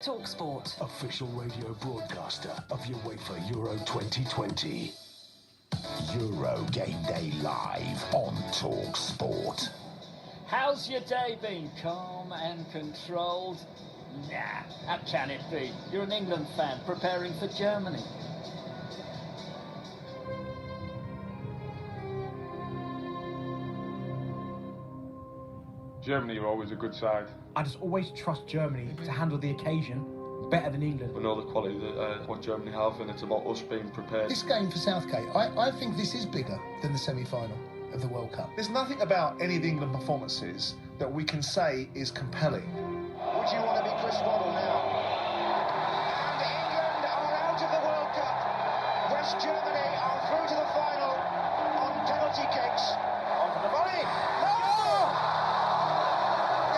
TalkSport. Official radio broadcaster of UEFA Euro 2020. Euro Game Day live on TalkSport. How's your day been? Calm and controlled? Nah, how can it be? You're an England fan preparing for Germany. Germany are always a good side. I just always trust Germany to handle the occasion better than England. We know the quality that what Germany have, and it's about us being prepared. This game for Southgate, I think this is bigger than the semi-final of the World Cup. There's nothing about any of the England performances that we can say is compelling. Would you want to be Chris Waddle now? And England are out of the World Cup. West Germany are through to the final on penalty kicks. On to the volley. No!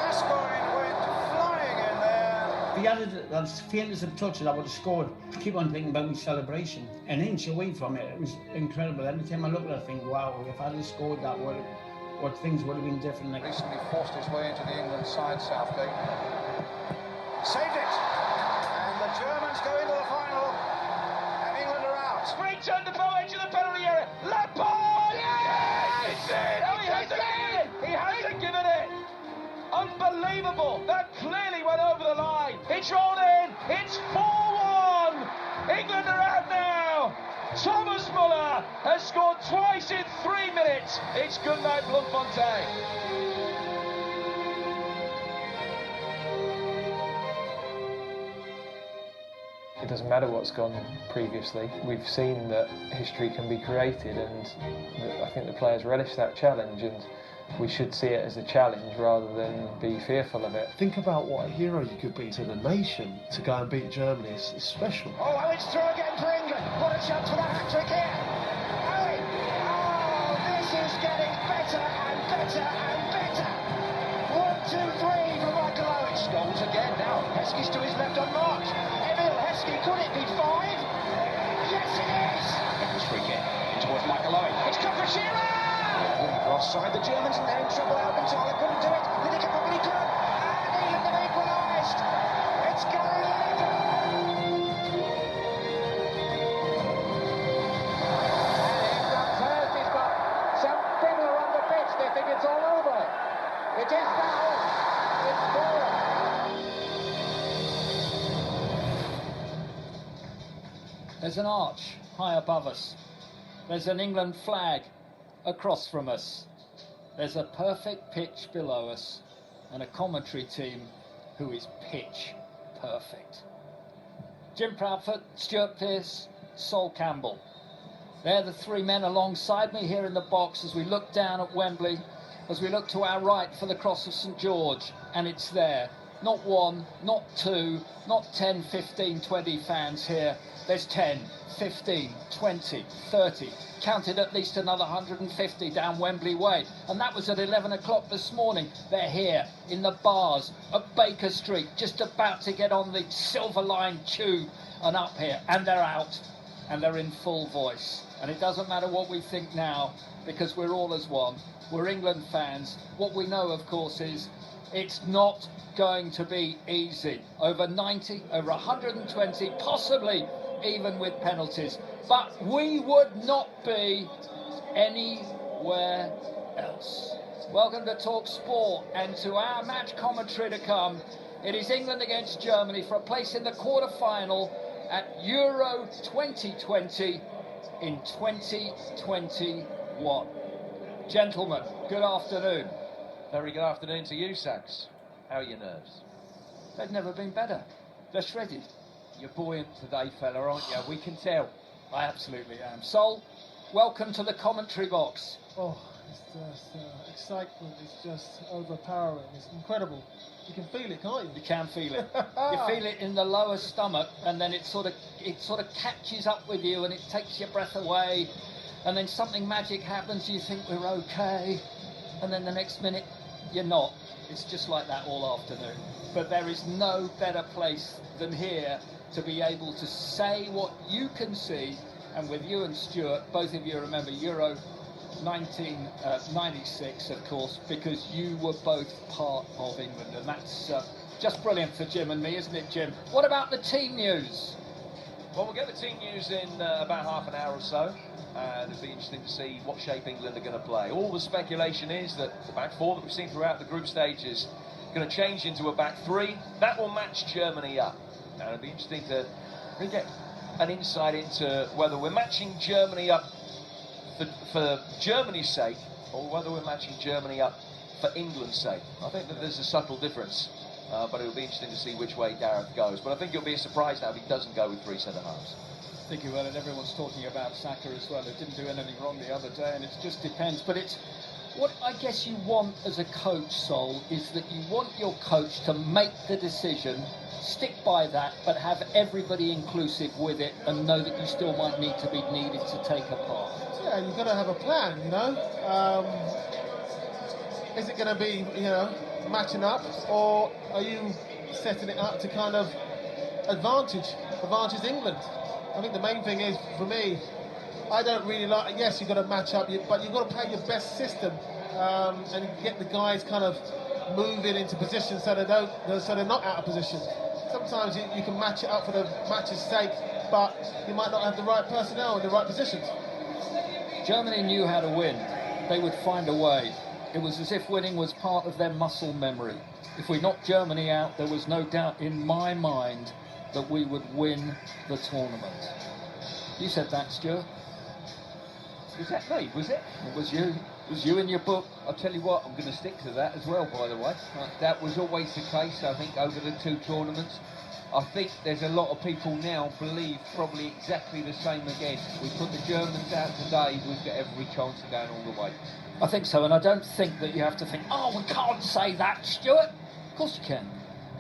Gascoigne went flying in there. The other, that's faintness of touch that I would have scored. I keep on thinking about my celebration. An inch away from it, it was incredible. Every time I look at it, I think, wow, if I had scored that, what things would have been different. Recently forced his way into the England side, Southgate. Saved it! And the Germans go into the final, and England are out. Great turn to far edge of the penalty area. Lampard! Yes! It's it! Oh, he hasn't given it! He hasn't given it! Unbelievable! That clearly went over the line. It's rolled in. It's 4-1. England are out now. Thomas Muller has scored twice in 3 minutes. It's good night, Bloemfontein. It doesn't matter what's gone previously. We've seen that history can be created, and I think the players relish that challenge, and we should see it as a challenge rather than be fearful of it. Think about what a hero you could be to the nation. To go and beat Germany is special. Oh, and it's through again for England. What a chance for that hat-trick here. Owen. Oh, this is getting better and better and better. 1, 2, 3 for Michael Owen. Goals again now. Heskey's to his left on March. Emil Heskey, could it be 5? Yes, it is. It's free kick towards Michael Owen. It's come for Shearer. Offside, the Germans and they're in trouble. Albenthaler couldn't do it. Lineker probably could. And England have equalised. It's Gary Lineker. And England Thursday's got some fiddler on the pitch. They think it's all over. It is now. It's 4. There's an arch high above us. There's an England flag across from us. There's a perfect pitch below us and a commentary team who is pitch perfect. Jim Proudfoot, Stuart Pearce, Sol Campbell. They're the 3 men alongside me here in the box as we look down at Wembley, as we look to our right for the Cross of St George, and it's there. Not 1, not 2, not 10, 15, 20 fans here. There's 10, 15, 20, 30, counted at least another 150 down Wembley Way. And that was at 11 o'clock this morning. They're here in the bars at Baker Street, just about to get on the Silver Line tube and up here. And they're out, and they're in full voice. And it doesn't matter what we think now, because we're all as one. We're England fans. What we know, of course, is it's not going to be easy. Over 90, over 120, possibly even with penalties. But we would not be anywhere else. Welcome to TalkSport and to our match commentary to come. It is England against Germany for a place in the quarter-final at Euro 2020 in 2021. Gentlemen, good afternoon. Very good afternoon to you, Sax. How are your nerves? They've never been better. They're shredded. You're buoyant today, fella, aren't you? We can tell. I absolutely am. Sol, welcome to the commentary box. Oh, it's just excitement. It's just overpowering. It's incredible. You can feel it, can't you? You can feel it. You feel it in the lower stomach, and then it sort of catches up with you, and it takes your breath away, and then something magic happens. You think we're okay, and then the next minute you're not. It's just like that all afternoon. But there is no better place than here to be able to say what you can see. And with you and Stuart, both of you remember Euro 1996, of course, because you were both part of England. And that's just brilliant for Jim and me, isn't it, Jim? What about the team news? Well, we'll get the team news in about half an hour or so, and it'll be interesting to see what shape England are going to play. All the speculation is that the back four that we've seen throughout the group stage is going to change into a back three. That will match Germany up. And it'll be interesting to really get an insight into whether we're matching Germany up for Germany's sake, or whether we're matching Germany up for England's sake. I think that there's a subtle difference. But it'll be interesting to see which way Gareth goes. But I think it'll be a surprise now if he doesn't go with three centre-halves. I think you will, and everyone's talking about Saka as well. It didn't do anything wrong the other day, and it just depends. But it's what I guess you want as a coach, Sol, is that you want your coach to make the decision, stick by that, but have everybody inclusive with it, and know that you still might need to be needed to take a part. Yeah, you've got to have a plan, you know. Is it going to be, you know, matching up, or are you setting it up to kind of advantage England? I think the main thing is, for me, I don't really like, yes, you've got to match up, but you've got to play your best system and get the guys kind of moving into position so they're not out of position. Sometimes you can match it up for the match's sake, but you might not have the right personnel in the right positions. Germany knew how to win. They would find a way. It was as if winning was part of their muscle memory. If we knocked Germany out, there was no doubt in my mind that we would win the tournament. You said that, Stuart. Was that me, was it? It was you. It was you in your book. I'll tell you what, I'm going to stick to that as well, by the way. That was always the case, I think, over the two tournaments. I think there's a lot of people now believe probably exactly the same again. We put the Germans out today, we've got every chance of going all the way. I think so, and I don't think that you have to think, oh, we can't say that, Stuart. Of course you can.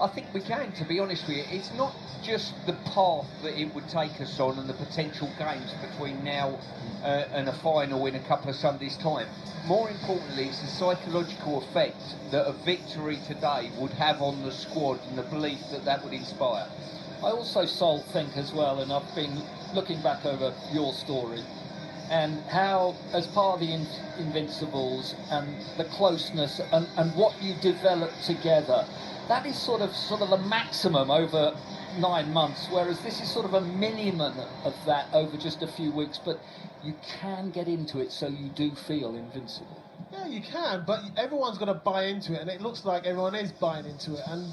I think we can, to be honest with you. It's not just the path that it would take us on and the potential games between now and a final in a couple of Sundays' time. More importantly, it's the psychological effect that a victory today would have on the squad and the belief that that would inspire. I also, Sol, think as well, and I've been looking back over your story, and how, as part of the Invincibles and the closeness and what you develop together, that is sort of the maximum over 9 months, whereas this is sort of a minimum of that over just a few weeks, but you can get into it so you do feel invincible. Yeah, you can, but everyone's going to buy into it, and it looks like everyone is buying into it, and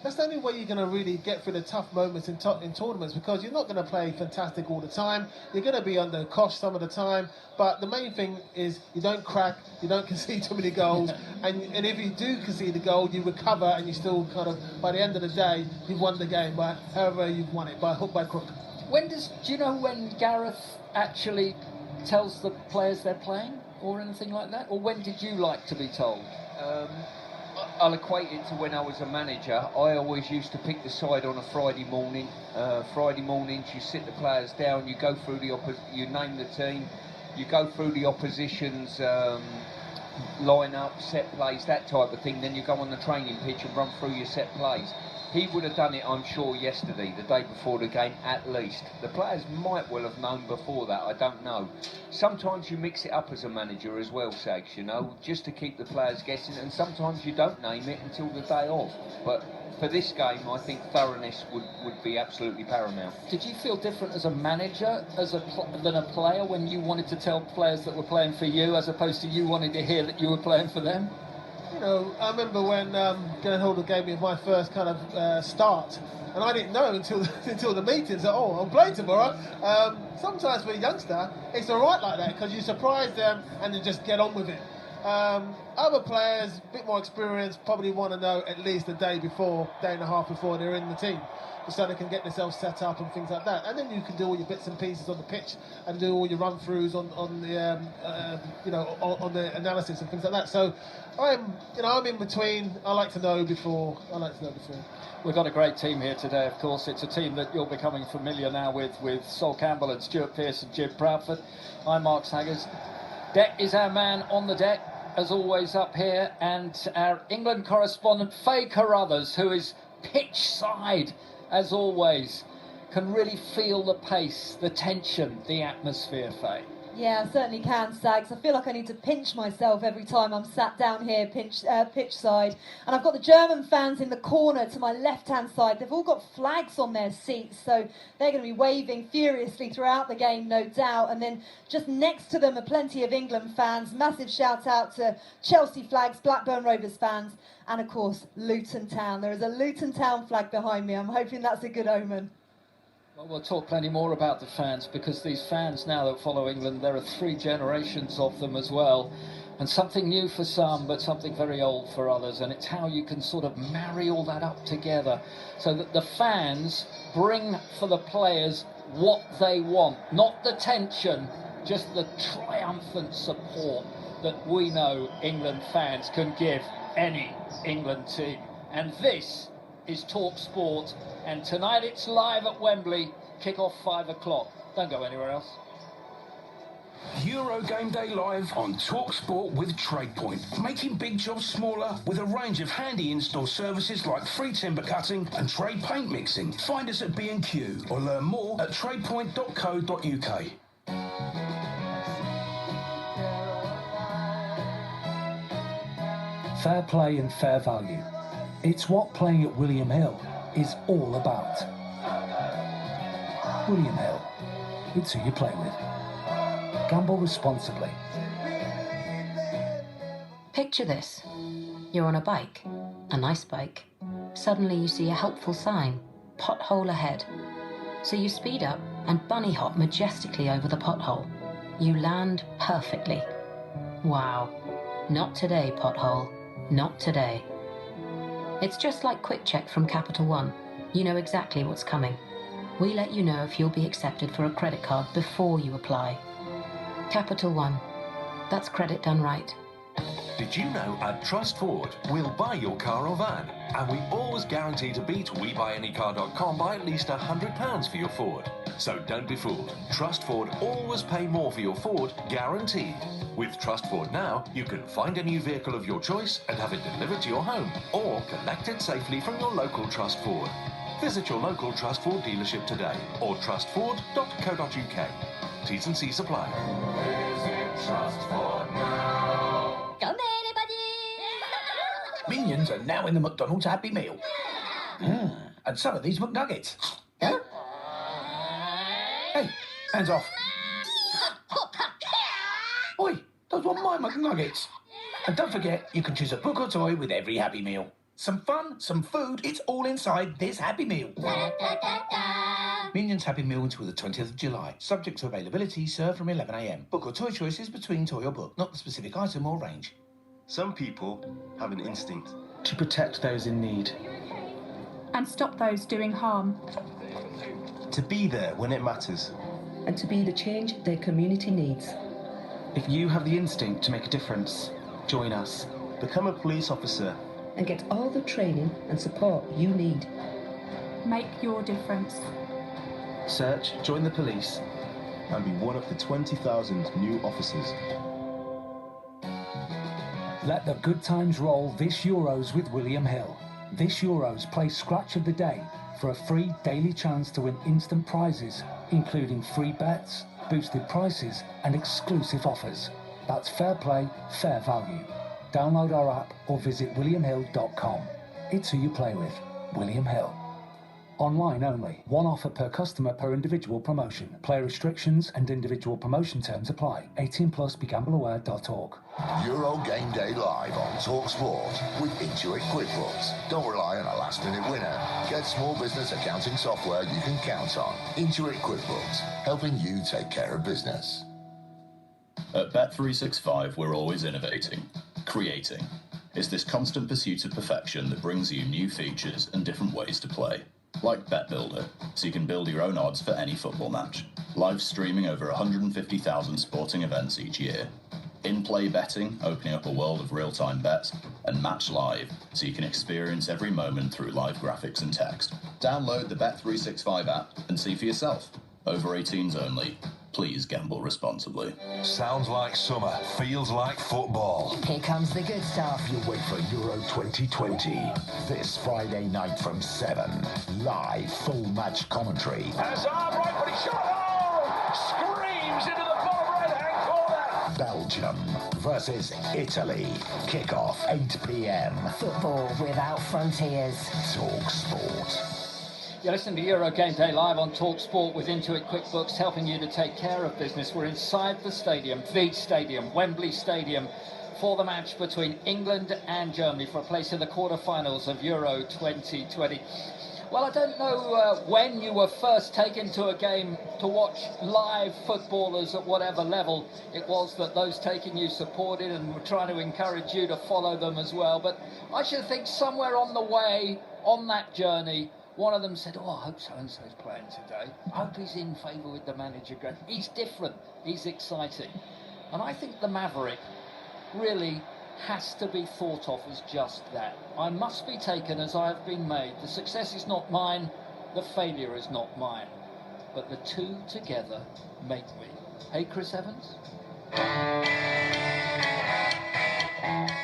that's the only way you're going to really get through the tough moments in tournaments, because you're not going to play fantastic all the time. You're going to be under cosh some of the time, but the main thing is you don't crack, you don't concede too many goals, and if you do concede a goal, you recover, and you still kind of, by the end of the day, you've won the game, by however you've won it, by hook, by crook. Do you know when Gareth actually tells the players they're playing, or anything like that? Or when did you like to be told? I'll equate it to when I was a manager. I always used to pick the side on a Friday morning. Friday mornings, you sit the players down, you go through you name the team, you go through the opposition's line-up, set plays, that type of thing. Then you go on the training pitch and run through your set plays. He would have done it, I'm sure, yesterday, the day before the game, at least. The players might well have known before that, I don't know. Sometimes you mix it up as a manager as well, Sags, you know, just to keep the players guessing, and sometimes you don't name it until the day of. But for this game, I think thoroughness would be absolutely paramount. Did you feel different as a manager than a player when you wanted to tell players that were playing for you, as opposed to you wanting to hear that you were playing for them? You know, I remember when Glenn Holder gave me my first kind of start, and I didn't know until the meetings that, oh, I'm playing tomorrow. Sometimes for a youngster, it's all right like that, because you surprise them and you just get on with it. Other players, a bit more experienced, probably want to know at least a day and a half before they're in the team, so they can get themselves set up and things like that. And then you can do all your bits and pieces on the pitch and do all your run-throughs on the analysis and things like that. So I'm in between. I like to know before. We've got a great team here today, of course. It's a team that you're becoming familiar now with Sol Campbell and Stuart Pearce and Jim Proudfoot. I'm Mark Saggers. Deck is our man on the deck, as always, up here, and our England correspondent, Faye Carruthers, who is pitch side, as always, can really feel the pace, the tension, the atmosphere, Faye. Yeah, I certainly can, Sags. I feel like I need to pinch myself every time I'm sat down here pitch side. And I've got the German fans in the corner to my left-hand side. They've all got flags on their seats, so they're going to be waving furiously throughout the game, no doubt. And then just next to them are plenty of England fans. Massive shout-out to Chelsea flags, Blackburn Rovers fans, and, of course, Luton Town. There is a Luton Town flag behind me. I'm hoping that's a good omen. Well, we'll talk plenty more about the fans, because these fans now that follow England, there are 3 generations of them as well. And something new for some, but something very old for others. And it's how you can sort of marry all that up together so that the fans bring for the players what they want. Not the tension, just the triumphant support that we know England fans can give any England team. And this is TalkSport, and tonight it's live at Wembley, kick-off 5 o'clock. Don't go anywhere else. Euro Game Day live on TalkSport with TradePoint, making big jobs smaller with a range of handy in-store services like free timber cutting and trade paint mixing. Find us at B&Q or learn more at tradepoint.co.uk. Fair play and fair value. It's what playing at William Hill is all about. William Hill. It's who you play with. Gamble responsibly. Picture this. You're on a bike, a nice bike. Suddenly you see a helpful sign, pothole ahead. So you speed up and bunny hop majestically over the pothole. You land perfectly. Wow. Not today, pothole. Not today. It's just like Quick Check from Capital One. You know exactly what's coming. We let you know if you'll be accepted for a credit card before you apply. Capital One. That's credit done right. Did you know at Trust Ford, we'll buy your car or van, and we always guarantee to beat WeBuyAnyCar.com by at least £100 for your Ford. So don't be fooled. Trust Ford always pay more for your Ford, guaranteed. With Trust Ford now, you can find a new vehicle of your choice and have it delivered to your home, or collect it safely from your local Trust Ford. Visit your local Trust Ford dealership today, or trustford.co.uk. T's and C's apply. Visit Trust Ford now. Come anybody! Minions are now in the McDonald's Happy Meal. And some of these McNuggets. Huh? Hey, hands off. Oi, those were my McNuggets. And don't forget, you can choose a book or toy with every Happy Meal. Some fun, some food, it's all inside this Happy Meal. Minions Happy Meal until the 20th of July. Subject to availability, served from 11 a.m. Book or toy choices between toy or book, not the specific item or range. Some people have an instinct to protect those in need and stop those doing harm. To be there when it matters. And to be the change their community needs. If you have the instinct to make a difference, join us. Become a police officer. And get all the training and support you need. Make your difference. Search, join the police. And be one of the 20,000 new officers. Let the good times roll this Euros with William Hill. This Euros play Scratch of the Day for a free daily chance to win instant prizes, including free bets, boosted prices and exclusive offers. That's fair play, fair value. Download our app or visit williamhill.com. It's who you play with. William Hill. Online only. One offer per customer per individual promotion. Player restrictions and individual promotion terms apply. 18+, begambleaware.org. Euro Game Day live on TalkSport with Intuit QuickBooks. Don't rely on a last-minute winner. Get small business accounting software you can count on. Intuit QuickBooks, helping you take care of business. At Bet365, we're always innovating, creating. It's this constant pursuit of perfection that brings you new features and different ways to play. Like Bet Builder, so you can build your own odds for any football match. Live streaming over 150,000 sporting events each year. In-play betting, opening up a world of real-time bets. And Match Live, so you can experience every moment through live graphics and text. Download the Bet365 app and see for yourself. Over 18s only. Please gamble responsibly. Sounds like summer, feels like football. Here comes the good stuff. You wait for Euro 2020. This Friday night from 7. Live full match commentary. Hazard, right footy shot. Oh! Screams into the bottom right-hand Belgium versus Italy. Kick-off 8 p.m. Football without frontiers. TalkSport. You're listening to Euro Game Day live on TalkSport with Intuit QuickBooks, helping you to take care of business. We're inside the stadium, Wembley Stadium, for the match between England and Germany for a place in the quarter-finals of Euro 2020. Well, I don't know when you were first taken to a game to watch live footballers at whatever level it was that those taking you supported and were trying to encourage you to follow them as well. But I should think somewhere on the way, on that journey, one of them said, I hope so-and-so's playing today. I hope he's in favour with the manager. He's different. He's exciting. And I think the Maverick really has to be thought of as just that. I must be taken as I have been made. The success is not mine. The failure is not mine. But the two together make me. Hey, Chris Evans?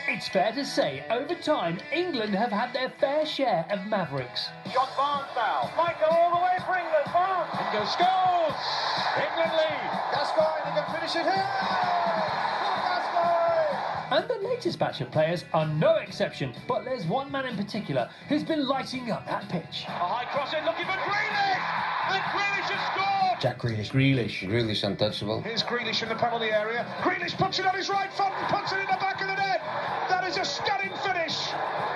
It's fair to say, over time, England have had their fair share of Mavericks. John Barnes now. Might go all the way for England. Barnes. England scores. England lead. Gascoigne, they can finish it here. And the latest batch of players are no exception, but there's one man in particular who's been lighting up that pitch. A high cross in, looking for Grealish. And Grealish has scored. Jack Grealish untouchable. Here's Grealish in the penalty area. Grealish puts it on his right foot and puts it in the back of the net. That is a stunning finish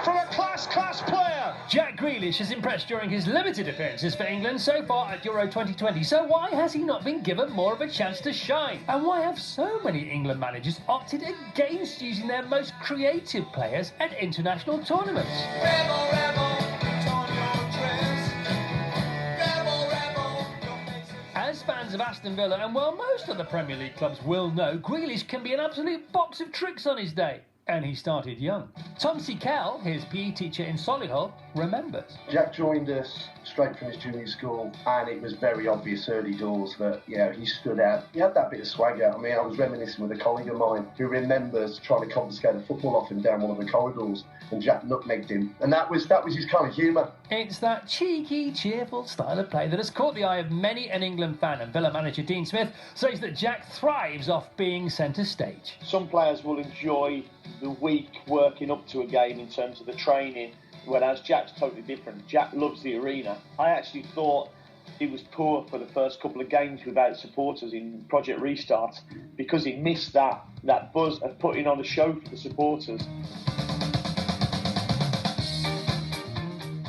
from a class player. Jack Grealish has impressed during his limited appearances for England so far at Euro 2020. So why has he not been given more of a chance to shine? And why have so many England managers opted against using their most creative players at international tournaments? Rebel, rebel, As fans of Aston Villa and, well, most of the Premier League clubs will know, Grealish can be an absolute box of tricks on his day. And he started young. Tom Seacal, his PE teacher in Solihull, remembers. Jack joined us straight from his junior school, and it was very obvious early doors that, he stood out. He had that bit of swagger. I mean, I was reminiscing with a colleague of mine who remembers trying to confiscate a football off him down one of the corridors, and Jack nutmegged him. And that was his kind of humour. It's that cheeky, cheerful style of play that has caught the eye of many an England fan, and Villa manager Dean Smith says that Jack thrives off being centre stage. Some players will enjoy the week working up to a game in terms of the training, whereas Jack's totally different. Jack loves the arena. I actually thought he was poor for the first couple of games without supporters in Project Restart because he missed that buzz of putting on a show for the supporters.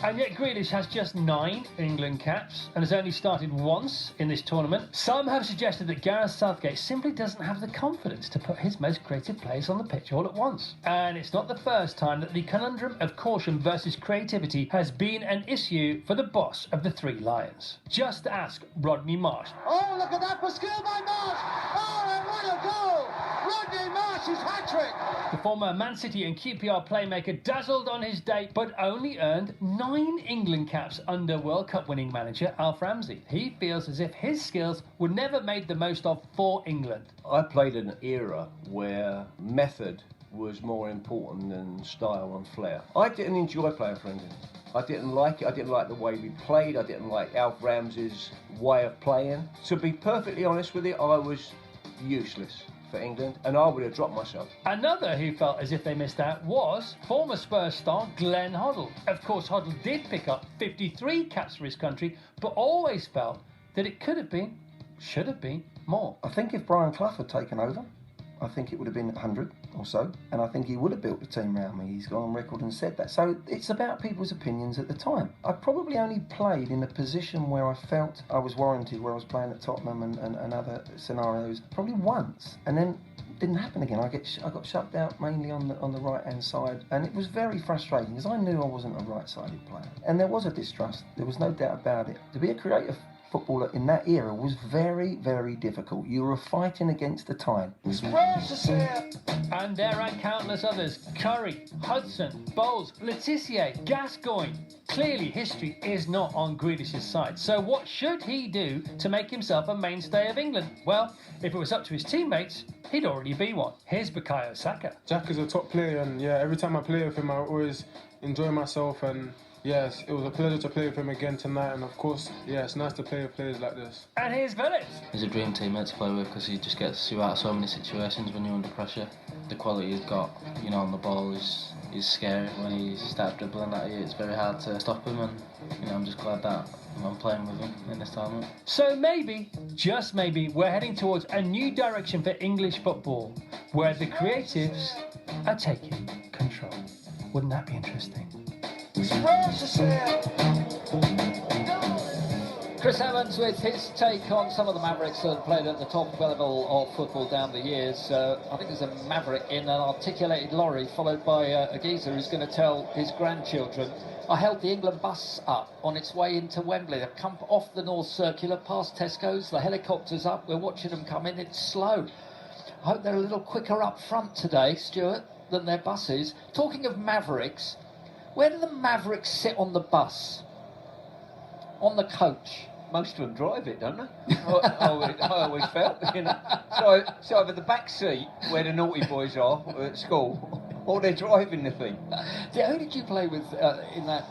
And yet Grealish has just 9 England caps and has only started once in this tournament. Some have suggested that Gareth Southgate simply doesn't have the confidence to put his most creative players on the pitch all at once. And it's not the first time that the conundrum of caution versus creativity has been an issue for the boss of the Three Lions. Just ask Rodney Marsh. Oh, look at that for skill by Marsh. Oh, and what a goal. Rodney Marsh's hat-trick. The former Man City and QPR playmaker dazzled on his day, but only earned 9 England caps under World Cup winning manager Alf Ramsey. He feels as if his skills were never made the most of for England. I played in an era where method was more important than style and flair. I didn't enjoy playing for England. I didn't like it. I didn't like the way we played. I didn't like Alf Ramsey's way of playing. To be perfectly honest with you, I was useless for England, and I would have dropped myself. Another who felt as if they missed out was former Spurs star Glenn Hoddle. Of course, Hoddle did pick up 53 caps for his country, but always felt that it could have been, should have been, more. I think if Brian Clough had taken over, I think it would have been 100 or so, and I think he would have built the team around me. He's gone on record and said that. So it's about people's opinions at the time. I probably only played in a position where I felt I was warranted, where I was playing at Tottenham and other scenarios, probably once, and then it didn't happen again. I got shoved out mainly on the right-hand side, and it was very frustrating because I knew I wasn't a right-sided player, and there was a distrust. There was no doubt about it. To be a creative footballer in that era was very, very difficult. You were fighting against the time. And there are countless others. Curry, Hudson, Bowles, Letizia, Gascoigne. Clearly history is not on Grealish's side. So what should he do to make himself a mainstay of England? Well, if it was up to his teammates, he'd already be one. Here's Bukayo Saka. Jack is a top player, and every time I play with him I always enjoy myself, and yes, it was a pleasure to play with him again tonight, and of course, yeah, it's nice to play with players like this. And here's Phillips. He's a dream teammate to play with because he just gets you out of so many situations when you're under pressure. The quality he's got, on the ball is scary. When he starts dribbling at you, it's very hard to stop him, and I'm just glad that I'm playing with him in this tournament. So maybe, just maybe, we're heading towards a new direction for English football, where the creatives are taking control. Wouldn't that be interesting? Chris Evans with his take on some of the Mavericks that have played at the top level of football down the years. I think there's a Maverick in an articulated lorry, followed by a geezer who's going to tell his grandchildren, I held the England bus up on its way into Wembley. They've come off the North Circular, past Tesco's, the helicopter's up, we're watching them come in, it's slow. I hope they're a little quicker up front today, Stuart, than their buses. Talking of Mavericks, where do the Mavericks sit on the bus? On the coach? Most of them drive it, don't they? I always felt, So it's either the back seat, where the naughty boys are at school, or they're driving the thing. Who did you play with in that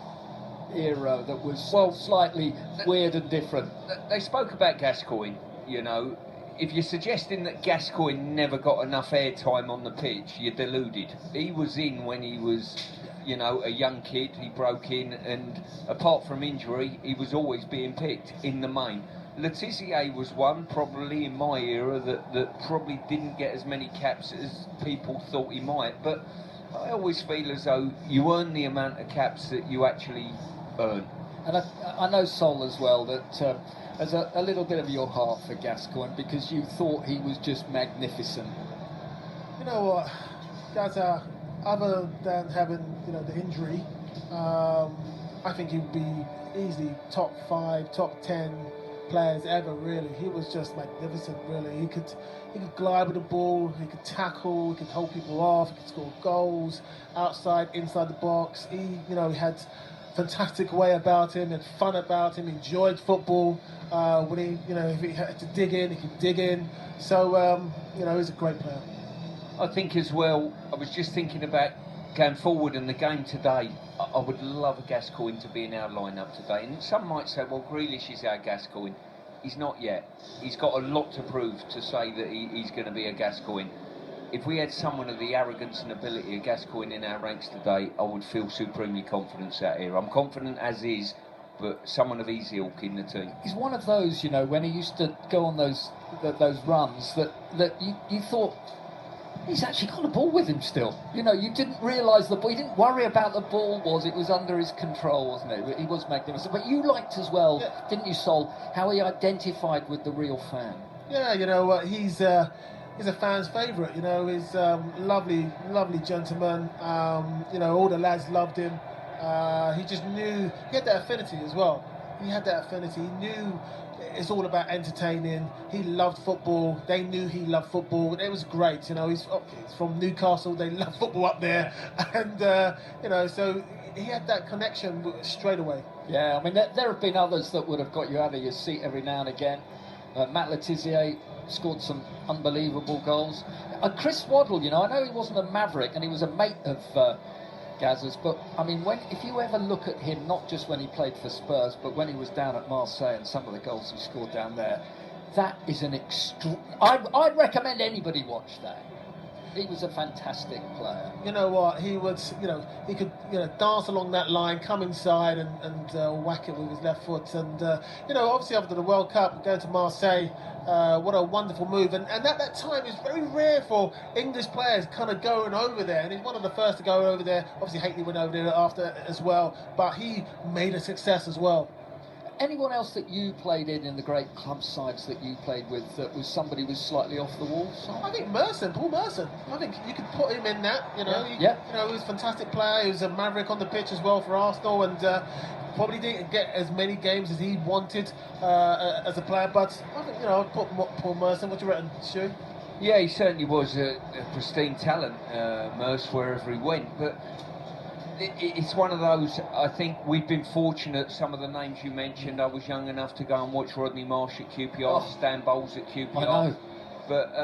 era that was slightly weird and different? They spoke about Gascoigne, If you're suggesting that Gascoigne never got enough airtime on the pitch, you're deluded. He was in when he was... a young kid, he broke in, and apart from injury, he was always being picked in the main. Letizier was one, probably in my era, that probably didn't get as many caps as people thought he might, but I always feel as though you earn the amount of caps that you actually earn. And I know, Sol, as well, that there's a little bit of your heart for Gascoigne, because you thought he was just magnificent. You know what, guys, other than having, the injury, I think he would be easily top 5, top 10 players ever, really. He was just magnificent, really. He could glide with the ball, he could tackle, he could hold people off, he could score goals, outside, inside the box. He had fantastic way about him, had fun about him, enjoyed football. When he, if he had to dig in, he could dig in. So, he's a great player. I think as well, I was just thinking about going forward in the game today. I would love a Gascoigne to be in our lineup today. And some might say, well, Grealish is our Gascoigne. He's not yet. He's got a lot to prove to say that he's going to be a Gascoigne. If we had someone of the arrogance and ability of Gascoigne in our ranks today, I would feel supremely confident out here. I'm confident as is, but someone of his ilk in the team. He's one of those, when he used to go on those runs that you thought, he's actually got the ball with him still. You didn't realise the ball. He didn't worry about the ball. It was under his control, wasn't it? He was magnificent. But you liked as well, didn't you, Sol, how he identified with the real fan? Yeah, he's a fan's favourite. He's lovely gentleman. All the lads loved him. He just knew he had that affinity as well. He knew it's all about entertaining. He loved football. They knew he loved football. It was great. He's from Newcastle. They love football up there, and so he had that connection straight away. Yeah, I mean, there have been others that would have got you out of your seat every now and again. Matt Letizier scored some unbelievable goals. Chris Waddle, I know he wasn't a Maverick and he was a mate of Gazza's, but I mean, if you ever look at him, not just when he played for Spurs, but when he was down at Marseille and some of the goals he scored down there, that is an I'd recommend anybody watch that. He was a fantastic player. You know what? He was, he could, dance along that line, come inside and whack it with his left foot. And, obviously after the World Cup, going to Marseille, what a wonderful move. And at that time, it's very rare for English players kind of going over there. And he's one of the first to go over there. Obviously, Hateley went over there after as well. But he made a success as well. Anyone else that you played in the great club sides that you played with that was somebody who was slightly off the wall? I think Paul Merson. I think you could put him in that. He was a fantastic player. He was a maverick on the pitch as well for Arsenal, and probably didn't get as many games as he wanted as a player. But I think I'd put Paul Merson. What do you reckon, Stu? Yeah, he certainly was a pristine talent, Merce, wherever he went. But it's one of those, I think we've been fortunate, some of the names you mentioned. I was young enough to go and watch Rodney Marsh at QPR, Stan Bowles at QPR. I know. But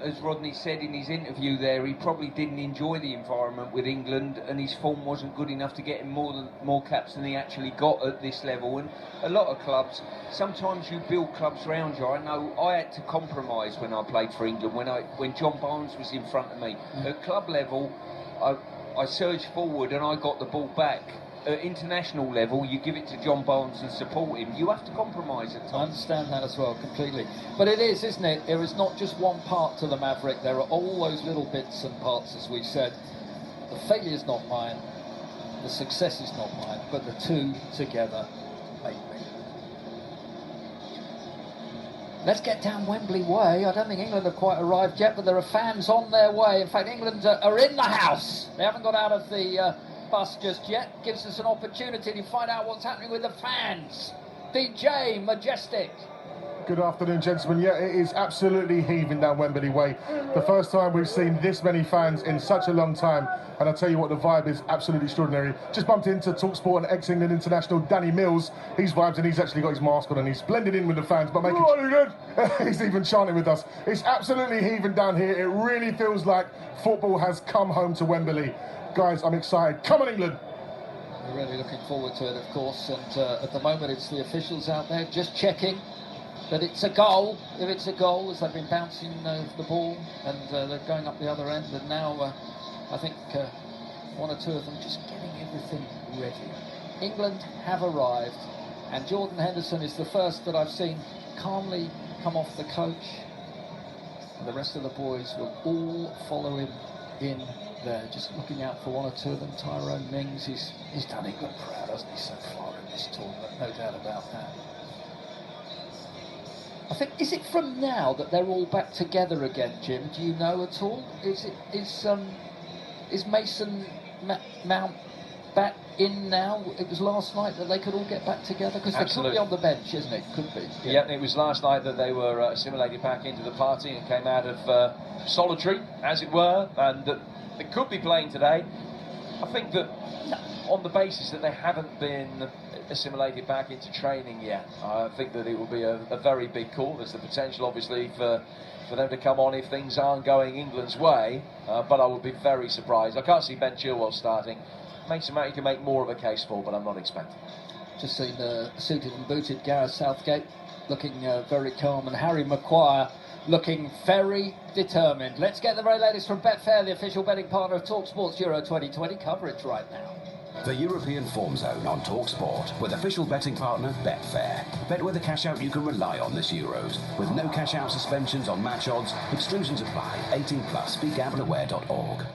as Rodney said in his interview there, he probably didn't enjoy the environment with England, and his form wasn't good enough to get him more caps than he actually got at this level. And a lot of clubs, sometimes you build clubs around you. I know I had to compromise when I played for England, when John Barnes was in front of me. At club level, I surged forward and I got the ball back. At international level, you give it to John Barnes and support him. You have to compromise at times. I understand that as well, completely. But it is, isn't it? There is not just one part to the Maverick. There are all those little bits and parts, as we said. The failure is not mine. The success is not mine. But the two together make me. Let's get down Wembley Way. I don't think England have quite arrived yet, but there are fans on their way. In fact, England are in the house. They haven't got out of the bus just yet. Gives us an opportunity to find out what's happening with the fans. DJ Majestic. Good afternoon, gentlemen. Yeah, it is absolutely heaving down Wembley Way. The first time we've seen this many fans in such a long time, and I'll tell you what, the vibe is absolutely extraordinary. Just bumped into TalkSport and ex-England international Danny Mills. He's vibes, and he's actually got his mask on, and he's blended in with the fans, but making he's even chanting with us. It's absolutely heaving down here. It really feels like football has come home to Wembley. Guys, I'm excited. Come on, England. We're really looking forward to it, of course, and at the moment it's the officials out there just checking that it's a goal. If it's a goal, as they've been bouncing the ball, and they're going up the other end, and now I think one or two of them just getting everything ready. England have arrived, and Jordan Henderson is the first that I've seen calmly come off the coach, and the rest of the boys will all follow him in there, just looking out for one or two of them. Tyrone Mings, he's done England proud, hasn't he, so far in this tournament, no doubt about that. I think, is it from now that they're all back together again, Jim? Do you know at all? Is Mason Mount back in now? It was last night that they could all get back together, because they could be on the bench, isn't it? Could be. Yeah, it was last night that they were assimilated back into the party and came out of solitary, as it were, and that they could be playing today. I think that on the basis that they haven't been assimilated back into training yet, I think that it will be a very big call. There's the potential, obviously, for them to come on if things aren't going England's way, but I would be very surprised. I can't see Ben Chilwell starting. Mason Mount you can make more of a case for, but I'm not expecting. Just seen suited and booted Gareth Southgate looking very calm, and Harry Maguire looking very determined. Let's get the very latest from Betfair, the official betting partner of TalkSport's Euro 2020 coverage right now. The European Form Zone on TalkSport with official betting partner Betfair. Bet with a cash out you can rely on this Euros, with no cash out suspensions on match odds. Exclusions apply. 18 plus. BeGambleAware.org.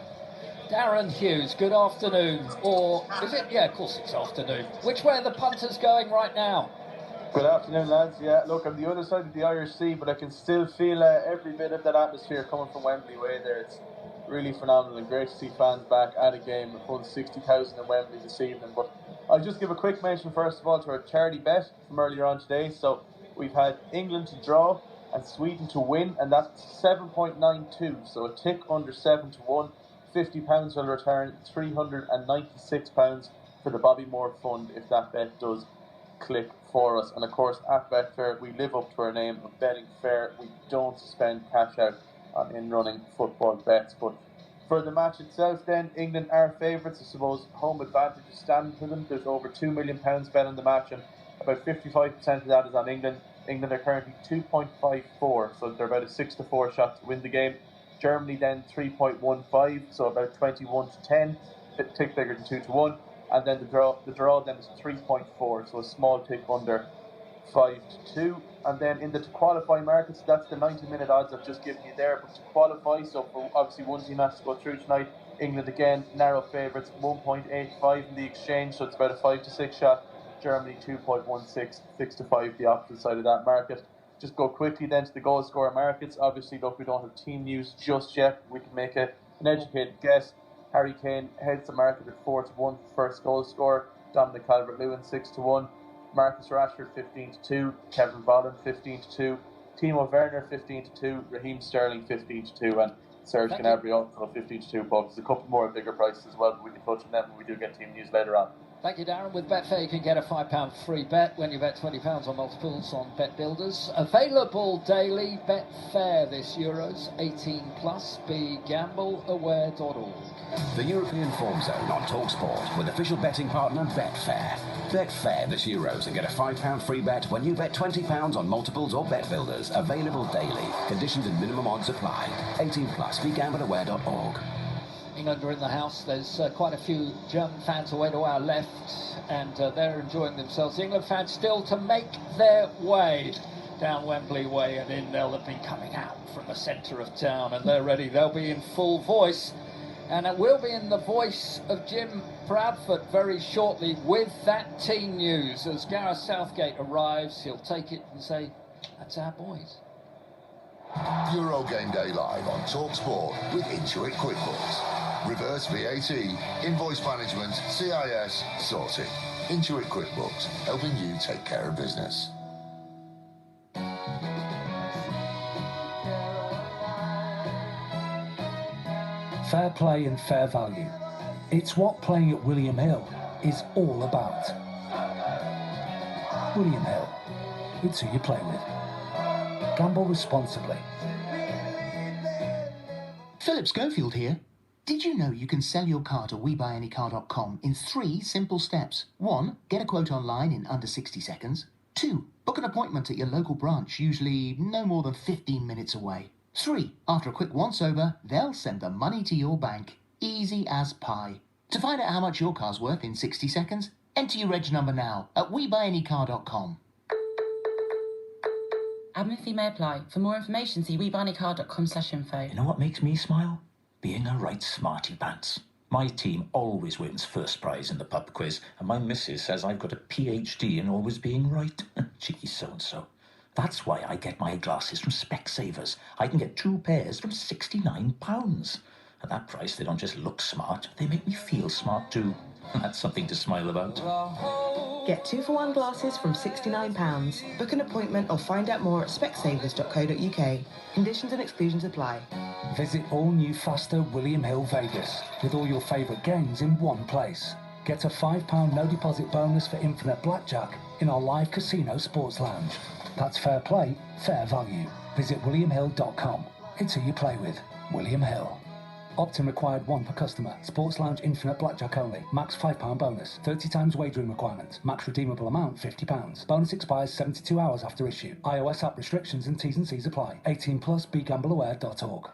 Darren Hughes, good afternoon. Or is it? Yeah, of course it's afternoon. Which way are the punters going right now? Good afternoon, lads. Yeah, look, I'm the other side of the Irish Sea, but I can still feel every bit of that atmosphere coming from Wembley Way there. It's really phenomenal and great to see fans back at a game. A full 60,000 in Wembley this evening. But I'll just give a quick mention first of all to our charity bet from earlier on today. So we've had England to draw and Sweden to win, and that's 7.92. So a tick under 7 to 1. £50 will return £396 for the Bobby Moore Fund if that bet does click for us. And of course, at Betfair, we live up to our name of betting fair. We don't spend cash out on in-running football bets. But for the match itself then, England are favourites. I suppose home advantage is standing for them. There's over £2 million bet on the match, and about 55% of that is on England. England are currently 2.54, so they're about a 6-4 shot to win the game. Germany then 3.15, so about 21 to 10, tick bigger than 2 to 1. And then the draw then is 3.4, so a small tick under 5 to 2. And then in the to qualify markets, that's the 90-minute odds I've just given you there. But to qualify, so for obviously one team has to go through tonight. England again, narrow favourites, 1.85 in the exchange, so it's about a 5 to 6 shot. Germany 2.16, 6 to 5, the opposite side of that market. Just go quickly then to the goal scorer markets. Obviously, look, we don't have team news just yet. We can make an educated guess. Harry Kane heads the market at 4 to 1 for first goal scorer. Dominic Calvert-Lewin 6 to 1. Marcus Rashford 15 to 2. Kevin Volland 15 to 2. Timo Werner 15 to 2. Raheem Sterling 15 to 2. And Serge Gnabry also 15 to 2. But there's a couple more bigger prices as well. We can touch on them when we do get team news later on. Thank you, Darren. With Betfair, you can get a £5 free bet when you bet £20 on multiples on Bet Builders. Available daily. Betfair this Euros. 18 plus. BeGambleAware.org. The European Form Zone on TalkSport with official betting partner Betfair. Betfair this Euros and get a £5 free bet when you bet £20 on multiples or Bet Builders. Available daily. Conditions and minimum odds apply. 18 plus. BeGambleAware.org. England are in the house. There's quite a few German fans away to our left, and they're enjoying themselves. The England fans still to make their way down Wembley Way and in. They'll have been coming out from the centre of town, and they're ready. They'll be in full voice, and it will be in the voice of Jim Bradford very shortly with that team news. As Gareth Southgate arrives, he'll take it and say, "That's our boys." Euro Game Day live on TalkSport with Intuit QuickBooks. Reverse VAT, invoice management, CIS, sorting. Intuit QuickBooks, helping you take care of business. Fair play and fair value. It's what playing at William Hill is all about. William Hill. It's who you play with. Gamble responsibly. Philip Schofield here. Did you know you can sell your car to WeBuyAnyCar.com in 3 simple steps? 1. Get a quote online in under 60 seconds. 2. Book an appointment at your local branch, usually no more than 15 minutes away. 3. After a quick once-over, they'll send the money to your bank. Easy as pie. To find out how much your car's worth in 60 seconds, enter your reg number now at WeBuyAnyCar.com. Admin fee may apply. For more information, see WeBuyAnyCar.com/info. You know what makes me smile? Being a right smarty pants. My team always wins first prize in the pub quiz, and my missus says I've got a PhD in always being right. Cheeky so-and-so. That's why I get my glasses from Specsavers. I can get 2 pairs from £69. At that price, they don't just look smart, they make me feel smart too. That's something to smile about. Get 2-for-1 glasses from £69. Book an appointment or find out more at specsavers.co.uk. Conditions and exclusions apply. Visit all new faster William Hill Vegas with all your favourite games in one place. Get a £5 no deposit bonus for infinite blackjack in our live casino sports lounge. That's fair play, fair value. Visit williamhill.com. It's who you play with. William Hill. Opt-in required 1 per customer. Sports Lounge Infinite Blackjack only. Max £5 bonus. 30 times wagering requirement. Max redeemable amount £50. Bonus expires 72 hours after issue. iOS app restrictions and T's and C's apply. 18 plus. BeGambleAware.org.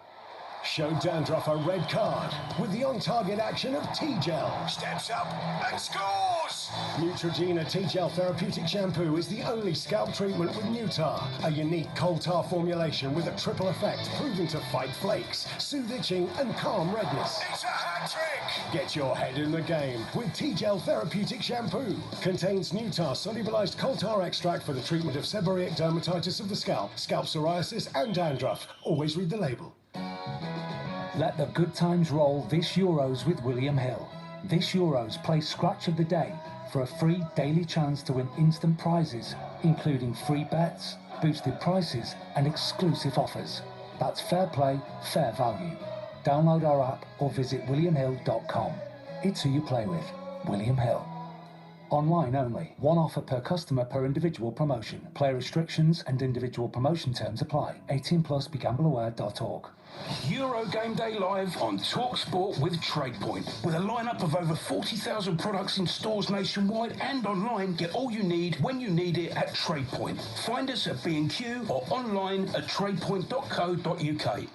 Show Dandruff a red card with the on-target action of T-Gel. Steps up and scores! Neutrogena T-Gel Therapeutic Shampoo is the only scalp treatment with Nutar, a unique coal tar formulation with a triple effect proven to fight flakes, soothe itching and calm redness. It's a hat-trick! Get your head in the game with T-Gel Therapeutic Shampoo. Contains Nutar solubilized coal tar extract for the treatment of seborrheic dermatitis of the scalp, scalp psoriasis and dandruff. Always read the label. Let the good times roll this Euros with William Hill. This Euros play Scratch of the Day for a free daily chance to win instant prizes, including free bets, boosted prices and exclusive offers. That's fair play, fair value. Download our app or visit williamhill.com. It's who you play with. William Hill. Online only. 1 offer per customer per individual promotion. Player restrictions and individual promotion terms apply. 18 plus. BeGambleAware.org. Euro Game Day live on TalkSport with TradePoint. With a lineup of over 40,000 products in stores nationwide and online, get all you need when you need it at TradePoint. Find us at B&Q or online at tradepoint.co.uk.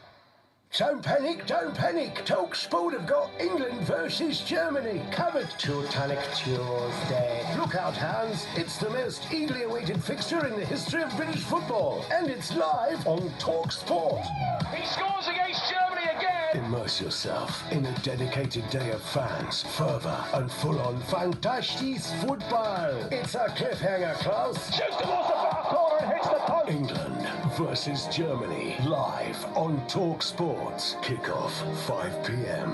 Don't panic, don't panic. TalkSport have got England versus Germany covered. Teutonic Tuesday. Look out, Hans. It's the most eagerly awaited fixture in the history of British football. And it's live on TalkSport. He scores against Germany again. Immerse yourself in a dedicated day of fans, fervour and full-on fantastic football. It's a cliffhanger, Klaus. Shoots towards the far corner and hits the post. England versus Germany, live on TalkSport. Kick-off 5 p.m.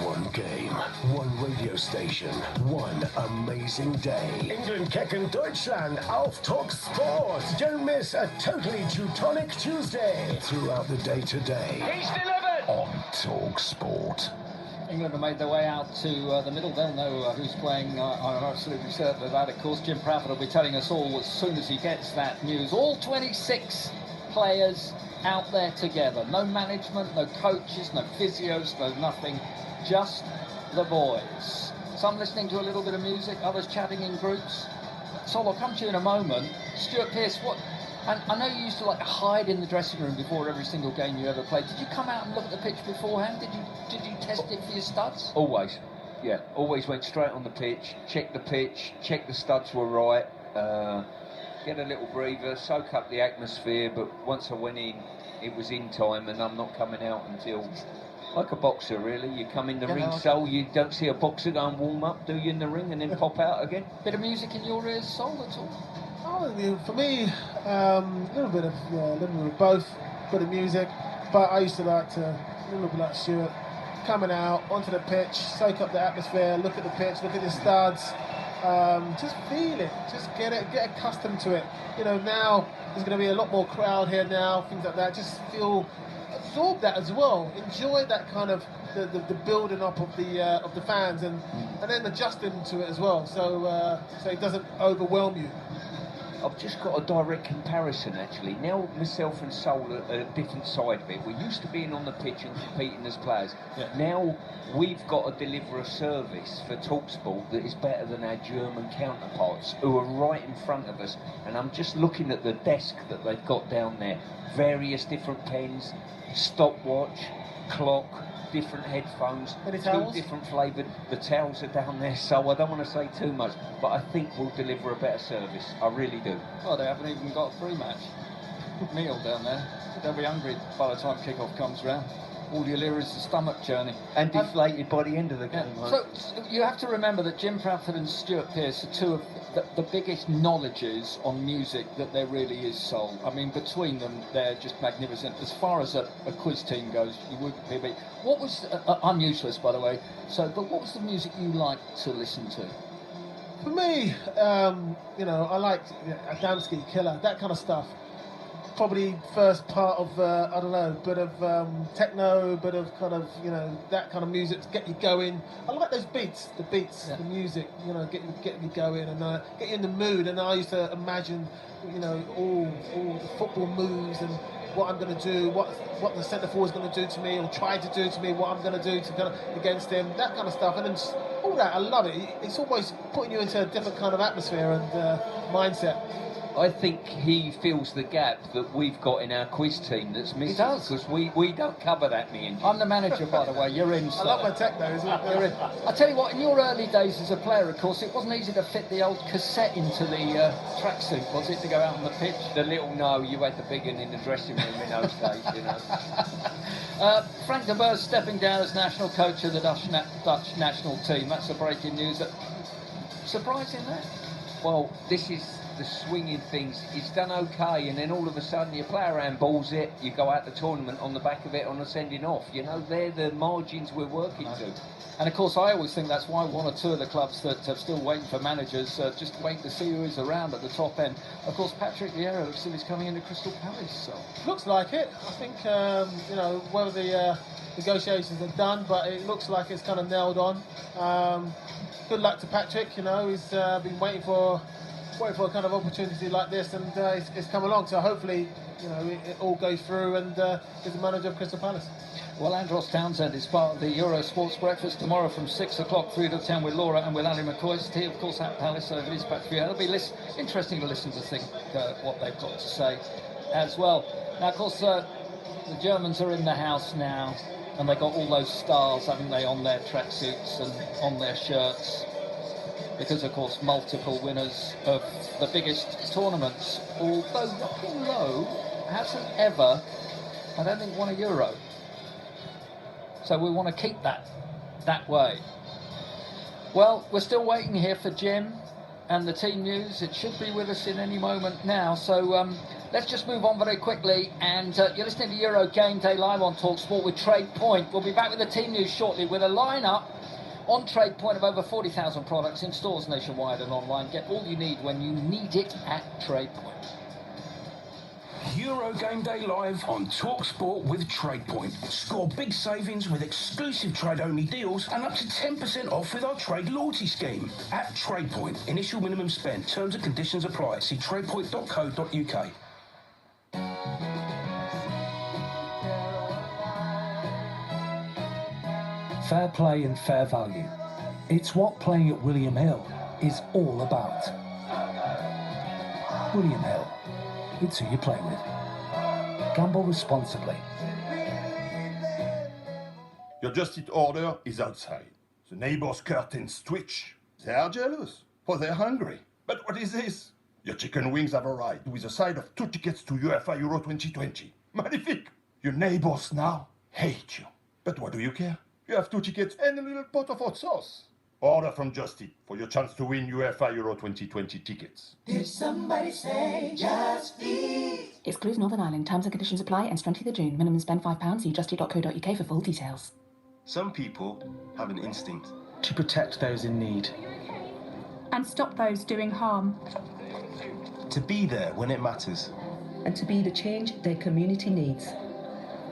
1 game, 1 radio station, 1 amazing day. England gegen Deutschland auf TalkSport. Don't miss a totally Teutonic Tuesday throughout the day today. He's delivered. On TalkSport. England have made their way out to the middle. They'll know who's playing. I'm absolutely certain of that. Of course, Jim Prafford will be telling us all as soon as he gets that news. All 26 players out there together. No management, no coaches, no physios, no nothing. Just the boys. Some listening to a little bit of music, others chatting in groups. Sol, I'll come to you in a moment. Stuart Pearce, what? And I know you used to like hide in the dressing room before every single game you ever played. Did you come out and look at the pitch beforehand? Did you test it for your studs? Always, yeah. Always went straight on the pitch, check the studs were right, get a little breather, soak up the atmosphere. But once I went in, it was in time, and I'm not coming out until. Like a boxer, really. You come in the ring, Sol, you don't see a boxer go and warm up, do you, in the ring, and then pop out again? Bit of music in your ears, Sol, at all? Oh, for me, a little bit of both, bit of music, but I used to like to, a little bit like Stuart, coming out onto the pitch, soak up the atmosphere, look at the pitch, look at the studs, just feel it, just get accustomed to it. You know, now there's going to be a lot more crowd here now, things like that. Just absorb that as well. Enjoy that kind of the building up of the fans, and then adjusting to it as well, so it doesn't overwhelm you. I've just got a direct comparison, actually. Now myself and Sol are a different side of it. We're used to being on the pitch and competing as players. Yeah. Now we've got to deliver a service for TalkSport that is better than our German counterparts, who are right in front of us. And I'm just looking at the desk that they've got down there. Various different pens, stopwatch, clock, different headphones, two different flavoured. The towels are down there, so I don't want to say too much, but I think we'll deliver a better service. I really do. Oh, they haven't even got a pre-match meal down there. They'll be hungry by the time kick-off comes round. All you'll hear is the stomach churning. And deflated by the end of the game. Yeah. So you have to remember that Jim Prafford and Stuart Pearce are two of the biggest knowledges on music that there really is, Sol. I mean, between them, they're just magnificent. As far as a quiz team goes, you wouldn't be. What was, I'm useless, by the way, but what was the music you liked to listen to? For me, I liked Adamski, Killer, that kind of stuff. Probably first part of, I don't know, bit of techno, bit of kind of, that kind of music to get you going. I like those beats, the music, get me going and get you in the mood. And I used to imagine, all the football moves and what I'm going to do, what the centre forward is going to do to me or try to do to me, what I'm going to do to kind of against him, that kind of stuff. And then all that, I love it. It's always putting you into a different kind of atmosphere and mindset. I think he fills the gap that we've got in our quiz team that's missing. He does. Because we don't cover that, me and you. I'm the manager, by the way. You're in. I love my techno, isn't it? You're in. I tell you what, in your early days as a player, of course, it wasn't easy to fit the old cassette into the tracksuit, was it, to go out on the pitch? The little no, you had the big one in the dressing room in those days, Frank de Boer stepping down as national coach of the Dutch national team. That's the breaking news. Surprising that? Well, this is the swinging things. He's done okay, and then all of a sudden your player handballs it, you go out the tournament on the back of it on a sending off. They're the margins we're working to. And of course, I always think that's why one or two of the clubs that are still waiting for managers just wait to see who is around at the top end. Of course, Patrick Vieira looks like he's coming into Crystal Palace. So. Looks like it. I think whether the negotiations are done, but it looks like it's kind of nailed on. Good luck to Patrick. He's been waiting for a kind of opportunity like this, and it's come along. So hopefully, it all goes through, and is the manager of Crystal Palace. Well, Andros Townsend is part of the Euro Sports Breakfast tomorrow from 6 o'clock through to 10 with Laura and with Ali McCoy. Of course, at Palace, so it is Patrick. It'll be interesting to listen to think what they've got to say as well. Now, of course, the Germans are in the house now, and they've got all those stars, haven't they, on their tracksuits and on their shirts. Because, of course, multiple winners of the biggest tournaments, although Joachim Low hasn't ever, I don't think, won a Euro. So we want to keep that way. Well, we're still waiting here for Jim and the team news. It should be with us in any moment now. So let's just move on very quickly. And you're listening to Euro Game Day live on TalkSport with Trade Point. We'll be back with the team news shortly with a lineup on Trade Point of over 40,000 products in stores nationwide and online. Get all you need when you need it at Trade Point. Euro Game Day live on TalkSport with TradePoint. Score big savings with exclusive trade-only deals and up to 10% off with our trade loyalty scheme. At TradePoint, initial minimum spend. Terms and conditions apply. See tradepoint.co.uk. Fair play and fair value. It's what playing at William Hill is all about. William Hill. It's who you play with. Gamble responsibly. Your Just Eat order is outside. The neighbors' curtains twitch. They are jealous, for they're hungry. But what is this? Your chicken wings have arrived with a side of 2 tickets to UEFA Euro 2020. Magnifique! Your neighbors now hate you. But what do you care? You have 2 tickets and a little pot of hot sauce. Order from Just Eat for your chance to win UEFA Euro 2020 tickets. Did somebody say Just Eat? Excludes Northern Ireland. Terms and conditions apply. Ends 20th of June. Minimum spend £5. See justeat.co.uk for full details. Some people have an instinct to protect those in need. And stop those doing harm. To be there when it matters. And to be the change their community needs.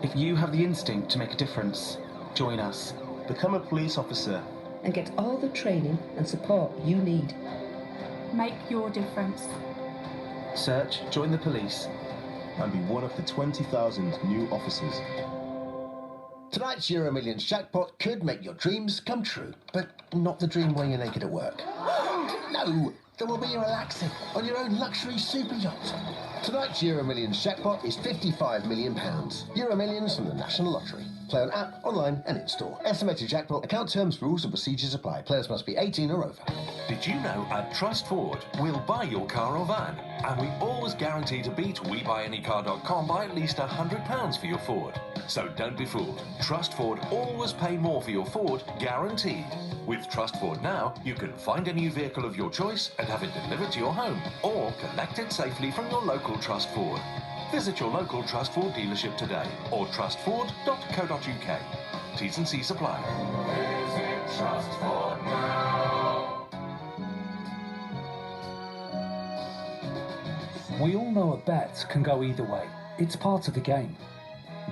If you have the instinct to make a difference, join us. Become a police officer. And get all the training and support you need. Make your difference. Search, join the police, and be one of the 20,000 new officers. Tonight's Euro Millions jackpot could make your dreams come true, but not the dream where you're naked at work. No, the one where you're relaxing on your own luxury super yacht. Tonight's Euro Millions jackpot is £55 million. Euro Millions from the National Lottery. Play on app, online and in-store. Estimated jackpot. Account terms, rules and procedures apply. Players must be 18 or over. Did you know at Trust Ford, we'll buy your car or van, and we always guarantee to beat WeBuyAnyCar.com by at least £100 for your Ford. So don't be fooled. Trust Ford always pay more for your Ford, guaranteed. With Trust Ford now, you can find a new vehicle of your choice and have it delivered to your home, or collect it safely from your local Trust Ford. Visit your local Trust Ford dealership today or trustford.co.uk. T's and C's apply. Visit Trust Ford now. We all know a bet can go either way. It's part of the game.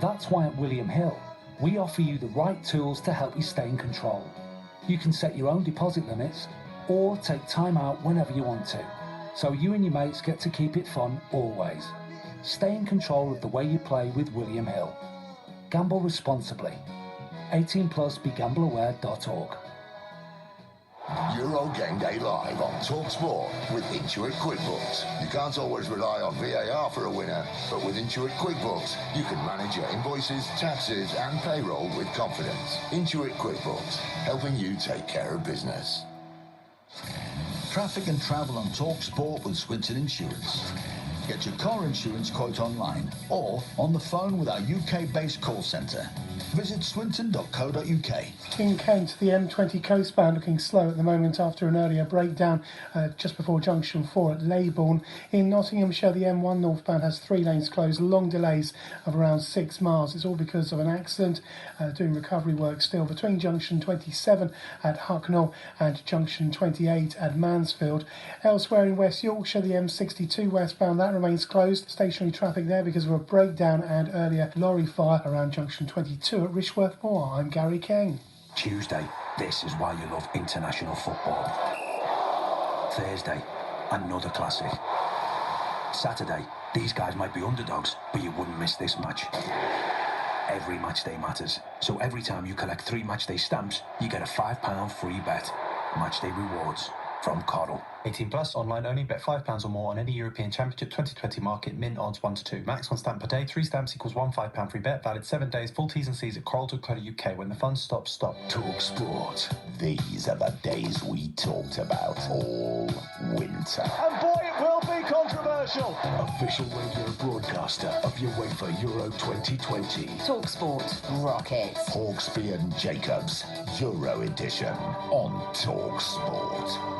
That's why at William Hill, we offer you the right tools to help you stay in control. You can set your own deposit limits or take time out whenever you want to. So you and your mates get to keep it fun always. Stay in control of the way you play with William Hill. Gamble responsibly. 18 plus, begambleaware.org. Euro Game Day live on TalkSport with Intuit QuickBooks. You can't always rely on VAR for a winner, but with Intuit QuickBooks, you can manage your invoices, taxes and payroll with confidence. Intuit QuickBooks, helping you take care of business. Traffic and travel on TalkSport with Swinton Insurance. Get your car insurance quote online or on the phone with our UK-based call centre. Visit swinton.co.uk. King Kent, the M20 coastbound, looking slow at the moment after an earlier breakdown just before junction 4 at Leybourne. In Nottinghamshire, the M1 northbound has 3 lanes closed, long delays of around 6 miles. It's all because of an accident, doing recovery work still between junction 27 at Hucknall and junction 28 at Mansfield. Elsewhere in West Yorkshire, the M62 westbound, that remains closed. Stationary traffic there because of a breakdown and earlier lorry fire around junction 22 at Rishworth Moor. I'm Gary King. Tuesday, this is why you love international football. Thursday, another classic. Saturday, these guys might be underdogs, but you wouldn't miss this match. Every match day matters, so every time you collect 3 matchday stamps, you get a £5 free bet. Matchday rewards from Coral. 18 plus, online only, bet £5 or more on any European Championship 2020 market, min odds 1 to 2. Max 1 stamp per day, 3 stamps equals £1 £5 free bet, valid 7 days, full T's and C's at coral.co.uk. When the fun stops, stop. TalkSport. These are the days we talked about all winter. And boy, it will be controversial. Official radio broadcaster of UEFA Euro 2020. TalkSport. Rockets. Hawksby and Jacobs, Euro edition on TalkSport.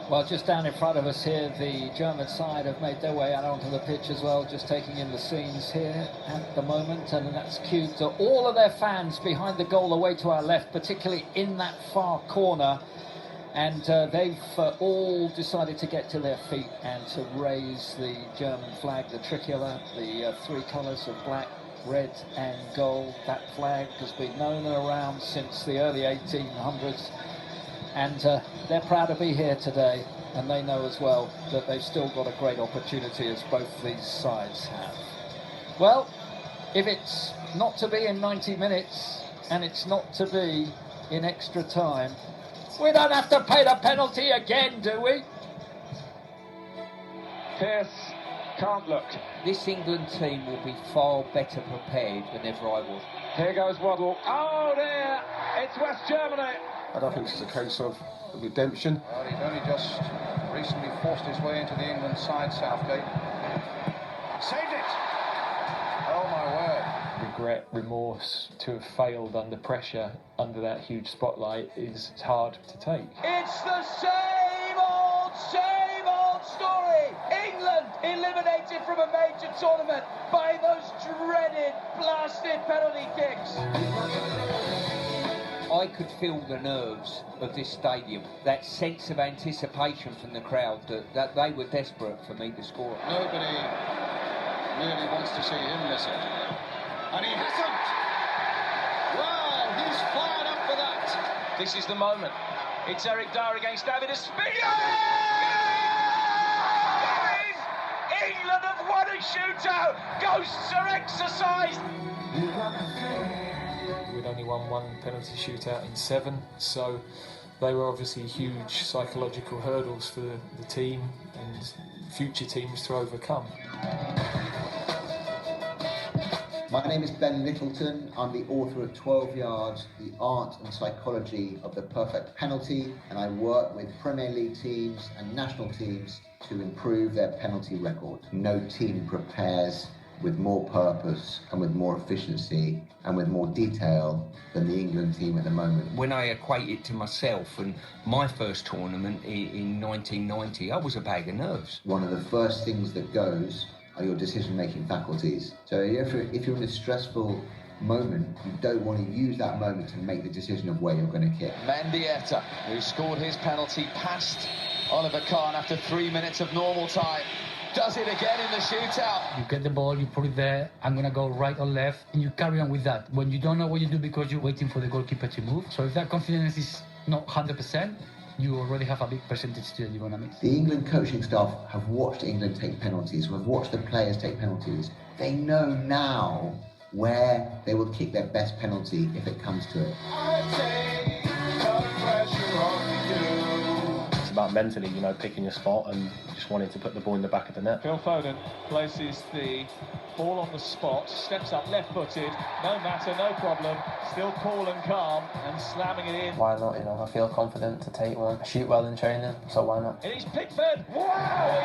Well, just down in front of us here, the German side have made their way out onto the pitch as well, just taking in the scenes here at the moment, and that's cued to all of their fans behind the goal away to our left, particularly in that far corner. And they've all decided to get to their feet and to raise the German flag, the tricolour, the three colours of black, red and gold. That flag has been known and around since the early 1800s. And they're proud to be here today. And they know as well that they've still got a great opportunity, as both these sides have. Well, if it's not to be in 90 minutes and it's not to be in extra time, we don't have to pay the penalty again, do we? Pierce can't look. This England team will be far better prepared than ever I was. Here goes Waddle. Oh dear, it's West Germany. I don't think this is a case of redemption. Well, he's only just recently forced his way into the England side, Southgate. Saved it! Oh my word. Regret, remorse to have failed under pressure, under that huge spotlight, is hard to take. It's the same old story. England eliminated from a major tournament by those dreaded, blasted penalty kicks. I could feel the nerves of this stadium, that sense of anticipation from the crowd, that they were desperate for me to score. Nobody really wants to see him miss it. And he hasn't! Wow, he's fired up for that. This is the moment. It's Eric Dyer against David Ospina. England have won a shootout. Ghosts are exercised. We'd only won one penalty shootout in 7, so they were obviously huge psychological hurdles for the team and future teams to overcome. My name is Ben Littleton. I'm the author of 12 Yards, The Art and Psychology of the Perfect Penalty, and I work with Premier League teams and national teams to improve their penalty record. No team prepares with more purpose and with more efficiency and with more detail than the England team at the moment. When I equate it to myself and my first tournament in 1990, I was a bag of nerves. One of the first things that goes are your decision-making faculties. So if you're in a stressful moment, you don't want to use that moment to make the decision of where you're going to kick. Mendieta, who scored his penalty past Oliver Kahn after 3 minutes of normal time, does it again in the shootout. You get the ball, you put it there, I'm going to go right or left, and you carry on with that. When you don't know what you do because you're waiting for the goalkeeper to move. So if that confidence is not 100%, you already have a big percentage that you're going to miss. The England coaching staff have watched England take penalties, have watched the players take penalties. They know now where they will kick their best penalty if it comes to it. It's about mentally, you know, picking your spot and just wanting to put the ball in the back of the net. Phil Foden places the ball on the spot, steps up left-footed, no matter, no problem, still cool and calm and slamming it in. Why not, you know, I feel confident to take one. I shoot well in training, so why not? And he's Pickford, wow,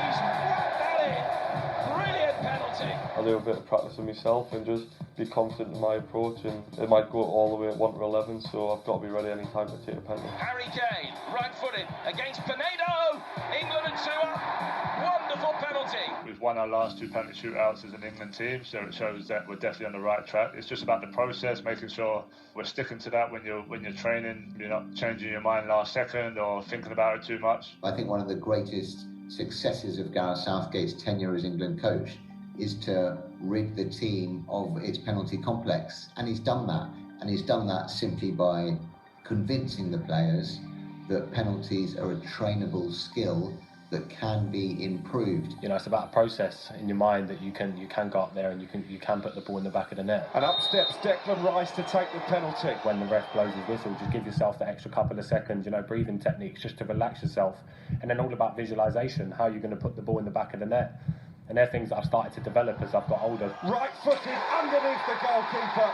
he's whacked that in, brilliant penalty. I do a bit of practice with myself and just be confident in my approach, and it might go all the way at 1 to 11, so I've got to be ready any time to take a penalty. Harry Kane, right-footed, against Pinedo, England and 2 up, wonderful penalty. We've won our last 2 penalty shootouts as an England team, so it shows that we're definitely on the right track. It's just about the process, making sure we're sticking to that when you're training. You're not changing your mind last second or thinking about it too much. I think one of the greatest successes of Gareth Southgate's tenure as England coach is to rid the team of its penalty complex, and he's done that. And he's done that simply by convincing the players that penalties are a trainable skill that can be improved. You know, it's about a process in your mind that you can go up there and you can put the ball in the back of the net. And up steps Declan Rice to take the penalty. When the ref blows his whistle, just give yourself the extra couple of seconds, you know, breathing techniques just to relax yourself. And then all about visualisation, how you're going to put the ball in the back of the net. And they're things that I've started to develop as I've got older. Right-footed underneath the goalkeeper.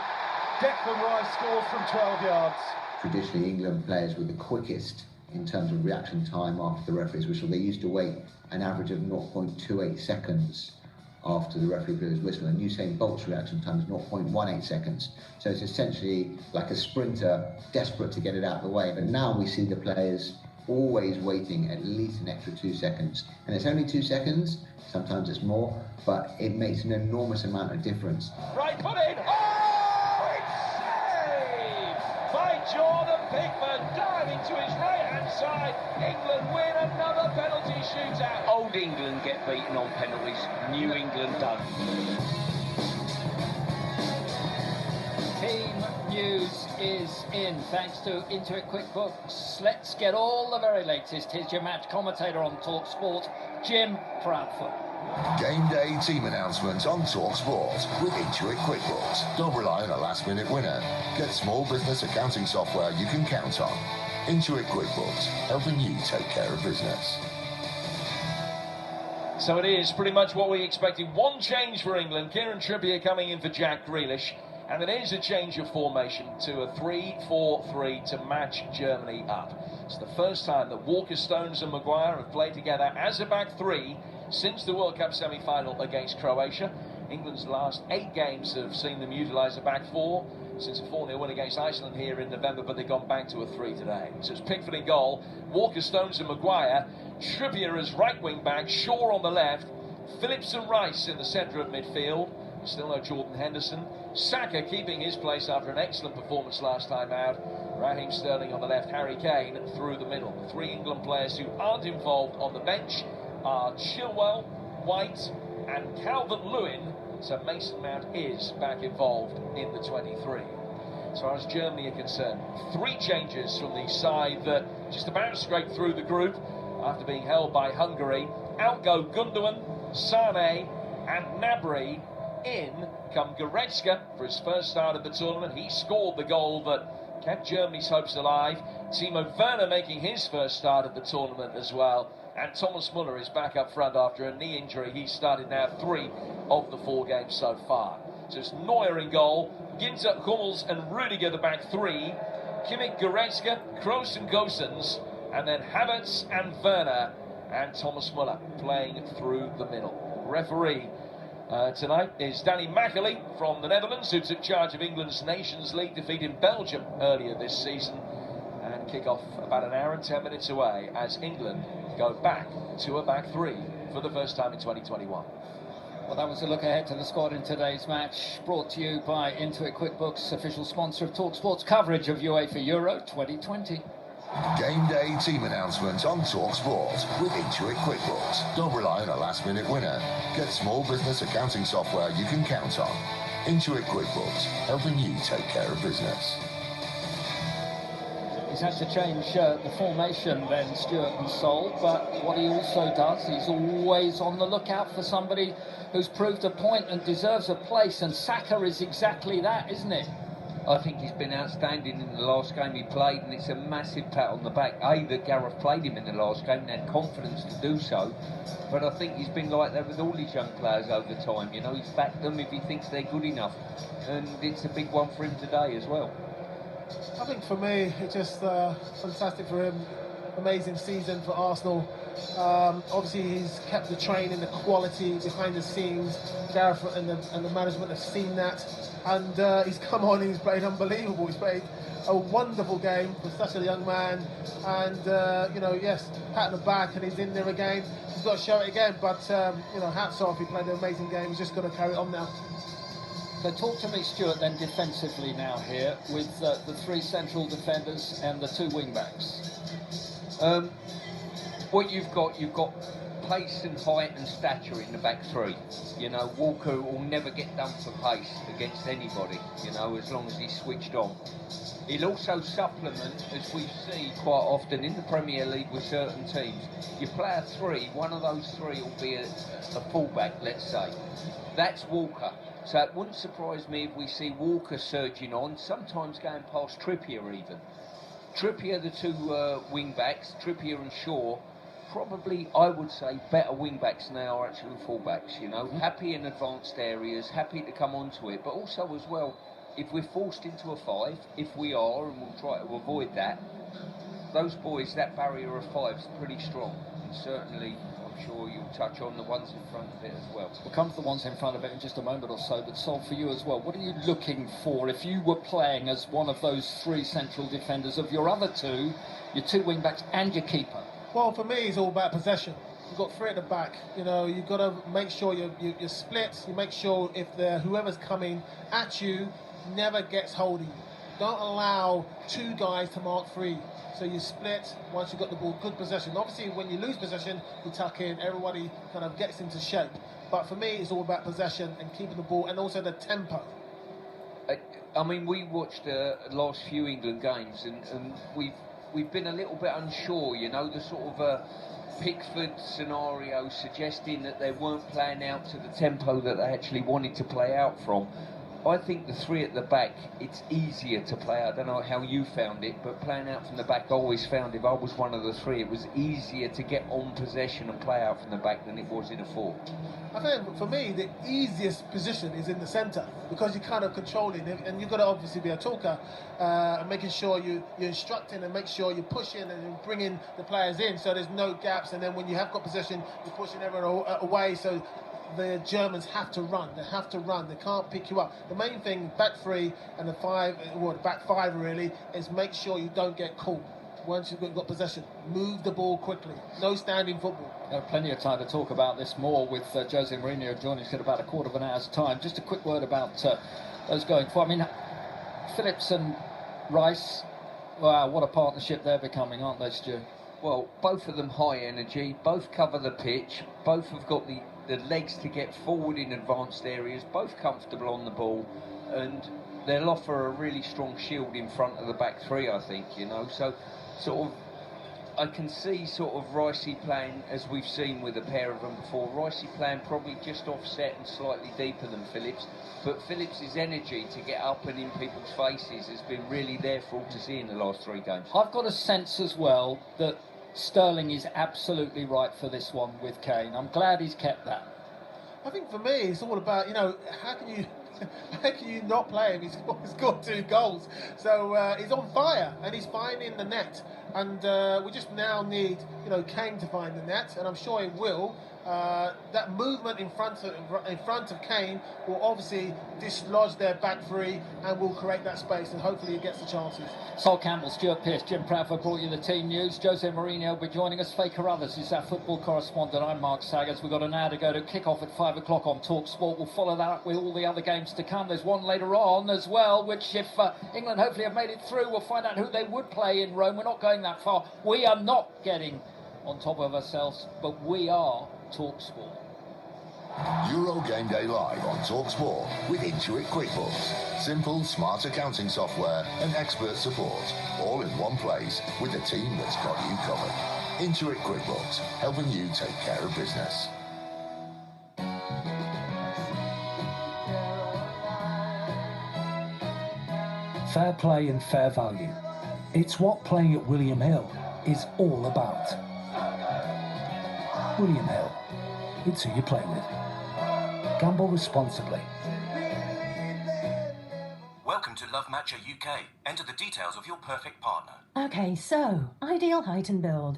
Declan Rice scores from 12 yards. Traditionally, England players were the quickest in terms of reaction time after the referee's whistle. They used to wait an average of 0.28 seconds after the referee blew his whistle, and Usain Bolt's reaction time is 0.18 seconds. So it's essentially like a sprinter desperate to get it out of the way. But now we see the players always waiting at least an extra 2 seconds. And it's only 2 seconds, sometimes it's more, but it makes an enormous amount of difference. Right foot in, oh, it's saved by Jordan Pickford diving to his right-hand side. England win another penalty shootout. Old England get beaten on penalties. New England don't. Team news is in, thanks to Intuit QuickBooks. Let's get all the very latest. Here's your match commentator on TalkSport, Jim Proudfoot. Game day team announcements on TalkSport with Intuit QuickBooks. Don't rely on a last-minute winner. Get small business accounting software you can count on. Intuit QuickBooks, helping you take care of business. So it is pretty much what we expected. One change for England. Kieran Trippier coming in for Jack Grealish. And it is a change of formation to a 3-4-3 to match Germany up. It's the first time that Walker, Stones and Maguire have played together as a back three since the World Cup semi-final against Croatia. England's last 8 games have seen them utilise a back four since a 4-0 win against Iceland here in November, but they've gone back to a 3 today. So it's Pickford in goal, Walker, Stones and Maguire, Trippier as right wing back, Shaw on the left, Phillips and Rice in the centre of midfield. Still no Jordan Henderson. Saka keeping his place after an excellent performance last time out. Raheem Sterling on the left, Harry Kane through the middle. The 3 England players who aren't involved on the bench are Chilwell, White and Calvert-Lewin. So Mason Mount is back involved in the 23. As far as Germany are concerned, 3 changes from the side that just about scraped through the group after being held by Hungary. Out go Gundogan, Sane and Gnabry. In come Goretzka for his first start of the tournament. He scored the goal that kept Germany's hopes alive. Timo Werner making his first start of the tournament as well. And Thomas Muller is back up front after a knee injury. He's started now 3 of the 4 games so far. So it's Neuer in goal, Ginter, Hummels and Rudiger the back 3. Kimmich, Goretzka, Kroos and Gosens. And then Havertz and Werner and Thomas Muller playing through the middle. Referee tonight is Danny McAlee from the Netherlands, who took charge of England's Nations League defeat in Belgium earlier this season. And kick-off about an hour and 10 minutes away as England go back to a back three for the first time in 2021. Well, that was a look ahead to the squad in today's match, brought to you by Intuit QuickBooks, official sponsor of TalkSport's coverage of UEFA Euro 2020. Game day team announcements on TalkSport with Intuit QuickBooks. Don't rely on a last-minute winner. Get small business accounting software you can count on. Intuit QuickBooks, helping you take care of business. He's had to change the formation then, Stuart and Sol, but what he also does, he's always on the lookout for somebody who's proved a point and deserves a place, and Saka is exactly that, isn't it? I think he's been outstanding in the last game he played, and it's a massive pat on the back. That Gareth played him in the last game and had confidence to do so, but I think he's been like that with all his young players over time. You know, he's backed them if he thinks they're good enough, and it's a big one for him today as well. I think for me, it's just fantastic for him. Amazing season for Arsenal. Obviously, he's kept the training, the quality behind the scenes. Gareth and the management have seen that, and he's come on and he's played unbelievable. He's played a wonderful game for such a young man, and you know, yes, pat on the back, and he's in there again. He's got to show it again, but you know, hats off. He played an amazing game. He's just got to carry it on now. So talk to me, Stuart, then defensively now here with the 3 central defenders and the 2 wing-backs. What you've got pace and height and stature in the back 3. You know, Walker will never get done for pace against anybody, you know, as long as he's switched on. He'll also supplement, as we see quite often in the Premier League with certain teams. You play a 3, one of those 3 will be a fullback, let's say. That's Walker. So it wouldn't surprise me if we see Walker surging on, sometimes going past Trippier even. Trippier, the 2 wing-backs, Trippier and Shaw, probably, I would say, better wing-backs now are actually full-backs, you know. Happy in advanced areas, happy to come onto it, but also as well, if we're forced into a 5, if we are, and we'll try to avoid that, those boys, that barrier of 5's pretty strong, and certainly I'm sure you'll touch on the ones in front of it as well. We'll come to the ones in front of it in just a moment or so, but Sol, for you as well, what are you looking for if you were playing as one of those 3 central defenders of your other 2, your 2 wing-backs and your keeper? Well, for me, it's all about possession. You've got 3 at the back. You know, you've got to make sure you're split. You make sure if whoever's coming at you never gets hold of you. Don't allow two guys to mark three. So you split once you've got the ball, good possession. Obviously, when you lose possession, you tuck in, everybody kind of gets into shape. But for me, it's all about possession and keeping the ball and also the tempo. I mean, we watched the last few England games and we've been a little bit unsure, you know, the sort of Pickford scenario suggesting that they weren't playing out to the tempo that they actually wanted to play out from. I think the three at the back, it's easier to play. I don't know how you found it, but playing out from the back, I always found if I was one of the three, it was easier to get on possession and play out from the back than it was in a four. I think for me, the easiest position is in the centre because you're kind of controlling it, and you've got to obviously be a talker and making sure you're instructing and make sure you're pushing and you're bringing the players in so there's no gaps, and then when you have got possession, you're pushing everyone away so the Germans have to run. They have to run. They can't pick you up. The main thing, back three and the back five really, is make sure you don't get caught. Once you've got possession, move the ball quickly. No standing football. Plenty of time to talk about this more with Jose Mourinho joining us in about a quarter of an hour's time. Just a quick word about those going forward. I mean, Phillips and Rice, wow, what a partnership they're becoming, aren't they, Stu? Well, both of them high energy, both cover the pitch, both have got the legs to get forward in advanced areas, both comfortable on the ball, and they'll offer a really strong shield in front of the back three, I think, you know. So, sort of, I can see sort of Ricey playing, as we've seen with a pair of them before, Ricey playing probably just offset and slightly deeper than Phillips, but Phillips' energy to get up and in people's faces has been really there for all to see in the last three games. I've got a sense as well that Sterling is absolutely right for this one with Kane. I'm glad he's kept that. I think for me, it's all about, you know, how can you not play him? He's scored 2 goals. So he's on fire and he's finding the net. And we just now need, you know, Kane to find the net, and I'm sure he will. That movement in front of Kane will obviously dislodge their back three and will create that space, and hopefully he gets the chances. Sol Campbell, Stuart Pearce, Jim Proudfoot brought you the team news. Jose Mourinho will be joining us. Faye Carruthers is our football correspondent. I'm Mark Saggers. We've got an hour to go to kick off at 5 o'clock on TalkSport. We'll follow that up with all the other games to come. There's one later on as well, which if England hopefully have made it through, we'll find out who they would play in Rome. We're not going that far. We are not getting on top of ourselves, but we are TalkSport. Euro Game Day live on TalkSport with Intuit QuickBooks. Simple, smart accounting software and expert support, all in one place with a team that's got you covered. Intuit QuickBooks, helping you take care of business. Fair play and fair value. It's what playing at William Hill is all about. William Hill. It's who you play with. Gamble responsibly. Welcome to Love Matcher UK. Enter the details of your perfect partner. Okay, so, ideal height and build.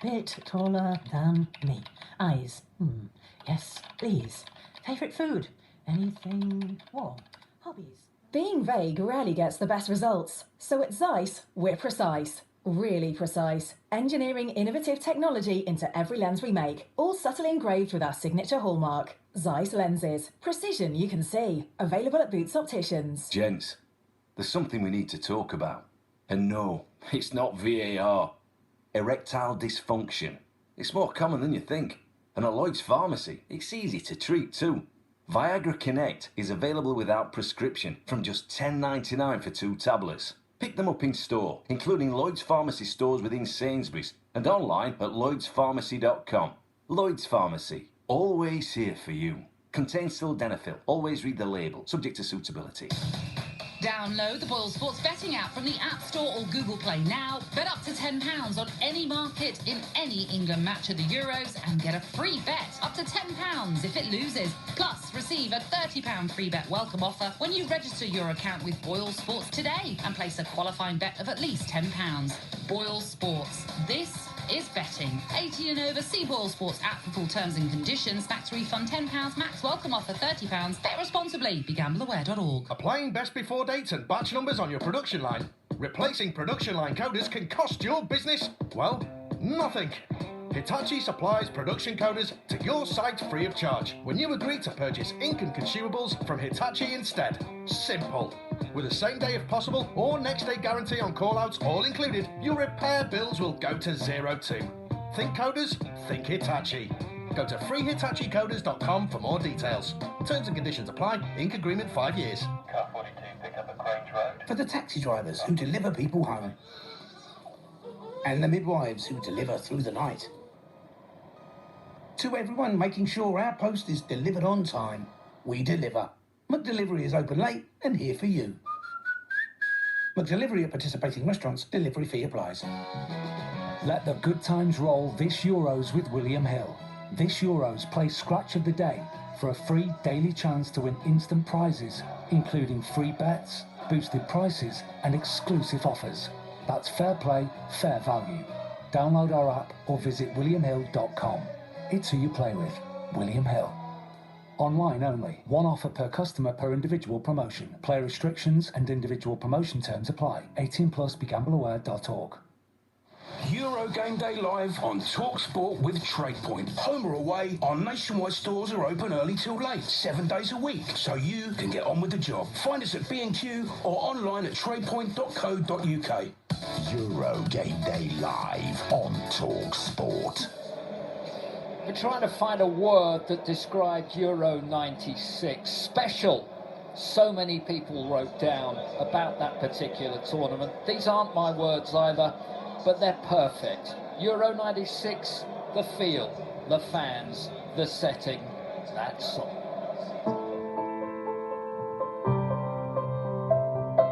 Bit taller than me. Eyes. Yes, please. Favourite food? Anything warm? Hobbies? Being vague rarely gets the best results. So at Zeiss, we're precise. Really precise. Engineering innovative technology into every lens we make, all subtly engraved with our signature hallmark. Zeiss lenses. Precision you can see. Available at Boots Opticians. Gents, there's something we need to talk about. And no, it's not VAR. Erectile dysfunction. It's more common than you think. And at Lloyd's Pharmacy, it's easy to treat too. Viagra Connect is available without prescription from just $10.99 for 2 tablets. Pick them up in store, including Lloyd's Pharmacy stores within Sainsbury's and online at lloydspharmacy.com. Lloyd's Pharmacy, always here for you. Contains sildenafil. Always read the label, subject to suitability. Download the Boyle Sports betting app from the App Store or Google Play now. Bet up to £10 on any market in any England match of the Euros and get a free bet up to £10 if it loses. Plus, receive a £30 free bet welcome offer when you register your account with Boyle Sports today and place a qualifying bet of at least £10. Boyle Sports. This is betting. 18 and over. See Boyle Sports app for full terms and conditions. Max refund £10. Max welcome offer £30. Bet responsibly. BeGambleAware.org. Applying best before dates and batch numbers on your production line. Replacing production line coders can cost your business, well, nothing. Hitachi supplies production coders to your site free of charge when you agree to purchase ink and consumables from Hitachi instead. Simple. With a same day if possible or next day guarantee on call-outs all included, your repair bills will go to zero too. Think coders? Think Hitachi. Go to freehitachicoders.com for more details. Terms and conditions apply. Inc. agreement 5 years. Car 42, pick up at Grange Road. For the taxi drivers who deliver people home. And the midwives who deliver through the night. To everyone making sure our post is delivered on time, we deliver. McDelivery is open late and here for you. McDelivery at participating restaurants. Delivery fee applies. Let the good times roll this Euros with William Hill. This Euros play Scratch of the Day for a free daily chance to win instant prizes, including free bets, boosted prices and exclusive offers. That's fair play, fair value. Download our app or visit williamhill.com. It's who you play with. William Hill. Online only. One offer per customer per individual promotion. Player restrictions and individual promotion terms apply. 18+, begambleaware.org. Euro Game Day live on TalkSport with TradePoint. Home or away, our nationwide stores are open early till late, 7 days a week, so you can get on with the job. Find us at B&Q or online at tradepoint.co.uk. Euro Game Day live on TalkSport. We're trying to find a word that described Euro 96. Special. So many people wrote down about that particular tournament. These aren't my words either, but they're perfect. Euro 96, the feel, the fans, the setting, that song.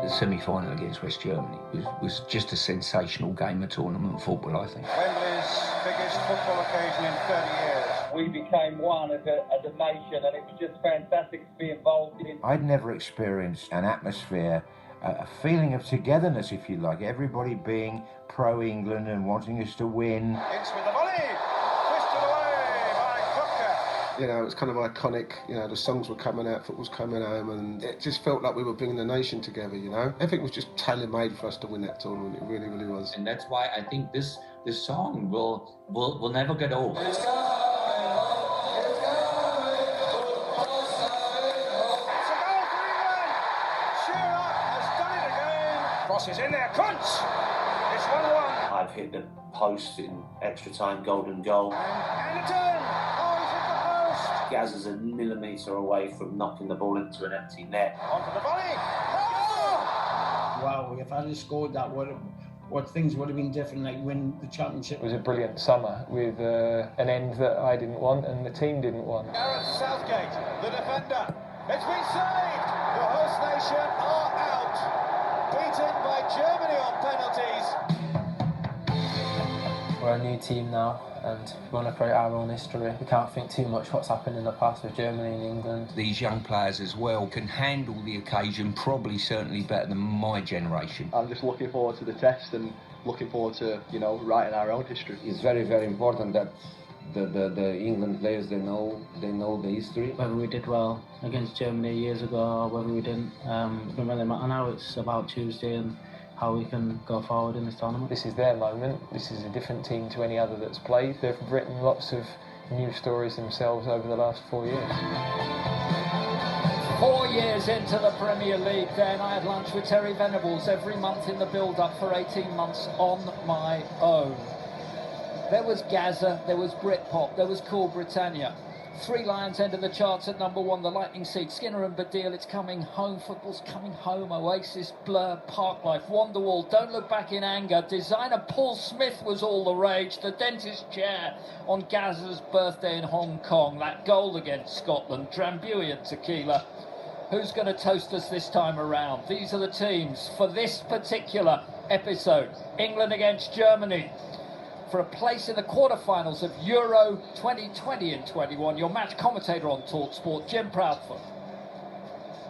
The semi-final against West Germany was just a sensational game of tournament football, I think. Wembley's biggest football occasion in 30 years. We became one as a nation, and it was just fantastic to be involved in. I'd never experienced an atmosphere, a feeling of togetherness, if you like, everybody being pro-England and wanting us to win. Ince with the volley, twisted away by Kupka. You know, it was kind of iconic, you know, the songs were coming out, football's coming home, and it just felt like we were bringing the nation together, you know. Everything was just tailor-made for us to win that tournament, it really, really was. And that's why I think this song will never get old. Crosses in there, Kuntz! It's 1-1. I've hit the post in extra time, golden goal. Anderton! Oh, he's hit the post! Gaz is a millimetre away from knocking the ball into an empty net. On for the volley! Oh! Wow, if I'd have scored that, what things would have been different, like win the championship. It was a brilliant summer with an end that I didn't want and the team didn't want. Gareth Southgate, the defender. It's been saved! The host nation are out. Beaten by Germany on penalties. We're a new team now, and we want to create our own history. We can't think too much what's happened in the past with Germany and England. These young players as well can handle the occasion certainly better than my generation. I'm just looking forward to the test and looking forward to, you know, writing our own history. It's very, very important that the England players, they know the history. Whether we did well against Germany years ago or whether we didn't, it doesn't really matter now. It's about Tuesday and how we can go forward in this tournament. This is their moment. This is a different team to any other that's played. They've written lots of new stories themselves over the last 4 years. 4 years into the Premier League then, I had lunch with Terry Venables every month in the build-up for 18 months on my own. There was Gaza, there was Britpop, there was Cool Britannia. Three Lions ended the charts at number 1, the Lightning Seed, Skinner and Badil, It's Coming Home, Football's Coming Home, Oasis, Blur, Parklife, Wonderwall, Don't Look Back in Anger, Designer Paul Smith was all the rage, The Dentist Chair on Gaza's birthday in Hong Kong, that goal against Scotland, Drambuie Tequila. Who's going to toast us this time around? These are the teams for this particular episode. England against Germany. For a place in the quarterfinals of Euro 2020 and 21. Your match commentator on TalkSport, Jim Proudfoot.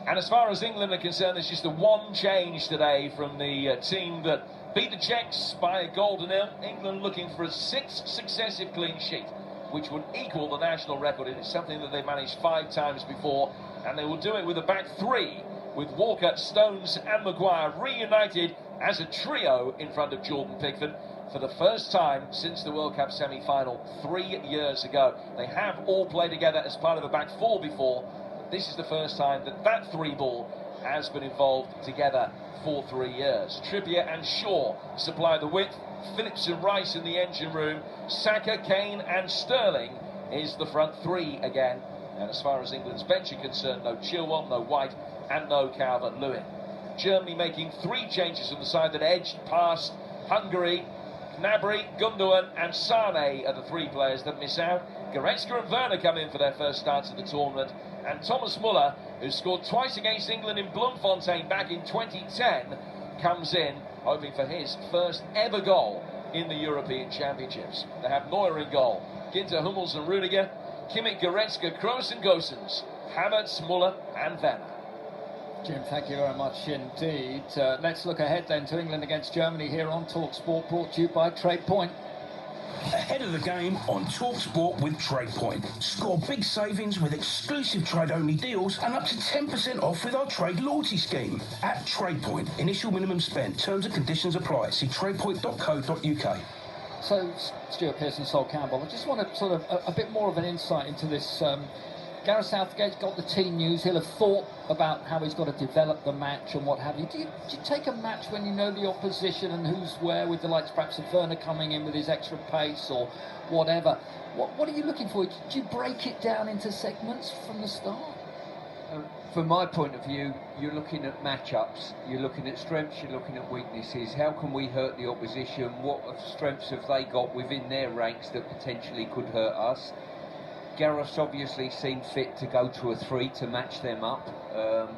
And as far as England are concerned, there's just the one change today from the team that beat the Czechs by a goal to nil. England looking for a 6th successive clean sheet, which would equal the national record. It is something that they managed 5 times before, and they will do it with a back 3, with Walker, Stones and Maguire reunited as a trio in front of Jordan Pickford. For the first time since the World Cup semi-final 3 years ago. They have all played together as part of a back 4 before, but this is the first time that 3 ball has been involved together for 3 years. Trippier and Shaw supply the width. Phillips and Rice in the engine room. Saka, Kane and Sterling is the front three again. And as far as England's bench are concerned, no Chilwell, no White and no Calvert-Lewin. Germany making 3 changes on the side that edged past Hungary. Gnabry, Gundogan and Sane are the 3 players that miss out. Goretzka and Werner come in for their first starts of the tournament. And Thomas Muller, who scored twice against England in Bloemfontein back in 2010, comes in hoping for his first ever goal in the European Championships. They have Neuer in goal, Ginter, Hummels and Rudiger, Kimmich, Goretzka, Kroos and Gosens, Havertz, Muller and Werner. Jim, thank you very much indeed. Let's look ahead then to England against Germany here on TalkSport, brought to you by TradePoint. Ahead of the game on TalkSport with TradePoint. Score big savings with exclusive trade-only deals and up to 10% off with our trade loyalty scheme. At TradePoint, initial minimum spend. Terms and conditions apply. See tradepoint.co.uk. So, Stuart Pearson, Sol Campbell, I just want to sort of a bit more of an insight into this. Gareth Southgate's got the team news. He'll have thought about how he's got to develop the match and what have you. Do you take a match when you know the opposition and who's where, with the likes perhaps of Werner coming in with his extra pace or whatever? What are you looking for? Do you break it down into segments from the start? From my point of view, you're looking at matchups, you're looking at strengths, you're looking at weaknesses. How can we hurt the opposition? What strengths have they got within their ranks that potentially could hurt us? Gareth's obviously seen fit to go to a 3 to match them up.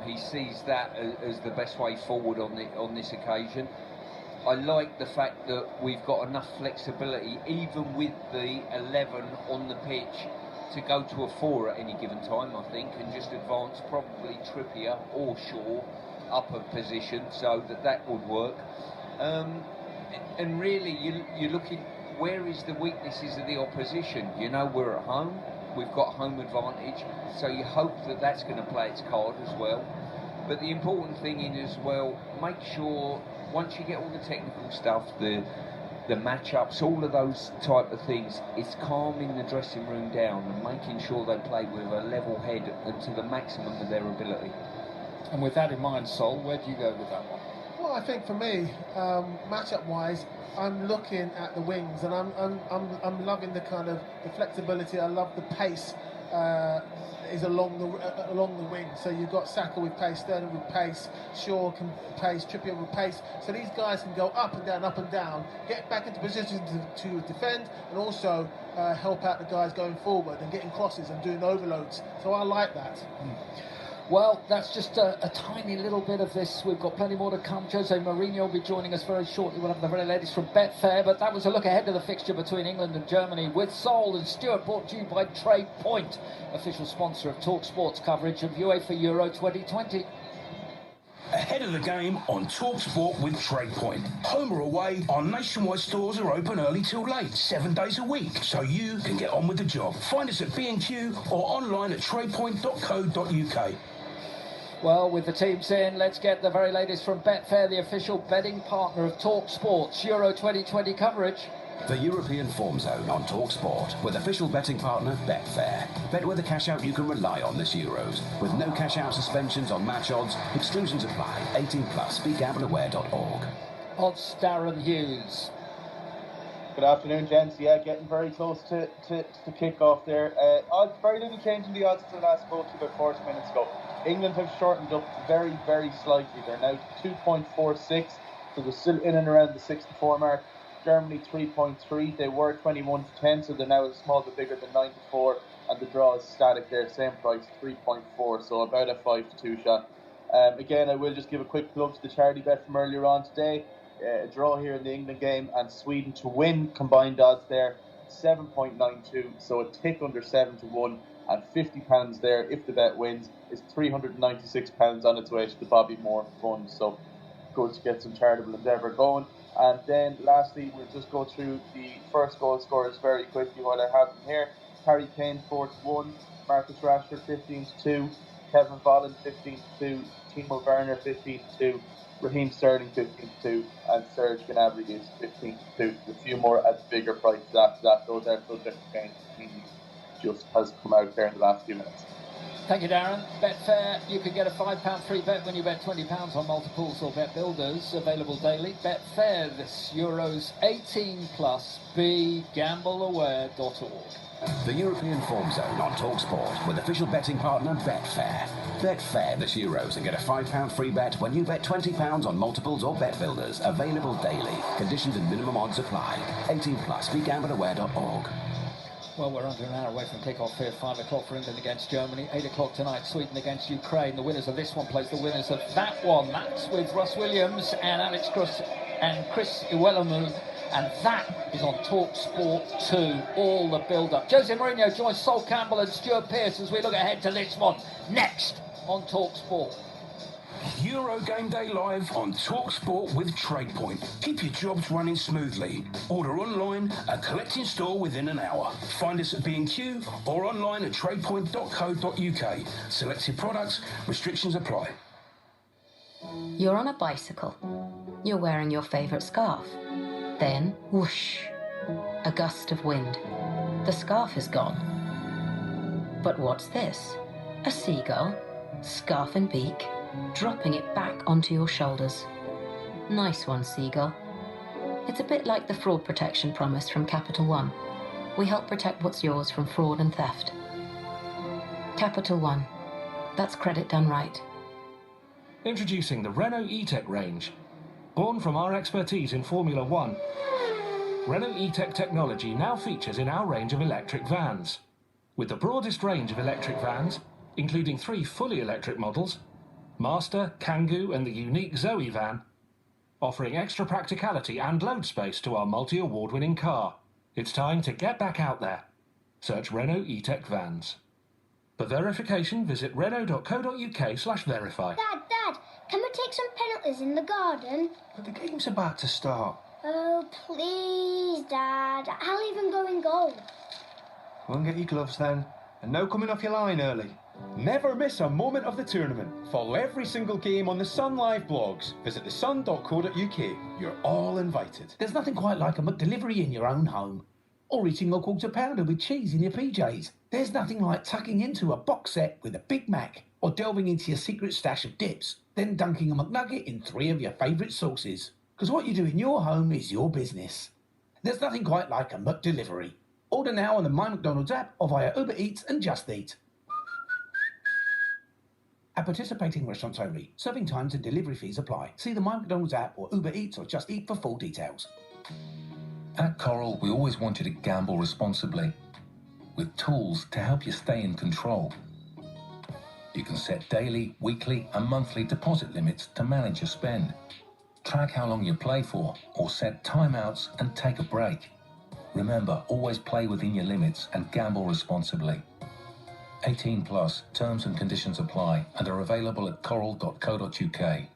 He sees that as the best way forward on this occasion. I like the fact that we've got enough flexibility, even with the 11 on the pitch, to go to a 4 at any given time, I think, and just advance probably Trippier or Shaw up a position so that would work. And really, you're looking, where is the weaknesses of the opposition? You know, we're at home. We've got home advantage, so you hope that that's going to play its card as well. But the important thing is as well, make sure once you get all the technical stuff, the matchups, all of those type of things, it's calming the dressing room down and making sure they play with a level head and to the maximum of their ability. And with that in mind, Sol, where do you go with that one? Well, I think for me, matchup-wise, I'm looking at the wings, and I'm loving the kind of the flexibility. I love the pace is along the wing. So you've got Saka with pace, Sterling with pace, Shaw can pace, Trippier with pace. So these guys can go up and down, get back into position to defend, and also help out the guys going forward and getting crosses and doing overloads. So I like that. Well, that's just a tiny little bit of this. We've got plenty more to come. Jose Mourinho will be joining us very shortly. We'll have the very latest from Betfair, but that was a look ahead to the fixture between England and Germany with Sol and Stuart, brought to you by TradePoint, official sponsor of TalkSport's coverage of UEFA Euro 2020. Ahead of the game on TalkSport with TradePoint. Home or away, our nationwide stores are open early till late, 7 days a week, so you can get on with the job. Find us at B&Q or online at tradepoint.co.uk. Well, with the teams in, let's get the very latest from Betfair, the official betting partner of TalkSport's Euro 2020 coverage. The European Form Zone on TalkSport with official betting partner Betfair. Bet with a cash out you can rely on this Euros. With no cash out suspensions on match odds, exclusions apply. 18 plus. BeGambleAware.org. Odds, Darren Hughes. Good afternoon, gents. Yeah, getting very close to kick off there. Odds, very little change in the odds to the last spoke to about 40 minutes ago. England have shortened up very, very slightly. They're now 2.46, so they're still in and around the 64 mark. Germany 3.3, they were 21-10, so they're now a small bit bigger than 94, and the draw is static there, same price, 3.4, so about a 5-2 shot. Again, I will just give a quick plug to the charity bet from earlier on today. A draw here in the England game, and Sweden to win, combined odds there, 7.92, so a tick under 7-1, and £50 there if the bet wins is £396 on its way to the Bobby Moore Fund, so good to get some charitable endeavour going. And then lastly, we'll just go through the first goal scorers very quickly while I have them here. Harry Kane 4-1, Marcus Rashford 15-2, Kevin Volland 15-2, Timo Werner 15-2, Raheem Sterling 15-2, and Serge Gnabry is 15-2. A few more at bigger prices after that, though they're subject to change. Just has come out there in the last few minutes. Thank you, Darren. Betfair, you can get a £5 free bet when you bet £20 on multiples or bet builders. Available daily. Betfair this Euros 18 plus. BeGambleAware.org. The European Form Zone on TalkSport with official betting partner Betfair. Betfair this Euros and get a £5 free bet when you bet £20 on multiples or bet builders. Available daily. Conditions and minimum odds apply. 18 plus. BeGambleAware.org. Well, we're under an hour away from kick-off here. 5 o'clock for England against Germany. 8 o'clock tonight, Sweden against Ukraine. The winners of this one plays the winners of that one. That's with Russ Williams and Alex Cross and Chris Iwelumu. And that is on TalkSport 2. All the build-up. Jose Mourinho joins Sol Campbell and Stuart Pearce as we look ahead to this one. Next on TalkSport. Euro Game Day live on TalkSport with TradePoint. Keep your jobs running smoothly. Order online and collect in store within an hour. Find us at B&Q or online at tradepoint.co.uk. Selected products, restrictions apply. You're on a bicycle. You're wearing your favourite scarf. Then, whoosh, a gust of wind. The scarf is gone. But what's this? A seagull, scarf and beak, dropping it back onto your shoulders. Nice one, seagull. It's a bit like the fraud protection promise from Capital One. We help protect what's yours from fraud and theft. Capital One. That's credit done right. Introducing the Renault E-Tech range. Born from our expertise in Formula One, Renault E-Tech technology now features in our range of electric vans. With the broadest range of electric vans, including 3 fully electric models, Master, Kangoo and the unique Zoe van, offering extra practicality and load space to our multi-award-winning car. It's time to get back out there. Search Renault E-Tech vans. For verification, visit renault.co.uk/verify. Dad, can we take some penalties in the garden? But the game's about to start. Oh, please, Dad. I'll even go in goal. Go and get your gloves then. And no coming off your line early. Never miss a moment of the tournament. Follow every single game on the Sun Live blogs. Visit thesun.co.uk. You're all invited. There's nothing quite like a McDelivery in your own home. Or eating a quarter pounder with cheese in your PJs. There's nothing like tucking into a box set with a Big Mac. Or delving into your secret stash of dips. Then dunking a McNugget in 3 of your favourite sauces. Because what you do in your home is your business. There's nothing quite like a McDelivery. Order now on the My McDonald's app or via Uber Eats and Just Eat. At participating restaurants only. Serving times and delivery fees apply. See the My McDonald's app or Uber Eats or Just Eat for full details. At Coral, we always want you to gamble responsibly, with tools to help you stay in control. You can set daily, weekly and monthly deposit limits to manage your spend. Track how long you play for, or set timeouts and take a break. Remember, always play within your limits and gamble responsibly. 18 plus, terms and conditions apply and are available at coral.co.uk.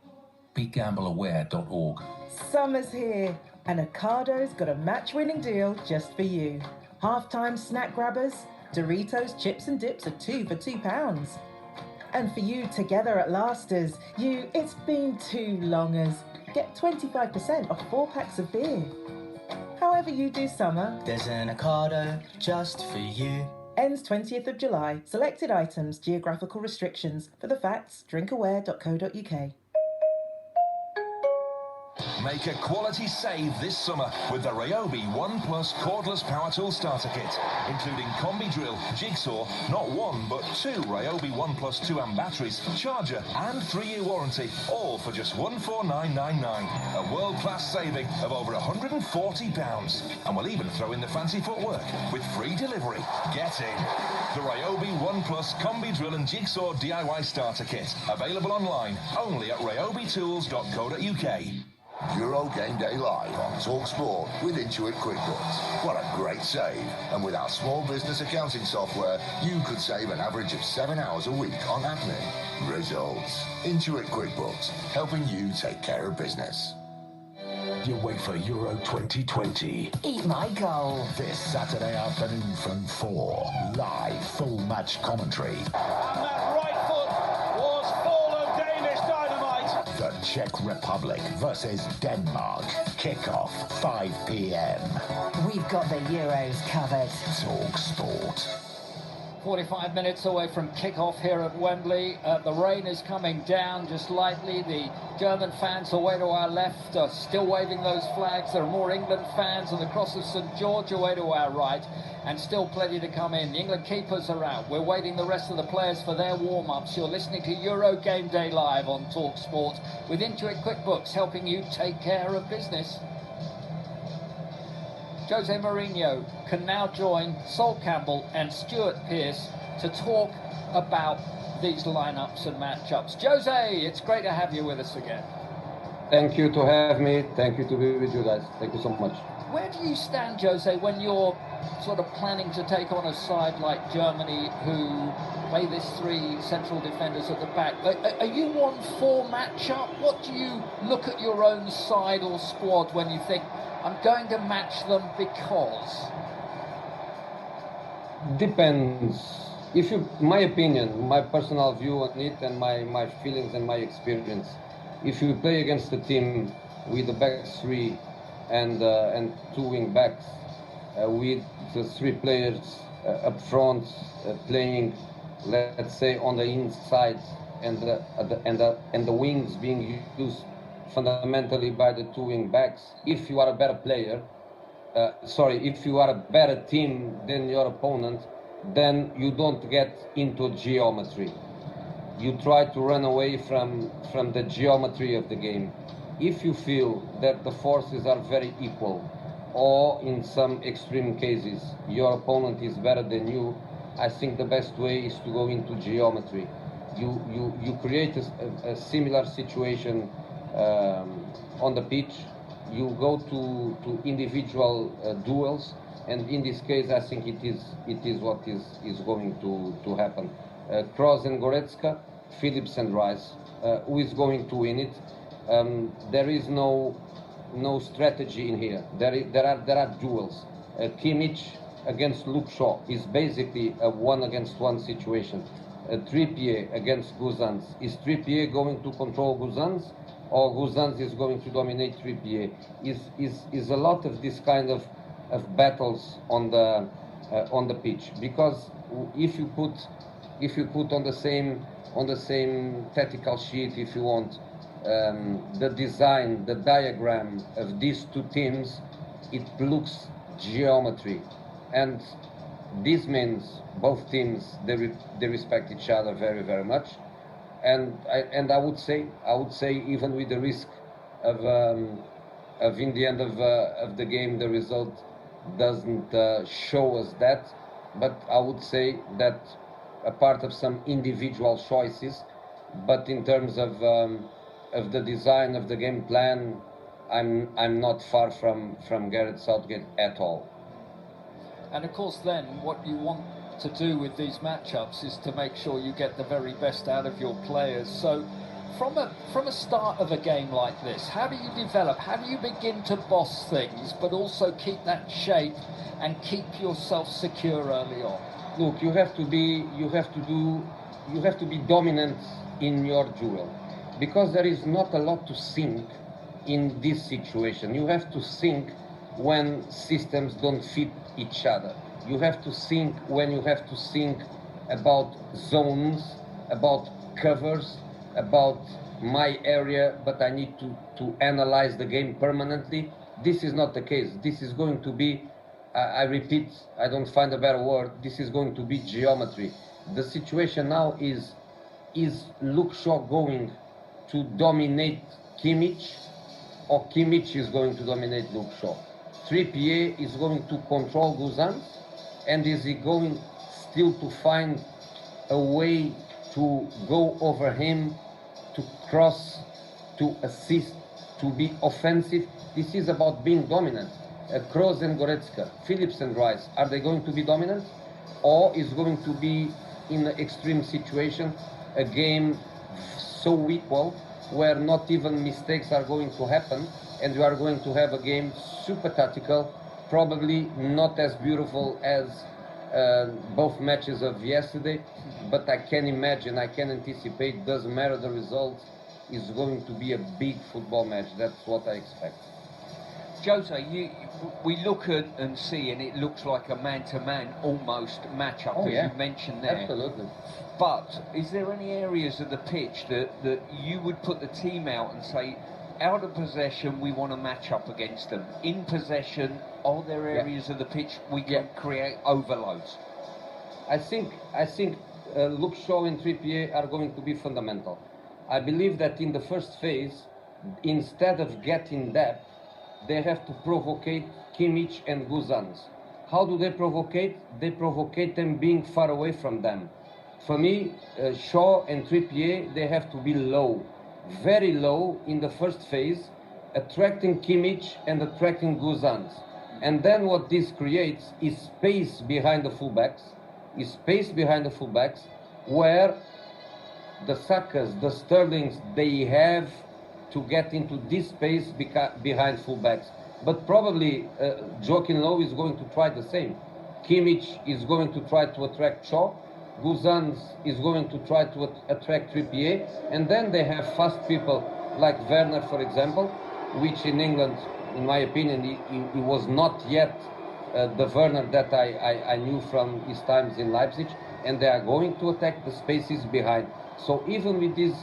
BeGambleAware.org. Summer's here, and Ocado's got a match-winning deal just for you. Half-time snack grabbers, Doritos, chips and dips are 2 for £2. And for you together at Lasters, it's been too longers. Get 25% off 4 packs of beer. However you do summer, there's an Ocado just for you. Ends 20th of July. Selected items, geographical restrictions. For the facts, drinkaware.co.uk. Make a quality save this summer with the Ryobi One Plus cordless power tool starter kit, including combi drill, jigsaw, not 1 but 2 Ryobi One Plus 2-amp batteries, charger and 3-year warranty, all for just $149.99. A world-class saving of over £140. And we'll even throw in the fancy footwork with free delivery. Get in. The Ryobi One Plus combi drill and jigsaw DIY starter kit, available online only at ryobitools.co.uk. Euro Game Day live on TalkSport with Intuit QuickBooks. What a great save. And with our small business accounting software, you could save an average of 7 hours a week on admin. Results. Intuit QuickBooks, helping you take care of business. UEFA Euro 2020. Eat my goal. This Saturday afternoon from 4. Live full match commentary. And that right foot was full of Danish dynamite. The Czech Republic versus Denmark. Kickoff 5 p.m. We've got the Euros covered. TalkSport. 45 minutes away from kick-off here at Wembley. The rain is coming down just lightly. The German fans away to our left are still waving those flags. There are more England fans on the cross of St George away to our right, and still plenty to come in. The England keepers are out. We're waiting the rest of the players for their warm-ups. You're listening to Euro Game Day Live on TalkSport with Intuit QuickBooks, helping you take care of business. Jose Mourinho can now join Sol Campbell and Stuart Pearce to talk about these lineups and matchups. Jose, it's great to have you with us again. Thank you to have me. Thank you to be with you guys. Thank you so much. Where do you stand, Jose, when you're sort of planning to take on a side like Germany, who play these three central defenders at the back? Are you on for matchup? What do you look at your own side or squad when you think, I'm going to match them because? Depends. If you, my opinion, my personal view on it, and my feelings and my experience. If you play against a team with the back three and two wing backs, with the three players up front playing, let's say, on the inside, and the wings being used fundamentally by the two wing backs. If you are a better player, if you are a better team than your opponent, then you don't get into geometry. You try to run away from the geometry of the game. If you feel that the forces are very equal, or in some extreme cases your opponent is better than you, I think the best way is to go into geometry. You create a similar situation on the pitch. You go to individual duels, and in this case I think it is what is going to happen. Kroos and Goretzka, Phillips and Rice, who is going to win it? There is no strategy in here. There are duels. Kimmich against Luke Shaw is basically a 1-against-1 situation. Trippier against Guzans. Is Trippier going to control Guzans, or Guzans is going to dominate Trippier? Is a lot of this kind of battles on the pitch, because if you put on the same tactical sheet, if you want, the design, the diagram of these two teams, it looks geometry, and this means both teams they respect each other very, very much, and I would say even with the risk of in the end of the game the result doesn't show us that, but I would say that a part of some individual choices, but in terms of the design of the game plan, I'm not far from Gareth Southgate at all. And of course then what you want to do with these matchups is to make sure you get the very best out of your players. So from a start of a game like this, how do you develop, how do you begin to boss things but also keep that shape and keep yourself secure early on? Look, you have to be dominant in your duel, because there is not a lot to think in this situation. You have to think when systems don't fit each other. You have to think when you have to think about zones, about covers, about my area, but I need to analyze the game permanently. This is not the case. This is going to be, I repeat, I don't find a better word, this is going to be geometry. The situation now is Luke Shaw going to dominate Kimmich, or Kimmich is going to dominate Luke Shaw? Trippier is going to control Guzan, and is he going still to find a way to go over him, to cross, to assist, to be offensive? This is about being dominant. Kroos and Goretzka, Phillips and Rice, are they going to be dominant? Or is going to be, in an extreme situation, a game so equal where not even mistakes are going to happen, and you are going to have a game super tactical, probably not as beautiful as both matches of yesterday, but I can imagine, I can anticipate, doesn't matter the result, is going to be a big football match. That's what I expect. Jose, we look at and see, and it looks like a man-to-man almost matchup, as you mentioned there. Absolutely. But is there any areas of the pitch that you would put the team out and say, out of possession, we want to match up against them? In possession, are there areas of the pitch we can create overloads? I think Luke Shaw and Trippier are going to be fundamental. I believe that in the first phase, instead of getting depth, they have to provocate Kimmich and Guzans. How do they provocate? They provocate them being far away from them. For me, Shaw and Trippier, they have to be low, very low in the first phase, attracting Kimmich and attracting Guzans. And then what this creates is space behind the fullbacks, where the Sakas, the Sterlings, they have to get into this space behind fullbacks. But probably Joaquin Low is going to try the same. Kimmich is going to try to attract Shaw. Guzans is going to try to attract Trippier. And then they have fast people like Werner, for example, which in England, in my opinion, he was not yet the Werner that I knew from his times in Leipzig. And they are going to attack the spaces behind. So even with this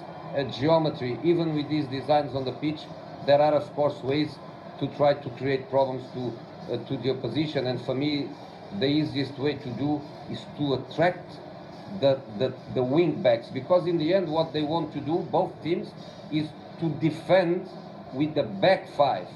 geometry, even with these designs on the pitch, there are of course ways to try to create problems to the opposition. And for me, the easiest way to do is to attract the wing backs, because in the end what they want to do, both teams, is to defend with the back five.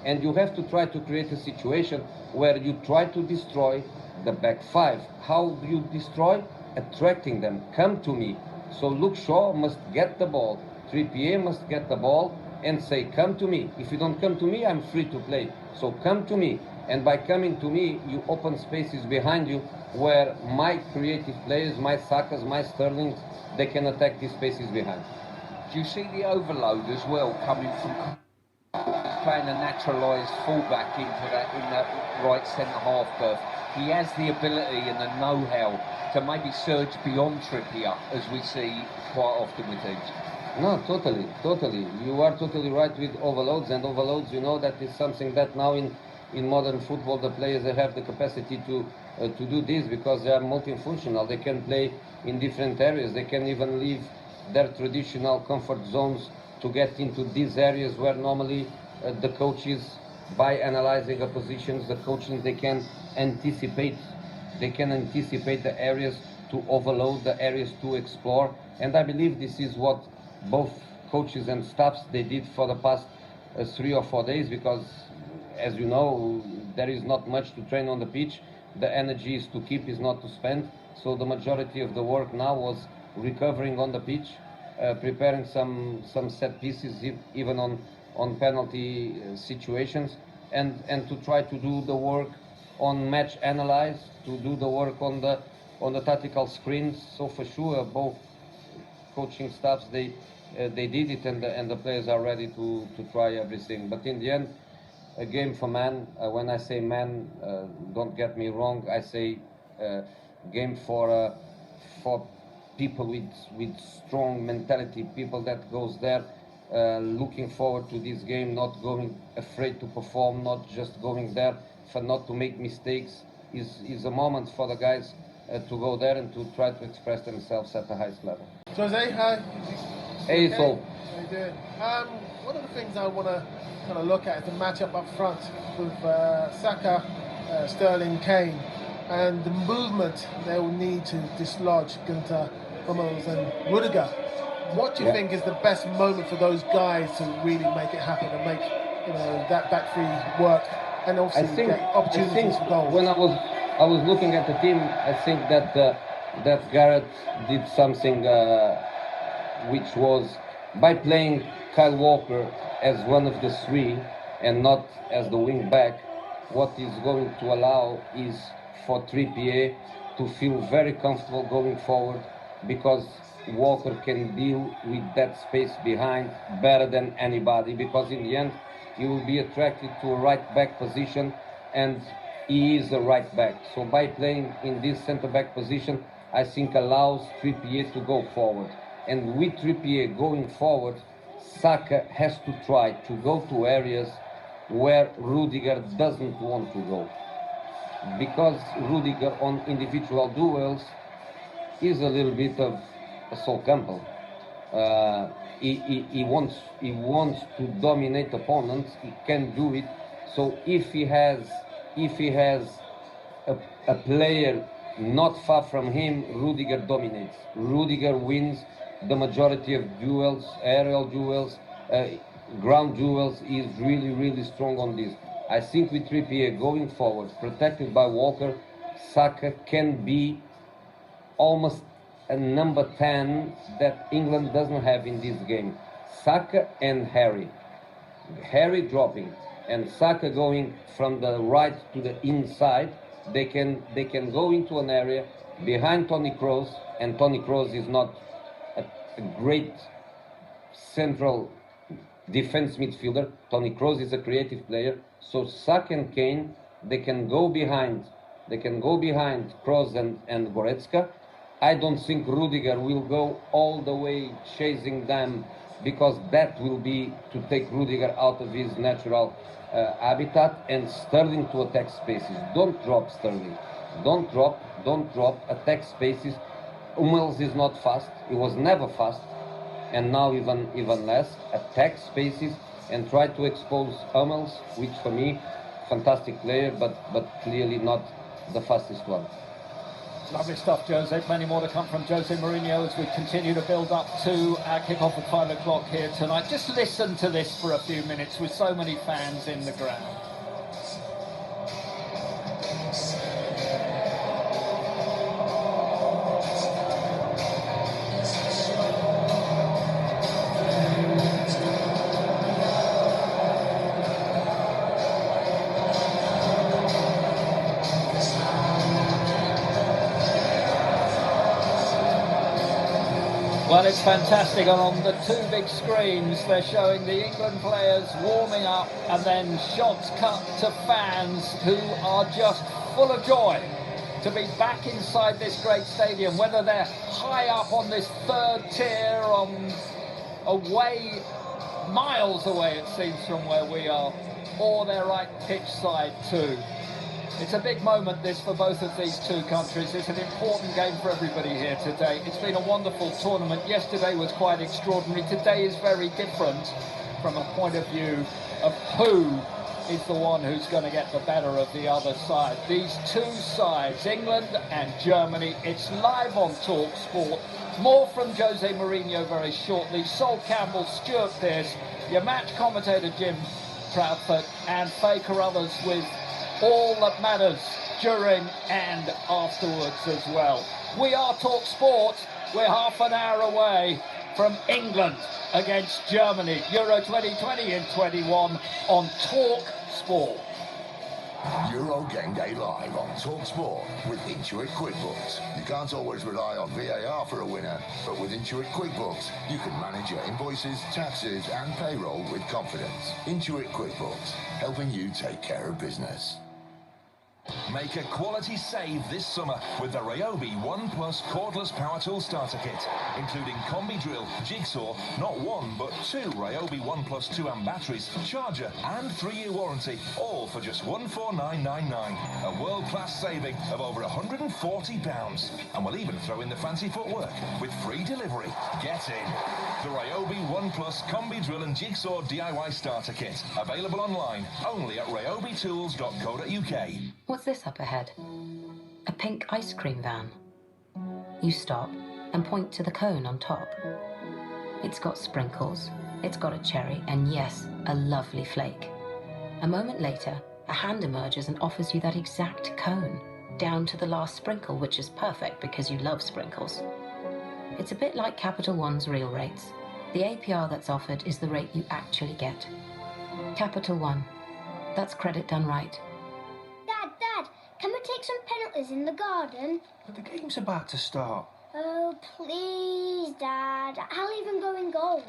And you have to try to create a situation where you try to destroy the back five. How do you destroy? Attracting them. Come to me. So Luke Shaw must get the ball, Trippier must get the ball and say, come to me. If you don't come to me, I'm free to play. So come to me. And by coming to me, you open spaces behind you where my creative players, my Sakas, my Sterlings, they can attack these spaces behind. Do you see the overload as well coming from playing a naturalised fullback in that right centre-half berth? He has the ability and the know-how to maybe surge beyond Trippier, as we see quite often with teams. No, totally. You are totally right with overloads, and overloads, you know, that is something that now in modern football the players, they have the capacity to do this, because they are multifunctional. They can play in different areas. They can even leave their traditional comfort zones to get into these areas where normally the coaches, by analyzing the positions, the coaches, they can anticipate the areas to overload, the areas to explore. And I believe this is what both coaches and staffs, they did for the past 3 or 4 days, because as you know, there is not much to train on the pitch. The energy is to keep, is not to spend. So the majority of the work now was recovering on the pitch, preparing some set pieces, even on penalty situations, and to try to do the work on match analyze, to do the work on the tactical screens. So for sure, both coaching staffs, they did it, and the players are ready to try everything. But in the end, a game for man. When I say man, don't get me wrong, I say game for people with strong mentality, people that goes there looking forward to this game, not going afraid to perform, not just going there for not to make mistakes. Is a moment for the guys to go there and to try to express themselves at the highest level. Jose, hi. Hey, okay. Sol. How you doing? One of the things I want to kind of look at is the matchup up front with Saka, Sterling, Kane, and the movement they will need to dislodge Günther, Hummels and Rudiger. What do you think is the best moment for those guys to really make it happen and make that back three work, and also get opportunities for goals? When I was looking at the team, I think that Gareth did something which was, by playing Kyle Walker as one of the three and not as the wing back, what is going to allow is for Trippier to feel very comfortable going forward, because Walker can deal with that space behind better than anybody, because in the end he will be attracted to a right back position, and he is a right back. So by playing in this centre back position, I think allows Trippier to go forward. And with Trippier going forward, Saka has to try to go to areas where Rudiger doesn't want to go. Because Rudiger on individual duels is a little bit of a Sol Campbell. He wants to dominate opponents. He can do it. So if he has a player not far from him, Rudiger dominates. Rudiger wins the majority of duels, aerial duels, ground duels. He is really strong on this. I think with Trippier going forward, protected by Walker, Saka can be almost a number 10 that England doesn't have in this game. Saka and Harry. Harry dropping and Saka going from the right to the inside. They can go into an area behind Toni Kroos, and Toni Kroos is not a great central defense midfielder. Toni Kroos is a creative player. So Saka and Kane, they can go behind Kroos and Goretzka. I don't think Rudiger will go all the way chasing them, because that will be to take Rudiger out of his natural habitat, and Sterling to attack spaces. Don't drop Sterling. Don't drop. Attack spaces. Hummels is not fast. He was never fast, and now even less. Attack spaces and try to expose Hummels, which for me, fantastic player, but clearly not the fastest one. Lovely stuff, Jose. Plenty more to come from Jose Mourinho as we continue to build up to our kick-off at 5 o'clock here tonight. Just listen to this for a few minutes with so many fans in the ground. Well, it's fantastic, and on the two big screens they're showing the England players warming up and then shots cut to fans who are just full of joy to be back inside this great stadium, whether they're high up on this third tier, away, miles away it seems from where we are, or they're right pitch side too. It's a big moment, this, for both of these two countries. It's an important game for everybody here today. It's been a wonderful tournament. Yesterday was quite extraordinary. Today is very different from a point of view of who is the one who's going to get the better of the other side. These two sides, England and Germany, it's live on TalkSport. More from Jose Mourinho very shortly. Sol Campbell, Stuart Pearce, your match commentator Jim Proudfoot, and Faye Carruthers with all that matters during and afterwards as well. We are TalkSport. We're half an hour away from England against Germany. Euro 2020 in 21 on TalkSport. Euro Game Day live on TalkSport with Intuit QuickBooks. You can't always rely on VAR for a winner, but with Intuit QuickBooks, you can manage your invoices, taxes and payroll with confidence. Intuit QuickBooks, helping you take care of business. Make a quality save this summer with the Ryobi One Plus cordless power tool starter kit, including combi drill, jigsaw, not one but two Ryobi One Plus 2 amp batteries, charger and 3-year warranty, all for just $149.99. A world-class saving of over £140. And we'll even throw in the fancy footwork with free delivery. Get in. The Ryobi One Plus combi drill and jigsaw DIY starter kit, available online only at ryobitools.co.uk. What's this up ahead? A pink ice cream van. You stop and point to the cone on top. It's got sprinkles, it's got a cherry, and yes, a lovely flake. A moment later, a hand emerges and offers you that exact cone, down to the last sprinkle, which is perfect because you love sprinkles. It's a bit like Capital One's real rates. The APR that's offered is the rate you actually get. Capital One. That's credit done right. Dad, can we take some penalties in the garden? But the game's about to start. Oh, please, Dad. I'll even go in goal.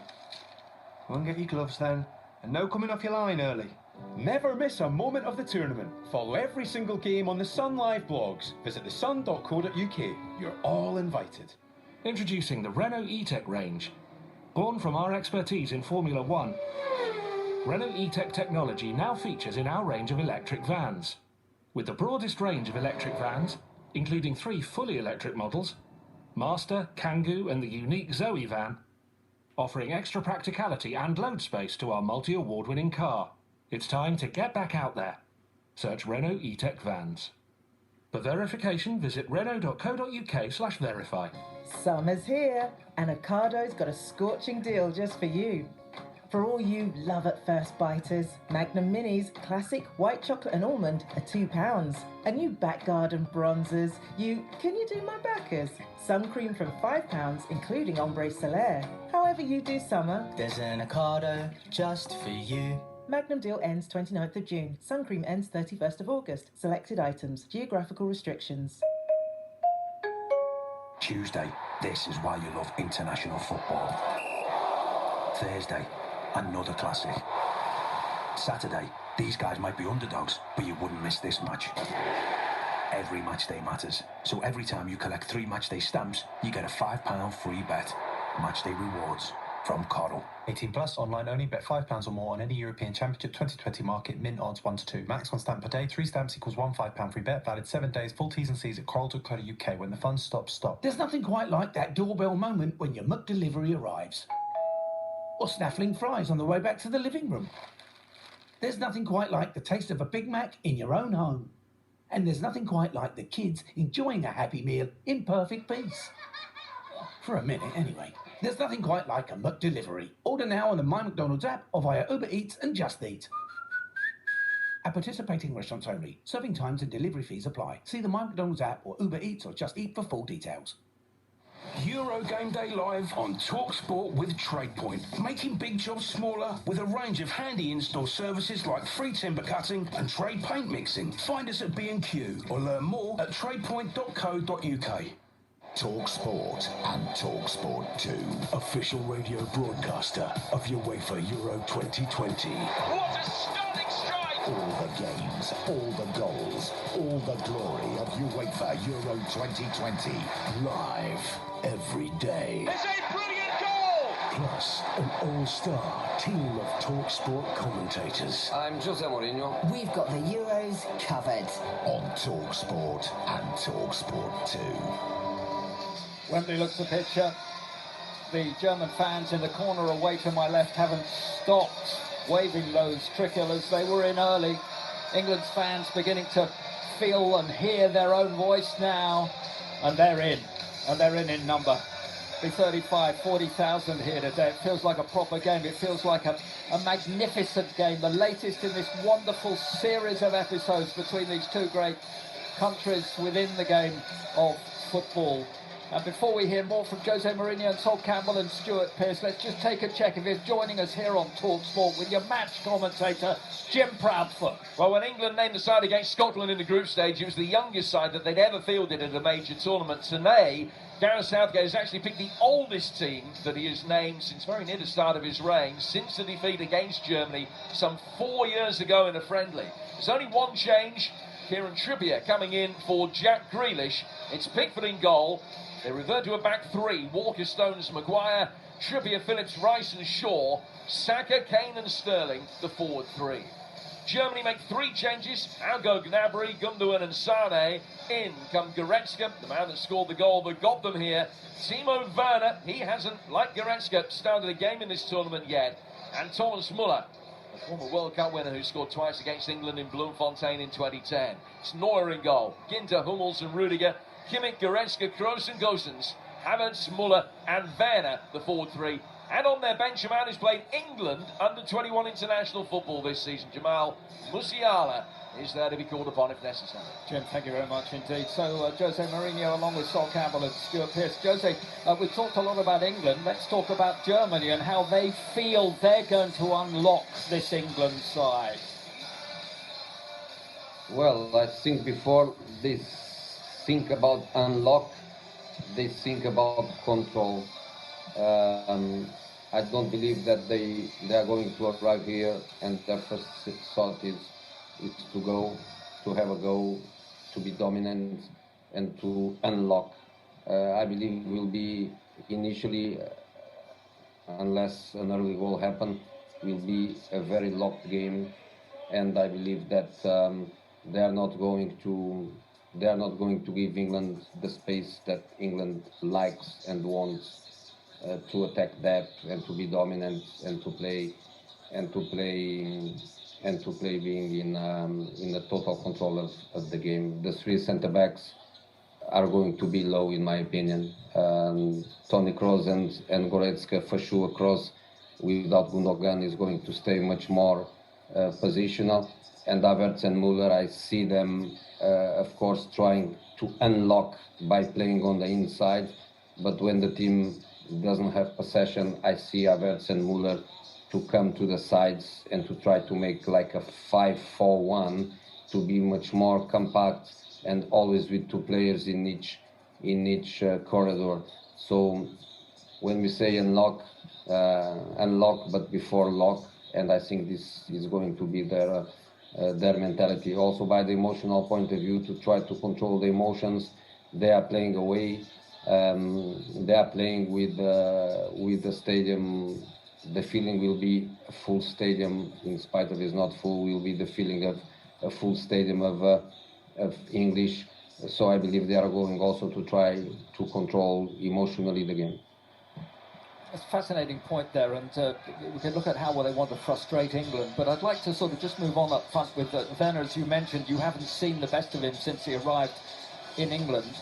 Go and get your gloves then. And no coming off your line early. Never miss a moment of the tournament. Follow every single game on the Sun Live blogs. Visit thesun.co.uk. You're all invited. Introducing the Renault E-Tech range. Born from our expertise in Formula One, Renault E-Tech technology now features in our range of electric vans. With the broadest range of electric vans, including 3 fully electric models, Master, Kangoo and the unique Zoe van, offering extra practicality and load space to our multi-award-winning car. It's time to get back out there. Search Renault E-Tech Vans. For verification, visit renault.co.uk/verify. Summer's here, and Ocado's got a scorching deal just for you. For all you love at first biters, Magnum Minis, classic white chocolate and almond are £2. And you back garden bronzers, can you do my backers? Sun cream from £5, including ombre solaire. However you do summer, There's an Ocado just for you. Magnum deal ends 29th of June. Sun cream ends 31st of August. Selected items. Geographical restrictions. Tuesday, this is why you love international football. Thursday, another classic. Saturday, these guys might be underdogs, but you wouldn't miss this match. Every match day matters, so every time you collect 3 match day stamps, you get a £5 free bet. Match day rewards from Coral. 18 plus, online only, bet £5 or more on any European Championship 2020 market, min odds 1 to 2. Max 1 stamp per day, 3 stamps equals £1 £5 free bet, valid 7 days, full T's and C's at coral.co.uk. When the fun stops, stop. There's nothing quite like that doorbell moment when your Muck delivery arrives. Or snaffling fries on the way back to the living room. There's nothing quite like the taste of a Big Mac in your own home. And there's nothing quite like the kids enjoying a Happy Meal in perfect peace. For a minute, anyway. There's nothing quite like a Muck delivery. Order now on the My McDonald's app or via Uber Eats and Just Eat. At participating restaurants only. Serving times and delivery fees apply. See the My McDonald's app or Uber Eats or Just Eat for full details. Euro Game Day live on TalkSport with TradePoint. Making big jobs smaller with a range of handy in-store services like free timber cutting and trade paint mixing. Find us at B&Q or learn more at tradepoint.co.uk. TalkSport and TalkSport 2. Official radio broadcaster of UEFA Euro 2020. What a stunning strike! All the games, all the goals, all the glory of UEFA Euro 2020. Live every day. It's a brilliant goal! Plus, an all-star team of TalkSport commentators. I'm Jose Mourinho. We've got the Euros covered. On TalkSport and TalkSport 2. Wembley looks a picture. The German fans in the corner away to my left haven't stopped waving those tricolours. They were in early. England's fans beginning to feel and hear their own voice now. And they're in. And they're in number. Be 35, 40,000 here today. It feels like a proper game. It feels like a magnificent game. The latest in this wonderful series of episodes between these two great countries within the game of football. And before we hear more from Jose Mourinho and Sol Campbell and Stuart Pearce, let's just take a check if he's joining us here on TalkSport with your match commentator, Jim Proudfoot. Well, when England named the side against Scotland in the group stage, it was the youngest side that they'd ever fielded at a major tournament. Today, Gareth Southgate has actually picked the oldest team that he has named since very near the start of his reign, since the defeat against Germany some 4 years ago in a friendly. There's only one change. Kieran Trippier coming in for Jack Grealish. It's Pickford in goal. They revert to a back three. Walker, Stones, Maguire, Trippier, Phillips, Rice and Shaw, Saka, Kane and Sterling, the forward three. Germany make 3 changes. Out go Gnabry, Gundogan and Sane. In come Goretzka, the man that scored the goal that got them here. Timo Werner, he hasn't, like Goretzka, started a game in this tournament yet. And Thomas Muller, the former World Cup winner who scored twice against England in Bloemfontein in 2010. It's Neuer in goal. Ginter, Hummels and Rudiger. Kimmich, Goretzka, Kroos and Gosens, Havertz, Muller and Werner, the forward three. And on their bench, a man who's played England under-21 international football this season, Jamal Musiala, is there to be called upon if necessary. Jim, thank you very much indeed. So, Jose Mourinho along with Sol Campbell and Stuart Pearce. Jose, we've talked a lot about England. Let's talk about Germany and how they feel they're going to unlock this England side. Well, I think before this think about unlock, they think about control. I don't believe that they are going to arrive here and their first thought is to have a go, to be dominant and to unlock. I believe will be initially, unless an early goal happen, will be a very locked game, and I believe that they are not going to give England the space that England likes and wants to attack that and to be dominant and to play being in the total control of the game. The three centre backs are going to be low, in my opinion. Toni Kroos and Goretzka for sure. Kroos without Gundogan is going to stay much more positional, and Havertz and Müller, I see them of course trying to unlock by playing on the inside, but when the team doesn't have possession, I see Havertz and Müller to come to the sides and to try to make like a 5-4-1, to be much more compact and always with two players in each corridor. So when we say unlock but before lock, and I think this is going to be their mentality. Also by the emotional point of view, to try to control the emotions. They are playing away. They are playing with the stadium. The feeling will be a full stadium, in spite of it's not full, will be the feeling of a full stadium of English. So I believe they are going also to try to control emotionally the game. It's a fascinating point there, and we can look at how well they want to frustrate England, but I'd like to sort of just move on up front with Werner. As you mentioned, you haven't seen the best of him since he arrived in England,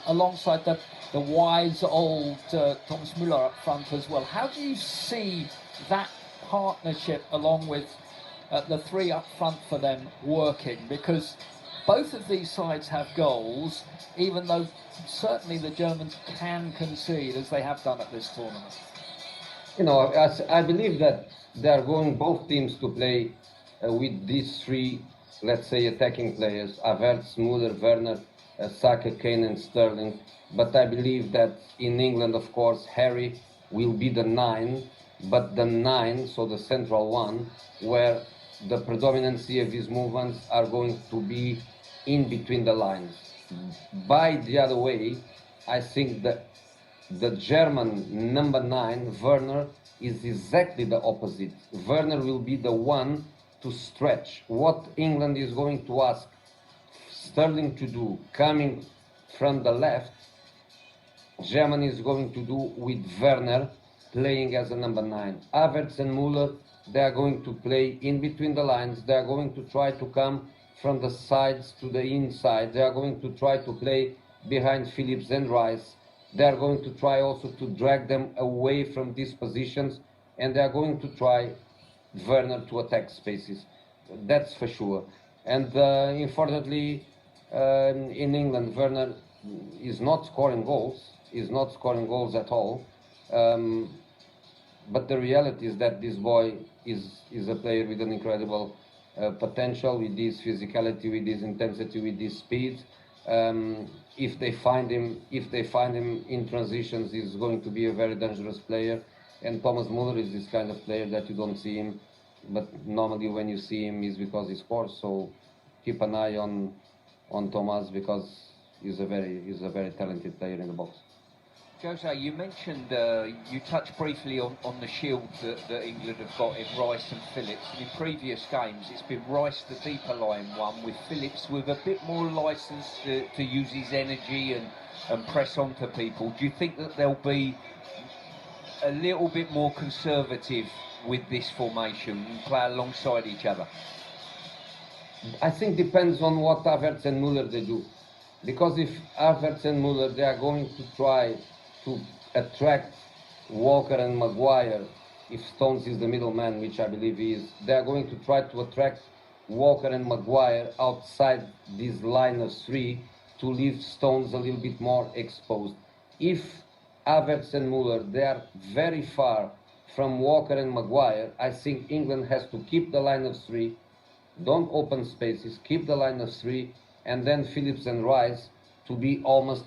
alongside the wise old Thomas Müller up front as well. How do you see that partnership along with the three up front for them working? Because both of these sides have goals, even though certainly the Germans can concede, as they have done at this tournament. You know, I believe that they are going both teams to play with these three, let's say, attacking players: Havertz, Müller, Werner, Saka, Kane and Sterling. But I believe that in England, of course, Harry will be the 9, but the 9, so the central one, where the predominancy of his movements are going to be in between the lines. By the other way, I think that the German number 9, Werner, is exactly the opposite. Werner will be the one to stretch. What England is going to ask Sterling to do, coming from the left, Germany is going to do with Werner playing as a number 9. Havertz and Müller, they are going to play in between the lines. They are going to try to come from the sides to the inside. They are going to try to play behind Phillips and Rice. They are going to try also to drag them away from these positions, and they are going to try Werner to attack spaces. That's for sure. And unfortunately, in England, Werner is not scoring goals. Is not scoring goals at all. But the reality is that this boy is a player with an incredible potential, with this physicality, with this intensity, with this speed. If they find him in transitions, he's going to be a very dangerous player. And Thomas Müller is this kind of player that you don't see him, but normally when you see him is because he scores. So keep an eye on Thomas, because he's a very talented player in the box. Jose, you mentioned, you touched briefly on the shield that England have got in Rice and Phillips. And in previous games, it's been Rice, the deeper line one, with Phillips with a bit more licence to use his energy and press onto people. Do you think that they'll be a little bit more conservative with this formation and play alongside each other? I think depends on what Havertz and Müller they do. Because if Havertz and Müller, they are going to try to attract Walker and Maguire, if Stones is the middleman, which I believe he is, they are going to try to attract Walker and Maguire outside this line of 3 to leave Stones a little bit more exposed. If Havertz and Müller, they are very far from Walker and Maguire, I think England has to keep the line of 3, don't open spaces, keep the line of 3, and then Phillips and Rice to be almost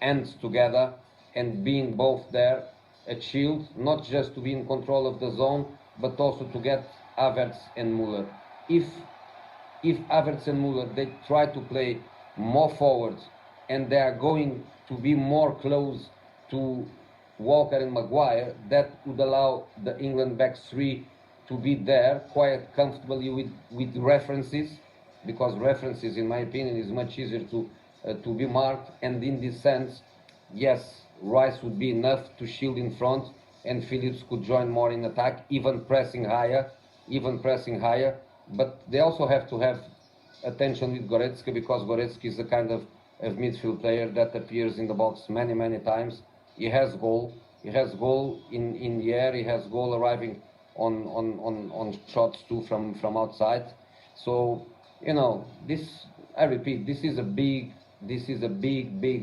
ends together and being both there, a shield, not just to be in control of the zone, but also to get Havertz and Müller. If Havertz and Müller, they try to play more forwards and they are going to be more close to Walker and Maguire, that would allow the England back 3 to be there quite comfortably with references, because references, in my opinion, is much easier to be marked. And in this sense, yes, Rice would be enough to shield in front, and Phillips could join more in attack, even pressing higher. But they also have to have attention with Goretzka, because Goretzka is the kind of midfield player that appears in the box many times. He has goal in the air. He has goal arriving on shots too from outside. So this, I repeat, this is a big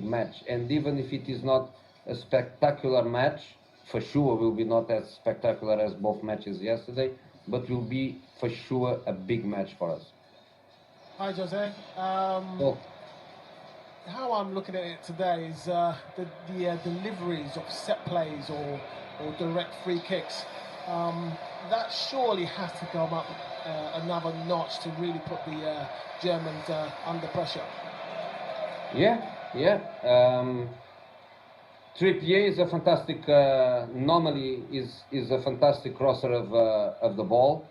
match. And even if it is not a spectacular match, for sure will be not as spectacular as both matches yesterday, but will be for sure a big match for us. Hi, Jose. How I'm looking at it today is the deliveries of set plays or direct free kicks. That surely has to come up another notch to really put the Germans under pressure. Yeah. Trippier is a fantastic, normally is a fantastic crosser of the ball.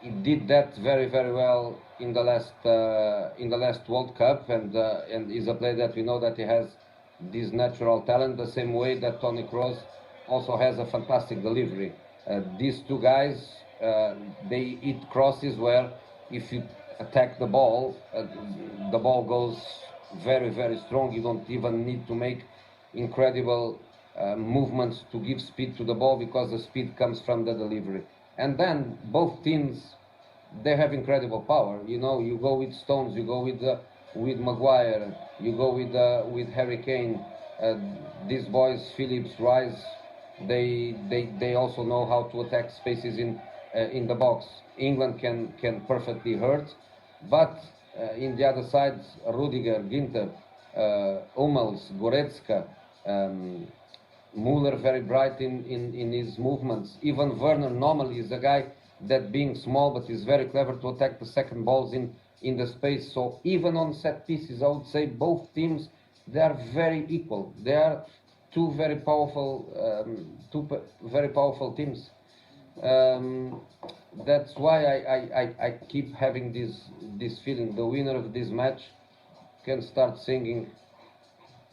He did that very well in the last World Cup, and is a player that we know that he has this natural talent, the same way that Toni Kroos also has a fantastic delivery. These two guys, they eat crosses where if you attack the ball goes very strong. You don't even need to make incredible movements to give speed to the ball, because the speed comes from the delivery. And then both teams, they have incredible power. You go with Stones, you go with Maguire, you go with Harry Kane. These boys, Phillips, Rice, they also know how to attack spaces in the box. England can perfectly hurt, but in the other side, Rudiger, Ginter, Hummels, Goretzka, Müller very bright in his movements. Even Werner normally is a guy that, being small, but is very clever to attack the second balls in the space. So even on set pieces, I would say both teams, they are very equal. They are two very powerful teams. That's why I keep having this feeling. The winner of this match can start singing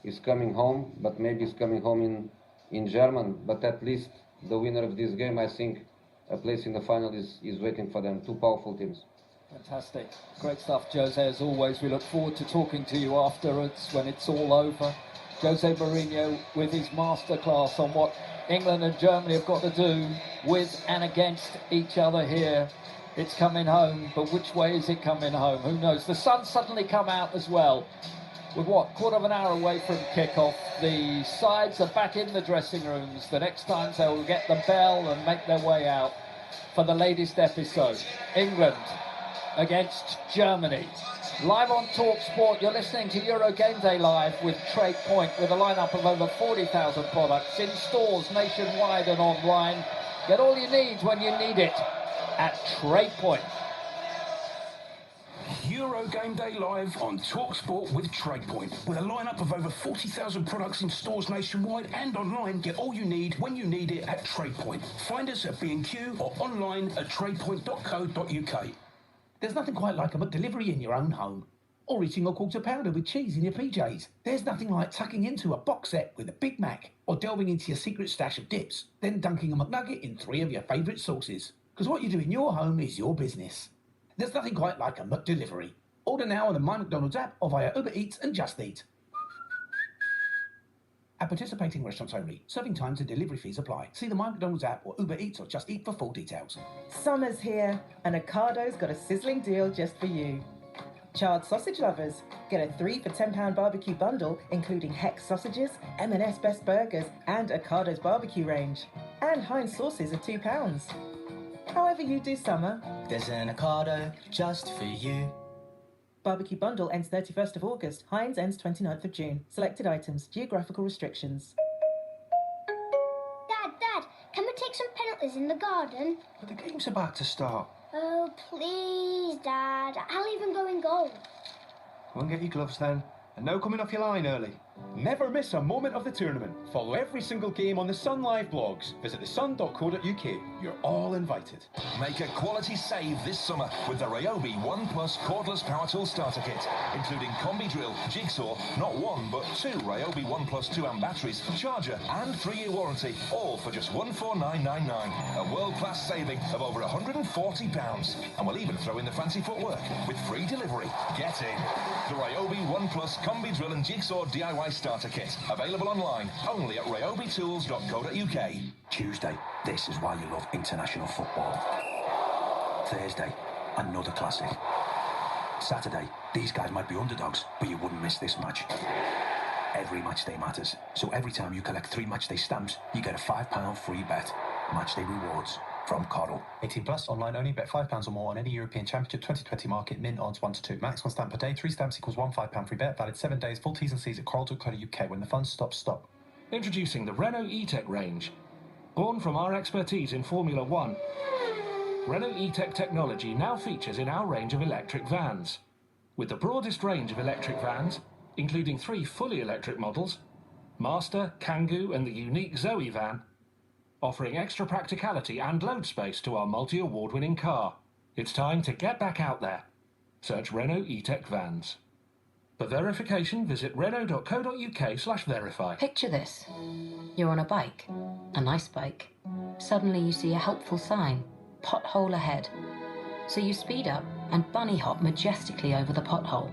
"Is coming home," but maybe it's coming home in German. But at least the winner of this game, I think, a place in the final is waiting for them. Two powerful teams. Fantastic. Great stuff, Jose, as always. We look forward to talking to you afterwards when it's all over. Jose Mourinho with his masterclass on what England and Germany have got to do with and against each other here. It's coming home, but which way is it coming home? Who knows? The sun's suddenly come out as well. With quarter of an hour away from kick-off, the sides are back in the dressing rooms. The next time they will get the bell and make their way out for the latest episode. England against Germany. Live on TalkSport, you're listening to Euro Game Day Live with Trade Point, with a lineup of over 40,000 products in stores nationwide and online. Get all you need when you need it at Trade Point. Euro Game Day Live on TalkSport with TradePoint. With a lineup of over 40,000 products in stores nationwide and online, get all you need when you need it at TradePoint. Find us at B&Q or online at tradepoint.co.uk. There's nothing quite like a McDelivery in your own home. Or eating a quarter pounder with cheese in your PJs. There's nothing like tucking into a box set with a Big Mac, or delving into your secret stash of dips, then dunking a McNugget in 3 of your favourite sauces. Because what you do in your home is your business. There's nothing quite like a McDelivery. Order now on the My McDonald's app or via Uber Eats and Just Eat. At participating restaurants only. Serving times and delivery fees apply. See the My McDonald's app or Uber Eats or Just Eat for full details. Summer's here, and Ocado's got a sizzling deal just for you. Charred sausage lovers, get a 3 for £10 barbecue bundle, including Hex sausages, M&S Best Burgers, and Ocado's barbecue range. And Heinz sauces are £2. However you do summer, there's an Ocado just for you. Barbecue bundle ends 31st of August. Heinz ends 29th of June. Selected items. Geographical restrictions. Dad, can we take some penalties in the garden? But the game's about to start. Oh, please, Dad. I'll even go in goal. Go and get your gloves then. And no coming off your line early. Never miss a moment of the tournament. Follow every single game on the Sun Live blogs. Visit thesun.co.uk. You're all invited. Make a quality save this summer with the Ryobi 1 Plus cordless power tool starter kit, including combi drill, jigsaw, not one but two Ryobi 1 Plus 2 amp batteries, charger and 3-year warranty, all for just $149.99. A world-class saving of over £140. And we'll even throw in the fancy footwork with free delivery. Get in. The Ryobi 1 Plus combi drill and jigsaw DIY starter kit, available online only at ryobitools.co.uk. Tuesday, this is why you love international football. Thursday, another classic. Saturday, these guys might be underdogs, but you wouldn't miss this match. Every match day matters, so every time you collect 3 match day stamps, you get a £5 free bet. Match day rewards from Coral. 18 plus, online only, bet £5 or more on any European Championship 2020 market, min odds 1 to 2. Max 1 stamp per day, 3 stamps equals £1 free bet, valid 7 days, full T's and C's at coral.co.uk. When the fun stops, stop. Introducing the Renault E-Tech range. Born from our expertise in Formula One, Renault E-Tech technology now features in our range of electric vans. With the broadest range of electric vans, including 3 fully electric models, Master, Kangoo and the unique Zoe van, offering extra practicality and load space to our multi-award-winning car. It's time to get back out there. Search Renault E-Tech vans. For verification, visit renault.co.uk/verify. Picture this. You're on a bike, a nice bike. Suddenly you see a helpful sign, pothole ahead. So you speed up and bunny hop majestically over the pothole.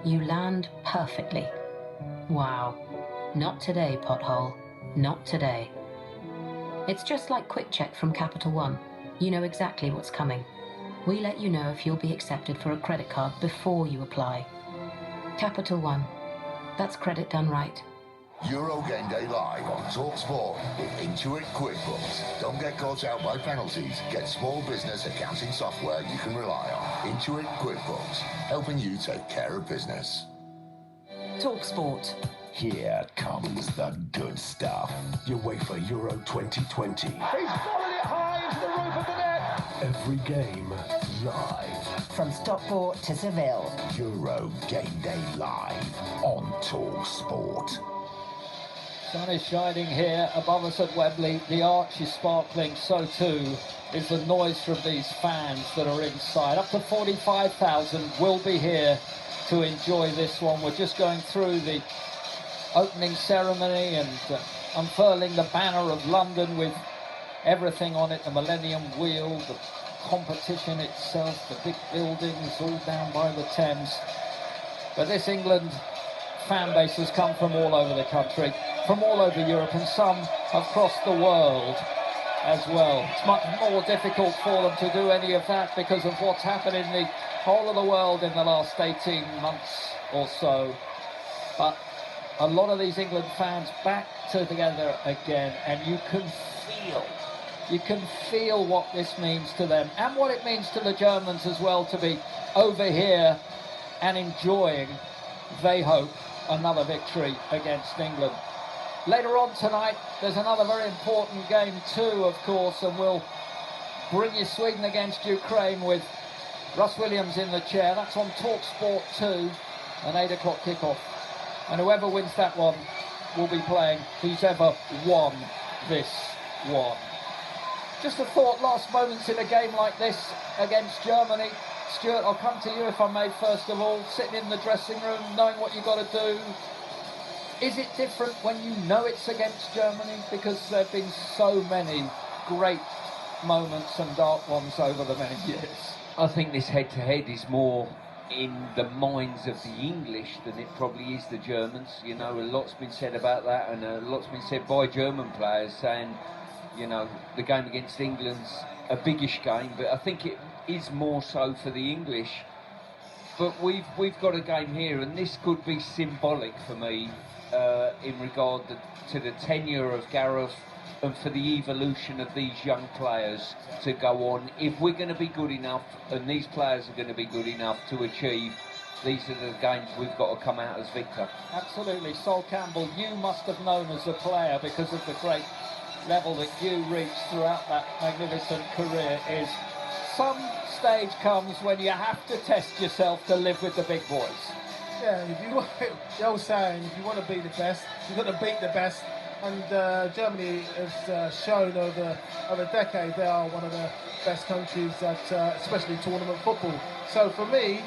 You land perfectly. Wow. Not today, pothole. Not today. It's just like Quick Check from Capital One. You know exactly what's coming. We let you know if you'll be accepted for a credit card before you apply. Capital One. That's credit done right. Euro Game Day live on TalkSport with Intuit QuickBooks. Don't get caught out by penalties. Get small business accounting software you can rely on. Intuit QuickBooks, helping you take care of business. TalkSport. Here comes the good stuff. UEFA Euro 2020. He's volleyed it high into the roof of the net. Every game live. From Stockport to Seville. Euro Game Day live on TalkSport. Sun is shining here above us at Wembley. The arch is sparkling, so too is the noise from these fans that are inside. Up to 45,000 will be here to enjoy this one. We're just going through the opening ceremony and unfurling the banner of London with everything on it, the Millennium Wheel, the competition itself, the big buildings all down by the Thames. But this England fan base has come from all over the country, from all over Europe, and some across the world as well. It's much more difficult for them to do any of that because of what's happened in the whole of the world in the last 18 months or so. But a lot of these England fans back together again, and you can feel what this means to them and what it means to the Germans as well to be over here and enjoying, they hope, another victory against England. Later on tonight, there's another very important game too, of course, and we'll bring you Sweden against Ukraine with Russ Williams in the chair. That's on TalkSport 2, an 8 o'clock kickoff. And whoever wins that one will be playing who's ever won this one. Just a thought, last moments in a game like this against Germany. Stuart, I'll come to you if I may first of all. Sitting in the dressing room, knowing what you've got to do. Is it different when you know it's against Germany? Because there have been so many great moments and dark ones over the many years. I think this head-to-head is more in the minds of the English than it probably is the Germans. You know, a lot's been said about that, and a lot's been said by German players saying, you know, the game against England's a biggish game, but I think it is more so for the English. But we've got a game here, and this could be symbolic for me in regard to the tenure of Gareth and for the evolution of these young players to go on. If we're going to be good enough, and these players are going to be good enough to achieve, these are the games we've got to come out as victor. Absolutely. Sol Campbell, you must have known as a player, because of the great level that you reached throughout that magnificent career, is some stage comes when you have to test yourself to live with the big boys. Yeah, if you want, the old saying, if you want to be the best, you've got to beat the best. And Germany has shown over decades they are one of the best countries at especially tournament football. So for me,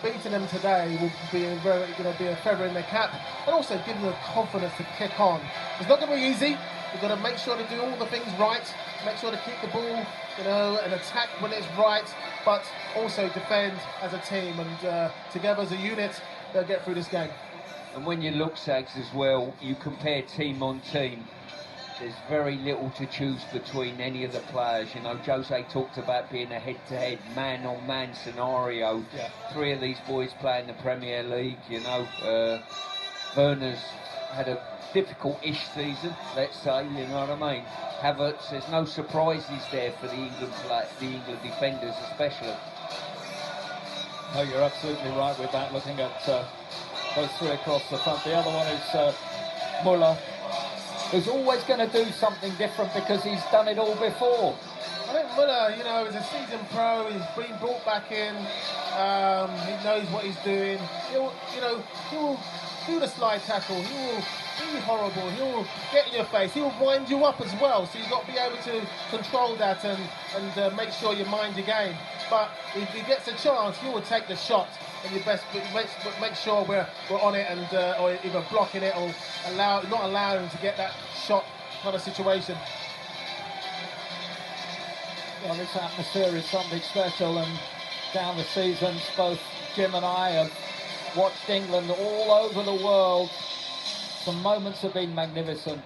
beating them today will be be a feather in their cap, and also give them the confidence to kick on. It's not going to be easy. You've got to make sure to do all the things right, make sure to keep the ball, and attack when it's right, but also defend as a team, and together as a unit, they'll get through this game. And when you look, Sags, as well, you compare team on team, there's very little to choose between any of the players. Jose talked about being a head-to-head, man-on-man scenario. Yeah. 3 of these boys play in the Premier League, Werner's had a difficult-ish season, let's say, you know what I mean? Havertz, there's no surprises there for the England defenders especially. No, you're absolutely right with that, looking at those 3 across the front. The other one is Muller, who's always going to do something different because he's done it all before. I think Muller, is a seasoned pro. He's been brought back in. He knows what he's doing. He will do the slide tackle. He will be horrible. He will get in your face. He will wind you up as well. So you've got to be able to control that and make sure you mind your game. But if he gets a chance, he will take the shot. And you best make sure we're on it, and or either blocking it or not allowing him to get that shot kind of situation. Well, this atmosphere is something special, and down the seasons, both Jim and I have watched England all over the world. Some moments have been magnificent,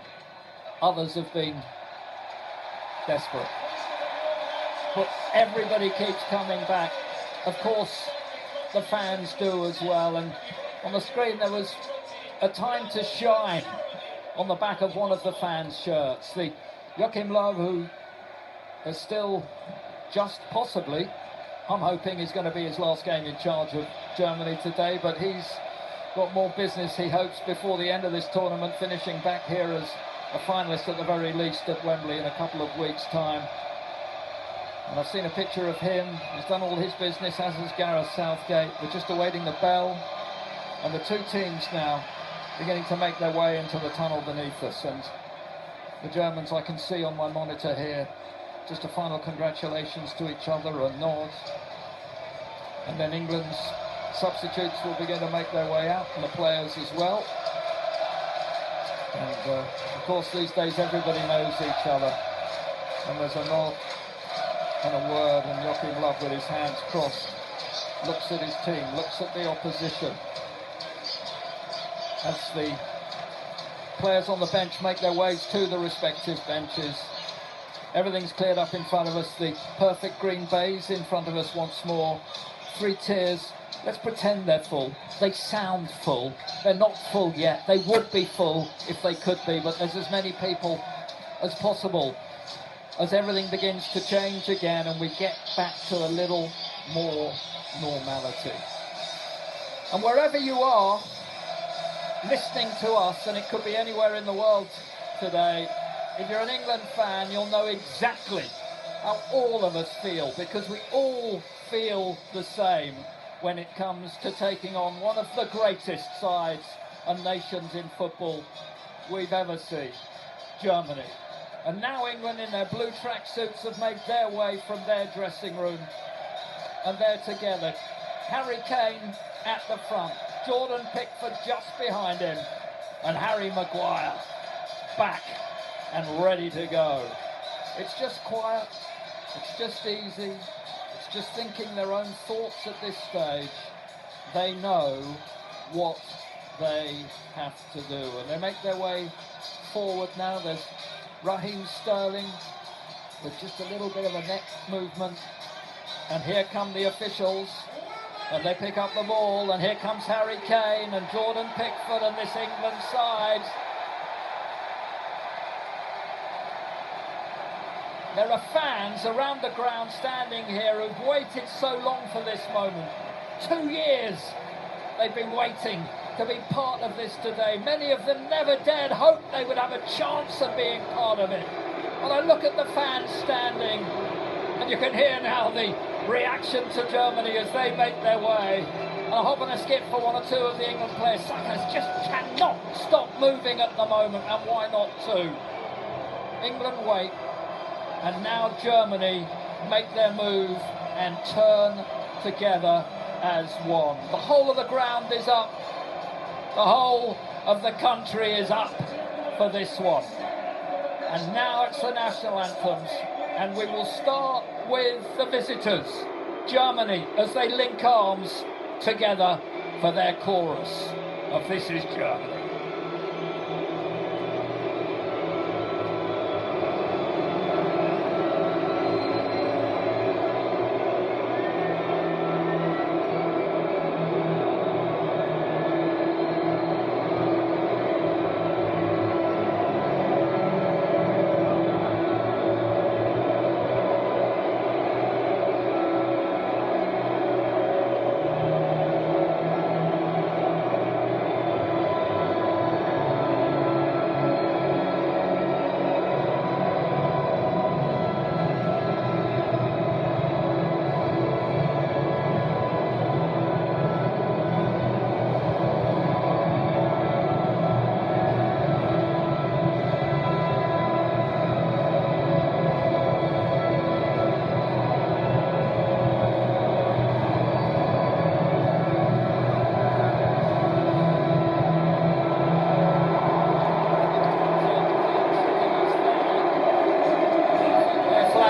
others have been desperate. But everybody keeps coming back. Of course, the fans do as well, and on the screen there was a time to shine on the back of one of the fans' shirts. The Joachim Löw, who is still just possibly, I'm hoping, is going to be his last game in charge of Germany today, but he's got more business, he hopes, before the end of this tournament, finishing back here as a finalist at the very least at Wembley in a couple of weeks' time. And I've seen a picture of him. He's done all his business, as has Gareth Southgate. We're just awaiting the bell. And the 2 teams now beginning to make their way into the tunnel beneath us. And the Germans, I can see on my monitor here, just a final congratulations to each other, a nod. And then England's substitutes will begin to make their way out, and the players as well. And of course, these days everybody knows each other. And there's a nod and a word, and Joachim Löw, with his hands crossed, looks at his team, looks at the opposition. As the players on the bench make their ways to the respective benches, everything's cleared up in front of us. The perfect green baize in front of us once more. 3 tiers. Let's pretend they're full. They sound full. They're not full yet. They would be full if they could be, but there's as many people as possible as everything begins to change again and we get back to a little more normality. And wherever you are listening to us, and it could be anywhere in the world today, if you're an England fan, you'll know exactly how all of us feel, because we all feel the same when it comes to taking on one of the greatest sides and nations in football we've ever seen, Germany. And now England, in their blue tracksuits, have made their way from their dressing room, and they're together. Harry Kane at the front, Jordan Pickford just behind him, and Harry Maguire back and ready to go. It's just quiet, it's just easy, it's just thinking their own thoughts at this stage. They know what they have to do, and they make their way forward now. There's Raheem Sterling with just a little bit of a neck movement, and here come the officials, and they pick up the ball, and here comes Harry Kane and Jordan Pickford and this England side. There are fans around the ground standing here who've waited so long for this moment. 2 years they've been waiting to be part of this today. Many of them never dared hope they would have a chance of being part of it. And I look at the fans standing, and you can hear now the reaction to Germany as they make their way. And a hop and a skip for one or two of the England players. Saka's just cannot stop moving at the moment, and why not two? England wait, and now Germany make their move and turn together as one. The whole of the ground is up. The whole of the country is up for this one. And now it's the national anthems, and we will start with the visitors, Germany, as they link arms together for their chorus of This Is Germany.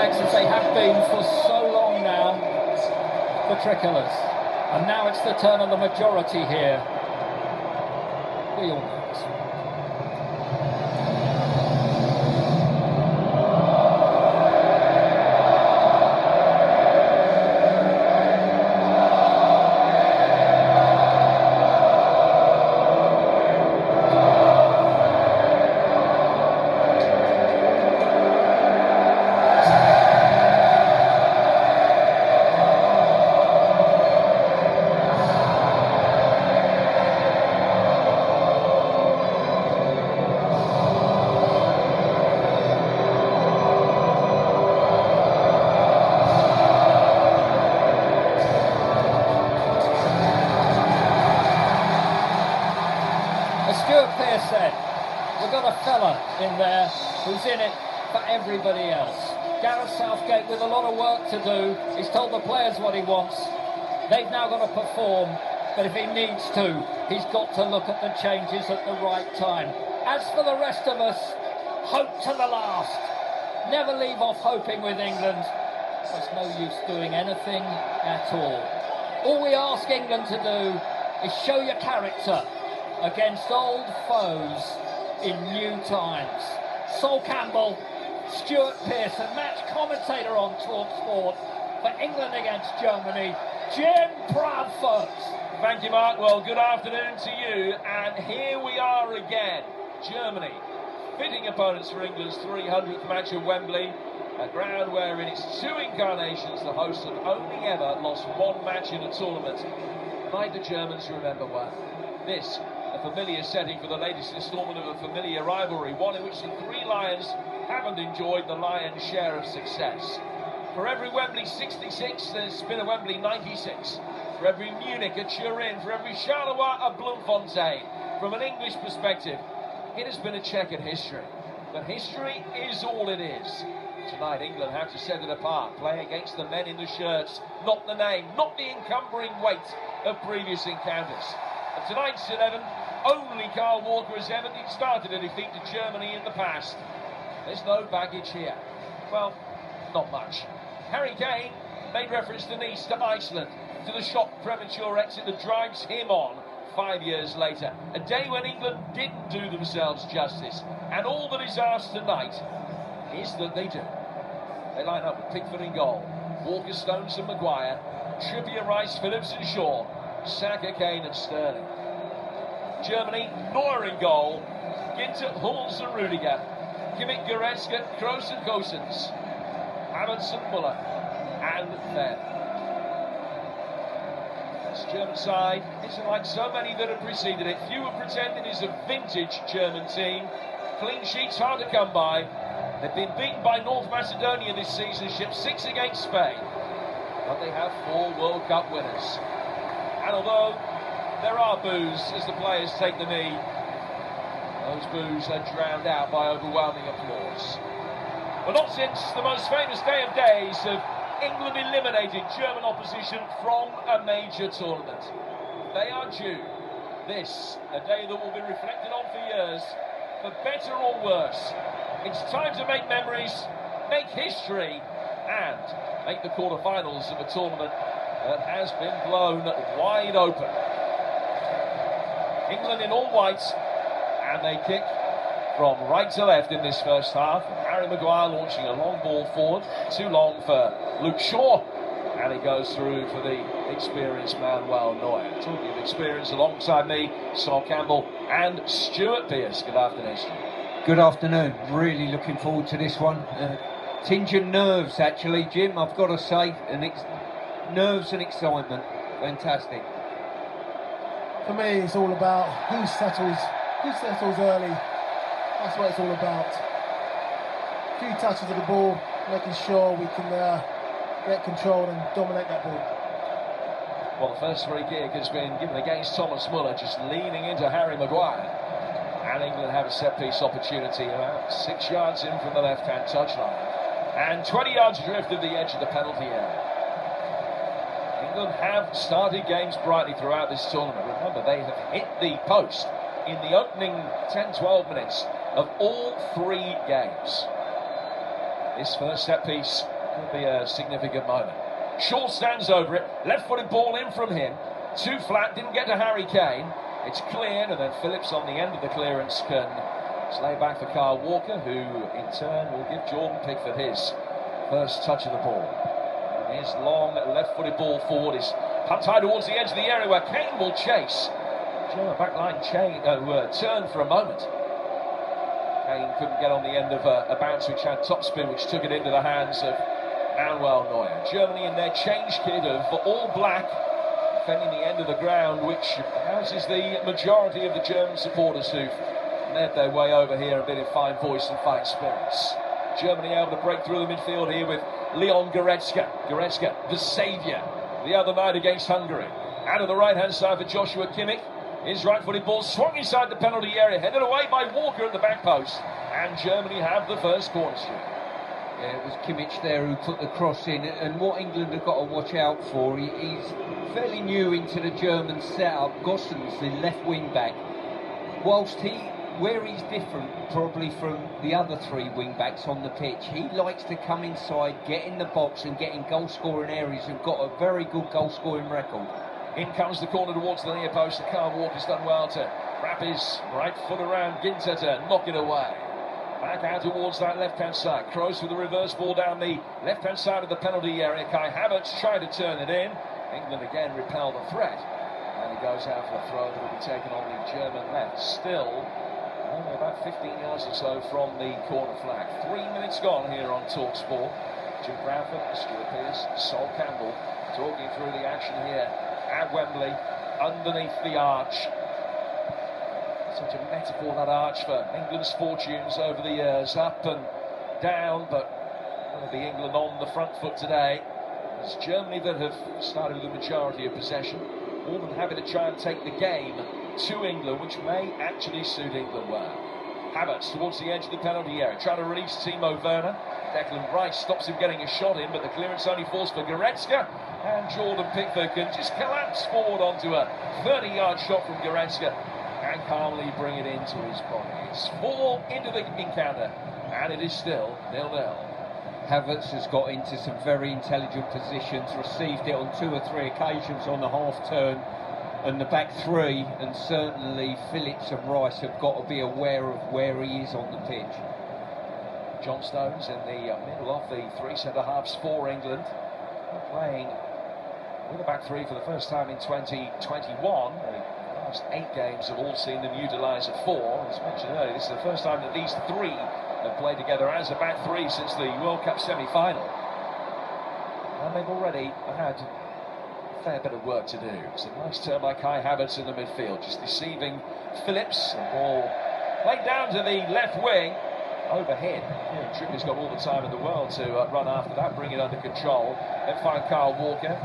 As they have been for so long now, the tricolours. And now it's the turn of the majority here. We all know it. Said, we've got a fella in there who's in it for everybody else. Gareth Southgate with a lot of work to do. He's told the players what he wants. They've now got to perform, but if he needs to, he's got to look at the changes at the right time. As for the rest of us, hope to the last. Never leave off hoping with England. There's no use doing anything at all. All we ask England to do is show your character against old foes in new times. Sol Campbell, Stuart Pearson, match commentator on TalkSport for England against Germany, Jim Proudfoot. Thank you, Mark. Well, good afternoon to you. And here we are again. Germany, fitting opponents for England's 300th match at Wembley, a ground where in its two incarnations the hosts have only ever lost one match in a tournament. Might the Germans remember well. This, a familiar setting for the latest instalment of a familiar rivalry, one in which the three Lions haven't enjoyed the lion's share of success. For every Wembley 66, there's been a Wembley 96. For every Munich, a Turin. For every Charleroi, a Bloemfontein. From an English perspective, it has been a checkered history. But history is all it is. Tonight, England have to set it apart, play against the men in the shirts, not the name, not the encumbering weight of previous encounters. And tonight's 11, only Carl Walker has ever started a defeat to Germany in the past. There's no baggage here. Well, not much. Harry Kane made reference to Nice, to Iceland, to the shocked premature exit that drives him on 5 years later. A day when England didn't do themselves justice. And all that is asked tonight is that they do. They line up with Pickford in goal. Walker, Stones and Maguire. Trippier, Rice, Phillips and Shaw. Saka, Kane and Sterling. Germany, Neuer in goal. Ginter, Hummels and Rudiger. Kimmich, Goretzka, Kroos and Gosens. Havertz and Muller. And then. This German side isn't like so many that have preceded it. Few are pretending it's a vintage German team. Clean sheets hard to come by. They've been beaten by North Macedonia this season, shipped 6 against Spain. But they have 4 World Cup winners. And although there are boos as the players take the knee, those boos are drowned out by overwhelming applause. But not since the most famous day of days have England eliminated German opposition from a major tournament. They are due. This, a day that will be reflected on for years, for better or worse. It's time to make memories, make history, and make the quarter-finals of a tournament that has been blown wide open. England in all white, and they kick from right to left in this first half. Harry Maguire launching a long ball forward, too long for Luke Shaw, and he goes through for the experienced Manuel Neuer. Talking of experience, alongside me, Sol Campbell and Stuart Pearce. Good afternoon, Stuart. Good afternoon. Really looking forward to this one. Tinge of nerves, actually, Jim, I've got to say, and it's nerves and excitement. Fantastic. For me, it's all about who settles early. That's what it's all about. A few touches of the ball, making sure we can get control and dominate that ball. Well, the first free kick has been given against Thomas Muller, just leaning into Harry Maguire. And England have a set-piece opportunity about 6 yards in from the left-hand touchline. And 20 yards adrift of the edge of the penalty area. England have started games brightly throughout this tournament. Remember, they have hit the post in the opening 10-12 minutes of all 3 games. This first set-piece could be a significant moment. Shaw stands over it, left-footed ball in from him, too flat, didn't get to Harry Kane. It's cleared, and then Phillips on the end of the clearance can slay back for Kyle Walker, who in turn will give Jordan Pickford his first touch of the ball. And his long left-footed ball forward is pumped high towards the edge of the area where Kane will chase. German backline turned for a moment. Kane couldn't get on the end of a bounce which had topspin, which took it into the hands of Manuel Neuer. Germany in their change kit of all black, defending the end of the ground, which houses the majority of the German supporters who've made their way over here and been in fine voice and fine spirits. Germany able to break through the midfield here with Leon Goretzka. Goretzka, the saviour, the other night against Hungary. Out of the right-hand side for Joshua Kimmich. His right-footed ball swung inside the penalty area, headed away by Walker at the back post. And Germany have the first corner streak. Yeah, it was Kimmich there who put the cross in, and what England have got to watch out for, he's fairly new into the German setup. Gosens, the left wing back, whilst where he's different probably from the other 3 wing backs on the pitch, he likes to come inside, get in the box and get in goal scoring areas, and got a very good goal scoring record. In comes the corner towards the near post, and Kyle Walker's done well to wrap his right foot around Ginter to knock it away. Back out towards that left-hand side. Kroos with the reverse ball down the left-hand side of the penalty area. Kai Havertz tried to turn it in. England again repel the threat. And he goes out for a throw that will be taken on the German left. Still, only about 15 yards or so from the corner flag. 3 minutes gone here on TalkSport. Jim Bradford, Stuart Pearce, Sol Campbell talking through the action here at Wembley, underneath the arch. Such a metaphor, that arch, for England's fortunes over the years, up and down, but it'll be England on the front foot today. It's Germany that have started with the majority of possession, more than happy to try and take the game to England, which may actually suit England well. Havertz towards the edge of the penalty area, trying to release Timo Werner. Declan Rice stops him getting a shot in, but the clearance only falls for Goretzka, and Jordan Pickford can just collapse forward onto a 30-yard shot from Goretzka and calmly bring it into his body. It's 4 into the encounter, and it is still 0-0. Havertz has got into some very intelligent positions, received it on 2 or 3 occasions on the half turn, and the back 3, and certainly Phillips and Rice have got to be aware of where he is on the pitch. John Stones in the middle of the 3 centre-halves for England, playing with a back 3 for the first time in 2021. The last 8 games have all seen them utilise a 4. As mentioned earlier, this is the first time that these 3 have played together as a back 3 since the World Cup semi-final. And they've already had a fair bit of work to do. It's a nice turn by Kai Havertz in the midfield, just deceiving Phillips. The ball played down to the left wing, overhead. Trippier's got all the time in the world to run after that, bring it under control, and find Kyle Walker.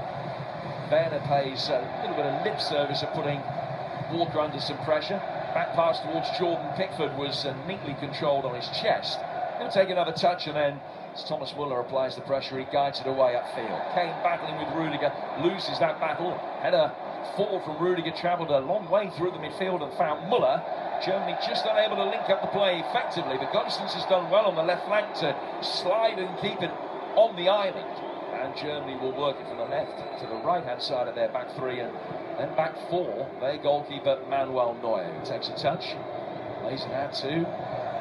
Werner pays a little bit of lip service of putting Walker under some pressure. Back pass towards Jordan Pickford was neatly controlled on his chest. He'll take another touch, and then as Thomas Muller applies the pressure, he guides it away upfield. Kane battling with Rudiger, loses that battle. Header forward from Rudiger, travelled a long way through the midfield and found Muller. Germany just unable to link up the play effectively, but Gosens has done well on the left flank to slide and keep it on the island. And Germany will work it from the left to the right-hand side of their back three, and then back four. Their goalkeeper, Manuel Neuer, who takes a touch, lays it out to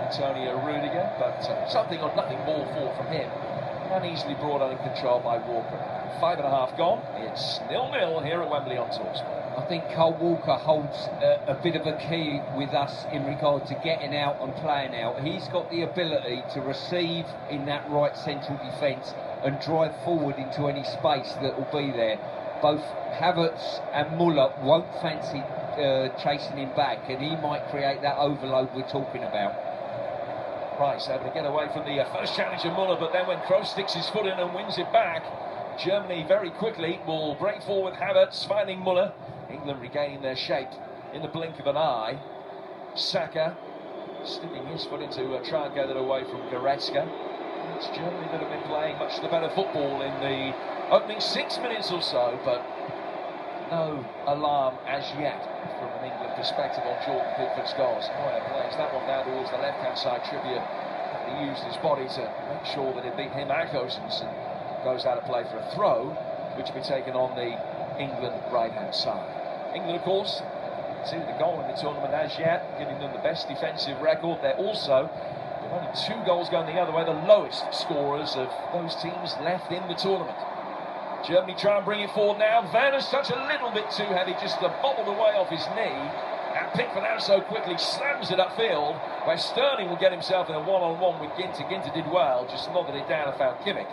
Antonio Rudiger, but something or nothing more forward from him, and easily brought under control by Walker. 5.5 gone. It's 0-0 here at Wembley on TalkSport. I think Cole Walker holds a bit of a key with us in regard to getting out and playing out. He's got the ability to receive in that right central defence and drive forward into any space that will be there. Both Havertz and Muller won't fancy chasing him back, and he might create that overload we're talking about. Rice able to get away from the first challenge of Muller, but then when Kroos sticks his foot in and wins it back, Germany very quickly will break forward. Havertz finding Muller. England regaining their shape in the blink of an eye. Saka sticking his foot into try and get it away from Goretzka. It's Germany that have been playing much the better football in the opening 6 minutes or so, but no alarm as yet from an England perspective on Jordan Pickford's goals. Neuer plays that one down towards the left-hand side. Trippier he used his body to make sure that it beat him and Gosens, and goes out of play for a throw, which will be taken on the England right-hand side. England, of course, see the goal in the tournament as yet, giving them the best defensive record. They're also, with only 2 goals going the other way, the lowest scorers of those teams left in the tournament. Germany try and bring it forward now. Werner's touch a little bit too heavy, just bobbled away off his knee. And Pickford out so quickly slams it upfield, where Sterling will get himself in a one-on-one with Ginter. Ginter did well, just nodded it down and found Kimmich.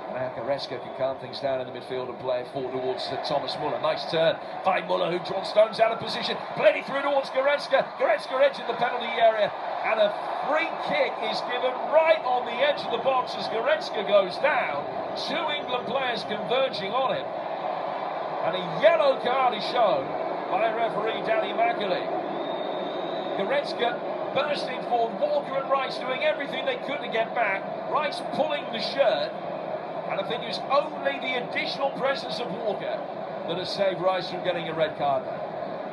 Now Goretzka can calm things down in the midfield and play it forward towards Thomas Muller. Nice turn by Muller, who draws Stones out of position. Plenty through towards Goretzka. Goretzka edging the penalty area. And a free kick is given right on the edge of the box as Goretzka goes down. 2 England players converging on him. And a yellow card is shown by referee Danny McAlee. Goretzka bursting forward. Walker and Rice doing everything they could to get back. Rice pulling the shirt. And I think it was only the additional presence of Walker that has saved Rice from getting a red card.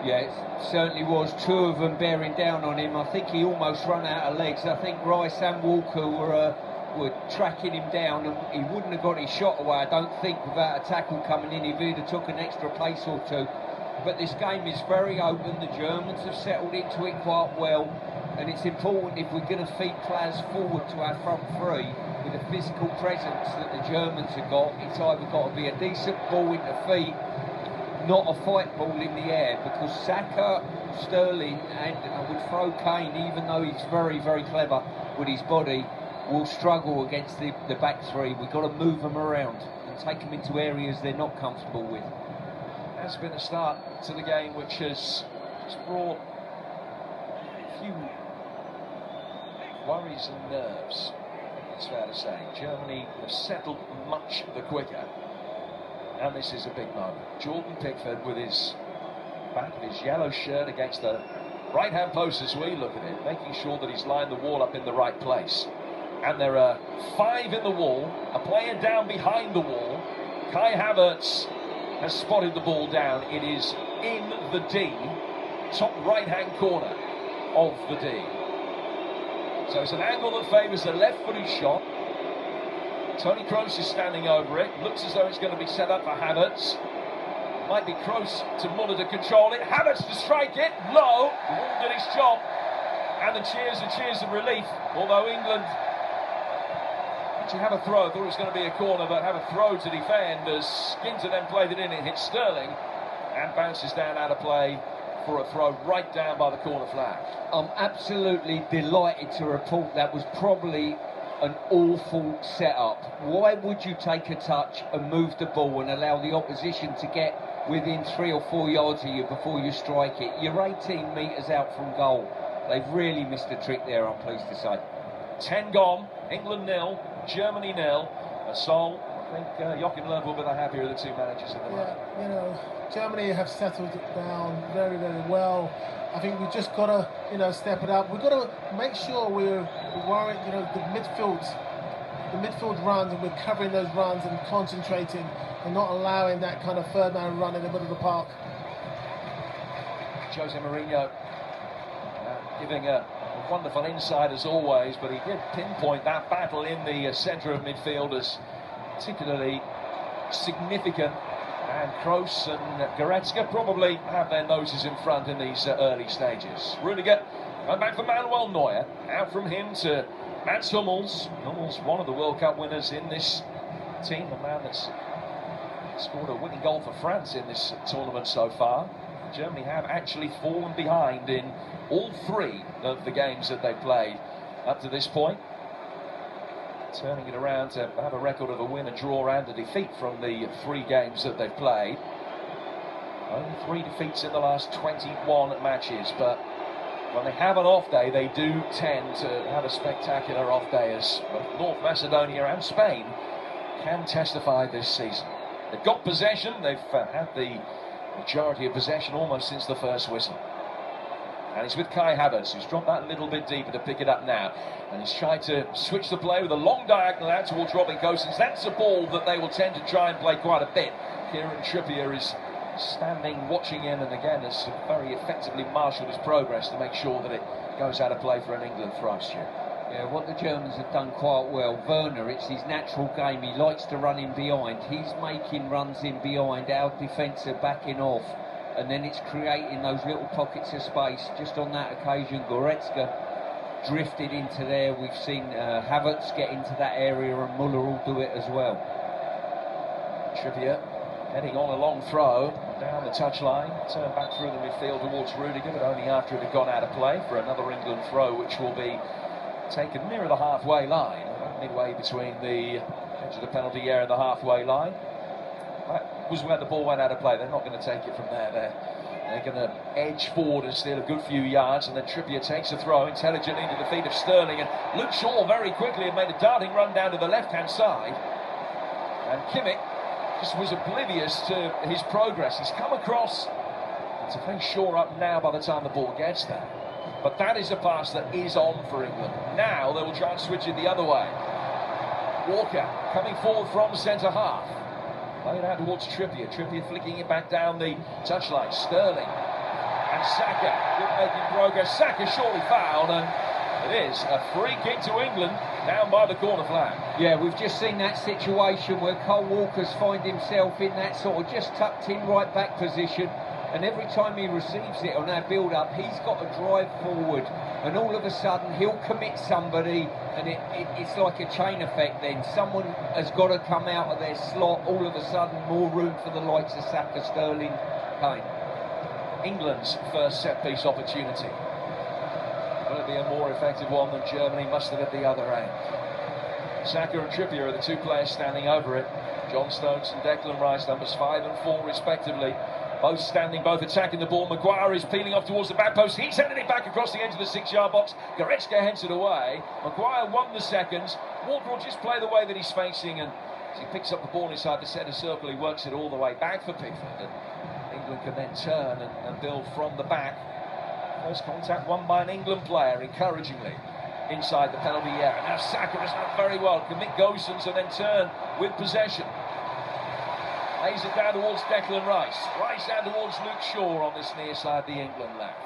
Yeah, it certainly was. 2 of them bearing down on him. I think he almost run out of legs. I think Rice and Walker were tracking him down, and he wouldn't have got his shot away, I don't think, without a tackle coming in. If he'd have took an extra pace or 2. But this game is very open. The Germans have settled into it quite well, and it's important if we're going to feed players forward to our front three with the physical presence that the Germans have got. It's either got to be a decent ball in the feet, not a fight ball in the air, because Saka, Sterling, and I would throw Kane, even though he's very, very clever with his body, will struggle against the back three. We've got to move them around and take them into areas they're not comfortable with. Has been a start to the game which has brought a few worries and nerves, it's fair to say. Germany have settled much the quicker, and this is a big moment. Jordan Pickford with his back of his yellow shirt against the right-hand post as we look at it, making sure that he's lined the wall up in the right place. And there are 5 in the wall, a player down behind the wall. Kai Havertz has spotted the ball down. It is in the D, top right-hand corner of the D. So it's an angle that favours a left-footed shot. Toni Kroos is standing over it. Looks as though it's going to be set up for Havertz. Might be Kroos to Muller to control it. Havertz to strike it. Low. Wall did his job. And the cheers are cheers of relief. Although England actually have a throw. I thought it was going to be a corner, but have a throw to defend as Ginter then played it in. It hits Sterling and bounces down out of play for a throw right down by the corner flag. I'm absolutely delighted to report that was probably an awful setup. Why would you take a touch and move the ball and allow the opposition to get within 3 or 4 yards of you before you strike it? You're 18 metres out from goal. They've really missed a trick there, I'm pleased to say. 10 gone, England 0, Germany 0. A Sol I think Joachim Löw will be the happier of the two managers in the moment. Yeah, you know, Germany have settled it down very, very well. I think we've just got to, you know, step it up. We've got to make sure we're worried, you know, the midfield runs, and we're covering those runs and concentrating and not allowing that kind of third man run in the middle of the park. Jose Mourinho giving a wonderful insight as always, but he did pinpoint that battle in the centre of midfield as particularly significant, and Kroos and Goretzka probably have their noses in front in these early stages. Rudiger going back for Manuel Neuer, out from him to Mats Hummels. Hummels, one of the World Cup winners in this team, the man that's scored a winning goal for France in this tournament so far. Germany have actually fallen behind in all three of the games that they've played up to this point, turning it around to have a record of a win, a draw and a defeat from the 3 games that they've played. Only 3 defeats in the last 21 matches, but when they have an off day, they do tend to have a spectacular off day, as both North Macedonia and Spain can testify this season. They've got possession, they've had the majority of possession almost since the first whistle. And it's with Kai Havertz, who's dropped that a little bit deeper to pick it up now. And he's tried to switch the play with a long diagonal out towards Robin Gosens. That's a ball that they will tend to try and play quite a bit. Kieran Trippier is standing, watching in, and again has very effectively marshalled his progress to make sure that it goes out of play for an England throw, Stu. Yeah, what the Germans have done quite well. Werner, it's his natural game. He likes to run in behind. He's making runs in behind. Our defence are backing off. And then it's creating those little pockets of space. Just on that occasion, Goretzka drifted into there. We've seen Havertz get into that area, and Muller will do it as well. Trippier heading on a long throw down the touchline, turned back through the midfield towards Rudiger, but only after it had gone out of play for another England throw, which will be taken nearer the halfway line, midway between the edge of the penalty area and the halfway line. That was where the ball went out of play. They're not going to take it from there. They're going to edge forward and steal a good few yards, and then Trippier takes a throw intelligently into the feet of Sterling, and Luke Shaw very quickly had made a darting run down to the left-hand side, and Kimmich just was oblivious to his progress. He's come across to face Shaw up now by the time the ball gets there. But that is a pass that is on for England. Now they will try and switch it the other way. Walker coming forward from centre half. Played out towards Trippier. Trippier flicking it back down the touchline. Sterling and Saka. Good making progress. Saka shortly fouled, and it is a free kick to England down by the corner flag. Yeah, we've just seen that situation where Cole Walker's find himself in that sort of just tucked in right back position. And every time he receives it on our build-up, he's got to drive forward, and all of a sudden he'll commit somebody, and it's like a chain effect then. Someone has got to come out of their slot, all of a sudden more room for the likes of Saka, Sterling, Kane. England's first set-piece opportunity. Will it be a more effective one than Germany mustered at the other end? Saka and Trippier are the two players standing over it. John Stones and Declan Rice, numbers 5 and 4 respectively. Both standing, both attacking the ball. Maguire is peeling off towards the back post. He's sending it back across the edge of the 6-yard box. Goretzka heads it away. Maguire won the seconds. Walker will just play the way that he's facing, and as he picks up the ball inside the centre circle, he works it all the way back for Pickford. And England can then turn and build from the back. First contact won by an England player, encouragingly, inside the penalty area. Now Saka has done very well. Commit Gosens and then turn with possession. Lays it down towards Declan Rice. Rice down towards Luke Shaw on this near side, the England left.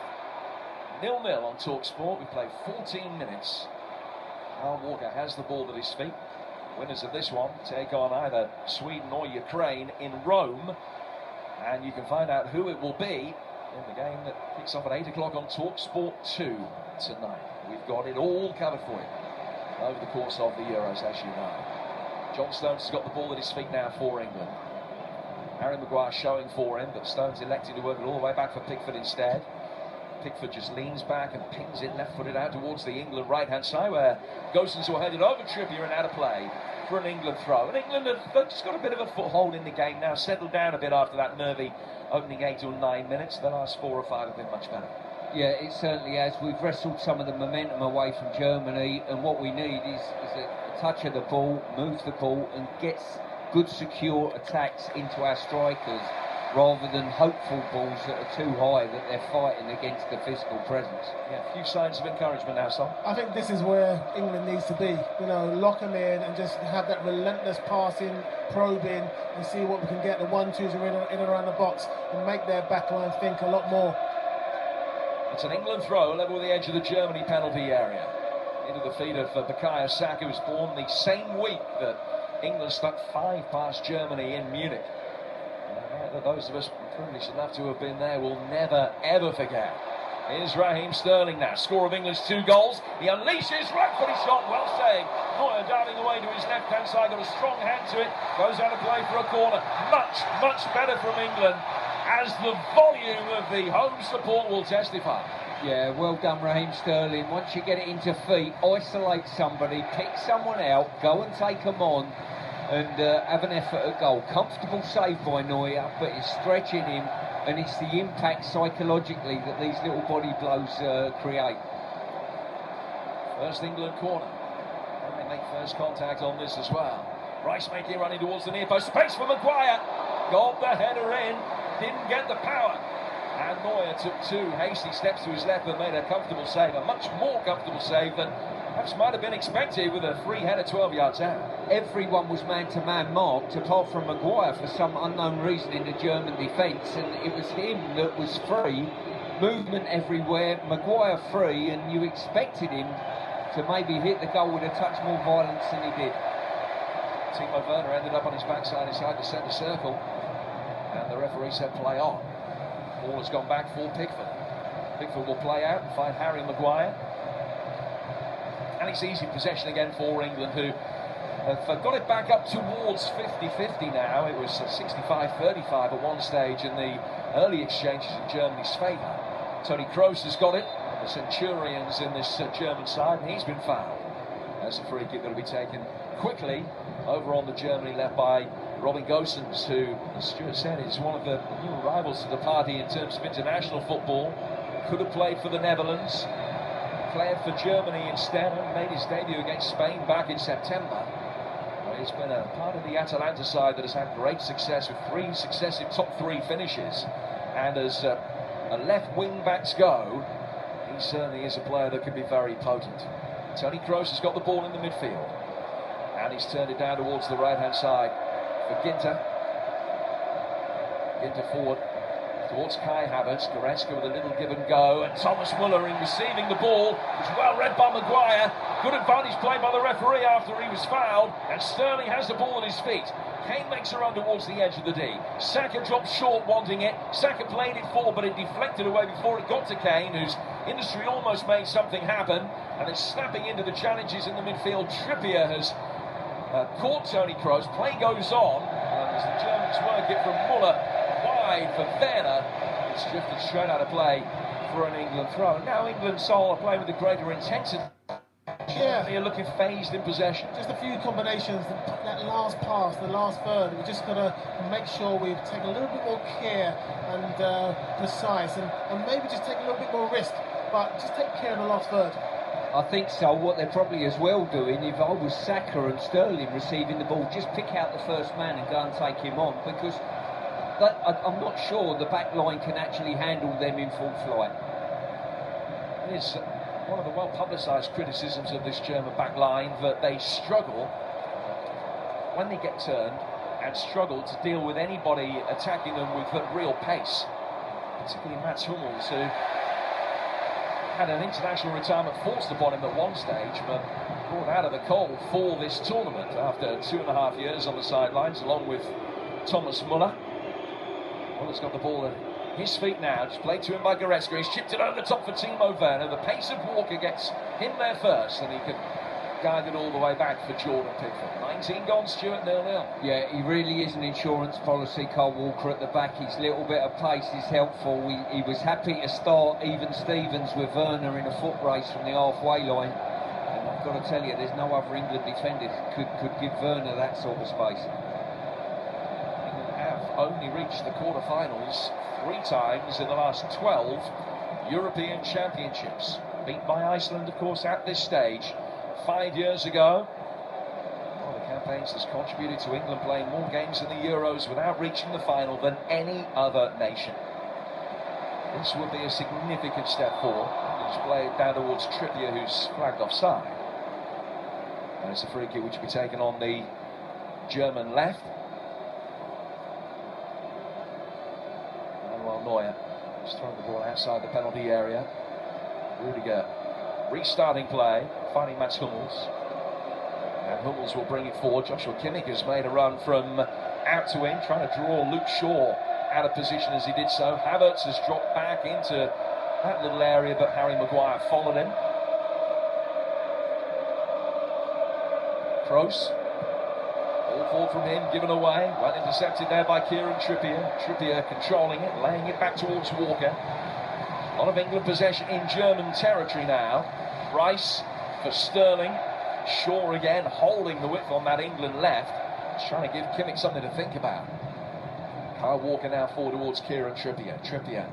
0-0 on TalkSport. We played 14 minutes. Kyle Walker has the ball at his feet. Winners of this one take on either Sweden or Ukraine in Rome. And you can find out who it will be in the game that kicks off at 8 o'clock on TalkSport 2 tonight. We've got it all covered for you over the course of the Euros, as you know. John Stones has got the ball at his feet now for England. Harry Maguire showing for him, but Stones electing to work it all the way back for Pickford instead. Pickford just leans back and pings it left-footed out towards the England right-hand side, where Gosens will head it over Trippier and out of play for an England throw. And England have just got a bit of a foothold in the game now, settled down a bit after that nervy opening 8 or 9 minutes. The last 4 or 5 have been much better. Yeah, it certainly has. We've wrestled some of the momentum away from Germany, and what we need is a touch of the ball, moves the ball, and gets good, secure attacks into our strikers, rather than hopeful balls that are too high that they're fighting against the physical presence. Yeah, a few signs of encouragement now, Son. I think this is where England needs to be. You know, lock them in and just have that relentless passing, probing, and see what we can get. The 1-2s are in around the box and make their backline think a lot more. It's an England throw level with the edge of the Germany penalty area. Into the feet of Bukayo Saka, who was born the same week that England stuck 5 past Germany in Munich. Those of us privileged enough to have been there will never ever forget. Here's Raheem Sterling now, score of England's 2 goals. He unleashes, right footed shot, well saved. Neuer diving away to his left hand side, got a strong hand to it, goes out of play for a corner. Much better from England, as the volume of the home support will testify. Yeah, well done, Raheem Sterling. Once you get it into feet, isolate somebody, pick someone out, go and take them on, and have an effort at goal. Comfortable save by Neuer, but it's stretching him, and it's the impact psychologically that these little body blows create. First England corner. And they make first contact on this as well. Rice making running towards the near post. Space for Maguire. Got the header in. Didn't get the power. And Neuer took 2 hasty steps to his left and made a comfortable save. A much more comfortable save than perhaps might have been expected with a free header 12 yards out. Everyone was man-to-man marked, apart from Maguire for some unknown reason in the German defence, and it was him that was free. Movement everywhere, Maguire free, and you expected him to maybe hit the goal with a touch more violence than he did. Timo Werner ended up on his backside inside the centre circle, and the referee said play on. Ball has gone back for Pickford. Pickford will play out and find Harry Maguire. And it's easy possession again for England, who have got it back up towards 50-50 now. It was 65-35 at one stage in the early exchanges in Germany's favour. Toni Kroos has got it, the Centurions in this German side, and he's been fouled. There's a free kick that will be taken quickly over on the Germany left by Robin Gosens, who, as Stuart said, is one of the new rivals to the party in terms of international football. Could have played for the Netherlands, played for Germany instead, and made his debut against Spain back in September. He's been a part of the Atalanta side that has had great success with 3 successive top 3 finishes, and as left wing backs go, he certainly is a player that can be very potent. Toni Kroos has got the ball in the midfield, and he's turned it down towards the right hand side for Ginter. Ginter forward towards Kai Havertz. Goretzka with a little give and go, and Thomas Muller in receiving the ball. It's well read by Maguire. Good advantage played by the referee after he was fouled, and Sterling has the ball at his feet. Kane makes a run towards the edge of the D. Saka drops short wanting it. Saka played it forward, but it deflected away before it got to Kane, whose industry almost made something happen, and it's snapping into the challenges in the midfield. Trippier has caught Toni Kroos. Play goes on, and as the Germans work it from Muller wide for Werner, it's drifted straight out of play for an England throw. Now England are playing with a greater intensity. Yeah, they're looking phased in possession. Just a few combinations. That last pass, the last third, we just got to make sure we take a little bit more care and precise, and maybe just take a little bit more risk, but just take care of the last third. I think so. What they're probably as well doing, if I was Saka and Sterling receiving the ball, just pick out the first man and go and take him on, because I'm not sure the back line can actually handle them in full flight. It is one of the well-publicised criticisms of this German back line that they struggle when they get turned, and struggle to deal with anybody attacking them with real pace, particularly Mats Hummels, who had an international retirement forced upon him at one stage, but brought out of the cold for this tournament after 2.5 years on the sidelines, along with Thomas Muller. Muller's got the ball at his feet now, just played to him by Goretzka. He's chipped it over the top for Timo Werner. The pace of Walker gets him there first, and he can guide it all the way back for Jordan Pickford. 19 gone, Stuart, 0-0. Yeah, he really is an insurance policy, Kyle Walker, at the back. His little bit of pace is helpful. He was happy to start even Stevens with Werner in a foot race from the halfway line. And I've got to tell you, there's no other England defender could give Werner that sort of space. England have only reached the quarter-finals 3 times in the last 12 European Championships. Beat by Iceland, of course, at this stage 5 years ago. Well, the campaigns has contributed to England playing more games in the Euros without reaching the final than any other nation. This would be a significant step forward. It's played down towards Trippier, who's flagged offside. And it's a free kick which will be taken on the German left. Manuel Neuer has thrown the ball outside the penalty area. Rudiger restarting play, finding Mats Hummels. And Hummels will bring it forward. Joshua Kimmich has made a run from out to in, trying to draw Luke Shaw out of position as he did so. Havertz has dropped back into that little area, but Harry Maguire followed him. Kroos, all forward from him, given away. Well intercepted there by Kieran Trippier. Trippier controlling it, laying it back towards Walker. A lot of England possession in German territory now. Rice for Sterling. Shaw again holding the width on that England left. Just trying to give Kimmich something to think about. Kyle Walker now forward towards Kieran Trippier. Trippier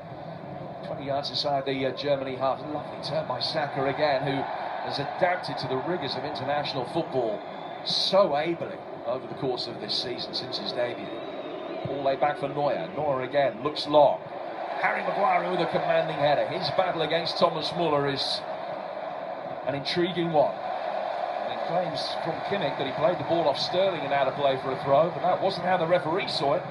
20 yards inside the Germany half. Lovely turn by Saka again, who has adapted to the rigours of international football so ably over the course of this season since his debut. Ball laid back for Neuer. Neuer again looks long. Harry Maguire with a commanding header. His battle against Thomas Muller is an intriguing one. And it claims from Kimmich that he played the ball off Sterling and out of play for a throw, but that wasn't how the referee saw it.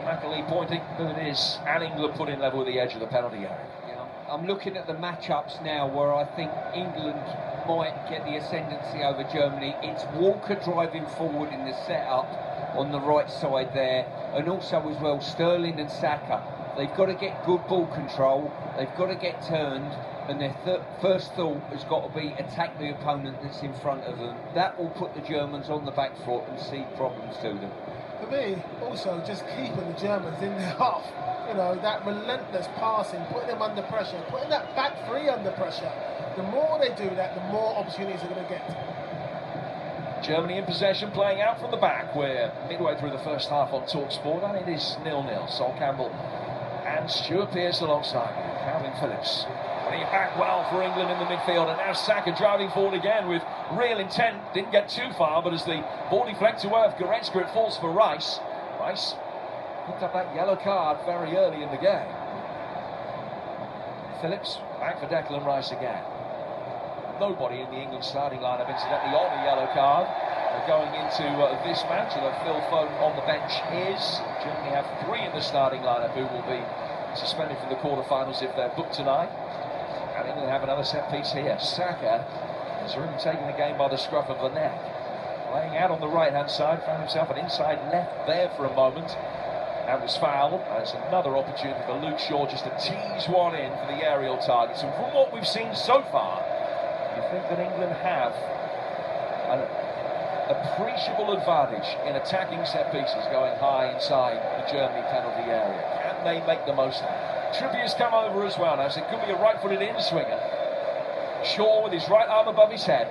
McAlee pointing that it is, and England put in level with the edge of the penalty area. Yeah, I'm looking at the matchups now where I think England might get the ascendancy over Germany. It's Walker driving forward in the setup on the right side there, and also as well Sterling and Saka. They've got to get good ball control, they've got to get turned, and their first thought has got to be attack the opponent that's in front of them. That will put the Germans on the back foot and see problems to them. For me, also just keeping the Germans in their half. You know, that relentless passing, putting them under pressure, putting that back three under pressure. The more they do that, the more opportunities they're going to get. Germany in possession, playing out from the back. We're midway through the first half on TalkSport, and it is 0-0. Sol Campbell and Stuart Pearce alongside Calvin Phillips. Putting it back well for England in the midfield, and now Saka driving forward again with real intent. Didn't get too far, but as the ball deflects to earth, Goretzka, it falls for Rice. Rice picked up that yellow card very early in the game. Phillips back for Declan Rice again. Nobody in the England starting lineup, incidentally, on a yellow card. Going into this match, although Phil Foden on the bench is. Germany have 3 in the starting lineup who will be suspended from the quarter-finals if they're booked tonight. And England have another set piece here. Saka has really taken the game by the scruff of the neck. Playing out on the right-hand side, found himself an inside left there for a moment. And was fouled. It's another opportunity for Luke Shaw just to tease one in for the aerial targets. And from what we've seen so far, you think that England have an appreciable advantage in attacking set pieces going high inside the Germany penalty area. Can they make the most of it? Trippier's come over as well now, so it could be a right-footed in-swinger. Shaw with his right arm above his head.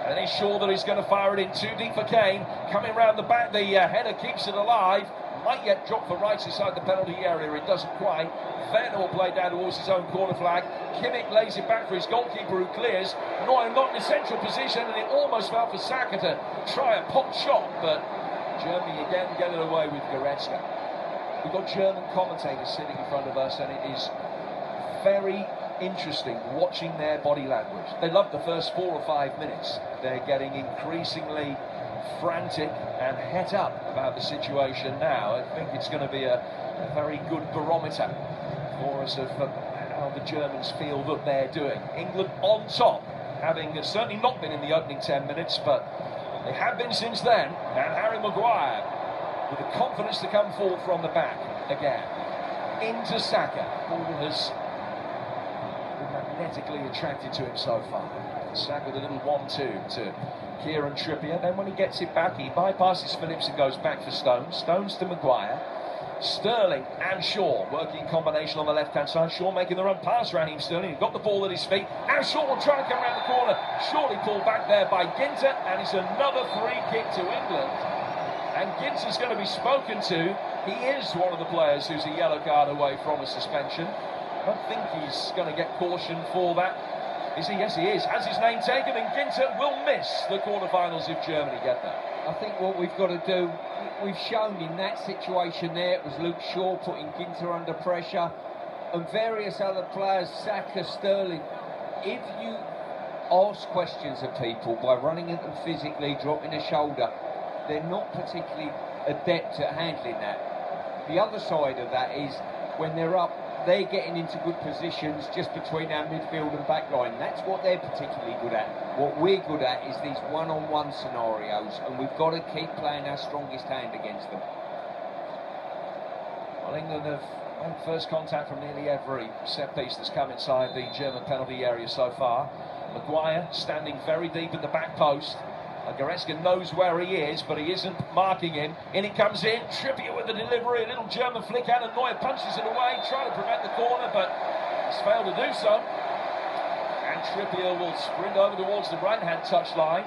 And it is Shaw that is going to fire it in too deep for Kane. Coming round the back, the header keeps it alive. Might yet drop for Rice inside the penalty area, it doesn't quite. Werner will play down towards his own corner flag. Kimmich lays it back for his goalkeeper who clears. Neuer not in a central position, and it almost fell for Saka to try a pop shot, but Germany again get it away with Goretzka. We've got German commentators sitting in front of us, and it is very interesting watching their body language. They love the first 4 or 5 minutes. They're getting increasingly frantic and het up about the situation now. I think it's going to be a very good barometer for us of how the Germans feel that they're doing. England on top, having certainly not been in the opening 10 minutes, but they have been since then. And Harry Maguire with the confidence to come forward from the back again. Into Saka. Ball has been magnetically attracted to him so far. Saka with a little 1-2 to Kieran Trippier. Then when he gets it back, he bypasses Phillips and goes back for Stones. Stones to Maguire. Sterling and Shaw working in combination on the left-hand side. Shaw making the run past Raheem Sterling. He got the ball at his feet. Now Shaw will try and come around the corner. Shortly pulled back there by Ginter, and it's another free kick to England. And Ginter's going to be spoken to. He is one of the players who's a yellow card away from a suspension. I don't think he's going to get caution for that. Is he? Yes, he is. Has his name taken, and Ginter will miss the quarterfinals if Germany get there. I think what we've got to do, we've shown in that situation there, it was Luke Shaw putting Ginter under pressure, and various other players, Saka, Sterling. If you ask questions of people by running at them physically, dropping a shoulder, they're not particularly adept at handling that. The other side of that is when they're up, they're getting into good positions just between our midfield and back line. That's what they're particularly good at. What we're good at is these one-on-one scenarios, and we've got to keep playing our strongest hand against them. Well, England have made first contact from nearly every set piece that's come inside the German penalty area so far. Maguire standing very deep at the back post. Goretzka knows where he is, but he isn't marking him. In it comes in, Trippier with the delivery, a little German flick out, and Neuer punches it away, trying to prevent the corner, but he's failed to do so. And Trippier will sprint over towards the right-hand touchline.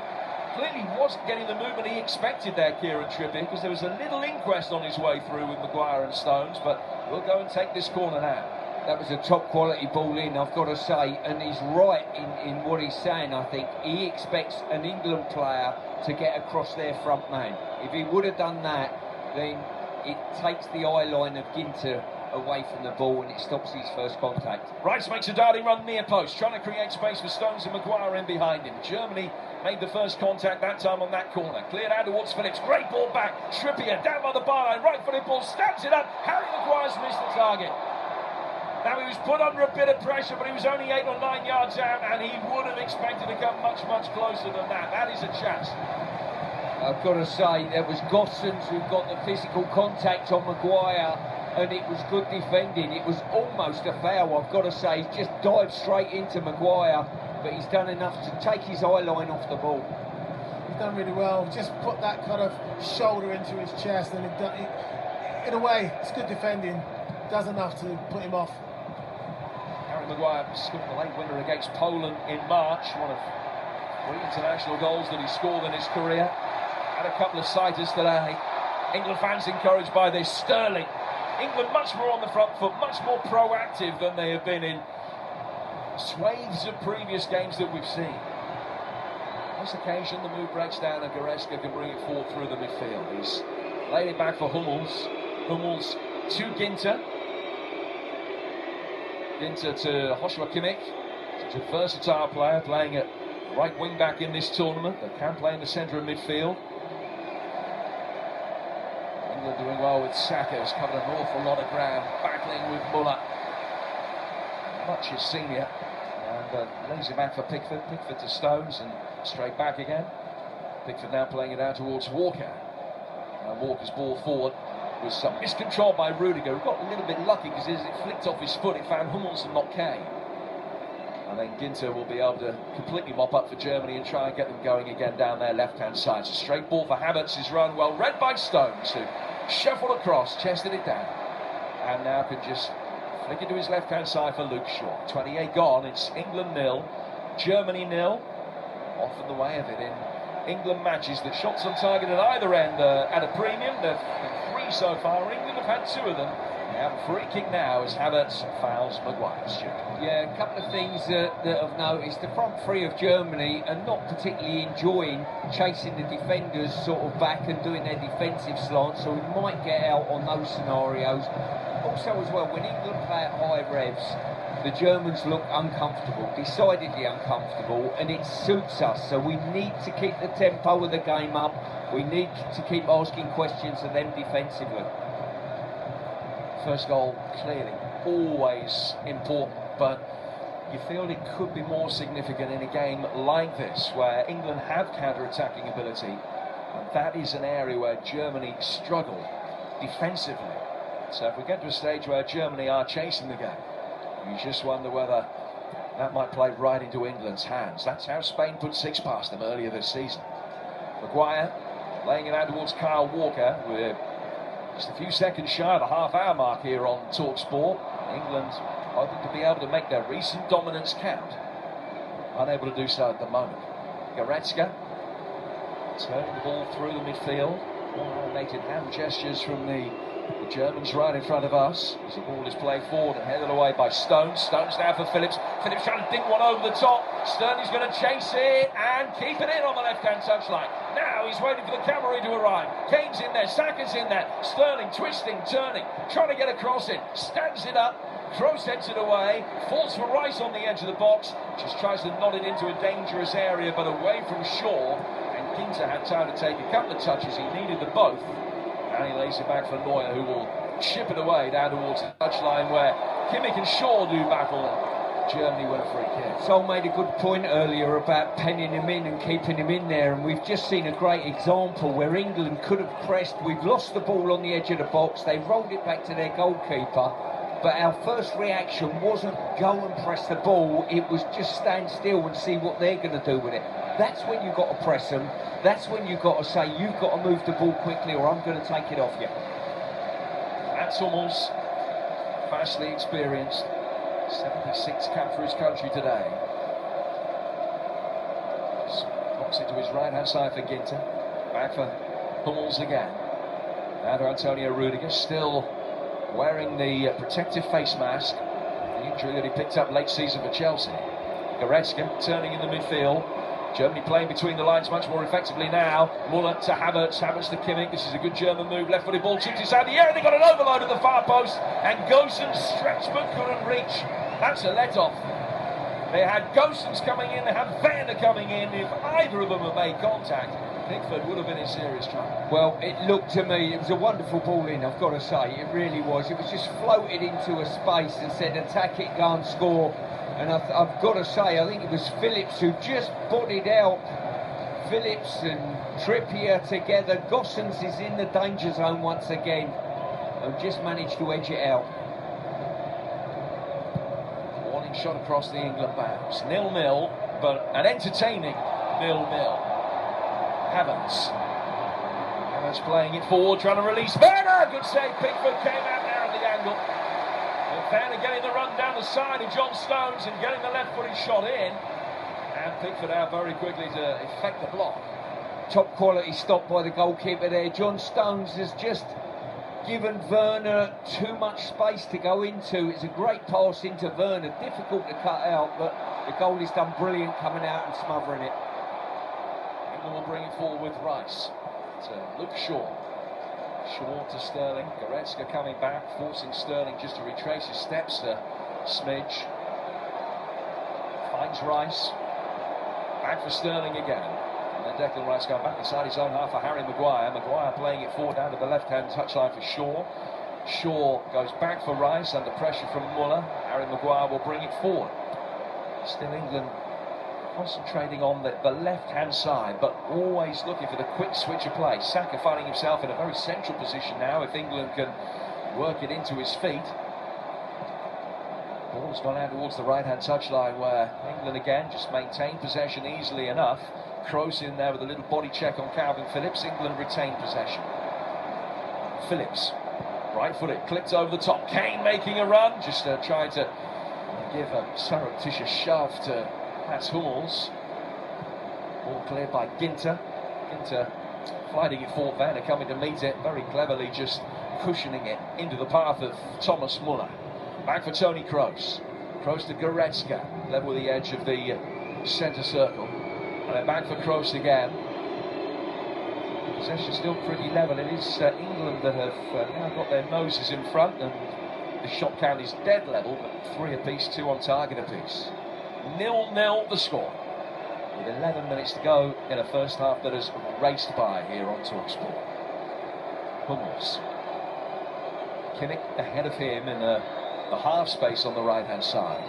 Clearly wasn't getting the movement he expected there, Kieran Trippier, because there was a little inquest on his way through with Maguire and Stones, but we'll go and take this corner now. That was a top quality ball in, I've got to say, and he's right in what he's saying. I think he expects an England player to get across their front man. If he would have done that, then it takes the eye line of Ginter away from the ball and it stops his first contact. Rice makes a darting run near post, trying to create space for Stones and Maguire in behind him. Germany made the first contact that time on that corner. Cleared out towards Phillips, great ball back. Trippier down by the byline, right-footed ball, stamps it up. Harry Maguire's missed the target. Now he was put under a bit of pressure, but he was only 8 or 9 yards out, and he would have expected to come much, much closer than that. That is a chance. I've got to say, there was Gossens who got the physical contact on Maguire, and it was good defending. It was almost a foul, I've got to say. He's just dived straight into Maguire, but he's done enough to take his eye line off the ball. He's done really well. Just put that kind of shoulder into his chest, and in a way, it's good defending. Does enough to put him off. Harry Maguire scored the late winner against Poland in March, one of 3 international goals that he scored in his career. Had a couple of sighters today. England fans encouraged by this. Sterling. England much more on the front foot, much more proactive than they have been in swathes of previous games that we've seen. On this occasion, the move breaks down and Goretzka can bring it forward through the midfield. He's laid it back for Hummels. Hummels to Ginter. Ginter to Joshua Kimmich. Such a versatile player, playing at right wing back in this tournament, that can play in the centre of midfield. England doing well with Saka, who's covered an awful lot of ground, battling with Muller. Much his senior, and lays it back for Pickford. Pickford to Stones, and straight back again. Pickford now playing it out towards Walker. And Walker's ball forward was some miscontrol by Rudiger, who got a little bit lucky because as it flicked off his foot, it found Hummels and not Kane. And then Ginter will be able to completely mop up for Germany and try and get them going again down their left-hand side. It's a straight ball for Havertz, is run well read by Stones, who shuffled across, chested it down, and now can just flick it to his left-hand side for Luke Shaw. 28 gone, it's England 0, Germany 0. Often the way of it in England matches, that shots on target at either end at a premium. They've been 3 so far. England have had 2 of them. They have a free kick now as Havertz fouls Maguire. Yeah, a couple of things that I've noticed. The front 3 of Germany are not particularly enjoying chasing the defenders sort of back and doing their defensive slant, so we might get out on those scenarios. Also as well, when England play at high revs, the Germans look uncomfortable, decidedly uncomfortable, and it suits us. So we need to keep the tempo of the game up. We need to keep asking questions of them defensively. First goal, clearly, always important, but you feel it could be more significant in a game like this, where England have counter-attacking ability, and that is an area where Germany struggle defensively. So if we get to a stage where Germany are chasing the game, you just wonder whether that might play right into England's hands. That's how Spain put 6 past them earlier this season. Maguire laying it out towards Kyle Walker. We're just a few seconds shy of the half-hour mark here on TalkSport. England hoping to be able to make their recent dominance count. Unable to do so at the moment. Goretzka turning the ball through the midfield. Coordinated hand gestures from the The Germans right in front of us as the ball is played forward and headed away by Stones. Stones now for Phillips. Phillips trying to dink one over the top. Sterling's going to chase it and keep it in on the left-hand touchline. Now he's waiting for the cavalry to arrive. Kane's in there, Saka's in there. Sterling twisting, turning, trying to get across it. Stands it up. Kroos heads it away. Falls for Rice on the edge of the box. Just tries to nod it into a dangerous area, but away from Shaw. And Ginter had time to take a couple of touches. He needed them both. And he lays it back for Neuer, who will chip it away down towards the touchline where Kimmich and Shaw do battle. And Germany win a free kick. Sol made a good point earlier about penning him in and keeping him in there, and we've just seen a great example where England could have pressed. We've lost the ball on the edge of the box. They rolled it back to their goalkeeper. But our first reaction wasn't go and press the ball, it was just stand still and see what they're going to do with it. That's when you've got to press them, that's when you've got to say, you've got to move the ball quickly or I'm going to take it off you. That's Hummels, vastly experienced, 76 cap for his country today. Just pops into his right-hand side for Ginter, back for Hummels again. Now to Antonio Rudiger, still wearing the protective face mask, the injury that he picked up late season for Chelsea. Goretzka turning in the midfield. Germany playing between the lines much more effectively now. Muller to Havertz, Havertz to Kimmich. This is a good German move. Left-footed ball chipped inside the air. They got an overload at the far post, and Gosens stretched but couldn't reach. That's a let-off. They had Gosens coming in. They had Werner coming in. If either of them had made contact, Pickford would have been in serious trouble. Well, it looked to me, it was a wonderful ball in, I've got to say, it really was. It was just floated into a space and said, attack it, go and score. And I've got to say, I think it was Phillips who just bodied out Phillips and Trippier together. Gosens is in the danger zone once again and just managed to edge it out. Warning shot across the England bounds. 0-0, but an entertaining 0-0. Havertz playing it forward, trying to release Werner. Good save. Pickford came out there at the angle. And Werner getting the run down the side of John Stones and getting the left-footed shot in. And Pickford out very quickly to effect the block. Top quality stop by the goalkeeper there. John Stones has just given Werner too much space to go into. It's a great pass into Werner. Difficult to cut out, but the goalie's done brilliant coming out and smothering it. Will bring it forward with Rice to Luke Shaw. Shaw to Sterling. Goretzka coming back, forcing Sterling just to retrace his steps. Smidge finds Rice. Back for Sterling again. And then Declan Rice going back inside his own half for Harry Maguire. Maguire playing it forward down to the left-hand touchline for Shaw. Shaw goes back for Rice under pressure from Muller. Harry Maguire will bring it forward. Still England concentrating on the left-hand side, but always looking for the quick switch of play. Saka finding himself in a very central position now, if England can work it into his feet. Ball's gone out towards the right-hand touchline where England again just maintain possession easily enough. Kroos in there with a little body check on Calvin Phillips. England retain possession. Phillips, right-footed, clipped over the top. Kane making a run, just trying to give a surreptitious shove to That's Hummels. Ball cleared by Ginter. Ginter fighting it forward. Werner coming to meet it, very cleverly just cushioning it into the path of Thomas Muller. Back for Toni Kroos. Kroos to Goretzka, level with the edge of the centre circle. And then back for Kroos again. Possession still pretty level. It is England that have now got their noses in front, and the shot count is dead level, but 3 apiece, 2 on target apiece. 0-0 the score, with 11 minutes to go in a first half that has raced by here on TalkSport. Hummels. Kimmich ahead of him in the half space on the right-hand side.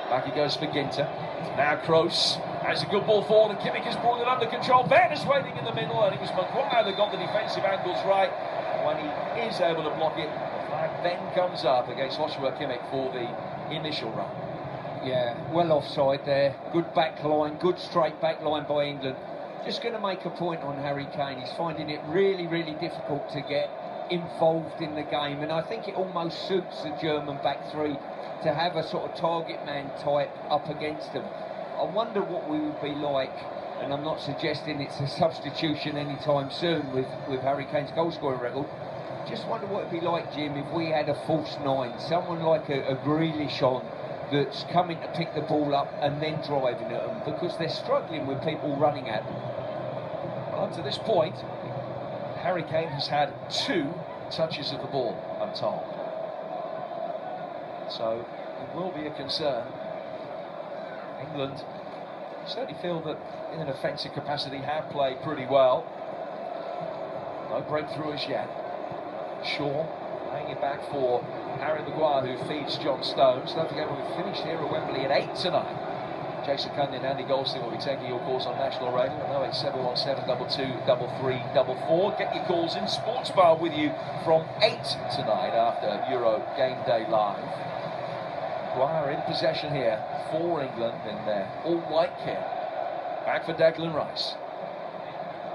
Back he goes for Ginter. Now Kroos has a good ball forward, and Kimmich has brought it under control. Werner's waiting in the middle, and it was Maguire that got the defensive angles right. And when he is able to block it, the flag then comes up against Joshua Kimmich for the initial run. Yeah, well offside there. Good back line, good straight back line by England. Just going to make a point on Harry Kane. He's finding it really, really difficult to get involved in the game, and I think it almost suits the German back three to have a sort of target man type up against them. I wonder what we would be like, and I'm not suggesting it's a substitution anytime soon with Harry Kane's goal scoring record, just wonder what it'd be like, Jim, if we had a false nine, someone like a Grealish on, that's coming to pick the ball up and then driving at them, because they're struggling with people running at them. Well, up to this point, Harry Kane has had 2 touches of the ball, I'm told. So it will be a concern. England certainly feel that in an offensive capacity have played pretty well. No breakthrough as yet. Shaw laying it back for Harry Maguire, who feeds John Stones. Don't forget, we've finished here at Wembley at 8 tonight. Jason Cundy and Andy Goldstein will be taking your calls on national radio at 08717 22 33 44. Get your calls in. Sports Bar with you from 8 tonight after Euro Game Day Live. Maguire in possession here for England in their all-white kit. Back for Declan Rice.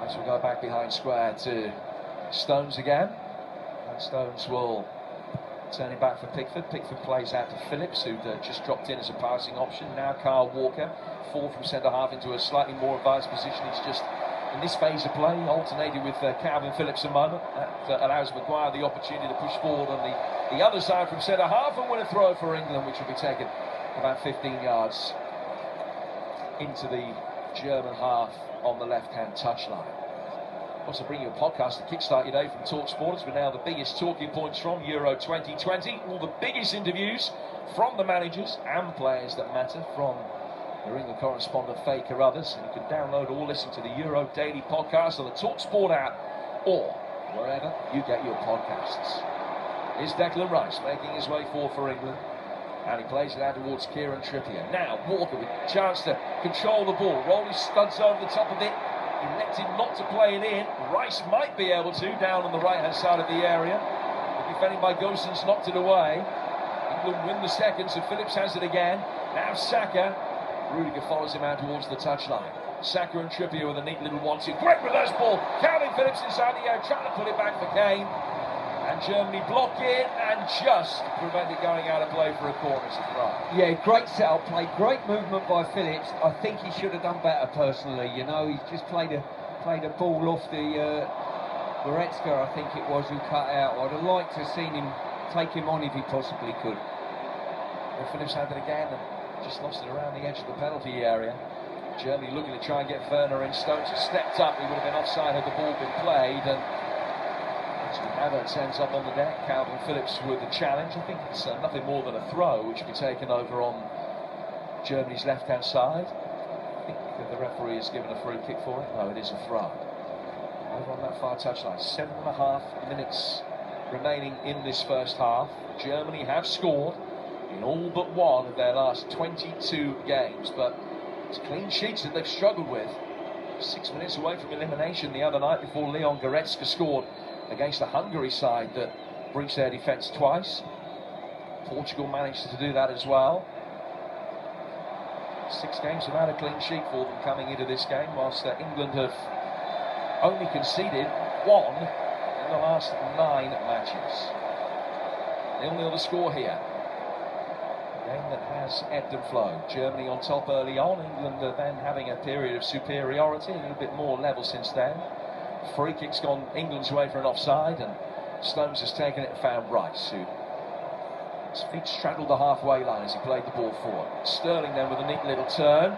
Rice will go back behind square to Stones again. And Stones will turn it back for Pickford. Pickford plays out to Phillips, who'd just dropped in as a passing option. Now Kyle Walker, 4 from centre-half into a slightly more advanced position. He's just, in this phase of play, alternated with Calvin Phillips a moment. That allows Maguire the opportunity to push forward on the other side from centre-half and win a throw for England, which will be taken about 15 yards into the German half on the left-hand touchline. Also bring you a podcast to kickstart your day from TalkSport, as we're now the biggest talking points from Euro 2020. All the biggest interviews from the managers and players that matter from their England correspondent Faye Carruthers. And you can download or listen to the Euro Daily Podcast on the TalkSport app or wherever you get your podcasts. Here's Declan Rice making his way forward for England. And he plays it out towards Kieran Trippier. Now Walker with a chance to control the ball. Roll his studs over the top of it. Elected not to play it in. Rice might be able to, down on the right-hand side of the area. The defending by Gosens knocked it away. England win the second, so Phillips has it again. Now Saka. Rudiger follows him out towards the touchline. Saka and Trippier with a neat little 1-2. Great reverse ball. Calvin Phillips inside the air, trying to put it back for Kane. And Germany block it and just prevent it going out of play for a corner. Yeah, great set-up play, great movement by Phillips. I think he should have done better personally. You know, he's just played a ball off the Goretzka, I think it was, who cut out. I'd have liked to have seen him take him on if he possibly could. Well, Phillips had it again and just lost it around the edge of the penalty area. Germany looking to try and get Werner in. Stones has stepped up. He would have been offside had the ball been played. And Havertz ends up on the deck. Calvin Phillips with the challenge. I think it's nothing more than a throw, which will be taken over on Germany's left-hand side. I think the referee has given a free kick for it. No, it is a throw. Over on that far touchline. 7.5 minutes remaining in this first half. Germany have scored in all but one of their last 22 games, but it's clean sheets that they've struggled with. 6 minutes away from elimination the other night before Leon Goretzka scored against the Hungary side that breached their defence twice. Portugal managed to do that as well. 6 games without a clean sheet for them coming into this game, whilst England have only conceded 1 in the last 9 matches. 0-0 the score here. A game that has ebbed and flowed. Germany on top early on, England then having a period of superiority, a little bit more level since then. Free kick's gone England's way for an offside, and Stones has taken it and found Rice, who his feet straddled the halfway line as he played the ball forward. Sterling then with a neat little turn.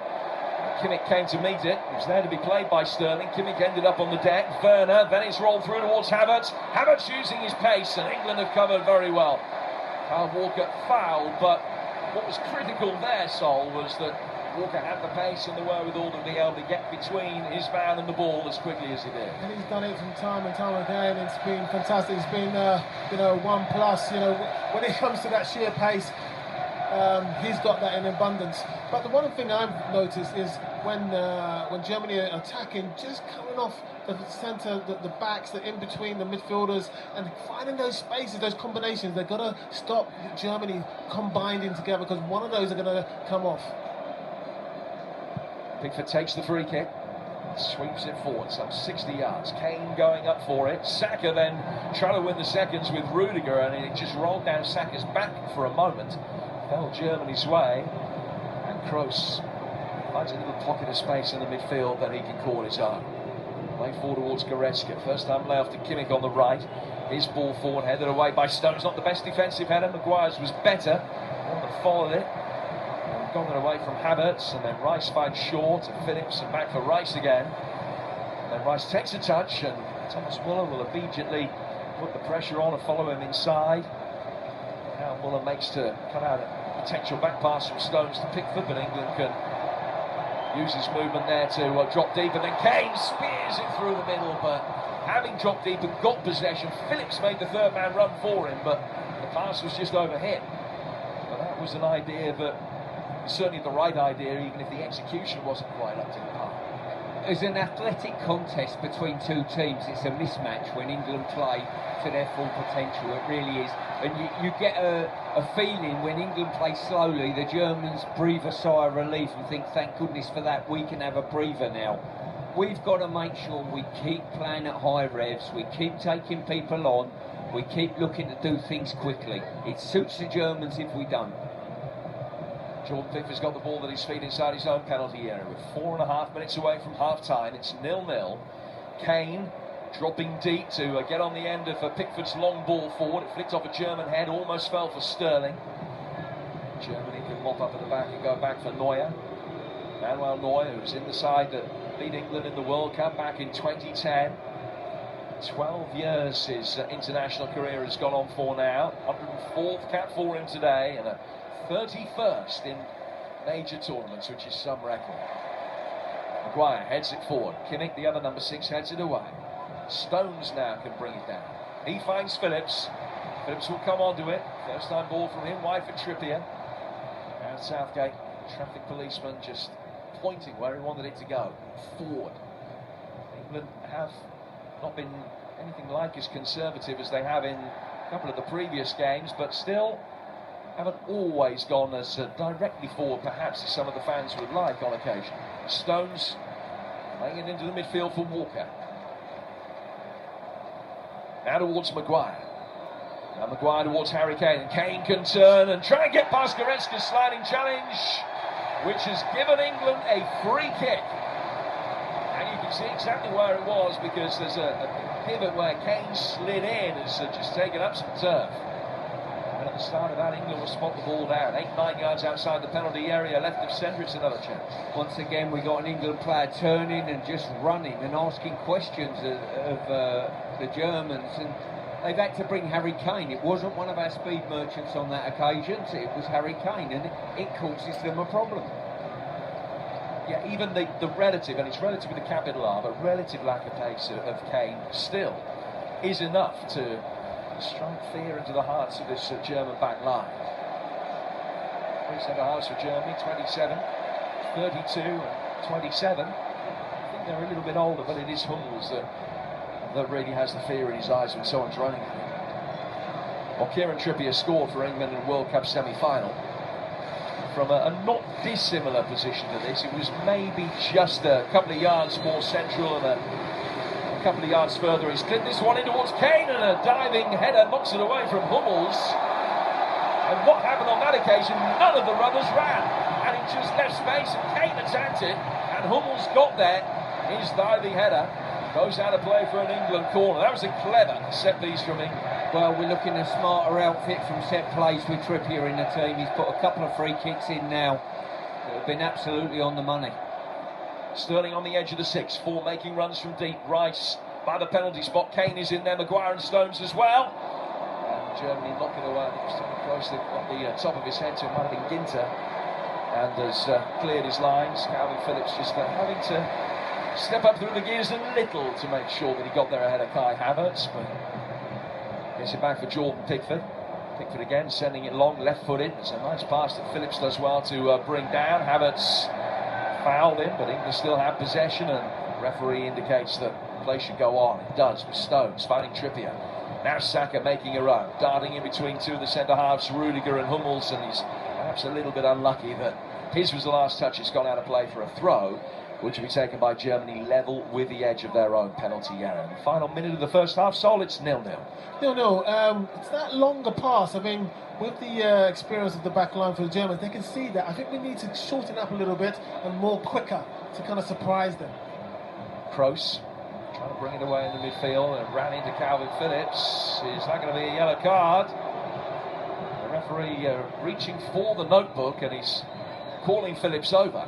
Kimmich came to meet it. It was there to be played by Sterling. Kimmich ended up on the deck. Werner, then it's rolled through towards Havertz. Havertz using his pace, and England have covered very well. Kyle Walker fouled, but what was critical there, Sol, was that Walker had the pace and the wherewithal to be able to get between his man and the ball as quickly as he did. And he's done it from time and time again. It's been fantastic. It's been, 1+. When it comes to that sheer pace, he's got that in abundance. But the one thing I've noticed is when Germany are attacking, just coming off the centre, the backs, the in between the midfielders, and finding those spaces, those combinations. They've got to stop Germany combining together, because one of those are going to come off. Pickford takes the free kick, sweeps it forward, some 60 yards. Kane going up for it. Saka then trying to win the seconds with Rudiger, and it just rolled down Saka's back for a moment. Fell Germany's way, and Kroos finds a little pocket of space in the midfield that he can call his own. Play forward towards Goretzka. First time layoff to Kimmich on the right. His ball forward, headed away by Stones. Not the best defensive header. Maguire's was better. One that followed it. Gone away from Havertz, and then Rice finds Shaw to Phillips, and back for Rice again. And then Rice takes a touch, and Thomas Muller will immediately put the pressure on and follow him inside. Now Muller makes to cut out a potential back pass from Stones to Pickford, but England can use his movement there to drop deep, and then Kane spears it through the middle, but having dropped deep and got possession, Phillips made the third man run for him, but the pass was just overhit. But that was an idea that certainly the right idea, even if the execution wasn't quite up to the mark. As an athletic contest between two teams, it's a mismatch when England play to their full potential. It really is. And you get a feeling when England play slowly, the Germans breathe a sigh of relief and think, thank goodness for that, we can have a breather now. We've got to make sure we keep playing at high revs, we keep taking people on, we keep looking to do things quickly. It suits the Germans if we don't. Jordan Pickford's got the ball at his feet inside his own penalty area. With 4.5 minutes away from half-time, it's 0-0. Kane dropping deep to get on the end of Pickford's long ball forward. It flicked off a German head, almost fell for Sterling. Germany can mop up at the back and go back for Neuer. Manuel Neuer, who's in the side that beat England in the World Cup back in 2010. 12 years his international career has gone on for now. 104th cap for him today, and a 31st in major tournaments, which is some record. Maguire heads it forward. Kimmich, the other number 6, heads it away. Stones now can bring it down. He finds Phillips. Phillips will come onto it. First time ball from him, wide for Trippier. And Southgate, traffic policeman, just pointing where he wanted it to go. Forward. England have not been anything like as conservative as they have in a couple of the previous games, but still haven't always gone as directly forward perhaps as some of the fans would like on occasion. Stones laying it into the midfield for Walker. Now towards Maguire. Now Maguire towards Harry Kane. Kane can turn and try and get past Goretzka's sliding challenge, which has given England a free kick. And you can see exactly where it was, because there's a pivot where Kane slid in, has just taken up some turf. And at the start of that, England will spot the ball down. 8-9 yards outside the penalty area, left of centre, it's another chance. Once again, we got an England player turning and just running and asking questions of the Germans, and they've had to bring Harry Kane. It wasn't one of our speed merchants on that occasion, it was Harry Kane, and it causes them a problem. Yeah, even the relative, and it's relative with a capital R, but relative lack of pace of Kane still is enough to strike fear into the hearts of this German back line. 3 centre halves for Germany, 27, 32 and 27. I think they're a little bit older, but it is Hummels that really has the fear in his eyes when someone's running at him. Well, Kieran Trippier scored for England in the World Cup semi-final from a not dissimilar position to this. It was maybe just a couple of yards more central, and a couple of yards further he's clipped this one in towards Kane, and a diving header knocks it away from Hummels. And what happened on that occasion, none of the runners ran, and it just left space, and Kane attacked it, and Hummels got there. His diving header goes out of play for an England corner. That was a clever set piece from England. Well, we're looking at a smarter outfit from set plays with Trippier in the team. He's put a couple of free kicks in now that have been absolutely on the money. Sterling on the edge of the 6, 4 making runs from deep. Rice by the penalty spot. Kane is in there, Maguire and Stones as well. And Germany knocking away. I think it's close to the top of his head to it might have been Ginter, and has cleared his lines. Calvin Phillips just having to step up through the gears a little to make sure that he got there ahead of Kai Havertz, but gets it back for Jordan Pickford. Pickford again sending it long, left-footed. It's a nice pass that Phillips does well to bring down. Havertz fouled him, but England still have possession, and the referee indicates that play should go on. It does, with Stones finding Trippier. Now Saka making a run, darting in between two of the centre-halves, Rudiger and Hummels, and he's perhaps a little bit unlucky that his was the last touch. It's gone out of play for a throw, which will be taken by Germany level with the edge of their own penalty area. The final minute of the first half, Sol, it's 0-0. 0-0. It's that longer pass. I mean, with the experience of the back line for the Germans, they can see that. I think we need to shorten up a little bit and more quicker to kind of surprise them. Kroos trying Trying to bring it away in the midfield and ran into Calvin Phillips. Is that going to be a yellow card? The referee reaching for the notebook, and he's calling Phillips over.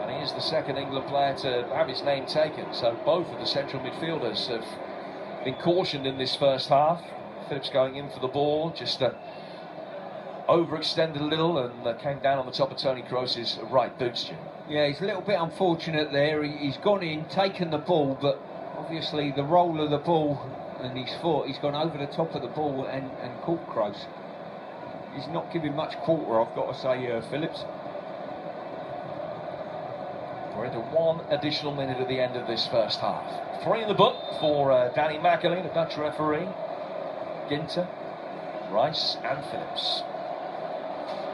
And he is the second England player to have his name taken. So both of the central midfielders have been cautioned in this first half. Phillips going in for the ball, just overextended a little and came down on the top of Tony Kroos's right boots, Jim. Yeah, he's a little bit unfortunate there. He's gone in, taken the ball, but obviously the roll of the ball and his foot, he's gone over the top of the ball and caught Kroos. He's not giving much quarter, I've got to say, Phillips. We're into 1 additional minute at the end of this first half. 3 in the book for Danny McAleen, the Dutch referee. Ginter, Rice and Phillips.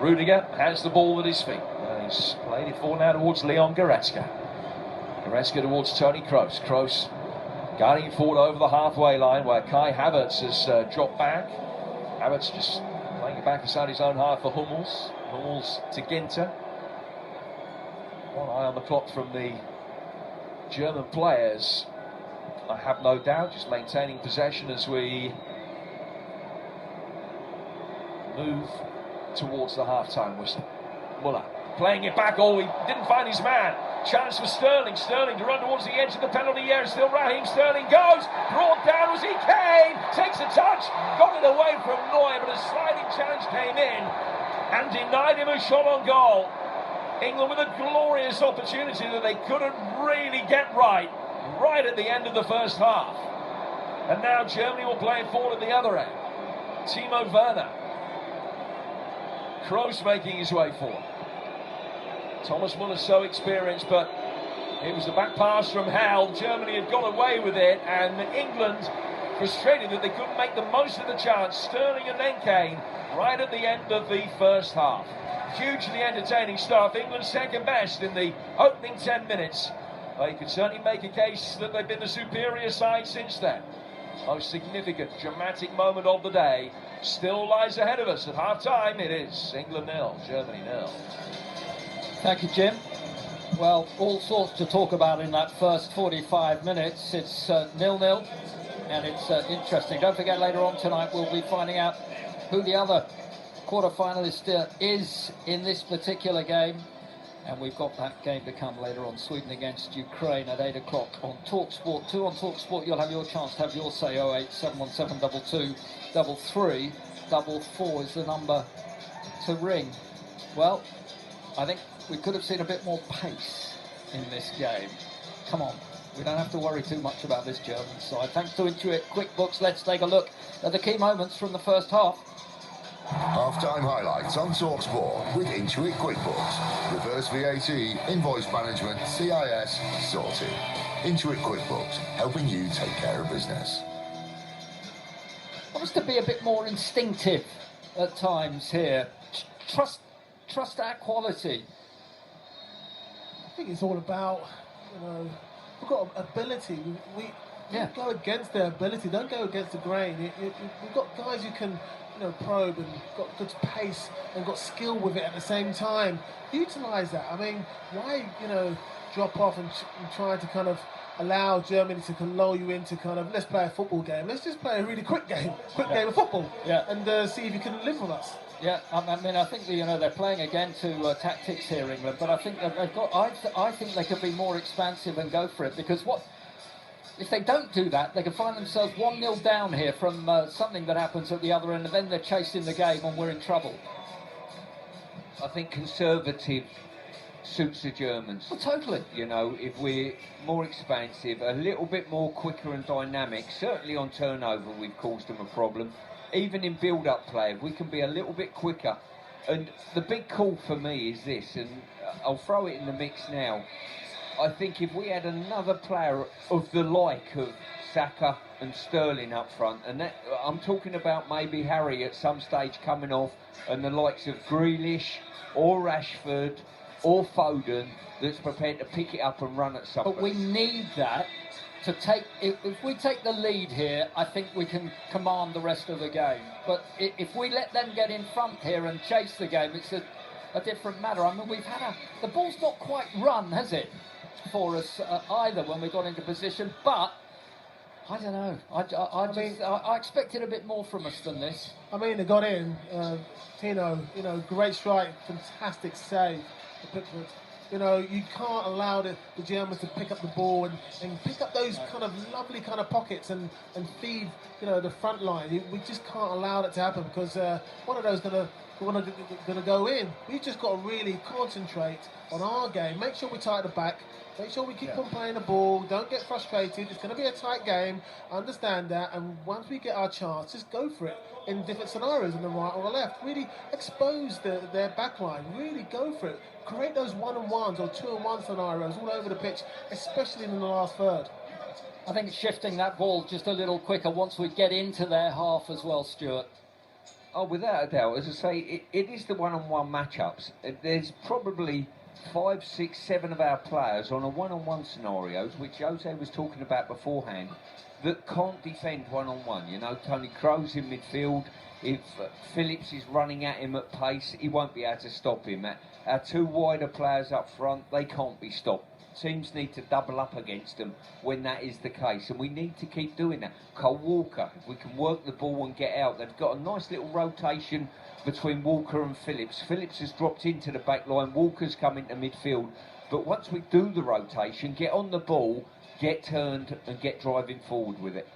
Rudiger has the ball at his feet. He's played it forward now towards Leon Goretzka. Goretzka towards Tony Kroos. Kroos guiding it forward over the halfway line where Kai Havertz has dropped back. Havertz just playing it back inside his own half for Hummels. Hummels to Ginter. One eye on the clock from the German players, I have no doubt, just maintaining possession as we move towards the half-time whistle. Muller playing it back. Oh, he didn't find his man. Chance for Sterling. Sterling to run towards the edge of the penalty area. Still Raheem Sterling goes. Brought down was he Kane. Takes a touch. Got it away from Neuer, but a sliding challenge came in and denied him a shot on goal. England with a glorious opportunity that they couldn't really get right at the end of the first half. And now Germany will play it forward at the other end. Timo Werner. Kroos making his way forward. Thomas Muller's so experienced, but it was the back pass from Hal. Germany had got away with it, and England frustrated that they couldn't make the most of the chance. Sterling and then Kane right at the end of the first half. Hugely entertaining stuff. England's second best in the opening 10 minutes. Well, you could certainly make a case that they've been the superior side since then. Most significant, dramatic moment of the day still lies ahead of us. At half-time, it is England 0, Germany 0. Thank you, Jim. Well, all sorts to talk about in that first 45 minutes. It's 0-0, and it's interesting. Don't forget, later on tonight, we'll be finding out who the other quarter-finalist is in this particular game. And we've got that game to come later on, Sweden against Ukraine at 8 o'clock on TalkSport 2. On TalkSport, you'll have your chance to have your say. 08717 22 33 is the number to ring. Well, I think we could have seen a bit more pace in this game. Come on, we don't have to worry too much about this German side. Thanks to Intuit QuickBooks, let's take a look at the key moments from the first half. Half-time highlights on TalkSport with Intuit QuickBooks. Reverse VAT, invoice management, CIS, sorted. Intuit QuickBooks, helping you take care of business. I want us to be a bit more instinctive at times here. Trust our quality. I think it's all about, we've got ability. We go against their ability, don't go against the grain. We've got guys who can probe and got good pace and got skill with it at the same time. Utilise that. I mean, why drop off and try to kind of allow Germany to lull you into let's play a football game. Let's just play a really quick game of football, and see if you can live with us. Yeah, I mean, I think they're playing again to tactics here, England. But I think that they've got. I think they could be more expansive and go for it, because if they don't do that, they can find themselves 1-0 down here from something that happens at the other end, and then they're chasing the game and we're in trouble. I think conservative suits the Germans. Oh, totally. If we're more expansive, a little bit more quicker and dynamic, certainly on turnover we've caused them a problem. Even in build-up play, if we can be a little bit quicker. And the big call for me is this, and I'll throw it in the mix now. I think if we had another player of the like of Saka and Sterling up front, and I'm talking about maybe Harry at some stage coming off, and the likes of Grealish or Rashford or Foden that's prepared to pick it up and run at somebody. But we need that to take. If we take the lead here, I think we can command the rest of the game. But if we let them get in front here and chase the game, it's a different matter. I mean, the ball's not quite run, has it? for us either when we got into position, but I don't know. I expected a bit more from us than this. I mean, they got in. Tino, great strike, fantastic save for Pickford. You can't allow the Germans to pick up the ball and pick up those kind of lovely kind of pockets and feed, the front line. We just can't allow that to happen because one of those going to go in. We've just got to really concentrate on our game. Make sure we tie at the back. Make sure we keep on playing the ball. Don't get frustrated. It's going to be a tight game. Understand that. And once we get our chance, just go for it in different scenarios on the right or the left. Really expose their back line. Really go for it. Create those 1-on-1s or 2-on-1 scenarios all over the pitch, especially in the last third. I think shifting that ball just a little quicker once we get into their half as well, Stuart. Oh, without a doubt. As I say, it is the one-on-one matchups. There's probably 5, 6, 7 of our players on a one-on-one scenarios, which Jose was talking about beforehand, that can't defend one-on-one. Tony Kroos in midfield. If Phillips is running at him at pace, he won't be able to stop him. Our 2 wider players up front, they can't be stopped. Teams need to double up against them when that is the case, and we need to keep doing that. Cole Walker, if we can work the ball and get out, they've got a nice little rotation between Walker and Phillips. Phillips has dropped into the back line, Walker's come into midfield, but once we do the rotation, get on the ball, get turned and get driving forward with it.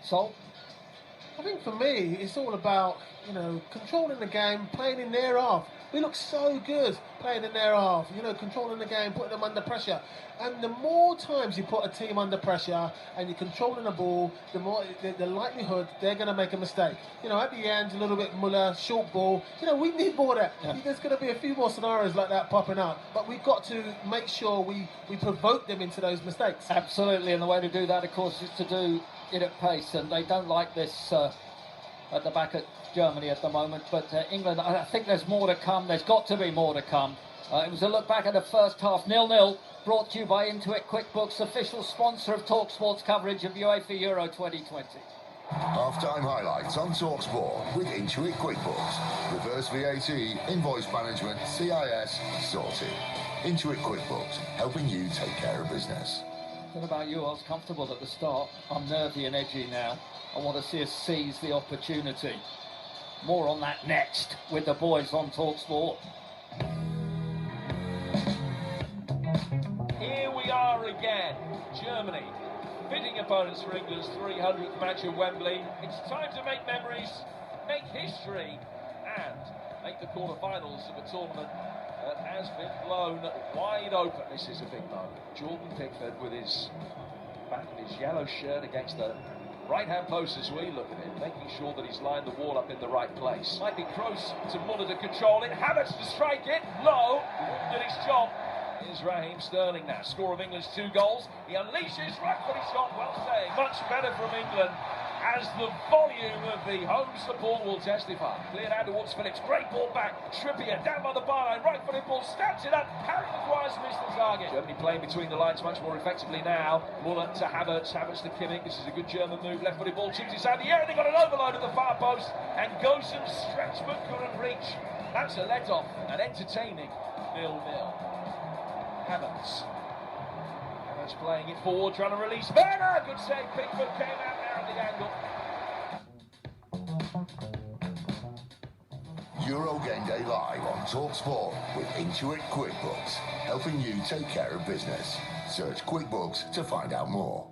Sol? I think for me, it's all about, controlling the game, playing in their half. We look so good playing in their half, controlling the game, putting them under pressure. And the more times you put a team under pressure and you're controlling the ball, the more the likelihood they're going to make a mistake. At the end, a little bit Muller, short ball. We need more of that. Yeah. There's going to be a few more scenarios like that popping up. But we've got to make sure we provoke them into those mistakes. Absolutely, and the way to do that, of course, is to do it at pace. And they don't like this at the back at Germany at the moment, but England, I think there's more to come. There's got to be more to come. It was a look back at the first half, 0-0, brought to you by Intuit QuickBooks, official sponsor of TalkSport's coverage of UEFA Euro 2020. Half-time highlights on TalkSport with Intuit QuickBooks. Reverse VAT, invoice management, CIS, sorted. Intuit QuickBooks, helping you take care of business. What about you? I was comfortable at the start. I'm nervy and edgy now. I want to see us seize the opportunity. More on that next with the boys on TalkSport. Here we are again, Germany, fitting opponents for England's 300th match at Wembley. It's time to make memories, make history, and make the quarter-finals of a tournament that has been blown wide open. This is a big moment. Jordan Pickford with his back of his yellow shirt against the right-hand post as we look at him, making sure that he's lined the wall up in the right place. Might be Kroos to Muller to control it, Havertz to strike it, low, did his job. Here's Raheem Sterling now, score of England's 2 goals. He unleashes, right-footed shot, well saved. Much better from England, as the volume of the home support will testify. Cleared out towards Phillips, great ball back, Trippier down by the byline, right-footed ball, stamps it up, Harry Maguire's missed the target. Germany playing between the lines much more effectively now. Muller to Havertz, Havertz to Kimmich, this is a good German move, left-footed ball, shoots inside the air, and they got an overload at the far post, and Gosens stretched but couldn't reach. That's a let-off, an entertaining 0-0. Havertz playing it forward, trying to release Werner, good save, Pickford came out now at the angle. Euro Game Day live on TalkSport with Intuit QuickBooks, helping you take care of business. Search QuickBooks to find out more.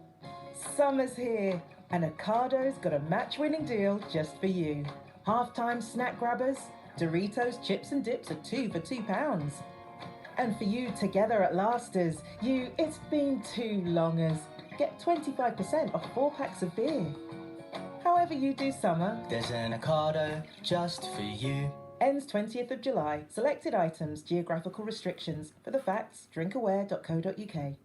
Summer's here, and Ocado's got a match-winning deal just for you. Half-time snack grabbers, Doritos chips and dips are 2 for £2. And for you together at Lasters, it's been too longers. Get 25% off 4 packs of beer. However you do summer, there's an Ocado just for you. Ends 20th of July. Selected items, geographical restrictions. For the facts, drinkaware.co.uk.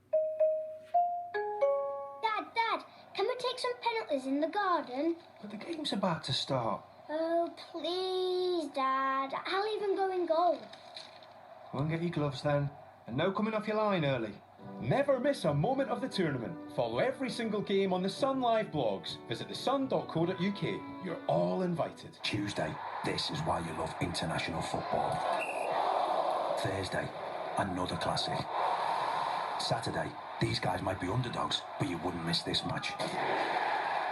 Dad, can we take some penalties in the garden? But the game's about to start. Oh, please, Dad. I'll even go in goal. Go and get your gloves then. And no coming off your line early. Never miss a moment of the tournament. Follow every single game on the Sun Live blogs. Visit thesun.co.uk. You're all invited. Tuesday, this is why you love international football. Thursday, another classic. Saturday, these guys might be underdogs, but you wouldn't miss this match.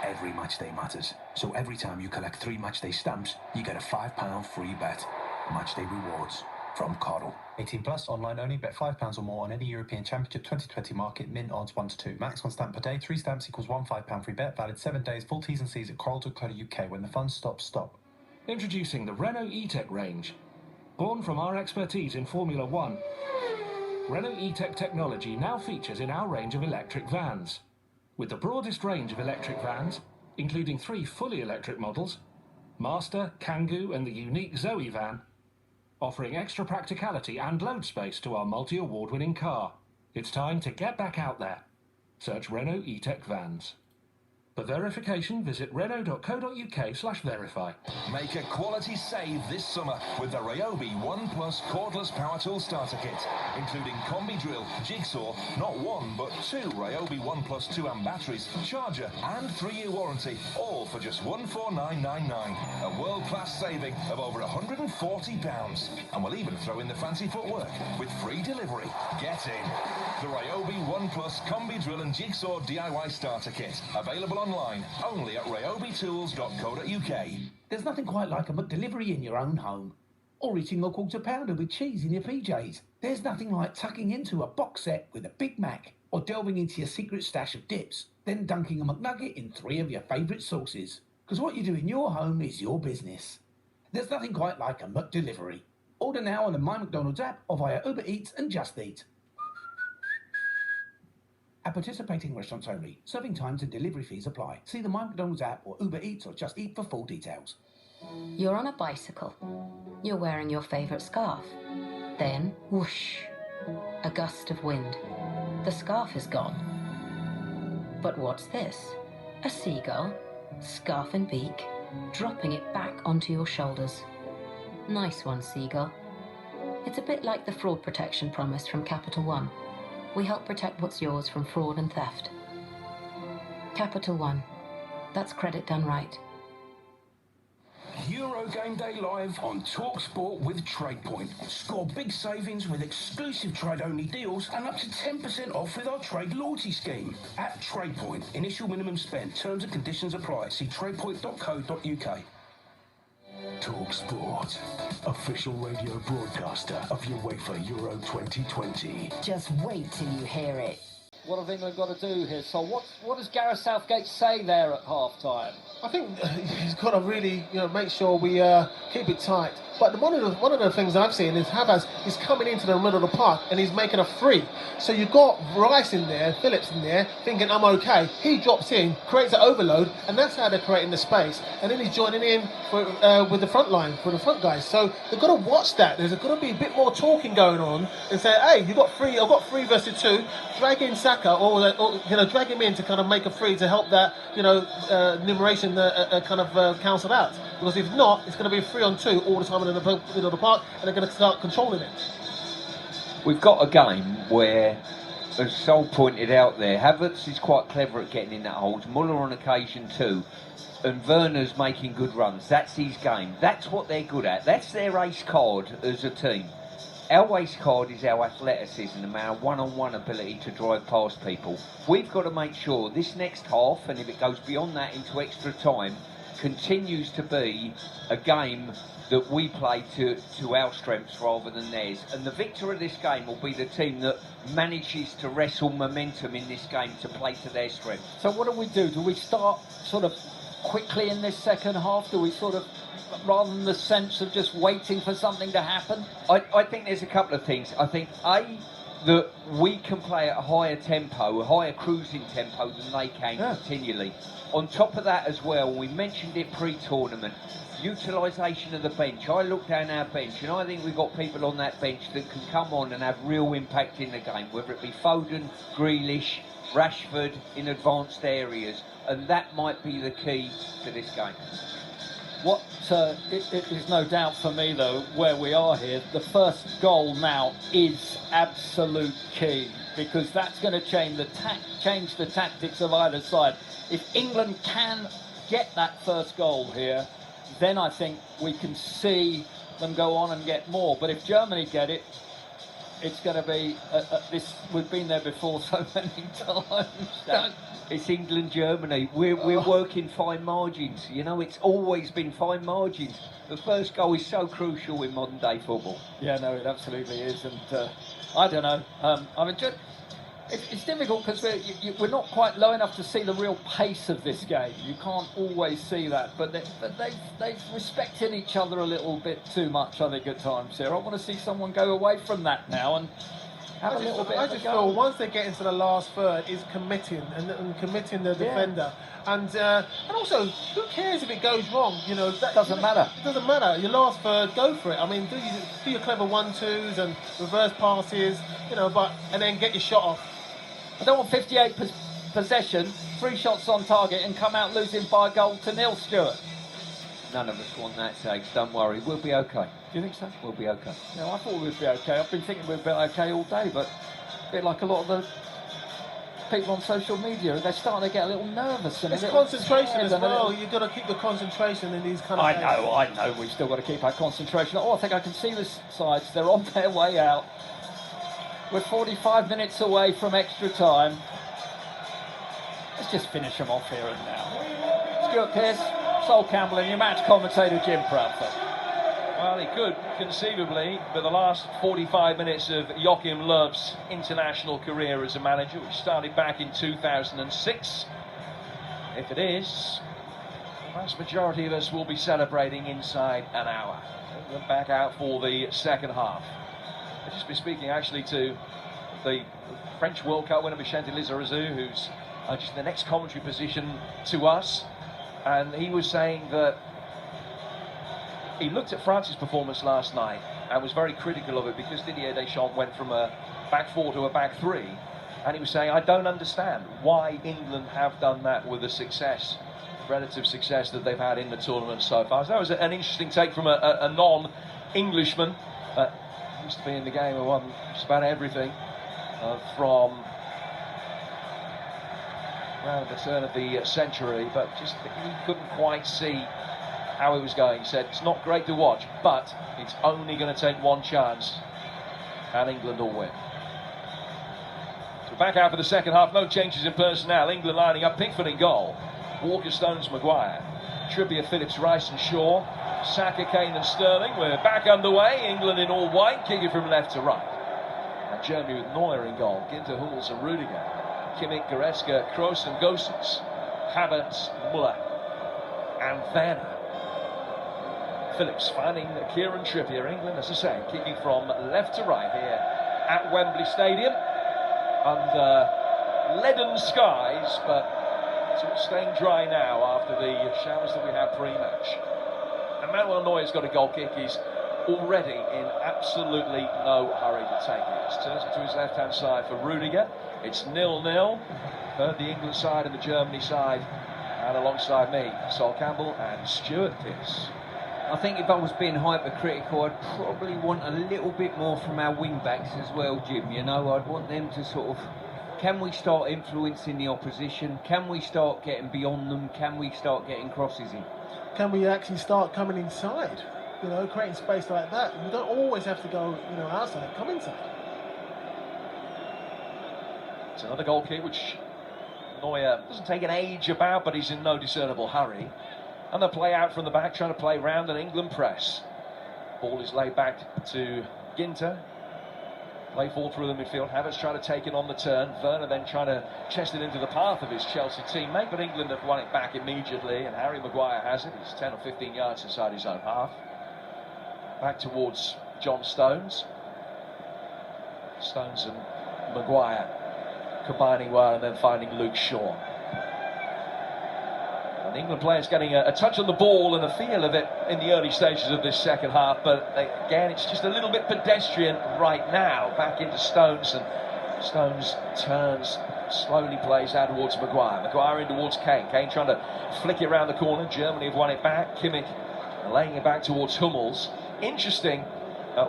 Every match day matters, so every time you collect 3 matchday stamps, you get a £5 free bet. Matchday rewards from Coral. 18 plus, online only, bet £5 or more on any European Championship 2020 market, min odds 1-2. Max 1 stamp per day, 3 stamps equals one £5 free bet, valid 7 days, full T's and C's at coral.co.uk. When the fun stops, stop. Introducing the Renault E-Tech range. Born from our expertise in Formula One, Renault E-Tech technology now features in our range of electric vans. With the broadest range of electric vans, including 3 fully electric models, Master, Kangoo and the unique Zoe van, offering extra practicality and load space to our multi-award-winning car. It's time to get back out there. Search Renault E-Tech vans. For verification, visit renault.co.uk/verify. Make a quality save this summer with the Ryobi One Plus cordless power tool starter kit, including combi drill, jigsaw, not 1 but 2 Ryobi One Plus 2 amp batteries, charger and 3-year warranty, all for just $149.99. A world-class saving of over £140. And we'll even throw in the fancy footwork with free delivery. Get in. The Ryobi One Plus combi drill and jigsaw DIY starter kit, available online only at ryobitools.co.uk. There's nothing quite like a McDelivery in your own home, or eating a quarter pounder with cheese in your PJs. There's nothing like tucking into a box set with a Big Mac, or delving into your secret stash of dips, then dunking a McNugget in 3 of your favourite sauces. Because what you do in your home is your business. There's nothing quite like a McDelivery. Order now on the My McDonald's app or via Uber Eats and Just Eat. At participating restaurants only. Serving times and delivery fees apply. See the My McDonald's app or Uber Eats or Just Eat for full details. You're on a bicycle. You're wearing your favourite scarf. Then, whoosh, a gust of wind. The scarf is gone. But what's this? A seagull, scarf and beak, dropping it back onto your shoulders. Nice one, seagull. It's a bit like the fraud protection promise from Capital One. We help protect what's yours from fraud and theft. Capital One. That's credit done right. Euro Game Day live on TalkSport with TradePoint. Score big savings with exclusive trade-only deals and up to 10% off with our trade loyalty scheme. At TradePoint, initial minimum spend, terms and conditions apply. See tradepoint.co.uk. TalkSport, official radio broadcaster of UEFA Euro 2020. Just wait till you hear it. What have England got to do here? So what does Gareth Southgate say there at half-time? I think he's got to really, make sure we keep it tight. But one of the things I've seen is Havertz is coming into the middle of the park and he's making a free. So you've got Rice in there, Phillips in there, thinking I'm okay. He drops in, creates an overload, and that's how they're creating the space. And then he's joining in with the front line, for the front guys. So they've got to watch that. There's got to be a bit more talking going on and say, hey, I've got 3 versus 2. Drag in Saka, or drag him in to kind of make a free to help that, numeration kind of cancelled out. Because if not, it's going to be a 3-on-2 all the time in the middle of the park, and they're going to start controlling it. We've got a game where, as Sol pointed out there, Havertz is quite clever at getting in that hold. Muller on occasion too. And Werner's making good runs. That's his game. That's what they're good at. That's their ace card as a team. Our ace card is our athleticism and our one-on-one ability to drive past people. We've got to make sure this next half, and if it goes beyond that into extra time, continues to be a game that we play to our strengths rather than theirs. And the victor of this game will be the team that manages to wrestle momentum in this game to play to their strength. So what do we do? Do we start sort of quickly in this second half? Do we sort of, rather than the sense of just waiting for something to happen? I think there's a couple of things. I think, that we can play at a higher tempo, a higher cruising tempo than they can continually. On top of that as well, we mentioned it pre-tournament, utilisation of the bench. I look down our bench and I think we've got people on that bench that can come on and have real impact in the game, whether it be Foden, Grealish, Rashford in advanced areas, and that might be the key to this game. What it is no doubt for me, though, where we are here, the first goal now is absolute key, because that's going to change the tactics of either side. If England can get that first goal here, then I think we can see them go on and get more. But if Germany get it, It's going to be this. We've been there before so many times. It's England, Germany. We're working fine margins. You know, it's always been fine margins. The first goal is so crucial in modern day football. Yeah, no, it absolutely is. And I don't know. I mean, it's difficult because we're not quite low enough to see the real pace of this game. You can't always see that, but they've respected each other a little bit too much, I think, at times here. I want to see someone go away from that now and have a little bit of a go. I just feel once they get into the last third, is committing and committing the defender. And also, who cares if it goes wrong? You know, that doesn't matter. It doesn't matter. Your last third, go for it. I mean, do your clever 1-2s and reverse passes, you know, and then get your shot off. I don't want 58 possession, 3 shots on target, and come out losing by a goal to nil, Stuart. None of us want that, Sags. Don't worry, we'll be okay. Do you think so? We'll be okay. No, I thought we'd be okay. I've been thinking we'd be okay all day, but a bit like a lot of the people on social media, they're starting to get a little nervous. And it's concentration as well. You've got to keep the concentration in these kind of games. I know. We've still got to keep our concentration. Oh, I think I can see the sides. They're on their way out. We're 45 minutes away from extra time. Let's just finish them off here and now. Stuart Pearce, Sol Campbell, and your match commentator Jim Proudfoot. Well, he could conceivably, but the last 45 minutes of Joachim Löw's international career as a manager, which started back in 2006. If it is, the vast majority of us will be celebrating inside an hour. We're back out for the second half. I've just been speaking actually to the French World Cup winner Vicente Lizarazu, who's just in the next commentary position to us, and he was saying that he looked at France's performance last night and was very critical of it because Didier Deschamps went from a back 4 to a back 3, and he was saying, I don't understand why England have done that with the relative success that they've had in the tournament so far. So that was an interesting take from a non-Englishman. Used to be in the game and won just about everything from around the turn of the century, but just he couldn't quite see how it was going. He said it's not great to watch, but it's only going to take one chance and England will win. So back out for the second half, no changes in personnel. England lining up, Pickford in goal, Walker, Stones, Maguire, Trippier, Phillips, Rice and Shaw, Saka, Kane and Sterling. We're back underway. England in all white, kicking from left to right. And Germany with Neuer in goal. Ginter, Hummels and Rudiger. Kimmich, Goretzka, Kroos and Gosens. Havertz, Müller and Werner. Phillips finding Kieran Trippier. England, as I say, kicking from left to right here at Wembley Stadium. Under leaden skies, but it's all staying dry now after the showers that we had pre-match. And Manuel Neuer's got a goal kick. He's already in absolutely no hurry to take it. He turns it to his left-hand side for Rudiger. It's 0-0. Heard the England side and the Germany side. And alongside me, Sol Campbell and Stuart Pearce. I think if I was being hypercritical, I'd probably want a little bit more from our wing-backs as well, Jim. You know, I'd want them to sort of... Can we start influencing the opposition? Can we start getting beyond them? Can we start getting crosses in? Can we actually start coming inside? You know, creating space like that. You don't always have to go, you know, outside. Come inside. It's another goal kick, which Neuer doesn't take an age about, but he's in no discernible hurry. And they play out from the back, trying to play round an England press. Ball is laid back to Ginter. Play fall through the midfield. Havertz trying to take it on the turn. Werner then trying to chest it into the path of his Chelsea teammate, but England have won it back immediately, and Harry Maguire has it. He's 10 or 15 yards inside his own half. Back towards John Stones. Stones and Maguire combining well and then finding Luke Shaw. And England players getting a touch on the ball and a feel of it in the early stages of this second half, but again it's just a little bit pedestrian right now. Back into Stones, and Stones turns, slowly plays out towards Maguire. Maguire in towards Kane. Kane trying to flick it around the corner. Germany have won it back. Kimmich laying it back towards Hummels. Interesting,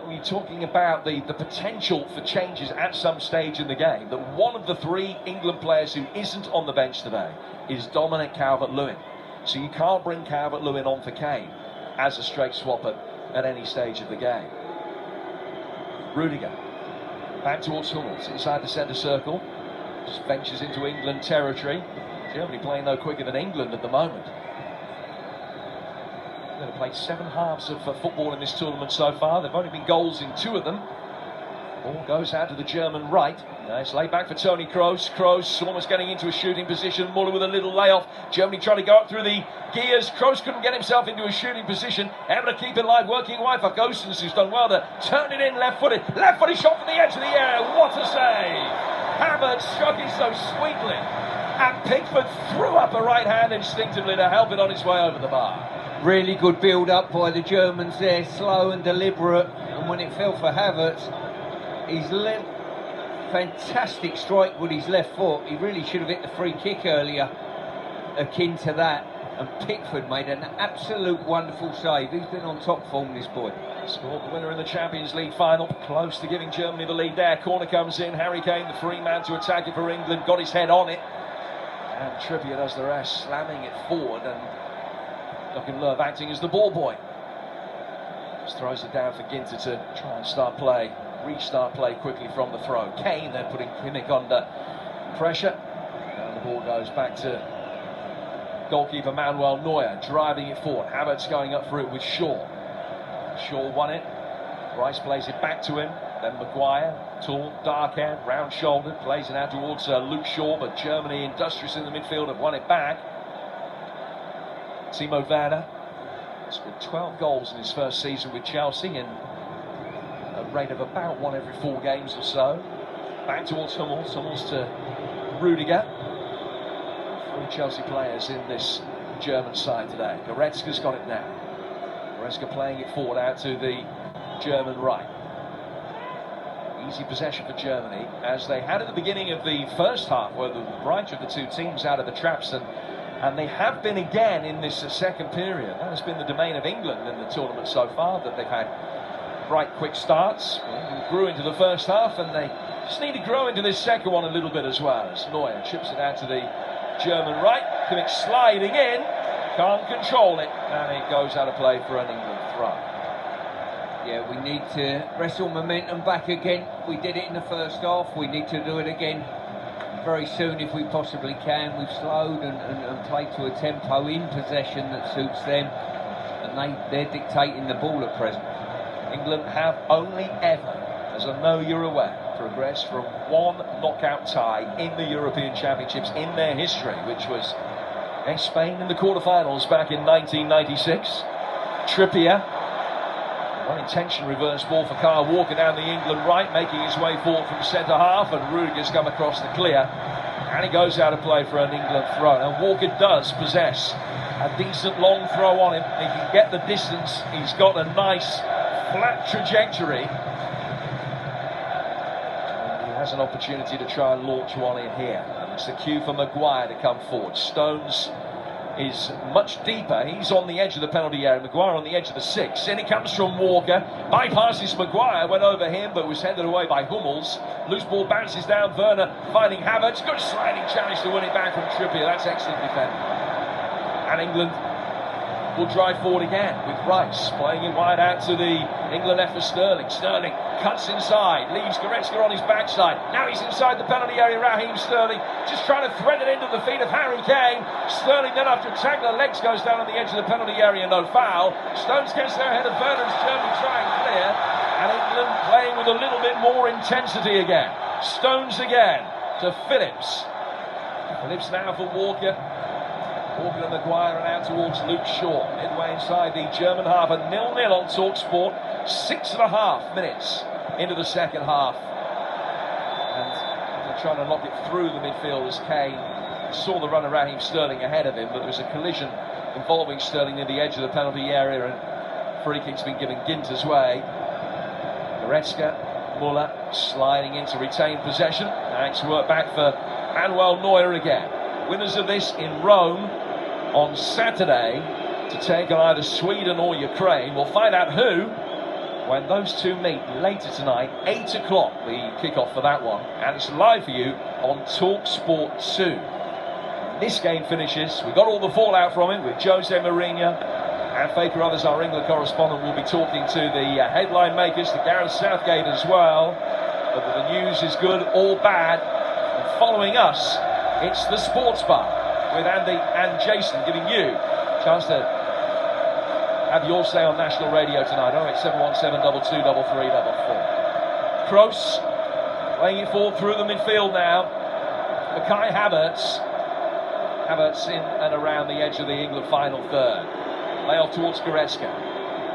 we're talking about the potential for changes at some stage in the game, that one of the 3 England players who isn't on the bench today is Dominic Calvert-Lewin. So you can't bring Calvert-Lewin on for Kane as a straight swap at any stage of the game. Rudiger Back towards Hummels, inside the centre circle. Just ventures into England territory. Germany playing no quicker than England at the moment. They've played 7 halves of football in this tournament so far. There've only been goals in 2 of them. Ball goes out to the German right. It's laid back for Toni Kroos. Kroos almost getting into a shooting position. Muller with a little layoff. Germany trying to go up through the gears. Kroos couldn't get himself into a shooting position. Able to keep it live, working wide for Gosens, who's done well to turn it in left-footed. Left-footed shot from the edge of the area. What a save! Havertz struck it so sweetly. And Pickford threw up a right hand instinctively to help it on its way over the bar. Really good build-up by the Germans there, slow and deliberate. And when it fell for Havertz, he's fantastic strike with his left foot. He really should have hit the free kick earlier, akin to that. And Pickford made an absolute wonderful save. He's been on top form, this boy. Scored the winner in the Champions League final. Close to giving Germany the lead there. Corner comes in. Harry Kane, the free man to attack it for England, got his head on it. And Trippier does the rest, slamming it forward. And Joachim Löw acting as the ball boy. Just throws it down for Ginter to try and restart play quickly from the throw. Kane then putting Kimmich under pressure. And the ball goes back to goalkeeper Manuel Neuer, driving it forward. Havertz going up for it with Shaw. Shaw won it. Rice plays it back to him. Then Maguire, tall, dark-haired, round-shouldered, plays it out towards Luke Shaw, but Germany, industrious in the midfield, have won it back. Timo Werner scored 12 goals in his first season with Chelsea in a rate of about 1 every 4 games or so. Back towards Hummels, Hummels to Rudiger. 3 Chelsea players in this German side today. Goretzka's got it now. Goretzka playing it forward out to the German right. Easy possession for Germany, as they had at the beginning of the first half, where the brighter of the 2 teams out of the traps, and they have been again in this second period. That has been the domain of England in the tournament so far, that they've had bright, quick starts. England grew into the first half, and they just need to grow into this second one a little bit as well, as Neuer chips it out to the German right. Kimmich sliding in, can't control it, and it goes out of play for an England throw. Yeah, we need to wrestle momentum back again. We did it in the first half. We need to do it again very soon if we possibly can. We've slowed and played to a tempo in possession that suits them, and they're dictating the ball at present. England have only ever, as I know you're aware, progressed from 1 knockout tie in the European Championships in their history, which was against Spain in the quarterfinals back in 1996. Trippier, well-intentioned reverse ball for Kyle Walker down the England right, making his way forward from centre half, and Rudiger's come across the clear, and he goes out of play for an England throw. Now Walker does possess a decent long throw on him. He can get the distance. He's got a nice flat trajectory. And he has an opportunity to try and launch one in here. And it's the cue for Maguire to come forward. Stones is much deeper. He's on the edge of the penalty area. Maguire on the edge of the 6. In it comes from Walker. Bypasses Maguire, went over him, but was headed away by Hummels. Loose ball bounces down. Werner finding Havertz. Good sliding challenge to win it back from Trippier. That's excellent defending. And England will drive forward again with Rice playing it wide out to the England left for Sterling. Sterling cuts inside, leaves Goretzka on his backside. Now he's inside the penalty area. Raheem Sterling just trying to thread it into the feet of Harry Kane. Sterling then, after attack, the legs goes down on the edge of the penalty area. No foul. Stones gets there ahead of Werner's Germany trying clear, and England playing with a little bit more intensity again. Stones again to Phillips. Phillips now for Walker. Walker and Maguire and out towards Luke Shaw. Midway inside the German half, and 0-0 on TalkSport. 6.5 minutes into the second half. And they're trying to knock it through the midfield as Kane saw the run of Raheem Sterling ahead of him, but there was a collision involving Sterling near the edge of the penalty area, and free kick's been given Ginter's way. Goretzka, Muller sliding in to retain possession. Thanks work back for Manuel Neuer again. Winners of this in Rome on Saturday to take on either Sweden or Ukraine. We'll find out who when those two meet later tonight, 8 o'clock, the kickoff for that one. And it's live for you on TalkSport 2. This game finishes. We got all the fallout from it with Jose Mourinho and Faker Others, our England correspondent, will be talking to the headline makers, to Gareth Southgate as well. whether the news is good or bad. And following us, it's the Sports Bar with Andy and Jason, giving you a chance to have your say on national radio tonight. 08717 223344. Kroos playing it forward through the midfield now. Kai Havertz. Havertz in and around the edge of the England final third. Lay off towards Goretzka.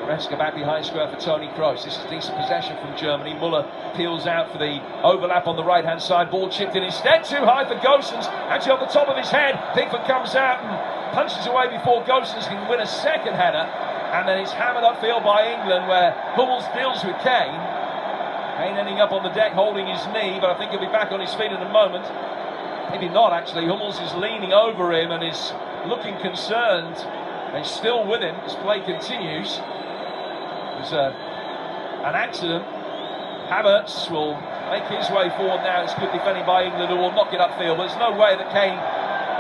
Goretzka back behind square for Toni Kroos. This is decent possession from Germany. Muller peels out for the overlap on the right-hand side. Ball chipped in instead. Too high for Gosens. Actually on the top of his head. Pickford comes out and punches away before Gosens can win a second header. And then it's hammered upfield by England, where Hummels deals with Kane. Kane ending up on the deck holding his knee, but I think he'll be back on his feet in a moment. Maybe not, actually. Hummels is leaning over him and is looking concerned. And he's still with him as play continues. There's an accident. Havertz will make his way forward now. It's good defending by England, who will knock it upfield. But there's no way that Kane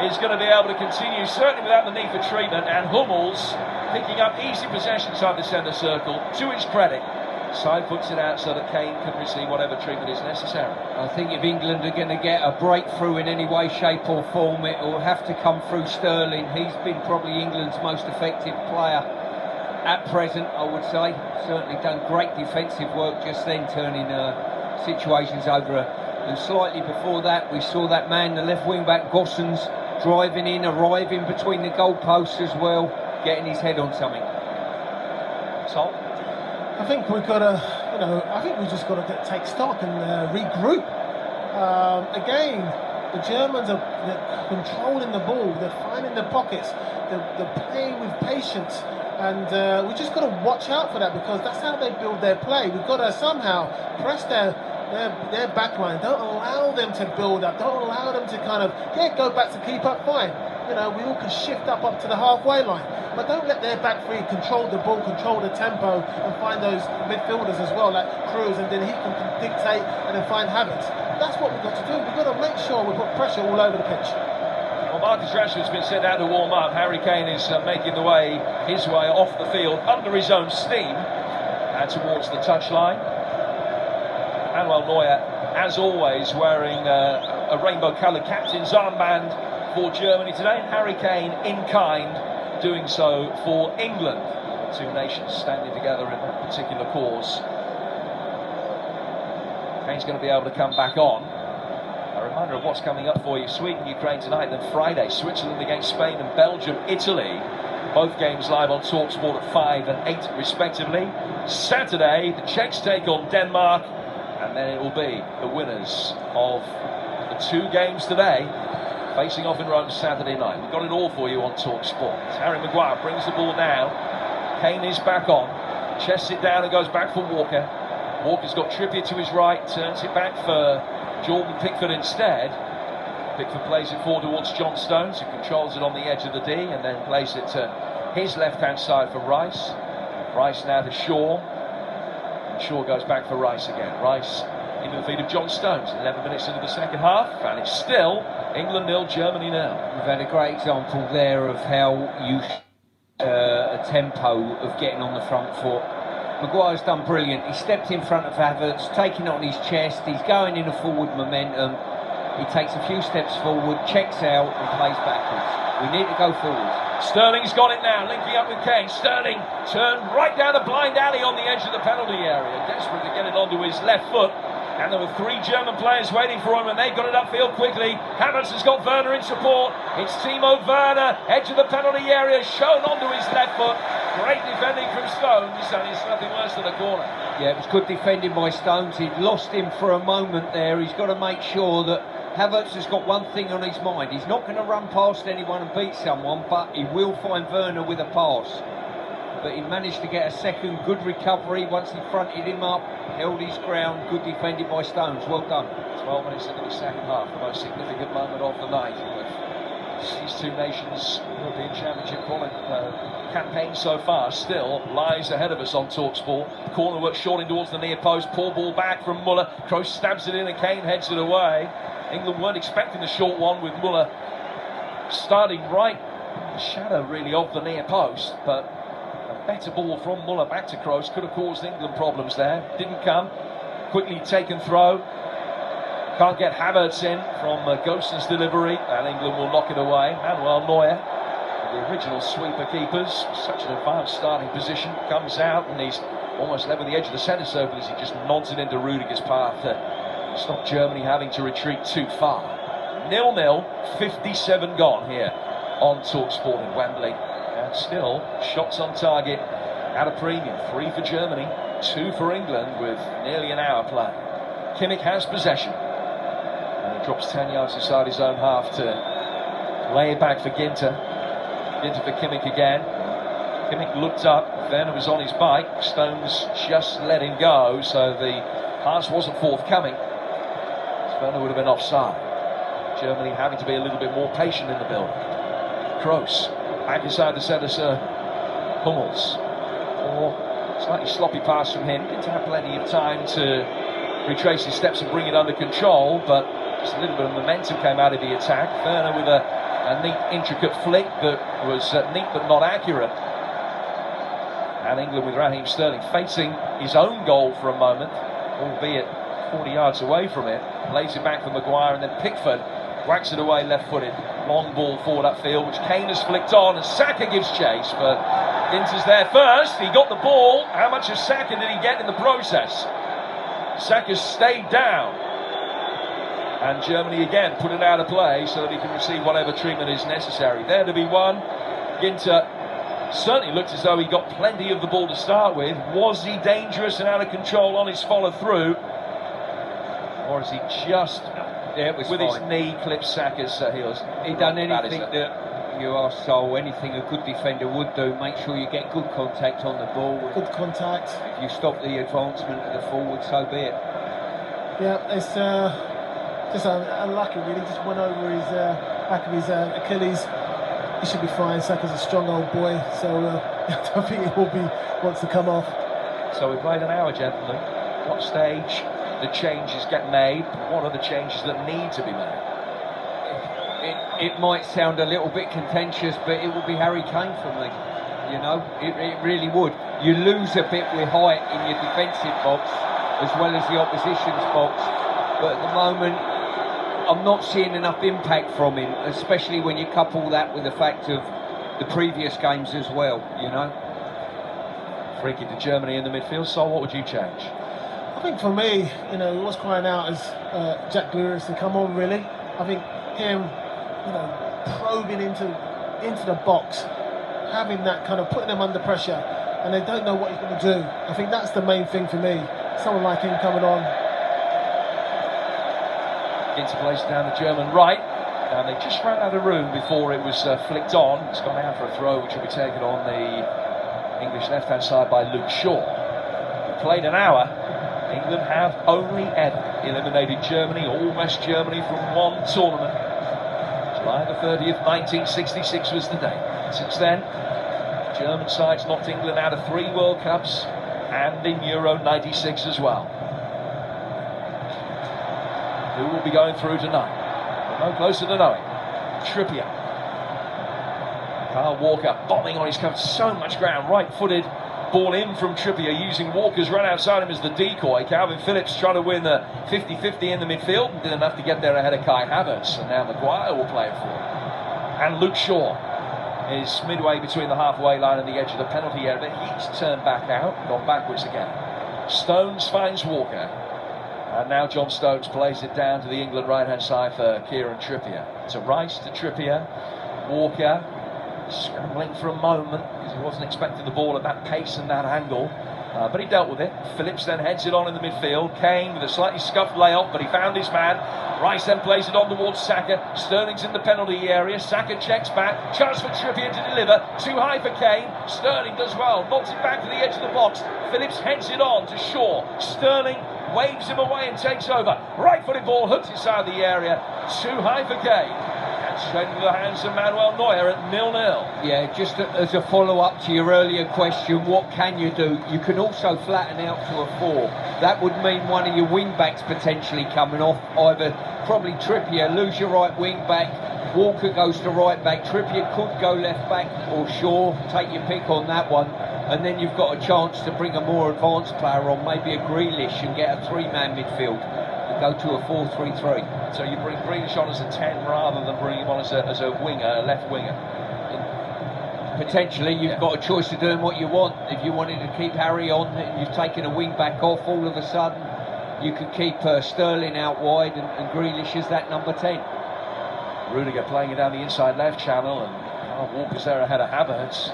is going to be able to continue, certainly without the need for treatment. And Hummels picking up easy possession inside the centre circle. To his credit, side puts it out so that Kane can receive whatever treatment is necessary. I think if England are going to get a breakthrough in any way, shape or form, it will have to come through Sterling. He's been probably England's most effective player at present, I would say. Certainly done great defensive work just then, turning situations over. And slightly before that, we saw that man, the left wing back Gosens, driving in, arriving between the goalposts as well, getting his head on something. Tom? I think we've got to, I think we just got to take stock and regroup. Again, the Germans are controlling the ball, they're finding the pockets, they're playing with patience, and we just got to watch out for that, because that's how they build their play. We've got to somehow press their back line. Don't allow them to build up. Don't allow them to kind of go back to keep up. Fine, we all can shift up to the halfway line. But don't let their back three control the ball, control the tempo, and find those midfielders as well, like Kroos, and then he can dictate and then find Havertz. That's what we've got to do. We've got to make sure we put pressure all over the pitch. Well, Marcus Rashford's been sent out to warm up. Harry Kane is making his way off the field under his own steam and towards the touchline. Manuel Neuer, as always, wearing a rainbow-coloured captain's armband for Germany today. And Harry Kane, in kind, doing so for England. Two nations standing together in a particular cause. Kane's going to be able to come back on. A reminder of what's coming up for you: Sweden, Ukraine tonight, then Friday, Switzerland against Spain, and Belgium, Italy. Both games live on TalkSport at 5 and 8 respectively. Saturday, the Czechs take on Denmark, and then it will be the winners of the two games today facing off in Rome Saturday night. We've got it all for you on TalkSport. Harry Maguire brings the ball now. Kane is back on. Chests it down and goes back for Walker. Walker's got Trippier to his right. Turns it back for Jordan Pickford instead. Pickford plays it forward towards John Stones, who controls it on the edge of the D, and then plays it to his left-hand side for Rice. Rice now to Shaw. And Shaw goes back for Rice again. Rice into the feet of John Stones. 11 minutes into the second half, and it's still England 0, Germany 0. We've had a great example there of how you a tempo of getting on the front foot. Maguire's done brilliant. He stepped in front of Havertz, taking it on his chest. He's going in a forward momentum. He takes a few steps forward, checks out and plays backwards. We need to go forward. Sterling's got it now, linking up with Kane. Sterling turned right down a blind alley on the edge of the penalty area, desperate to get it onto his left foot. And there were three German players waiting for him, and they got it upfield quickly. Havertz has got Werner in support. It's Timo Werner, edge of the penalty area, shown onto his left foot. Great defending from Stones, and it's nothing worse than a corner. Yeah, it was good defending by Stones. He'd lost him for a moment there. He's got to make sure that Havertz has got one thing on his mind. He's not going to run past anyone and beat someone, but he will find Werner with a pass. But he managed to get a second good recovery once he fronted him up, held his ground, good defended by Stones. Well done. 12 minutes into the second half, the most significant moment of the night. These two nations' European Championship campaign so far still lies ahead of us on TalkSport. Corner work shorting towards the near post, poor ball back from Muller. Kroos stabs it in and Kane heads it away. England weren't expecting the short one, with Muller starting right in the shadow really of the near post, but a better ball from Muller back to Kroos could have caused England problems there. Didn't come. quickly taken throw. Can't get Havertz in from Gosens' delivery, and England will knock it away. Manuel Neuer, the original sweeper keepers, such an advanced starting position, comes out and he's almost left with the edge of the centre circle as he just nods it into Rudiger's path to stop Germany having to retreat too far. 0-0, 57 gone here on TalkSport in Wembley, and still shots on target at a premium. 3 for Germany, 2 for England with nearly an hour play. Kimmich has possession. And he drops 10 yards inside his own half to lay it back for Ginter. Ginter for Kimmich again. Kimmich looked up, Werner was on his bike. Stones just let him go, so the pass wasn't forthcoming. Werner would have been offside. Germany having to be a little bit more patient in the build. Kroos, back inside the centre, Hummels. Or slightly sloppy pass from him. Didn't have plenty of time to retrace his steps and bring it under control, but just a little bit of momentum came out of the attack. Werner with a neat, intricate flick that was neat but not accurate. And England with Raheem Sterling facing his own goal for a moment, albeit 40 yards away from it. Lays it back for Maguire, and then Pickford whacks it away left-footed. Long ball forward upfield, which Kane has flicked on, and Saka gives chase, but Ginter's there first. He got the ball. How much of Saka did he get in the process? Saka stayed down, and Germany again put it out of play so that he can receive whatever treatment is necessary. There to be won. Ginter certainly looked as though he got plenty of the ball to start with. Was he dangerous and out of control on his follow through, or is he just with his knee clipped Saka's heels? He done anything that you ask so anything a good defender would do. Make sure you get good contact on the ball. Good contact. If you stop the advancement of the forward, so be it. Yeah, it's just unlucky really. Just went over his back of his Achilles. He should be fine. Saka's a strong old boy, so I don't think it will be wants to come off. So we played an hour, gentlemen. What stage the changes get made? What are the changes that need to be made? It might sound a little bit contentious, but it will be Harry Kane for me. You know, it really would. You lose a bit with height in your defensive box as well as the opposition's box, but at the moment I'm not seeing enough impact from him, especially when you couple that with the fact of the previous games as well, you know. Free kick to Germany in the midfield. So what would you change? I think for me, you know, what's crying out is Jack Grealish to come on really. I think him, you know, probing into the box, having that kind of putting them under pressure, and they don't know what he's going to do. I think that's the main thing for me. Someone like him coming on. Into place down the German right, and they just ran out of room before it was flicked on. It's gone out for a throw, which will be taken on the English left-hand side by Luke Shaw. We played an hour. England have only ever eliminated Germany, all West Germany, from one tournament. July the 30th, 1966 was the day. Since then, German sides knocked England out of 3 World Cups, and in Euro 96 as well. Who will be going through tonight? We're no closer to knowing. Trippier. Kyle Walker bombing on his cover. So much ground. Right-footed ball in from Trippier, using Walker's run outside him as the decoy. Calvin Phillips trying to win the 50-50 in the midfield, and did enough to get there ahead of Kai Havertz. And now Maguire will play it for him. And Luke Shaw is midway between the halfway line and the edge of the penalty area, but he's turned back out, gone backwards again. Stones finds Walker. And now John Stones plays it down to the England right-hand side for Kieran Trippier. To Rice, to Trippier. Walker scrambling for a moment because he wasn't expecting the ball at that pace and that angle. But he dealt with it. Phillips then heads it on in the midfield. Kane with a slightly scuffed layoff, but he found his man. Rice then plays it on towards Saka. Sterling's in the penalty area. Saka checks back. Chance for Trippier to deliver. Too high for Kane. Sterling does well. Knocks it back to the edge of the box. Phillips heads it on to Shaw. Sterling waves him away and takes over. Right-footed ball hooks inside the area. Too high for Kane. And straight into the hands of Manuel Neuer at 0-0. Yeah, just as a follow-up to your earlier question, what can you do? You can also flatten out to a 4. That would mean one of your wing-backs potentially coming off. Either probably Trippier, lose your right wing-back. Walker goes to right-back. Trippier could go left-back, or Shaw. Take your pick on that one. and then you've got a chance to bring a more advanced player on, maybe a Grealish, and get a three-man midfield and go to a 4-3-3. So you bring Grealish on as a 10 rather than bringing him on as a winger, a left winger. Potentially, you've got a choice of doing what you want. If you wanted to keep Harry on and you've taken a wing back off, all of a sudden you could keep Sterling out wide and Grealish as that number 10. Rudiger playing it down the inside left channel, and Walker's there ahead of Havertz.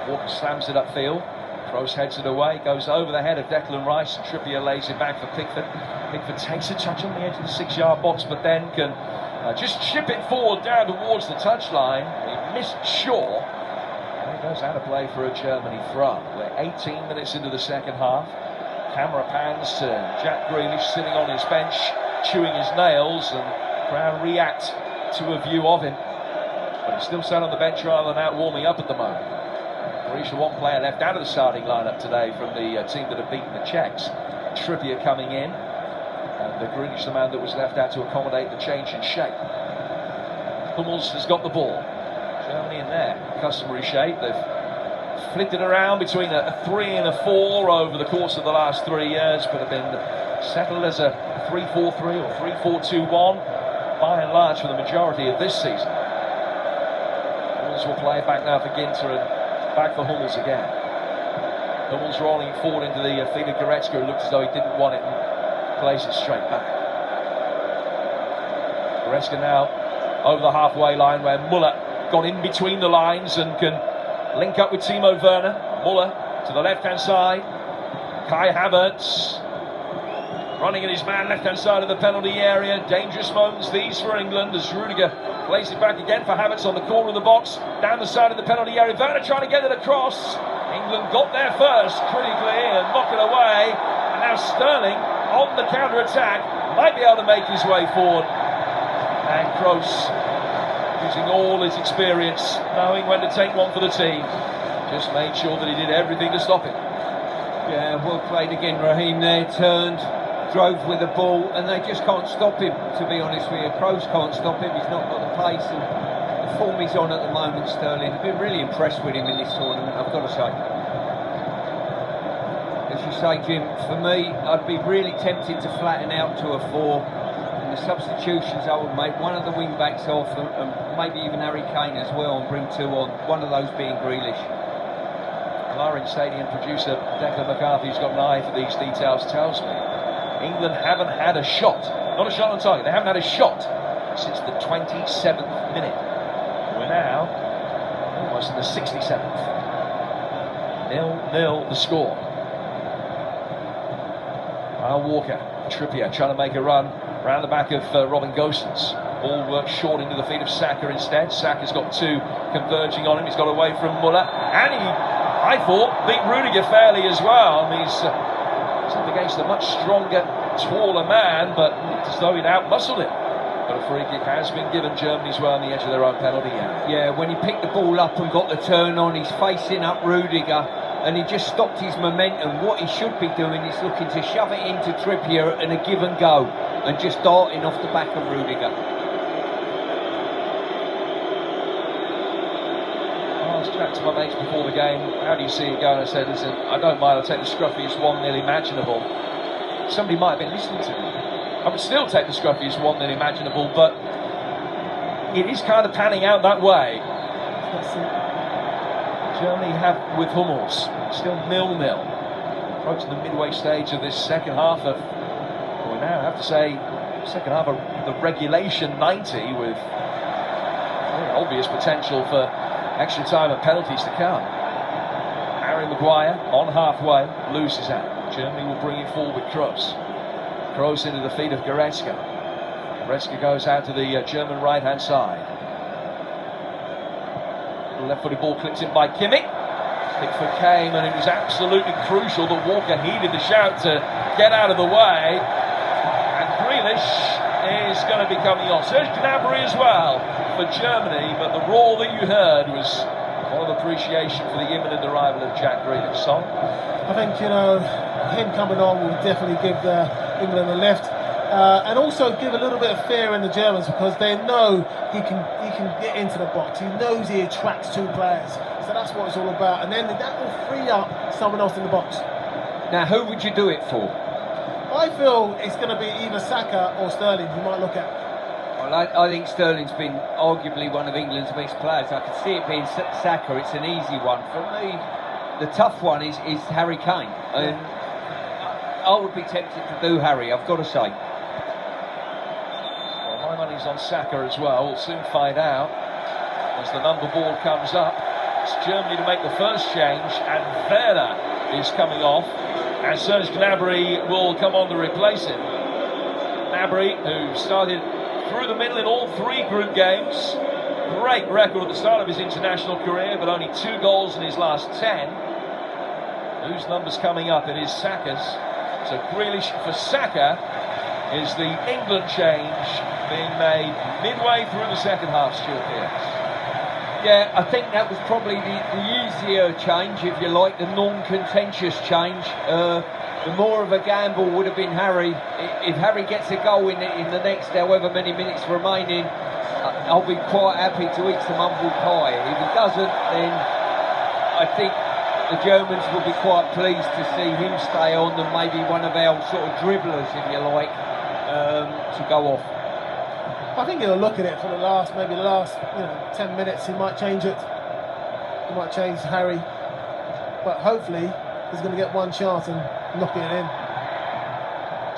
Walker slams it upfield. Kroos heads it away, goes over the head of Declan Rice. Trippier lays it back for Pickford. Pickford takes a touch on the edge of the 6-yard box, but then can just chip it forward down towards the touchline. He missed Shaw. And he goes out of play for a Germany throw. We're 18 minutes into the second half. Camera pans to Jack Grealish sitting on his bench, chewing his nails, and crowd react to a view of him. But he's still sat on the bench rather than out warming up at the moment. Croatia, one player left out of the starting lineup today from the team that have beaten the Czechs. Trippier coming in, and Grealish the man that was left out to accommodate the change in shape. Hummels has got the ball. Germany in their customary shape. They've flicked it around between a 3 and a 4 over the course of the last 3 years, but have been settled as a 3-4-3 or 3-4-2-1 by and large for the majority of this season. Hummels will play back now for Ginter and back for Hummels again. Hummels rolling it forward into the feet of Goretzka, who looked as though he didn't want it, and plays it straight back. Goretzka now over the halfway line, where Muller got in between the lines and can link up with Timo Werner. Muller to the left-hand side. Kai Havertz running at his man left-hand side of the penalty area. Dangerous moments these for England as Rudiger plays it back again for Havertz on the corner of the box. Down the side of the penalty area. Werner trying to get it across. England got there first critically and knock it away. And now Sterling on the counter-attack might be able to make his way forward. And Kroos, using all his experience, knowing when to take one for the team, just made sure that he did everything to stop it. Yeah, well played again, Raheem there, turned, drove with the ball, and they just can't stop him, to be honest with you. Kroos can't stop him, he's not got the pace, and the form he's on at the moment, Sterling. I've been really impressed with him in this tournament, I've got to say. As you say, Jim, for me, I'd be really tempted to flatten out to a 4. The substitutions I would make, one of the wing backs off and maybe even Harry Kane as well, and bring 2 on, one of those being Grealish. Lawrence Stadium producer Declan McCarthy, who's got an eye for these details, tells me England haven't had a shot, not a shot on target, they haven't had a shot since the 27th minute. We're now almost in the 67th. 0-0 the score. Walker, Trippier trying to make a run around the back of Robin Gosens. Ball works short into the feet of Saka instead. Saka's got 2 converging on him. He's got away from Muller. And he, I thought, beat Rudiger fairly as well. I mean, he's up against a much stronger, taller man, but it's as though he'd out-muscled him. But a free kick has been given Germany as well on the edge of their own penalty area. Yeah, when he picked the ball up and got the turn on, he's facing up Rudiger, and he just stopped his momentum. What he should be doing is looking to shove it into Trippier and a give and go, and just darting off the back of Rudiger. I was chatting to my mates before the game, how do you see it going? I said, listen, I don't mind, I'll take the scruffiest 1-0 imaginable. Somebody might have been listening to me. I would still take the scruffiest 1-0 imaginable, but it is kind of panning out that way. Germany have with Hummels, still 0-0. Approaching the midway stage of this second half of, well, we now have to say, second half of the regulation 90, with very obvious potential for extra time and penalties to come. Harry Maguire on halfway, loses out. Germany will bring it forward with Kroos. Kroos into the feet of Goretzka. Goretzka goes out to the German right-hand side. Left-footed ball clipped in by Kimmich. Pickford came, and it was absolutely crucial that Walker heeded the shout to get out of the way. And Grealish is going to be coming off. Serge Gnabry as well for Germany, but the roar that you heard was one of appreciation for the imminent arrival of Jack Grealish. So I think, you know, him coming on will definitely give England a lift. And also give a little bit of fear in the Germans, because they know he can get into the box. He knows he attracts 2 players. So that's what it's all about. And then that will free up someone else in the box. Now, who would you do it for? I feel it's going to be either Saka or Sterling you might look at. Well, I think Sterling's been arguably one of England's best players. I could see it being Saka. It's an easy one. For me, the tough one is Harry Kane. And I would be tempted to do Harry, I've got to say. Well, my money's on Saka as well. We'll soon find out as the number board comes up. It's Germany to make the first change, and Werner is coming off, and Serge Gnabry will come on to replace him. Gnabry, who started through the middle in all 3 group games. Great record at the start of his international career, but only 2 goals in his last 10. Whose number's coming up? It is Saka's. So Grealish for Saka is the England change being made midway through the second half, Stuart Pearce. Yeah, I think that was probably the easier change, if you like, the non-contentious change. The more of a gamble would have been Harry. If Harry gets a goal in the next however many minutes remaining, I'll be quite happy to eat some humble pie. If he doesn't, then I think the Germans will be quite pleased to see him stay on and maybe one of our sort of dribblers, if you like, to go off. I think he'll look at it for the last 10 minutes. He might change it. He might change Harry, but hopefully he's going to get one chance and knock it in.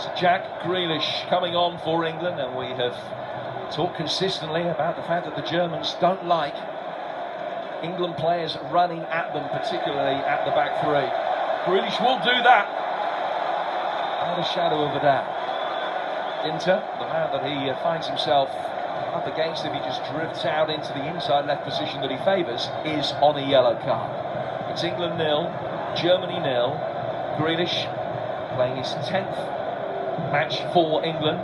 So Jack Grealish coming on for England, and we have talked consistently about the fact that the Germans don't like England players running at them, particularly at the back 3. Grealish will do that, without a shadow of a doubt. Inter, the man that he finds himself up against if he just drifts out into the inside left position that he favours, is on a yellow card. It's England 0, Germany 0. Grealish playing his 10th match for England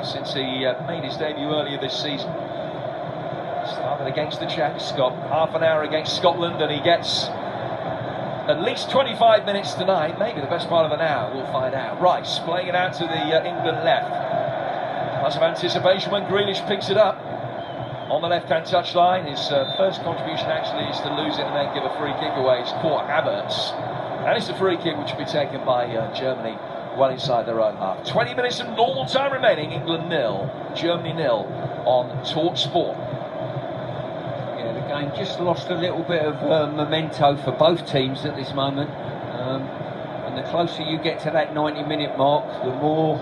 since he made his debut earlier this season. Started against the Czechs, got half an hour against Scotland, and he gets at least 25 minutes tonight, maybe the best part of an hour, we'll find out. Rice playing it out to the England left. Lots of anticipation when Grealish picks it up on the left-hand touchline. His first contribution actually is to lose it and then give a free kick away. It's caught Havertz, and it's a free kick which will be taken by Germany well inside their own half. 20 minutes of normal time remaining. England 0, Germany 0 on TalkSport. Game just lost a little bit of memento for both teams at this moment, and the closer you get to that 90-minute mark, the more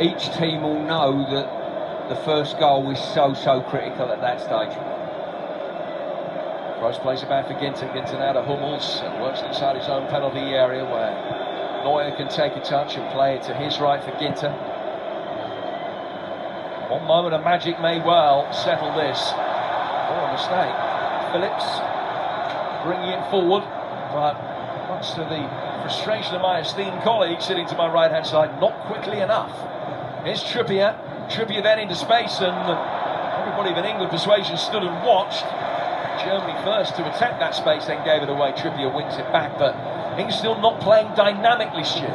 each team will know that the first goal is so critical at that stage. Rice plays it back for Ginter. Ginter now to Hummels, and works inside his own penalty area where Neuer can take a touch and play it to his right for Ginter. One moment of magic may well settle this. Oh, a mistake. Phillips bringing it forward, but much to the frustration of my esteemed colleague sitting to my right-hand side, not quickly enough. Here's Trippier. Trippier then into space, and everybody of an England persuasion stood and watched. Germany first to attack that space, then gave it away. Trippier wins it back, but England still not playing dynamically, Stu.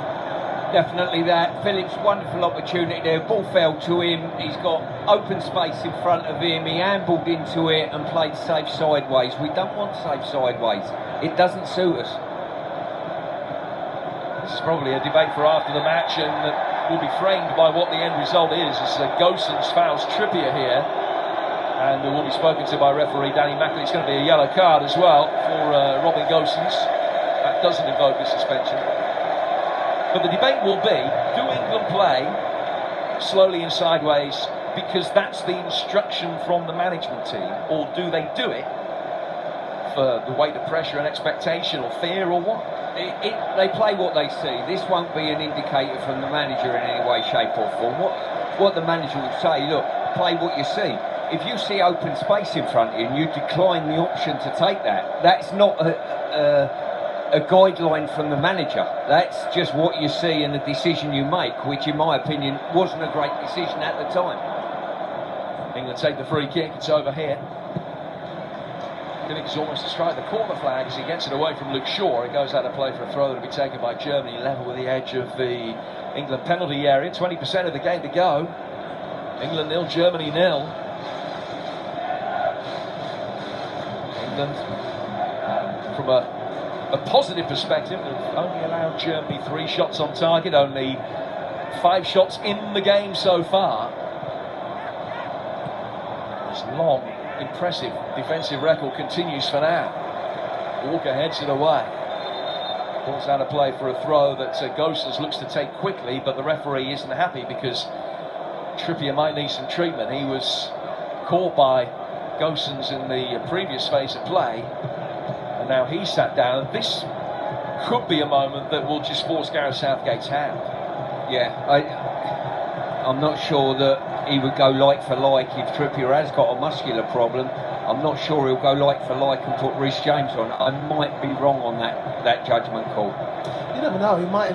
Definitely that. Phillips, wonderful opportunity there. Ball fell to him. He's got open space in front of him. He ambled into it and played safe sideways. We don't want safe sideways. It doesn't suit us. This is probably a debate for after the match, and will be framed by what the end result is. As Gosens fouls Trippier here, and will be spoken to by referee Danny Macklin. It's going to be a yellow card as well for Robin Gosens. That doesn't invoke a suspension. But the debate will be, do England play slowly and sideways because that's the instruction from the management team, or do they do it for the weight of pressure and expectation or fear or what? They play what they see. This won't be an indicator from the manager in any way, shape or form. What the manager will say, look, play what you see. If you see open space in front of you and you decline the option to take that, that's not a guideline from the manager. That's just what you see and the decision you make, which in my opinion wasn't a great decision at the time. England take the free kick. It's over here. Phillips almost to strike the corner flag as he gets it away from Luke Shaw. It goes out of play for a throw that will be taken by Germany, level with the edge of the England penalty area. 20% of the game to go. England 0, Germany 0. England from a positive perspective, they've only allowed Germany 3 shots on target, only 5 shots in the game so far. This long, impressive defensive record continues for now. Walker heads it away. Pulls out a play for a throw that Gosens looks to take quickly, but the referee isn't happy because Trippier might need some treatment. He was caught by Gosens in the previous phase of play, and now he's sat down. This could be a moment that will just force Gareth Southgate's hand. Yeah, I'm not sure that he would go like for like if Trippier has got a muscular problem. I'm not sure he'll go like for like and put Reece James on. I might be wrong on that judgment call. You never know. He might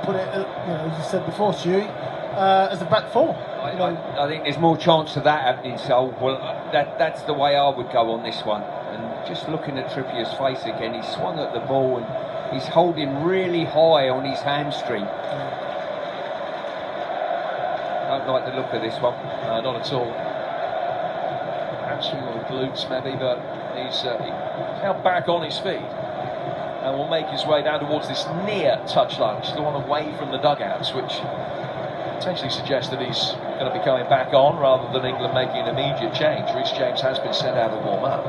put it, as you said before, Stewie, as a back four. I think there's more chance of that happening. So, well, that's the way I would go on this one. And just looking at Trippier's face again, he swung at the ball and he's holding really high on his hamstring. Don't like the look of this one. Not at all. Hamstring or glutes maybe, but he's now back on his feet and will make his way down towards this near touchline, which is the one away from the dugouts, which potentially suggests that he's going to be coming back on rather than England making an immediate change. Reece James has been sent out to warm up.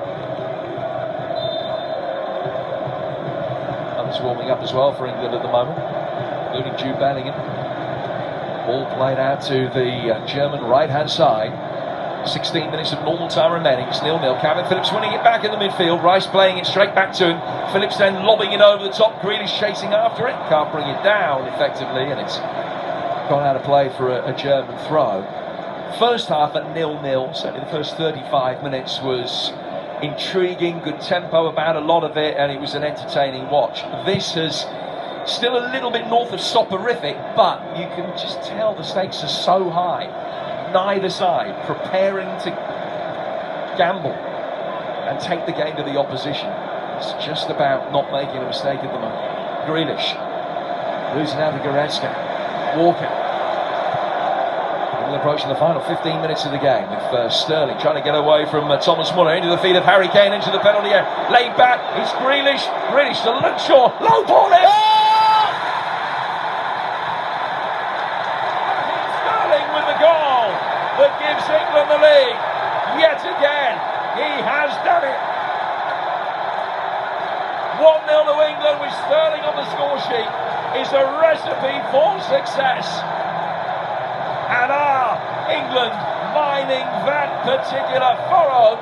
Others warming up as well for England at the moment, including Jude Bellingham. Ball played out to the German right-hand side. 16 minutes of normal time remaining. It's 0-0. Calvin Phillips winning it back in the midfield. Rice playing it straight back to him. Phillips then lobbing it over the top. Grealish chasing after it. Can't bring it down effectively, and it's gone out of play for a German throw. First half at 0-0. Certainly the first 35 minutes was intriguing. Good tempo about a lot of it, and it was an entertaining watch. This has still a little bit north of soporific, but you can just tell the stakes are so high. Neither side preparing to gamble and take the game to the opposition. It's just about not making a mistake at the moment. Grealish losing out to Goretzka. Walker. England approaching the final 15 minutes of the game with Sterling trying to get away from Thomas Muller into the feet of Harry Kane into the penalty area. Laid back. It's Grealish. Grealish to Luxor. Low ball in. That gives England the lead. Yet again, he has done it. 1-0 to England with Sterling on the score sheet is a recipe for success. And England mining that particular furrow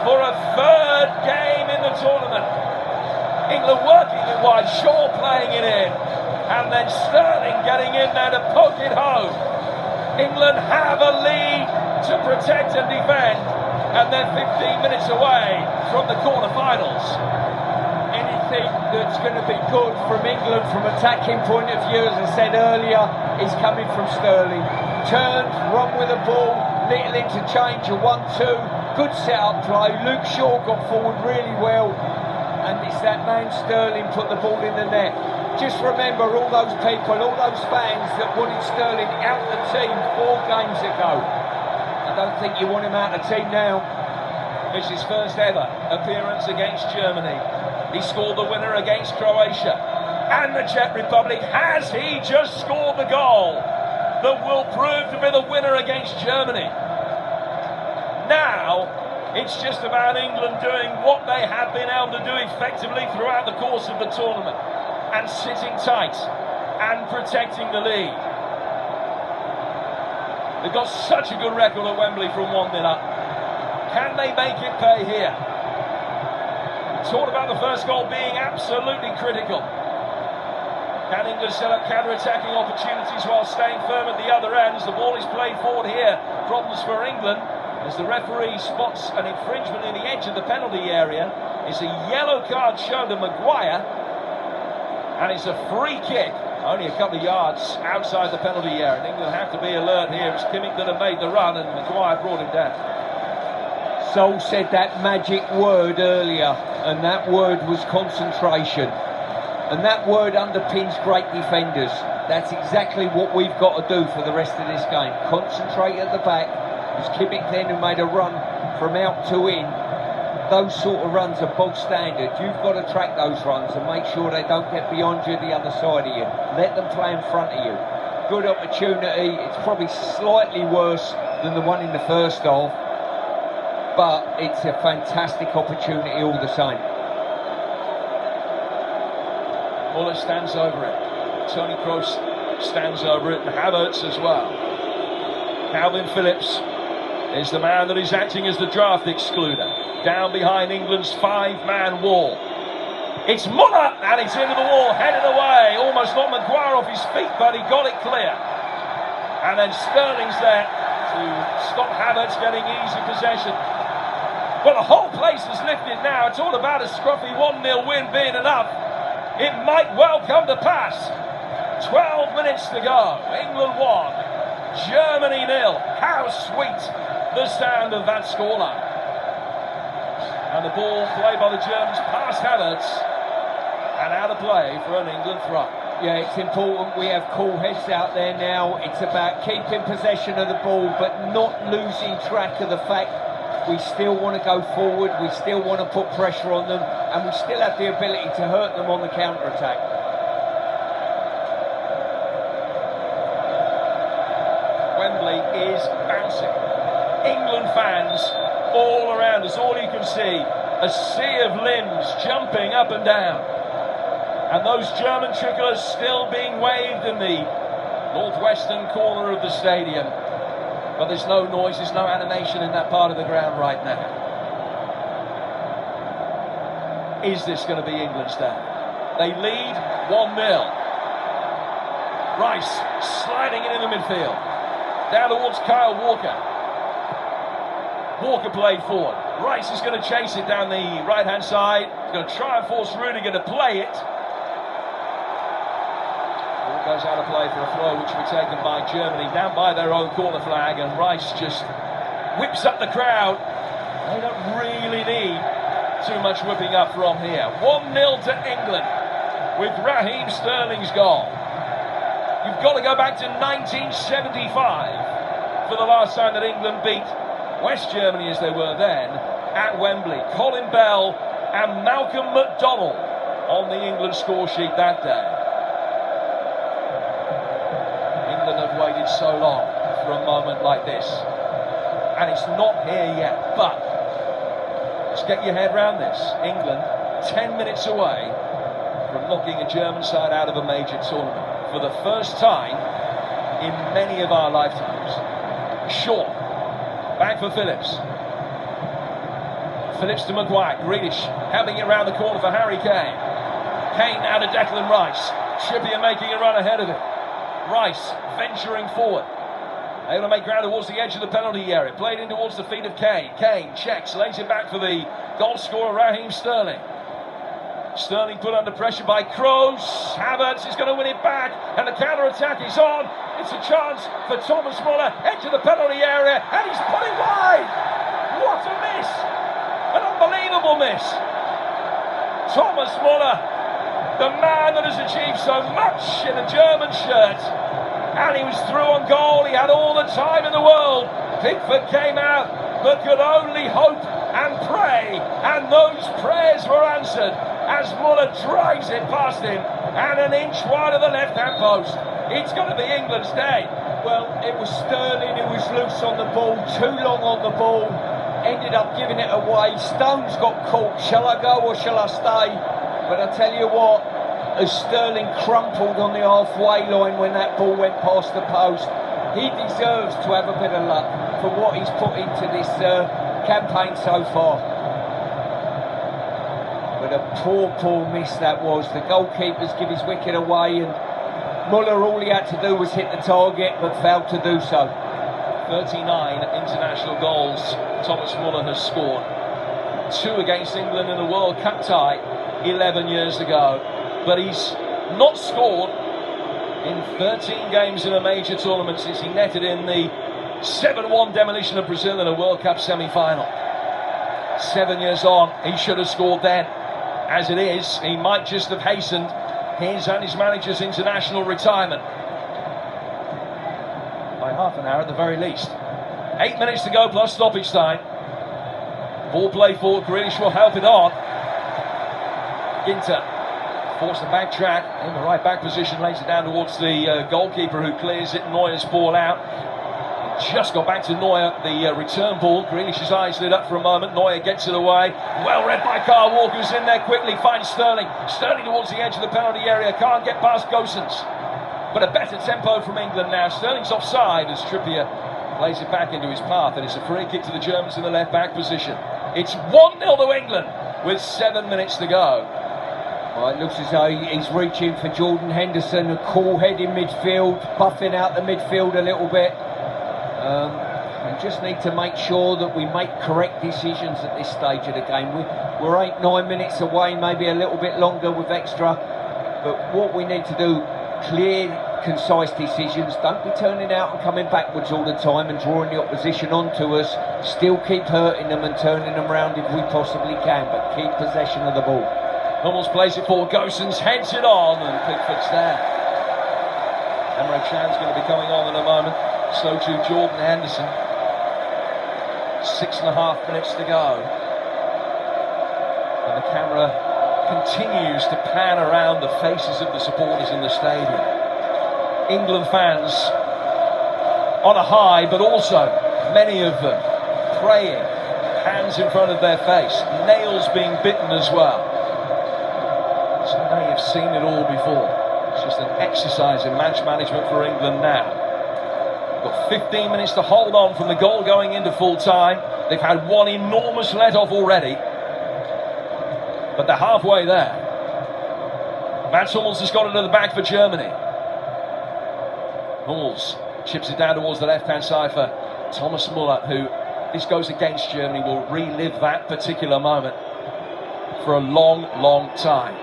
for a third game in the tournament. England working it wide, Shaw playing it in, and then Sterling getting in there to poke it home. England have a lead to protect and defend, and they're 15 minutes away from the quarter-finals. Anything that's going to be good from England from attacking point of view, as I said earlier, is coming from Sterling. Turned, run with the ball, little interchange, a 1-2, good set-up play. Luke Shaw got forward really well, and it's that man Sterling put the ball in the net. Just remember all those people, all those fans that wanted Sterling out the team 4 games ago. I don't think you want him out of the team now. It's his first ever appearance against Germany. He scored the winner against Croatia and the Czech Republic. Has he just scored the goal that will prove to be the winner against Germany? Now, it's just about England doing what they have been able to do effectively throughout the course of the tournament, and sitting tight and protecting the lead. They've got such a good record at Wembley from 1-0 up. Can they make it pay here? We talked about the first goal being absolutely critical. Can England set up counter-attacking opportunities while staying firm at the other end? As the ball is played forward here, problems for England as the referee spots an infringement in the edge of the penalty area. It's a yellow card shown to Maguire. And it's a free kick, only a couple of yards outside the penalty area. And England have to be alert here. It's Kimmich that have made the run, and Maguire brought him down. Sol said that magic word earlier, and that word was concentration. And that word underpins great defenders. That's exactly what we've got to do for the rest of this game. Concentrate at the back. It was Kimmich then who made a run from out to in. those sort of runs are bog standard. You've got to track those runs and make sure they don't get beyond you, the other side of you. Let them play in front of you. Good opportunity. It's probably slightly worse than the one in the first half, but it's a fantastic opportunity all the same. Muller stands over it. Tony Kroos stands over it, and Havertz as well. Calvin Phillips is the man that is acting as the draft excluder, down behind England's 5-man wall. It's Muller, and it's into the wall, headed away. Almost knocked Maguire off his feet, but he got it clear. And then Sterling's there to stop Havertz getting easy possession. Well, the whole place is lifted now. It's all about a scruffy 1-0 win being enough. It might well come to pass. 12 minutes to go. England 1, Germany 0. How sweet the sound of that scoreline. And the ball played by the Germans past Havertz and out of play for an England throw. Yeah, it's important we have cool heads out there now. It's about keeping possession of the ball but not losing track of the fact we still want to go forward, we still want to put pressure on them, and we still have the ability to hurt them on the counter-attack. Wembley is bouncing. England fans all around us, all you can see, a sea of limbs jumping up and down. And those German tricolours still being waved in the northwestern corner of the stadium. But there's no noise, there's no animation in that part of the ground right now. Is this going to be England's day? They lead 1-0. Rice sliding in the midfield. Down towards Kyle Walker. Walker played forward. Rice is going to chase it down the right-hand side. He's going to try and force Rudiger to play it. Goes out of play for a throw which will be taken by Germany down by their own corner flag, and Rice just whips up the crowd. They don't really need too much whipping up from here. 1-0 to England with Raheem Sterling's goal. You've got to go back to 1975 for the last time that England beat West Germany as they were then at Wembley. Colin Bell and Malcolm McDonnell on the England score sheet that day. Have waited so long for a moment like this, and it's not here yet, but let's get your head around this. England 10 minutes away from knocking a German side out of a major tournament for the first time in many of our lifetimes. Shaw back for Phillips. Phillips to Maguire. Grealish having it around the corner for Harry Kane. Kane now to Declan Rice. Trippier making a run ahead of him. Rice venturing forward. Able to make ground towards the edge of the penalty area. Played in towards the feet of Kane. Kane checks, lays it back for the goal scorer Raheem Sterling. Sterling put under pressure by Kroos. Havertz is going to win it back, and the counter-attack is on. It's a chance for Thomas Muller, edge of the penalty area, and he's put it wide. What a miss! An unbelievable miss. Thomas Muller, the man that has achieved so much in a German shirt, and he was through on goal. He had all the time in the world. Pickford came out, but could only hope and pray, and those prayers were answered as Muller drives it past him, and an inch wide of the left-hand post. It's going to be England's day. Well, it was Sterling who was loose on the ball, too long on the ball, ended up giving it away. Stones got caught. Shall I go or shall I stay? But I tell you what, as Sterling crumpled on the halfway line when that ball went past the post, he deserves to have a bit of luck for what he's put into this campaign so far. But a poor miss that was. The goalkeepers give his wicket away, and Muller, all he had to do was hit the target, but failed to do so. 39 international goals Thomas Muller has scored. 2 against England in the World Cup tie 11 years ago. But he's not scored in 13 games in a major tournament since he netted in the 7-1 demolition of Brazil in a World Cup semi-final. 7 years on, he should have scored then. As it is, he might just have hastened his and his manager's international retirement by half an hour at the very least. 8 minutes to go plus stoppage time. Ball play forward, Grealish will help it on. Ginter forced the back track in the right back position, lays it down towards the goalkeeper who clears it. Neuer's ball out. Just got back to Neuer, the return ball. Grealish's eyes lit up for a moment. Neuer gets it away. Well read by Kyle Walker, who's in there quickly, finds Sterling. Sterling towards the edge of the penalty area, can't get past Gosens. But a better tempo from England now. Sterling's offside as Trippier plays it back into his path, and it's a free kick to the Germans in the left back position. It's 1-0 to England with 7 minutes to go. Well, it looks as though he's reaching for Jordan Henderson, a cool head in midfield, buffing out the midfield a little bit. We just need to make sure that we make correct decisions at this stage of the game. We're 8-9 minutes away, maybe a little bit longer with extra. But what we need to do, clear, concise decisions. Don't be turning out and coming backwards all the time and drawing the opposition onto us. Still keep hurting them and turning them around if we possibly can, but keep possession of the ball. Hummels plays it forward, Gosens heads it on, and Pickford's there. Emre Can's going to be coming on in a moment. So too Jordan Henderson. 6.5 minutes to go. And the camera continues to pan around the faces of the supporters in the stadium. England fans on a high, but also many of them praying, hands in front of their face, nails being bitten as well. So they have seen it all before. It's just an exercise in match management for England now. Got 15 minutes to hold on from the goal going into full time. They've had one enormous let-off already, but they're halfway there. Mats Hummels has got it to the back for Germany. Hummels chips it down towards the left-hand side for Thomas Muller, who, this goes against Germany, will relive that particular moment for a long, long time.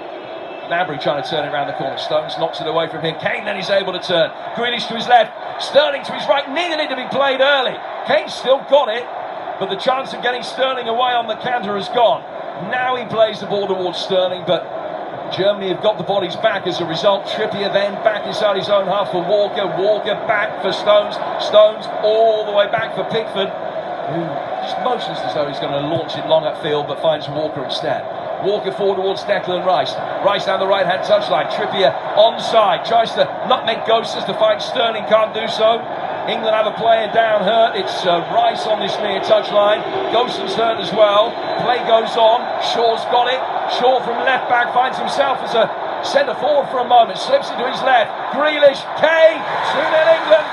Gnabry trying to turn it around the corner. Stones knocks it away from him. Kane then is able to turn. Grealish to his left. Sterling to his right. Needed it to be played early. Kane still got it, but the chance of getting Sterling away on the counter has gone. Now he plays the ball towards Sterling, but Germany have got the bodies back as a result. Trippier then back inside his own half for Walker. Walker back for Stones. Stones all the way back for Pickford, who just motions as though he's going to launch it long upfield, but finds Walker instead. Walker forward towards Declan Rice. Rice down the right-hand touchline. Trippier onside. Tries to nutmeg Gosens to find Sterling. Can't do so. England have a player down hurt. It's Rice on this near touchline. Gosens hurt as well. Play goes on. Shaw's got it. Shaw from left back finds himself as a centre forward for a moment. Slips into his left. Grealish. Kane. 2-0 England.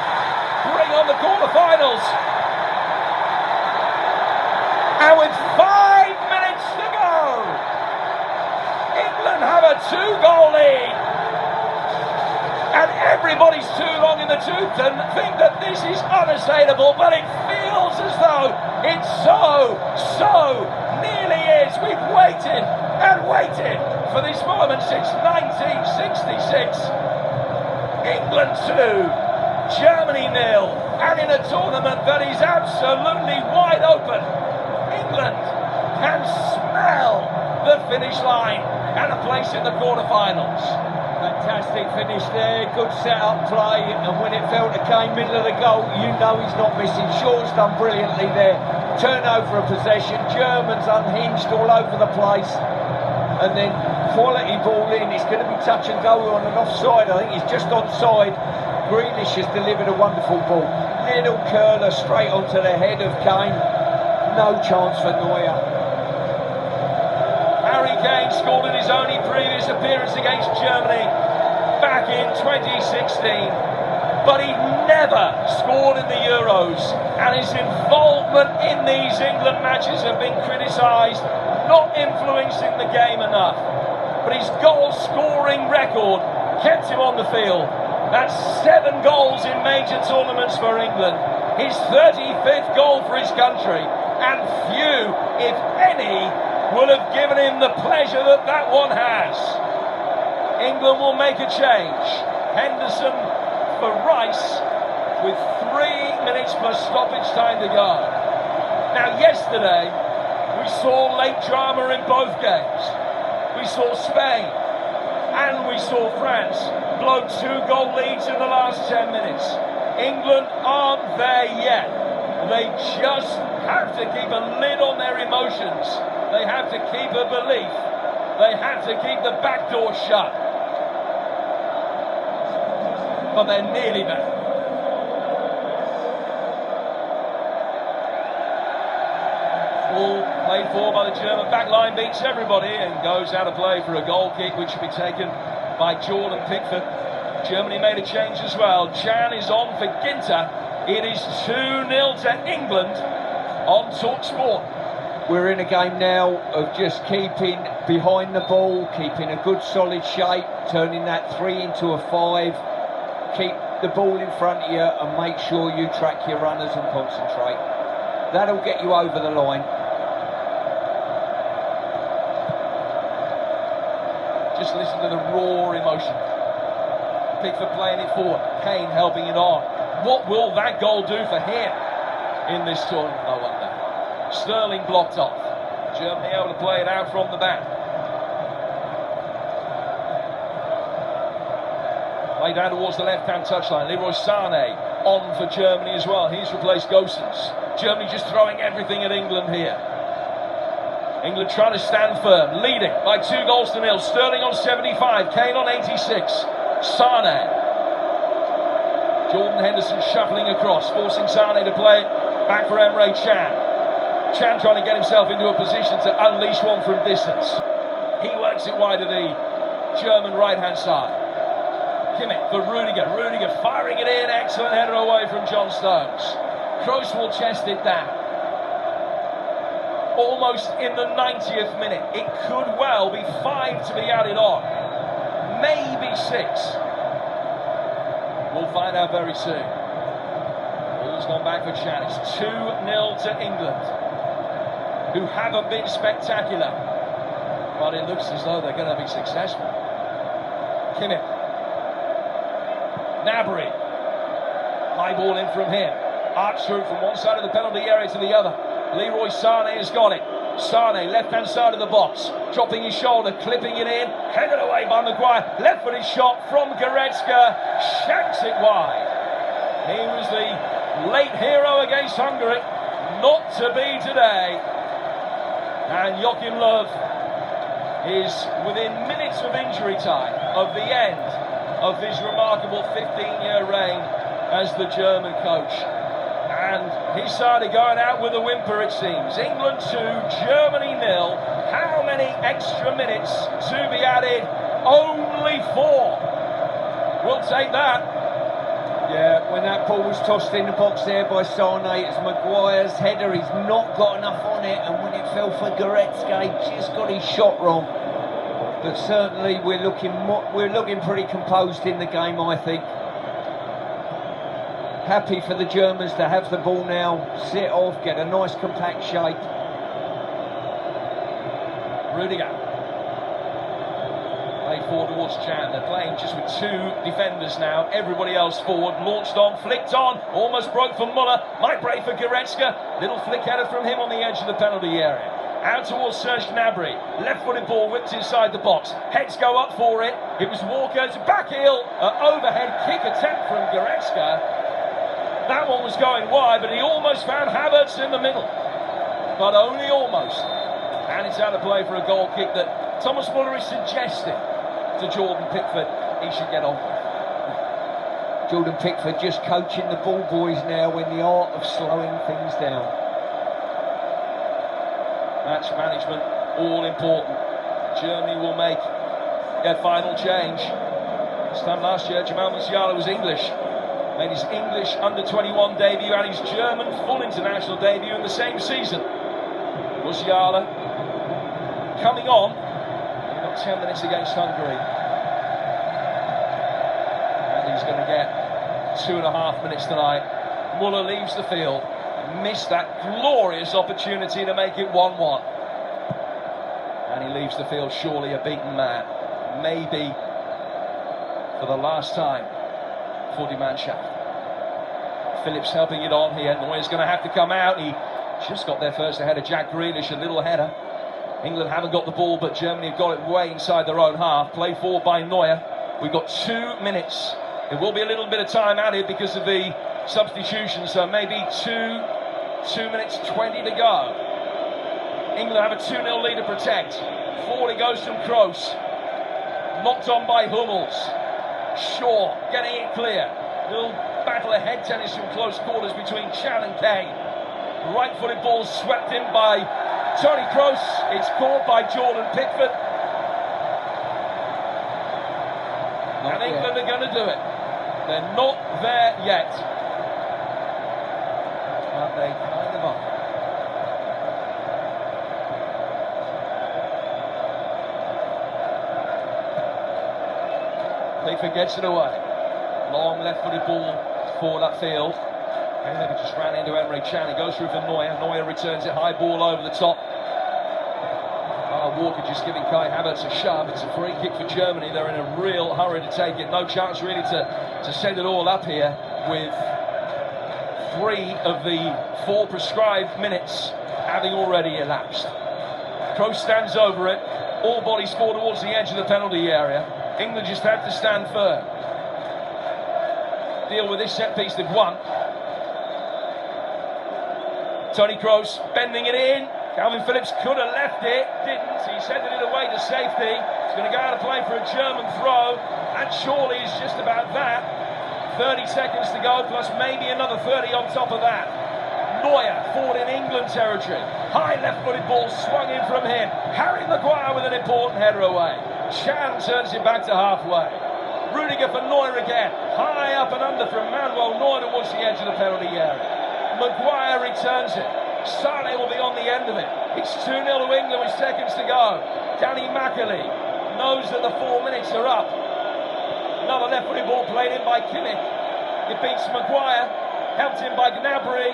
Bring on the quarter-finals. And with 5 minutes to go, England have a 2-goal lead, and everybody's too long in the tooth to think that this is unassailable, but it feels as though it so nearly is. We've waited and waited for this moment since 1966. England 2, Germany 0, and in a tournament that is absolutely wide open, England can smell the finish line and a place in the quarter-finals. Fantastic finish there, good set-up play, and when it felt to Kane, middle of the goal, you know he's not missing. Shaw's done brilliantly there. Turnover of possession, Germans unhinged all over the place, and then quality ball in. It's going to be touch and go on an offside. I think he's just onside. Grealish has delivered a wonderful ball. Little curler straight onto the head of Kane. No chance for Neuer. Harry Kane scored in his only previous appearance against Germany back in 2016, but he never scored in the Euros, and his involvement in these England matches have been criticised, not influencing the game enough. But his goal-scoring record kept him on the field. That's 7 goals in major tournaments for England, his 35th goal for his country, and few, if any, will have given him the pleasure that that one has. England will make a change. Henderson for Rice with 3 minutes plus stoppage time to go. Now yesterday we saw late drama in both games. We saw Spain and we saw France blow 2-goal leads in the last 10 minutes. England aren't there yet. They just have to keep a lid on their emotions. They have to keep a belief. They have to keep the back door shut. But they're nearly there. Ball played for by the German back line, beats everybody and goes out of play for a goal kick, which will be taken by Jordan Pickford. Germany made a change as well. Jan is on for Ginter. It is 2-0 to England on TalkSport. We're in a game now of just keeping behind the ball, keeping a good solid shape, turning that 3 into a 5. Keep the ball in front of you and make sure you track your runners and concentrate. That'll get you over the line. Just listen to the raw emotion. Pickford playing it forward, Kane helping it on. What will that goal do for him in this tournament, I wonder? Sterling blocked off. Germany able to play it out from the back. Play down towards the left-hand touchline. Leroy Sané on for Germany as well. He's replaced Gosens. Germany just throwing everything at England here. England trying to stand firm, leading by 2-0. Sterling on 75, Kane on 86. Sané. Jordan Henderson shuffling across, forcing Sané to play it back for Emre Can. Can trying to get himself into a position to unleash one from distance. He works it wide to the German right-hand side. Kimmich for Rudiger. Rudiger firing it in. Excellent header away from John Stones. Kroos will chest it down. Almost in the 90th minute. It could well be 5 to be added on. Maybe 6. We'll find out very soon. Ball's gone back for Chan. It's 2-0 to England, who haven't been spectacular, but it looks as though they're going to be successful. Kimmich. Gnabry. High ball in from him. Arched through from one side of the penalty area to the other. Leroy Sané has got it. Sané, left-hand side of the box, dropping his shoulder, clipping it in, headed away by Maguire. Left-footed shot from Goretzka, shanks it wide. He was the late hero against Hungary, not to be today. And Joachim Löw is within minutes of injury time of the end of his remarkable 15-year reign as the German coach. And he started going out with a whimper, it seems. England 2, Germany 0. How many extra minutes to be added? Only 4. We'll take that. Yeah, when that ball was tossed in the box there by Sané, it's Maguire's header. He's not got enough on it, and when it fell for Goretzka, he just got his shot wrong. But certainly we're looking pretty composed in the game, I think. Happy for the Germans to have the ball now, sit off, get a nice compact shape. Rudiger. Played forward towards Chan. They're playing just with 2 defenders now. Everybody else forward. Launched on, flicked on. Almost broke for Muller. Might break for Goretzka. Little flick header from him on the edge of the penalty area. Out towards Serge Gnabry. Left-footed ball whipped inside the box. Heads go up for it. It was Walker's back heel. Overhead kick attempt from Goretzka. That one was going wide, but he almost found Havertz in the middle. But only almost. And it's out of play for a goal kick that Thomas Muller is suggesting to Jordan Pickford he should get on with. Jordan Pickford just coaching the ball boys now in the art of slowing things down. Match management, all important. Germany will make their final change. This time last year, Jamal Musiala was English. Made his English under-21 debut and his German full international debut in the same season. Musiala coming on. He's got 10 minutes against Hungary. And he's going to get 2.5 minutes tonight. Muller leaves the field. Missed that glorious opportunity to make it 1-1. And he leaves the field surely a beaten man. Maybe for the last time for Die Mannschaft. Phillips helping it on here. Neuer's going to have to come out. He just got there first ahead of Jack Grealish, a little header. England haven't got the ball, but Germany have got it way inside their own half. Play forward by Neuer. We've got 2 minutes. There will be a little bit of time added because of the substitution, so maybe 2 2 minutes 20 to go. England have a 2-0 lead to protect. Forward it goes from Kroos. Knocked on by Hummels. Shaw getting it clear. Little battle of head tennis from close quarters between Chan and Kane. Right-footed ball swept in by Toni Kroos. It's caught by Jordan Pickford. And England are going to do it. They're not there yet. But they kind of are. Pickford gets it away. Long left-footed ball forward upfield. And then he just ran into Emre Can. He goes through for Neuer. Neuer returns it, high ball over the top. Walker just giving Kai Havertz a shove. It's a free kick for Germany. They're in a real hurry to take it. No chance really to send it all up here with 3 of the 4 prescribed minutes having already elapsed. Kroos stands over it. All bodies fall towards the edge of the penalty area. England just have to stand firm. Deal with this set piece they've won. Toni Kroos bending it in. Calvin Phillips could have left it, didn't. He sent it away to safety. He's going to go out of play for a German throw. And surely is just about that. 30 seconds to go, plus maybe another 30 on top of that. Neuer forward in England territory. High left-footed ball swung in from him. Harry Maguire with an important header away. Chan turns it back to halfway. Rudiger for Neuer again. High up and under from Manuel Neuer towards the edge of the penalty area. Maguire returns it. Sane will be on the end of it. It's 2-0 to England with seconds to go. Danny Macaulay knows that the 4 minutes are up. Another left-footed ball played in by Kimmich. It beats Maguire. Helped in by Gnabry.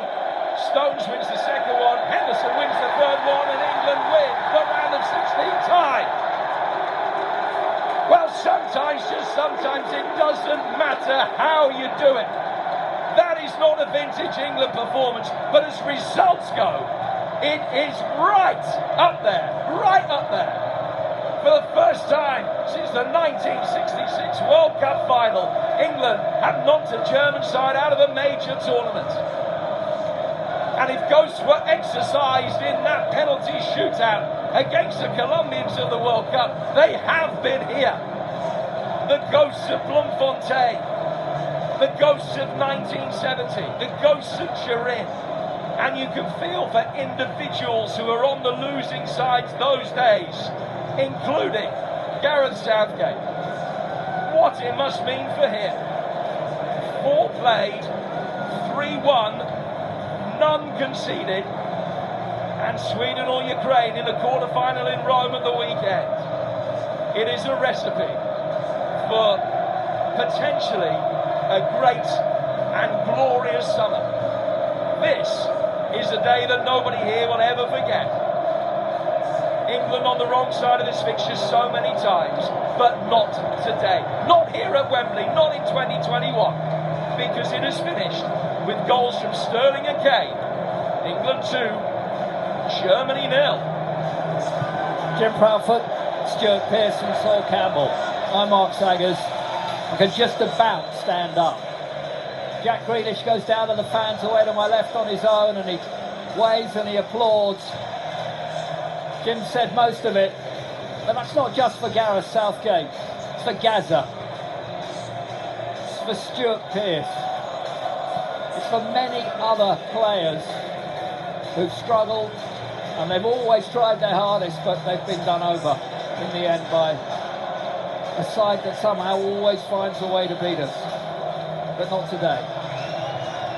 Stones wins the second one. Henderson wins the third one. And England win the round of 16 tie. Well, sometimes, just sometimes, it doesn't matter how you do it. That is not a vintage England performance, but as results go, it is right up there, right up there. For the first time since the 1966 World Cup final, England have knocked a German side out of a major tournament. And if ghosts were exercised in that penalty shootout against the Colombians of the World Cup, they have been here. The ghosts of Bloemfontein, the ghosts of 1970, the ghosts of Turin. And you can feel for individuals who are on the losing sides those days, including Gareth Southgate. What it must mean for him. 4 played, 3 won, none conceded, and Sweden or Ukraine in the quarter-final in Rome at the weekend. It is a recipe for potentially a great and glorious summer. This is a day that nobody here will ever forget. England on the wrong side of this fixture so many times, but not today. Not here at Wembley, not in 2021, because it has finished with goals from Sterling and Kane. England 2, Germany 0. Jim Proudfoot, Stuart Pearce and Sol Campbell. I'm Mark Saggers. I can just about stand up. Jack Grealish goes down to the fans away to my left on his own, and he waves and he applauds. Jim said most of it, but that's not just for Gareth Southgate. It's for Gazza. It's for Stuart Pearce. It's for many other players who've struggled, and they've always tried their hardest, but they've been done over in the end by a side that somehow always finds a way to beat us. But not today.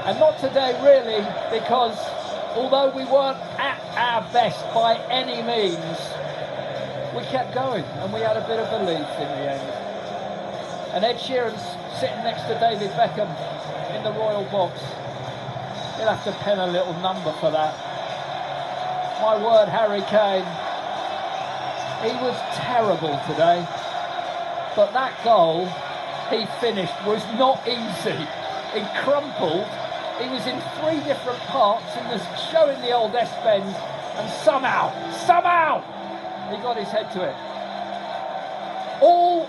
And not today really, because although we weren't at our best by any means, we kept going and we had a bit of belief in the end. And Ed Sheeran's sitting next to David Beckham in the royal box. He'll have to pen a little number for that. My word, Harry Kane, he was terrible today. But that goal he finished was not easy. He crumpled. He was in 3 different parts. He was showing the old S-bend, and somehow, he got his head to it. All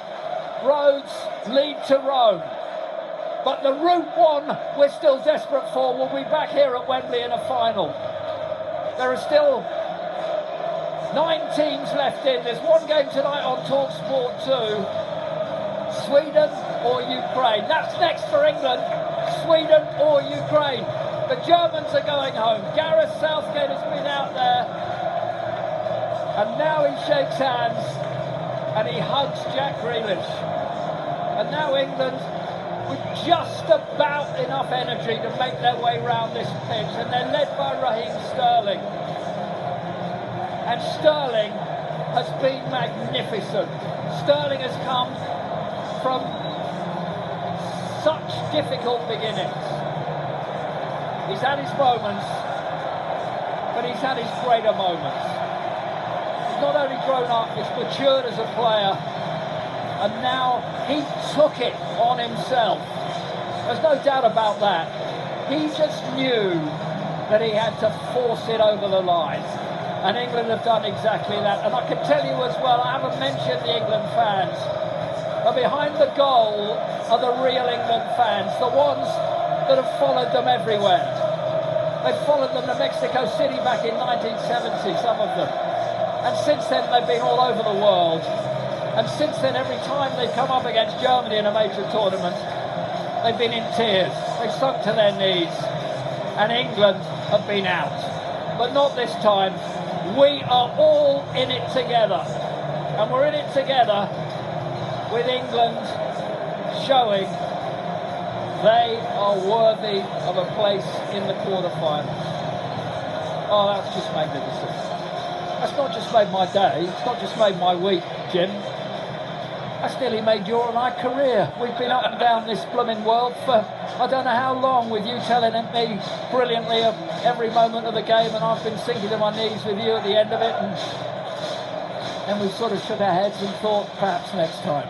roads lead to Rome. But the Route 1 we're still desperate for. We'll be back here at Wembley in a final. There are still 9 teams left in. There's one game tonight on TalkSport 2. Sweden or Ukraine. That's next for England. Sweden or Ukraine. The Germans are going home. Gareth Southgate has been out there. And now he shakes hands and he hugs Jack Grealish. And now England, with just about enough energy to make their way round this pitch, and they're led by Raheem Sterling. And Sterling has been magnificent. Sterling has come from such difficult beginnings. He's had his moments, but he's had his greater moments. He's not only grown up, he's matured as a player, and now he took it on himself. There's no doubt about that. He just knew that he had to force it over the line. And England have done exactly that. And I can tell you as well, I haven't mentioned the England fans, but behind the goal are the real England fans, the ones that have followed them everywhere. They've followed them to Mexico City back in 1970, some of them. And since then, they've been all over the world. And since then, every time they've come up against Germany in a major tournament, they've been in tears. They've sunk to their knees. And England have been out. But not this time. We are all in it together. And we're in it together with England showing they are worthy of a place in the quarterfinals. Oh, that's just magnificent. That's not just made my day. It's not just made my week, Jim. That's nearly made your and my career. We've been up and down this blooming world for I don't know how long, with you telling me brilliantly of every moment of the game, and I've been sinking to my knees with you at the end of it, and we sort of shook our heads and thought perhaps next time.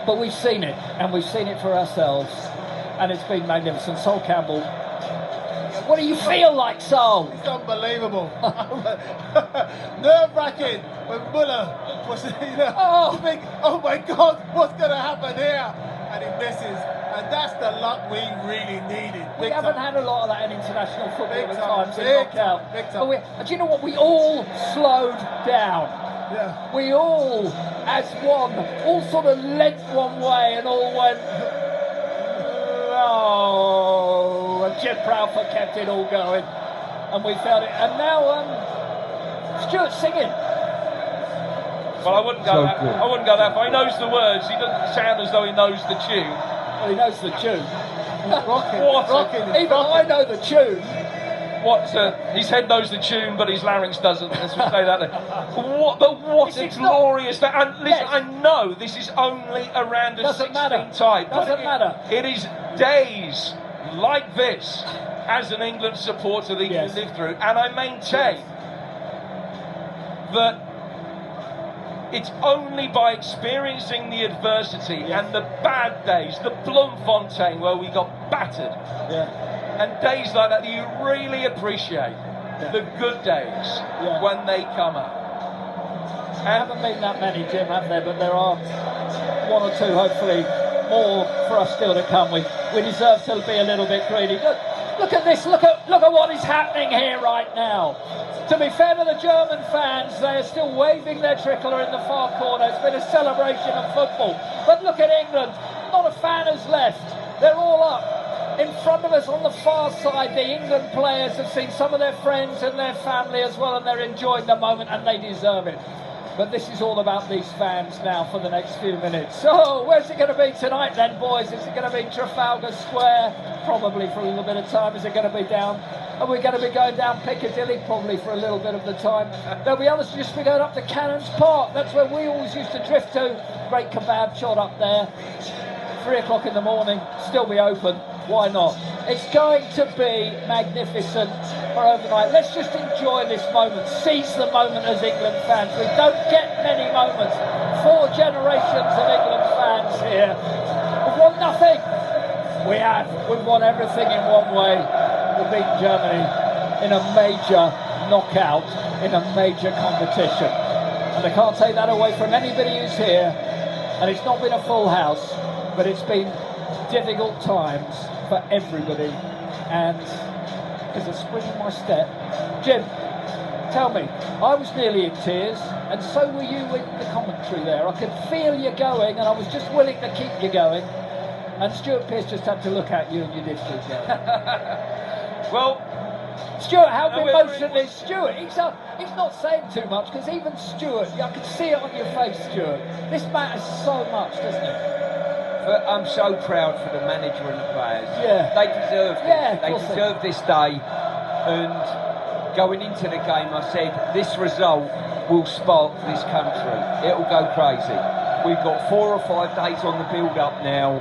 But we've seen it, and we've seen it for ourselves, and it's been magnificent. Sol Campbell, what do you feel like, Sol? It's unbelievable. Nerve-wracking when Muller was, you think, oh my God, what's going to happen here? And he misses. And that's the luck we really needed. We haven't had a lot of that in international football at times in Big knockout. time. Do you know what? We all slowed down. Yeah. We all, as one, all sort of led one way and all went, oh, and Jim Proudfoot kept it all going. And we felt it. And now, Stuart's singing. Well, I wouldn't go that far. He knows the words. He doesn't sound as though he knows the tune. Well, he knows the tune. Rocking. Even I know the tune. His head knows the tune, but his larynx doesn't. Let's just say that. What a glorious... And listen, yes. I know this is only around a 16 type. Doesn't matter. It is days like this as an England supporter that you live through. And I maintain that it's only by experiencing the adversity and the bad days, the Bloemfontein where we got battered, and days like that you really appreciate the good days when they come up. There haven't been that many, Jim, have there? But there are one or two, hopefully, more for us still to come. We deserve to be a little bit greedy. Look at this. Look at what is happening here right now. To be fair to the German fans, they are still waving their tricolour in the far corner. It's been a celebration of football. But look at England. Not a fan has left. They're all up. In front of us on the far side, the England players have seen some of their friends and their family as well, and they're enjoying the moment, and they deserve it. But this is all about these fans now for the next few minutes. So, where's it going to be tonight then, boys? Is it going to be Trafalgar Square? Probably for a little bit of time. Is it going to be down? Are we going to be going down Piccadilly? Probably for a little bit of the time. There'll be others just be going up to Cannons Park. That's where we always used to drift to. Great kebab shop up there. 3 o'clock in the morning, still be open. Why not? It's going to be magnificent for overnight. Let's just enjoy this moment. Seize the moment as England fans. We don't get many moments. 4 generations of England fans here. We've won nothing. We have. We've won everything in one way. We've beaten Germany in a major knockout, in a major competition. And I can't take that away from anybody who's here. And it's not been a full house, but it's been difficult times for everybody, and there's a spring in my step. Jim, tell me, I was nearly in tears, and so were you in the commentary there. I could feel you going, and I was just willing to keep you going. And Stuart Pearce just had to look at you, and you did keep going. Well, Stuart, how emotional is Stuart? He's not saying too much, because even Stuart, I can see it on your face, Stuart. This matters so much, doesn't it? I'm so proud for the manager and the players. Yeah. They deserve this. Yeah, They deserve this day. And going into the game, I said, this result will spark this country. It'll go crazy. We've got 4 or 5 days on the build-up now,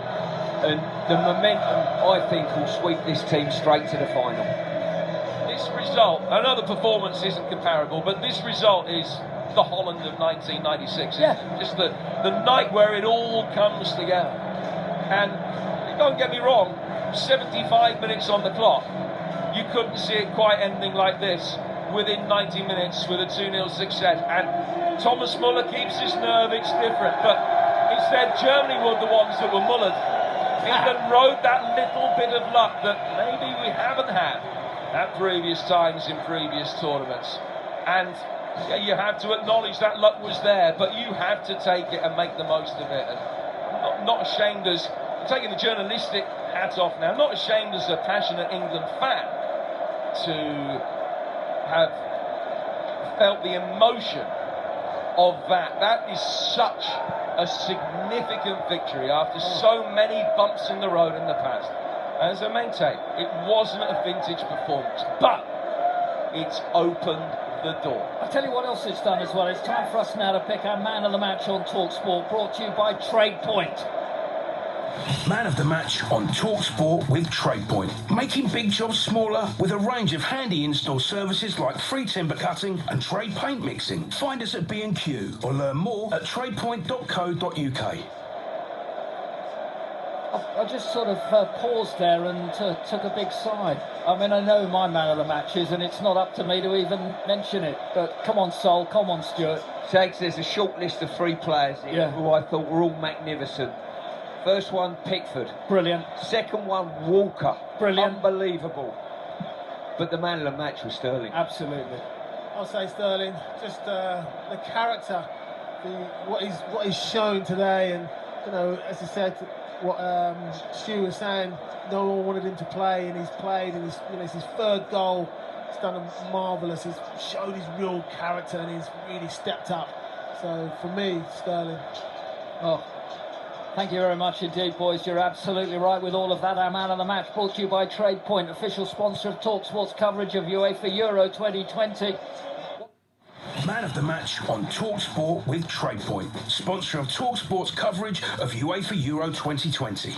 and the momentum, I think, will sweep this team straight to the final. this result, I know the performance isn't comparable, but this result is the Holland of 1996. Yeah. It's just the night where it all comes together. And don't get me wrong, 75 minutes on the clock, you couldn't see it quite ending like this within 90 minutes with a 2-0 success. And Thomas Muller keeps his nerve, it's different. But instead, Germany were the ones that were mullered. England rode that little bit of luck that maybe we haven't had at previous times in previous tournaments. And yeah, you have to acknowledge that luck was there, but you have to take it and make the most of it. And I'm not ashamed as, I'm taking the journalistic hat off now, I'm not ashamed as a passionate England fan to have felt the emotion of that. That is such a significant victory after so many bumps in the road in the past. As I maintain, it wasn't a vintage performance, but it's opened the door. I'll tell you what else it's done as well. It's time for us now to pick our man of the match on TalkSport, brought to you by TradePoint. Man of the match on TalkSport with TradePoint. Making big jobs smaller with a range of handy in-store services like free timber cutting and trade paint mixing. Find us at B&Q or learn more at tradepoint.co.uk. I just sort of paused there and took a big sigh. I mean, I know my man of the match is, and it's not up to me to even mention it. But come on, Sol, come on, Stuart. Tex, there's a short list of 3 players here who I thought were all magnificent. First one, Pickford. Brilliant. Second one, Walker. Brilliant. Unbelievable. But the man of the match was Sterling. Absolutely. I'll say Sterling. Just the character, what he's shown today, and you know, as he said, what Stu was saying, no one wanted him to play, and he's played, and it's his 3rd goal. He's done marvellous. He's showed his real character, and he's really stepped up. So for me, Sterling. Oh. Thank you very much indeed, boys. You're absolutely right with all of that. Our man of the match brought to you by TradePoint, official sponsor of TalkSport's coverage of UEFA Euro 2020. Man of the match on TalkSport with TradePoint, sponsor of TalkSport's coverage of UEFA Euro 2020.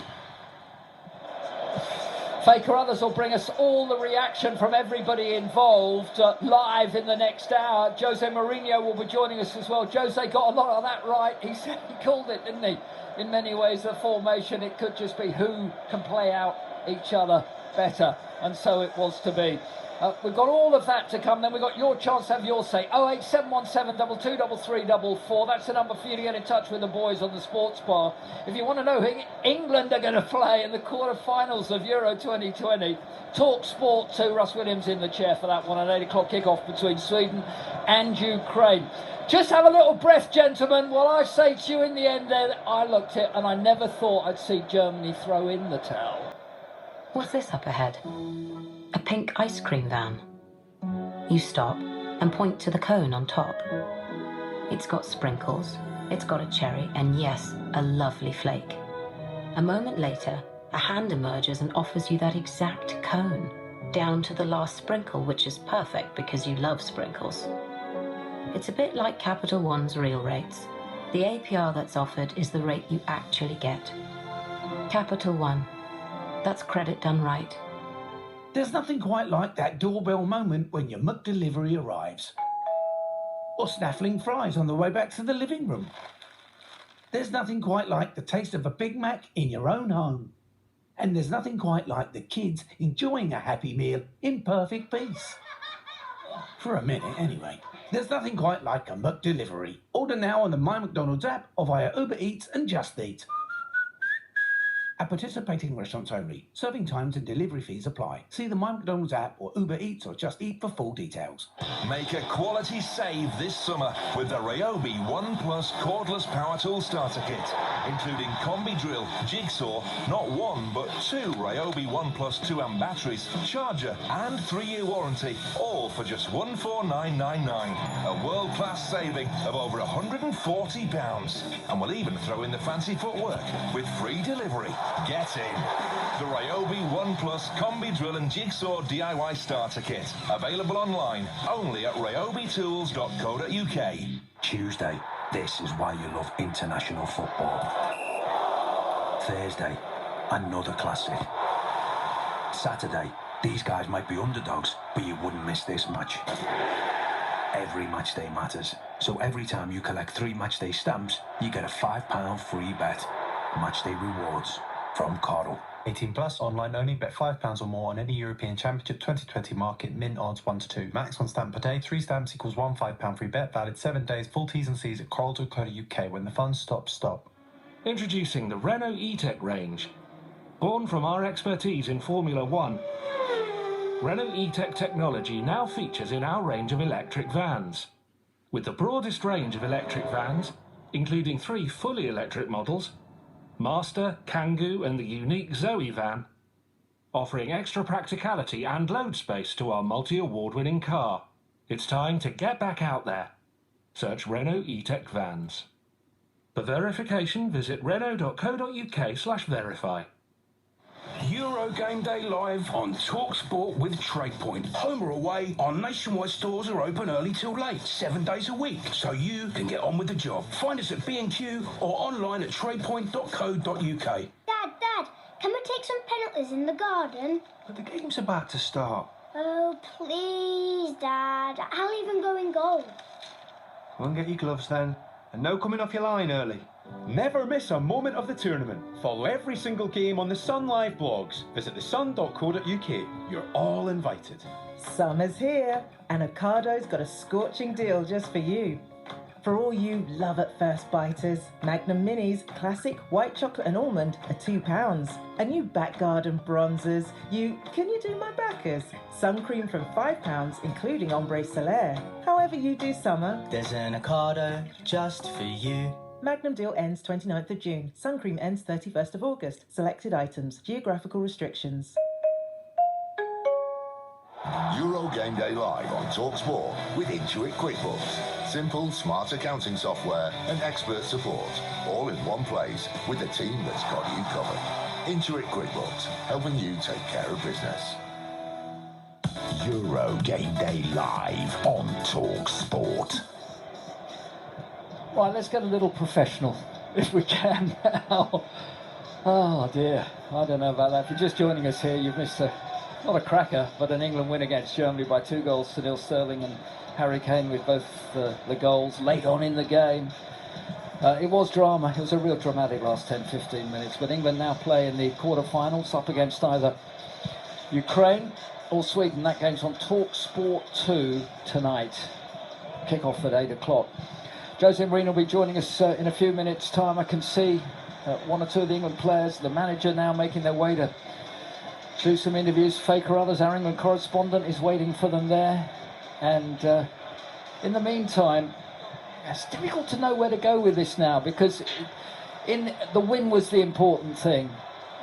Faker Others will bring us all the reaction from everybody involved live in the next hour. Jose Mourinho will be joining us as well. Jose got a lot of that right. He said he called it, didn't he? In many ways, the formation, it could just be who can play out each other better. And so it was to be. We've got all of that to come. Then we've got your chance to have your say. 08717 223344. That's the number for you to get in touch with the boys on the sports bar. If you want to know who England are going to play in the quarter-finals of Euro 2020, TalkSport 2. Russ Williams in the chair for that one. An 8 o'clock kick-off between Sweden and Ukraine. Just have a little breath, gentlemen, while I say to you in the end there, I looked at it and I never thought I'd see Germany throw in the towel. What's this up ahead? A pink ice cream van. You stop and point to the cone on top. It's got sprinkles, it's got a cherry, and yes, a lovely flake. A moment later, a hand emerges and offers you that exact cone, down to the last sprinkle, which is perfect because you love sprinkles. It's a bit like Capital One's real rates. The APR that's offered is the rate you actually get. Capital One. That's credit done right. There's nothing quite like that doorbell moment when your McDelivery arrives. Or snaffling fries on the way back to the living room. There's nothing quite like the taste of a Big Mac in your own home. And there's nothing quite like the kids enjoying a Happy Meal in perfect peace. For a minute, anyway. There's nothing quite like a McDelivery. Order now on the My McDonald's app or via Uber Eats and Just Eat. At participating restaurants only. Serving times and delivery fees apply. See the My McDonald's app or Uber Eats or Just Eat for full details. Make a quality save this summer with the Ryobi One Plus cordless power tool starter kit, including combi drill, jigsaw, not one but two Ryobi One Plus 2-amp batteries, charger and 3-year warranty, all for just £149.99. A world-class saving of over £140. And we'll even throw in the fancy footwork with free delivery. Get in. The Ryobi One Plus combi drill and jigsaw DIY starter kit. Available online only at ryobitools.co.uk. Tuesday, this is why you love international football. Thursday, another classic. Saturday, these guys might be underdogs, but you wouldn't miss this match. Every match day matters, so every time you collect 3 matchday stamps, you get a £5 free bet. Matchday rewards from Coral. 18 plus, online only, bet £5 or more on any European Championship 2020 market, min odds 1-2. Max 1 stamp per day, 3 stamps equals £1 free bet, valid 7 days, full T's and C's at coral.co.uk. When the fun stops, stop. Introducing the Renault E-Tech range. Born from our expertise in Formula One, Renault E-Tech technology now features in our range of electric vans. With the broadest range of electric vans, including 3 fully electric models, Master, Kangoo and the unique Zoe van, offering extra practicality and load space to our multi-award-winning car. It's time to get back out there. Search Renault E-Tech vans. For verification, visit renault.co.uk/verify. Euro Game Day live on TalkSport with TradePoint. Home or away, our nationwide stores are open early till late, 7 days a week, so you can get on with the job. Find us at B&Q or online at tradepoint.co.uk. Dad, can we take some penalties in the garden? But the game's about to start. Oh, please, Dad. I'll even go in goal. Go and get your gloves then. And no coming off your line early. Never miss a moment of the tournament. Follow every single game on the Sun Live blogs. Visit thesun.co.uk. You're all invited. Summer's here, and Ocado's got a scorching deal just for you. For all you love at first biters, Magnum Minis, classic white chocolate and almond are £2. And you back garden bronzers, can you do my backers? Sun cream from £5, including ombre solaire. However you do summer, There's an Ocado just for you. Magnum deal ends 29th of June. Sun cream ends 31st of August. Selected items. Geographical restrictions. Euro Game Day live on TalkSport with Intuit QuickBooks. Simple, smart accounting software and expert support, all in one place with a team that's got you covered. Intuit QuickBooks, helping you take care of business. Euro Game Day live on TalkSport. Right, let's get a little professional, if we can now. Oh dear, I don't know about that. If you're just joining us here, you've missed not a cracker, but an England win against Germany by 2-0. Sterling and Harry Kane with both the goals late on in the game. It was drama. It was a real dramatic last 10-15 minutes. But England now play in the quarter-finals up against either Ukraine or Sweden. That game's on TalkSport 2 tonight. Kick-off at 8 o'clock. Jose Mourinho will be joining us in a few minutes' time. I can see one or two of the England players, the manager now making their way to do some interviews. Faker Others, our England correspondent, is waiting for them there. And in the meantime, it's difficult to know where to go with this now, because the win was the important thing.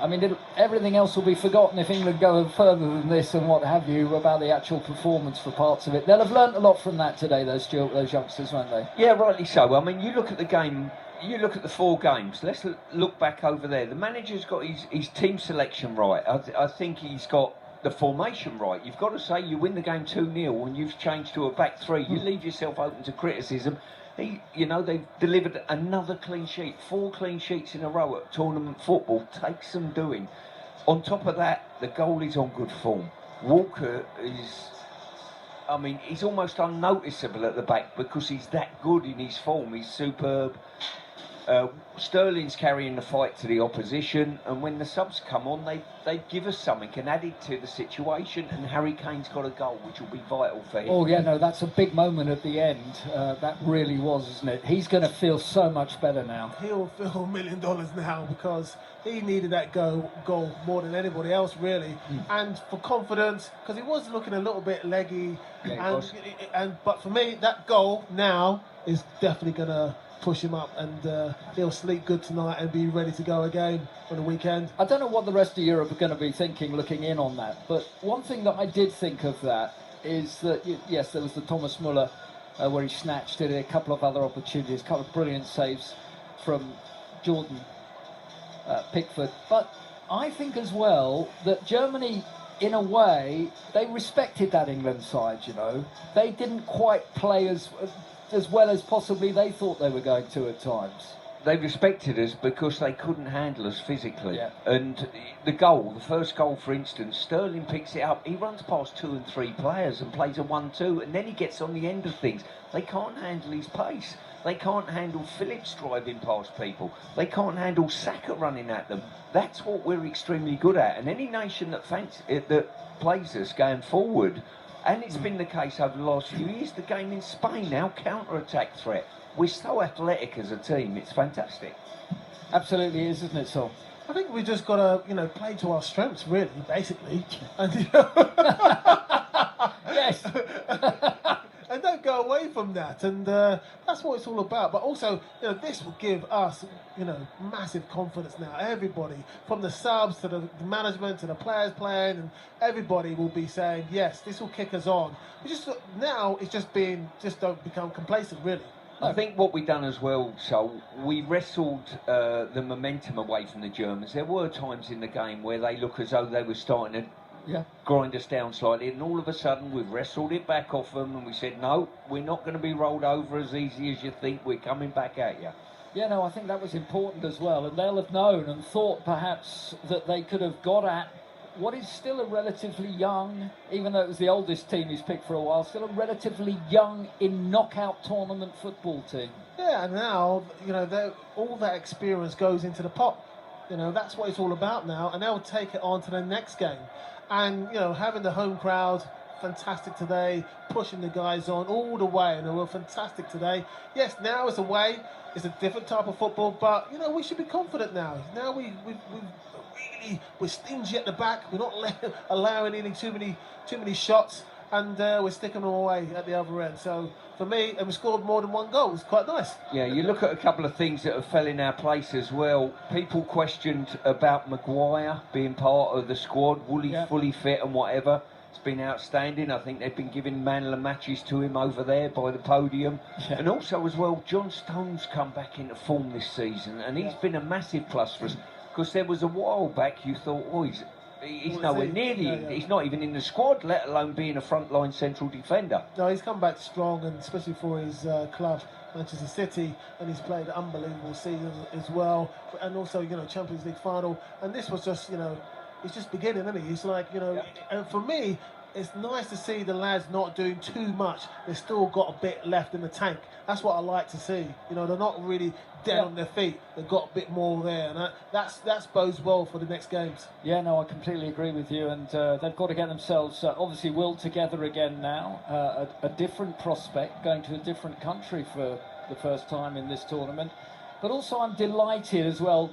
I mean, everything else will be forgotten if England go further than this and what have you about the actual performance for parts of it. They'll have learnt a lot from that today, those youngsters, won't they? Yeah, rightly so. I mean, you look at the game, you look at the 4 games. Let's look back over there. The manager's got his team selection right. I think he's got the formation right. You've got to say you win the game 2-0 and you've changed to a back 3. You leave yourself open to criticism. They've delivered another clean sheet, 4 clean sheets in a row at tournament football. Takes some doing. On top of that, the goalie's on good form. Walker he's almost unnoticeable at the back because he's that good in his form. He's superb. Sterling's carrying the fight to the opposition, and when the subs come on, they give us something and add it to the situation, and Harry Kane's got a goal, which will be vital for him. Oh, yeah, no, that's a big moment at the end. That really was, isn't it? He's going to feel so much better now. He'll feel $1 million now because he needed that goal more than anybody else, really. And for confidence, because he was looking a little bit leggy. Yeah, but for me, that goal now is definitely going to push him up, and he'll sleep good tonight and be ready to go again on the weekend. I don't know what the rest of Europe are going to be thinking looking in on that, but one thing that I did think of that is that, yes, there was the Thomas Muller where he snatched it, a couple of other opportunities, a couple of brilliant saves from Jordan Pickford. But I think as well that Germany, in a way, they respected that England side, you know. They didn't quite play as well as possibly they thought they were going to at times. They respected us because they couldn't handle us physically. Yeah. And the first goal, for instance, Sterling picks it up, he runs past 2 and 3 players and plays a 1-2, and then he gets on the end of things. They can't handle his pace. They can't handle Phillips driving past people. They can't handle Saka running at them. That's what we're extremely good at. And any nation that plays us going forward, and it's been the case over the last few years, the game in Spain now, counter-attack threat. We're so athletic as a team, it's fantastic. Absolutely is, isn't it, Sol? I think we just got to, play to our strengths, really, basically. And, yes. And don't go away from that. And that's what it's all about. But also, this will give us, massive confidence now. Everybody, from the subs to the management to the players playing, and everybody will be saying, yes, this will kick us on. Now it's just don't become complacent, really. I think what we've done as well, so we wrestled the momentum away from the Germans. There were times in the game where they look as though they were starting to grind us down slightly, and all of a sudden we've wrestled it back off them, and we said, no, we're not going to be rolled over as easy as you think. We're coming back at you. Yeah, no, I think that was important as well, and they'll have known and thought perhaps that they could have got at what is still a relatively young, even though it was the oldest team he's picked for a while, still a relatively young in knockout tournament football team. Yeah, and now, all that experience goes into the pot. That's what it's all about now, and they'll take it on to the next game. And, having the home crowd, fantastic today, pushing the guys on all the way, and they were fantastic today. Yes, now it's away, it's a different type of football, but, we should be confident now. Now we're stingy at the back. We're not allowing in too many shots, and we're sticking them away at the other end. So for me, and we scored more than one goal. It's quite nice. Yeah, you look at a couple of things that have fell in our place as well. People questioned about Maguire being part of the squad. Will he fully fit and whatever? It's been outstanding. I think they've been giving man of the matches to him over there by the podium. Yeah. And also as well, John Stones come back into form this season, and he's been a massive plus for us. Because there was a while back you thought, he's nowhere near he's not even in the squad, let alone being a frontline central defender. No, he's come back strong, and especially for his club, Manchester City, and he's played an unbelievable season as well. And also, Champions League final. And this was just, he's just beginning, isn't he? He's like, and for me, it's nice to see the lads not doing too much. They've still got a bit left in the tank. That's what I like to see. They're not really dead on their feet. They've got a bit more there, and that bodes well for the next games. Yeah, no, I completely agree with you, and they've got to get themselves obviously willed together again now. A different prospect, going to a different country for the first time in this tournament. But also I'm delighted as well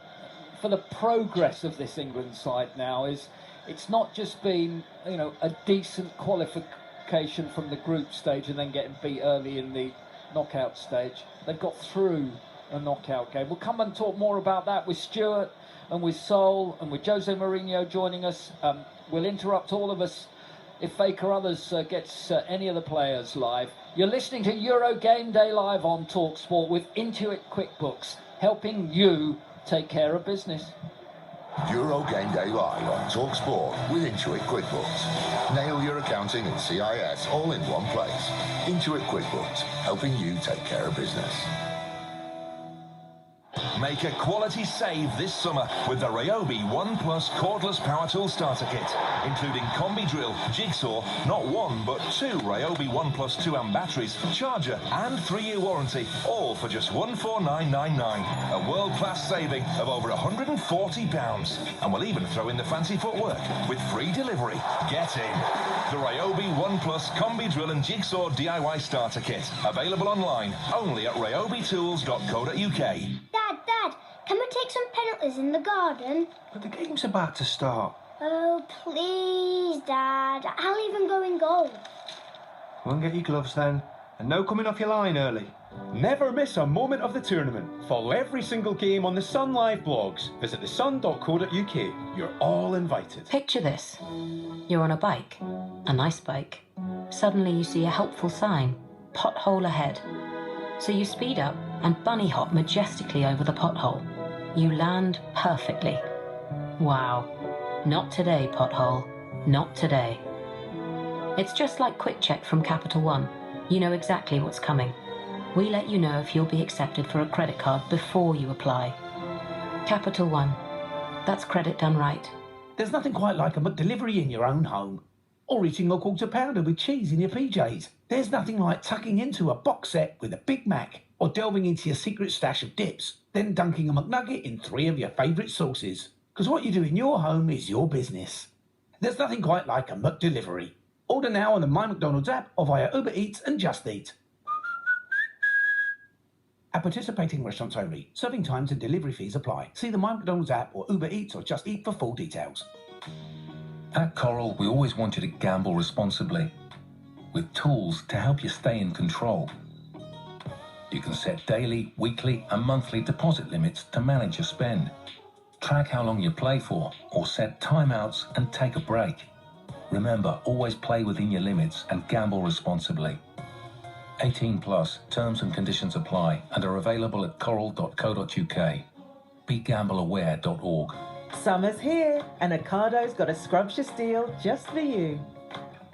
for the progress of this England side now. It's not just been, a decent qualification from the group stage and then getting beat early in the knockout stage. They've got through a knockout game. We'll come and talk more about that with Stuart and with Sol and with Jose Mourinho joining us. We'll interrupt all of us if Fake or Others gets any of the players live. You're listening to Euro Game Day Live on TalkSport with Intuit QuickBooks, helping you take care of business. Euro Game Day Live on TalkSport with Intuit QuickBooks. Nail your accounting and CIS all in one place. Intuit QuickBooks, helping you take care of business. Make a quality save this summer with the Ryobi One Plus cordless power tool starter kit, including combi drill, jigsaw, not one but two Ryobi One Plus 2 amp batteries, charger and 3-year warranty, all for just $149.99. A world-class saving of over £140. And we'll even throw in the fancy footwork with free delivery. Get in. The Ryobi One Plus combi drill and jigsaw DIY starter kit. Available online only at ryobitools.co.uk. Dad, can we take some penalties in the garden? But the game's about to start. Oh, please, Dad. I'll even go in goal. Go and get your gloves then. And no coming off your line early. Never miss a moment of the tournament. Follow every single game on the Sun Live blogs. Visit thesun.co.uk. You're all invited. Picture this. You're on a bike, a nice bike. Suddenly you see a helpful sign, pothole ahead. So you speed up and bunny hop majestically over the pothole. You land perfectly. Wow. Not today, pothole. Not today. It's just like Quick Check from Capital One. You know exactly what's coming. We let you know if you'll be accepted for a credit card before you apply. Capital One. That's credit done right. There's nothing quite like a McDelivery in your own home. Or eating a quarter pounder with cheese in your PJs. There's nothing like tucking into a box set with a Big Mac. Or delving into your secret stash of dips. Then dunking a McNugget in 3 of your favourite sauces. Because what you do in your home is your business. There's nothing quite like a McDelivery. Order now on the My McDonald's app or via Uber Eats and Just Eat. At participating restaurants only. Serving times and delivery fees apply. See the My McDonald's app or Uber Eats or Just Eat for full details. At Coral, we always want you to gamble responsibly, with tools to help you stay in control. You can set daily, weekly and monthly deposit limits to manage your spend. Track how long you play for, or set timeouts and take a break. Remember, always play within your limits and gamble responsibly. 18 plus, terms and conditions apply and are available at coral.co.uk. BeGambleAware.org. Summer's here, and Ocado's got a scrumptious deal just for you.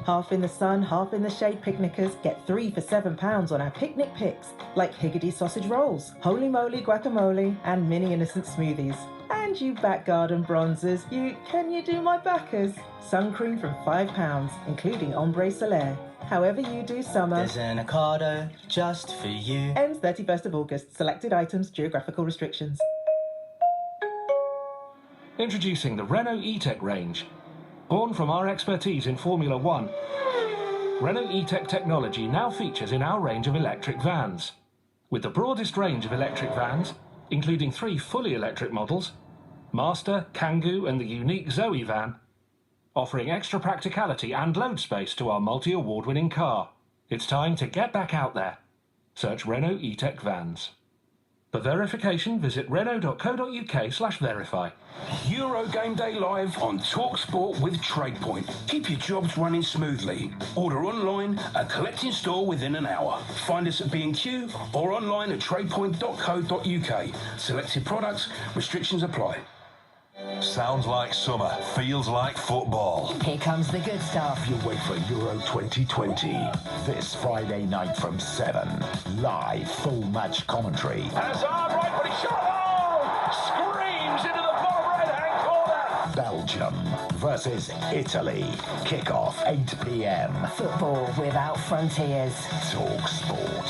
Half in the sun, half in the shade picnickers get 3 for £7 on our picnic picks, like Higgity sausage rolls, holy moly guacamole, and mini innocent smoothies. And you back garden bronzers, can you do my backers? Sun cream from £5, including ombre solaire. However you do summer, there's an Ocado just for you. Ends 31st of August. Selected items, geographical restrictions. Introducing the Renault E-Tech range. Born from our expertise in Formula One, Renault E-Tech technology now features in our range of electric vans. With the broadest range of electric vans, including 3 fully electric models, Master, Kangoo and the unique Zoe van, offering extra practicality and load space to our multi-award-winning car. It's time to get back out there. Search Renault E-Tech vans. For verification, visit renault.co.uk/verify. Euro Game Day live on TalkSport with TradePoint. Keep your jobs running smoothly. Order online and collect in store within an hour. Find us at B&Q or online at tradepoint.co.uk. Selected products, restrictions apply. Sounds like summer, feels like football. Here comes the good stuff. You wait for Euro 2020. This Friday night from 7. Live full match commentary. Hazard, right footed shot. Oh! Screams into the bottom right-hand corner. Belgium versus Italy. Kick-off 8 p.m. Football without frontiers. TalkSport.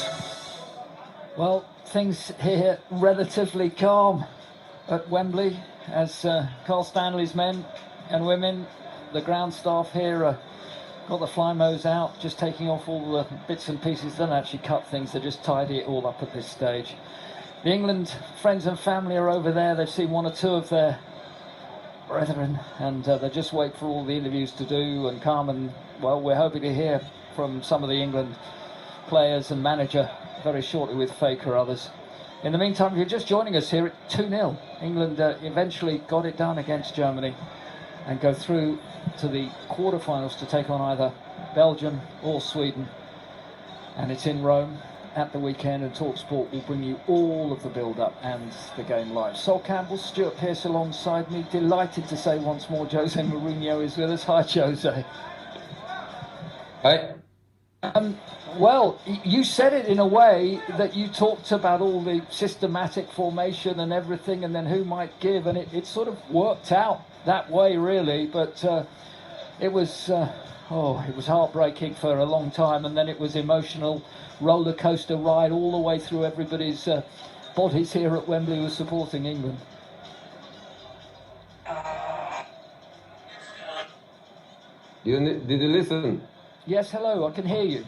Well, things here relatively calm at Wembley as Carl Stanley's men and women, the ground staff here, got the Flymos out, just taking off all the bits and pieces. They don't actually cut things, they just tidy it all up at this stage. The England friends and family are over there. They've seen 1 or 2 of their brethren, and they just wait for all the interviews to do and come. And well, we're hoping to hear from some of the England players and manager very shortly with Faker others. In the meantime, if you're just joining us here at 2-0, England eventually got it done against Germany and go through to the quarterfinals to take on either Belgium or Sweden. And it's in Rome at the weekend, and TalkSport will bring you all of the build-up and the game live. Sol Campbell, Stuart Pearce alongside me. Delighted to say once more Jose Mourinho is with us. Hi, Jose. Hi. Well, you said it in a way that you talked about all the systematic formation and everything, and then who might give, and it sort of worked out that way, really. But it was heartbreaking for a long time, and then it was emotional roller coaster ride all the way through everybody's bodies here at Wembley who was supporting England. Did you listen? Yes, hello, I can hear you.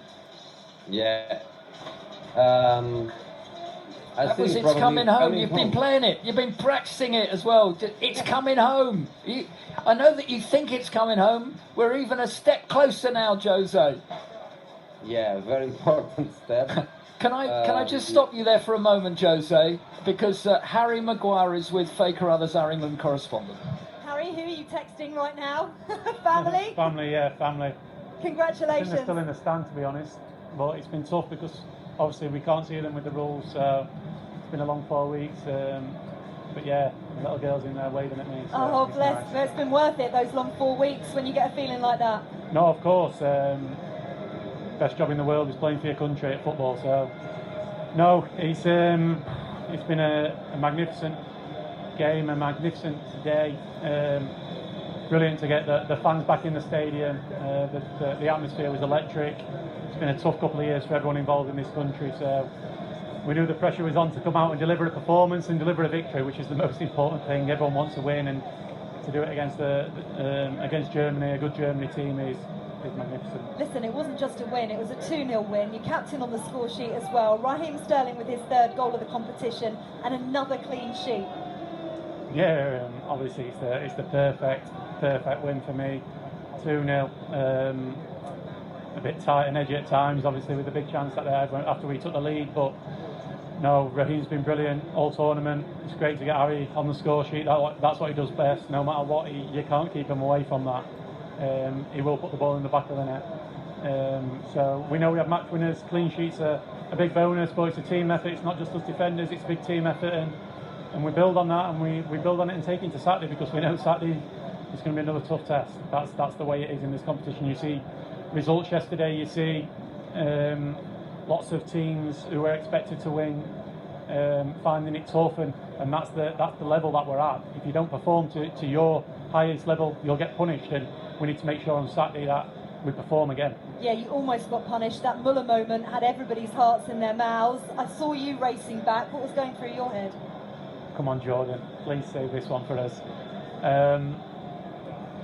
Yeah. That was It's Coming Home. You've been playing it. You've been practicing it as well. It's coming home. I know that you think it's coming home. We're even a step closer now, Jose. Yeah, very important step. Can I just stop you there for a moment, Jose? Because Harry Maguire is with Faker Others, our England correspondent. Harry, who are you texting right now? Family? Family, yeah, family. Congratulations. I think they're still in the stand, to be honest. But it's been tough because obviously we can't see them with the rules, so it's been a long 4 weeks. But yeah, the little girl's in there waving at me. So oh, bless. Nice. Well, it's been worth it, those long 4 weeks, when you get a feeling like that. No, of course. Best job in the world is playing for your country at football. So, no, it's been a magnificent game, a magnificent day. Brilliant to get the fans back in the stadium. The atmosphere was electric. It's been a tough couple of years for everyone involved in this country, so we knew the pressure was on to come out and deliver a performance and deliver a victory, which is the most important thing. Everyone wants to win, and to do it against Germany, a good Germany team, is magnificent. Listen, it wasn't just a win, it was a 2-0 win. Your captain on the score sheet as well. Raheem Sterling with his third goal of the competition and another clean sheet. Yeah, obviously it's the perfect win for me. 2-0. A bit tight and edgy at times, obviously, with the big chance that they had after we took the lead. But no, Raheem's been brilliant all tournament. It's great to get Harry on the score sheet. That's what he does best. No matter what, you can't keep him away from that. He will put the ball in the back of the net. So we know we have match winners. Clean sheets are a big bonus, but it's a team effort. It's not just us defenders. It's a big team effort, and we build on that, and we build on it and take it to Saturday, because we know Saturday is going to be another tough test. That's the way it is in this competition. You see results yesterday. You see lots of teams who were expected to win finding it tough, and that's the level that we're at. If you don't perform to your highest level, you'll get punished, and we need to make sure on Saturday that we perform again. Yeah, you almost got punished. That Muller moment had everybody's hearts in their mouths. I saw you racing back. What was going through your head? Come on, Jordan, please save this one for us.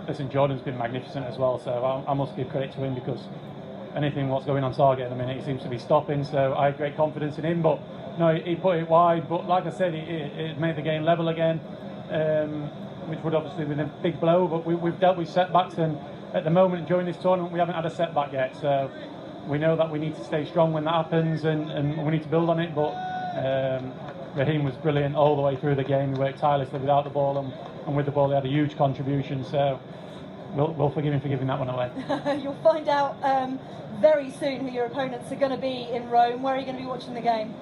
Listen, Jordan's been magnificent as well, so I must give credit to him, because anything what's going on target at the minute, he seems to be stopping, so I had great confidence in him. But no, he put it wide, but like I said, it made the game level again, which would obviously be a big blow, but we've dealt with setbacks, and at the moment during this tournament we haven't had a setback yet, so we know that we need to stay strong when that happens, and we need to build on it. But Raheem was brilliant all the way through the game. He worked tirelessly without the ball, and with the ball he had a huge contribution, so we'll forgive him for giving that one away. You'll find out very soon who your opponents are going to be in Rome. Where are you going to be watching the game?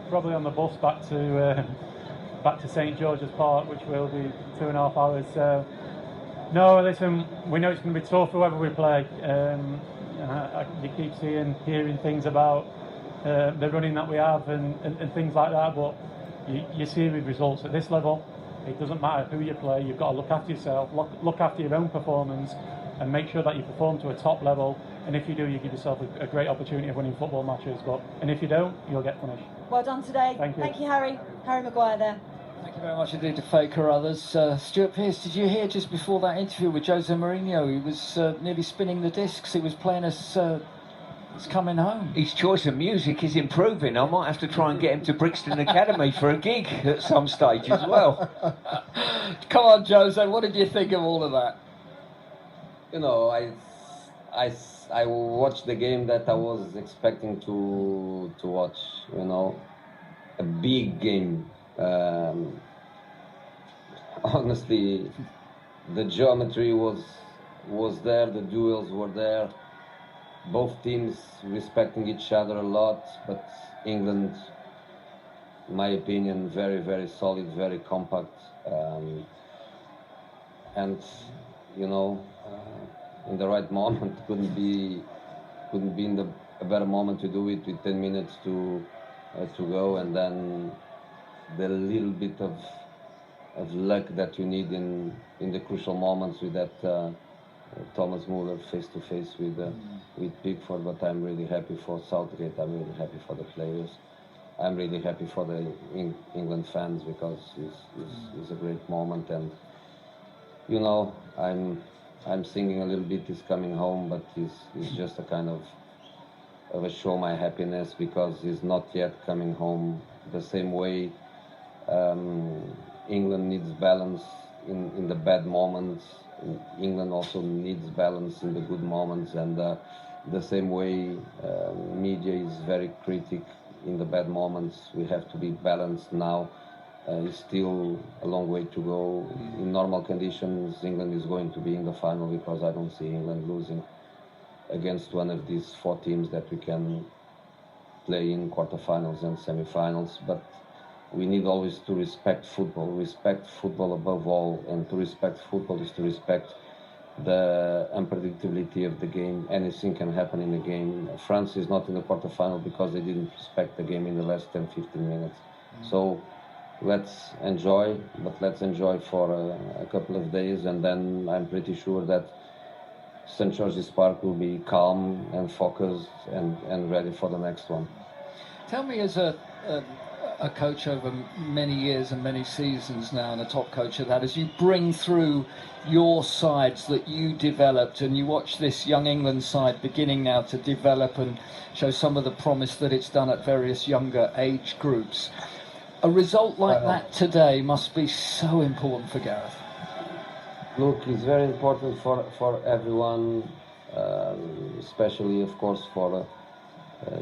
Probably on the bus back to St George's Park, which will be 2.5 hours. So no, listen, we know it's going to be tough whoever we play. You keep hearing things about the running that we have and things like that, but you see with results at this level, it doesn't matter who you play. You've got to look after yourself, look after your own performance, and make sure that you perform to a top level. And if you do, you give yourself a great opportunity of winning football matches. And if you don't, you'll get punished. Well done today. Thank you, Harry. Harry Maguire there. Thank you very much indeed to Faker Others. Stuart Pearce, did you hear just before that interview with Jose Mourinho? He was nearly spinning the discs. He was playing us. It's coming home. His choice of music is improving. I might have to try and get him to Brixton Academy for a gig at some stage as well. Come on, Jose, what did you think of all of that? You know, I watched the game that I was expecting to watch. You know, a big game. Honestly, the geometry was there. The duels were there. Both teams respecting each other a lot, but England, in my opinion, very, very solid, very compact. And, you know, in the right moment. Couldn't be in a better moment to do it with 10 minutes to go, and then the little bit of luck that you need in the crucial moments with that Thomas Muller face to face with Pickford. But I'm really happy for Southgate. I'm really happy for the players. I'm really happy for the England fans, because it's a great moment. And you know, I'm singing a little bit "He's Coming Home," but it's just a kind of a show my happiness, because he's not yet coming home the same way. England needs balance in the bad moments. England also needs balance in the good moments, and the same way media is very critic in the bad moments. We have to be balanced now. It's still a long way to go. In normal conditions, England is going to be in the final, because I don't see England losing against one of these 4 teams that we can play in quarterfinals and semi-finals. But we need always to respect football above all, and to respect football is to respect the unpredictability of the game. Anything can happen in the game. France is not in the quarterfinal because they didn't respect the game in the last 10-15 minutes. So let's enjoy, but let's enjoy for a couple of days, and then I'm pretty sure that St. George's Park will be calm and focused and ready for the next one. Tell me, as a coach over many years and many seasons now, and a top coach at that, as you bring through your sides that you developed, and you watch this young England side beginning now to develop and show some of the promise that it's done at various younger age groups, a result like that today must be so important for Gareth. Look, it's very important for everyone, especially, of course, for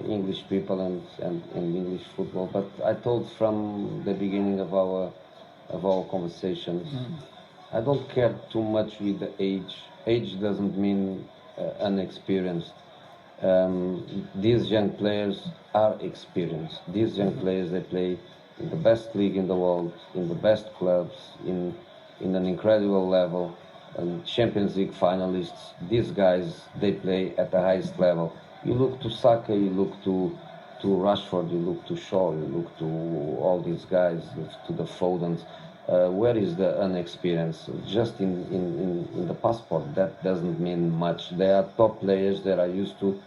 English people and English football. But I told from the beginning of our conversations, I don't care too much with the age. Age doesn't mean unexperienced. These young players are experienced. These young players, they play in the best league in the world, in the best clubs, in an incredible level, and Champions League finalists. These guys, they play at the highest level. You look to Saka, you look to Rashford, you look to Shaw, you look to all these guys, to the Fodens. Where is the unexperience? Just in the passport, that doesn't mean much. They are top players that are used to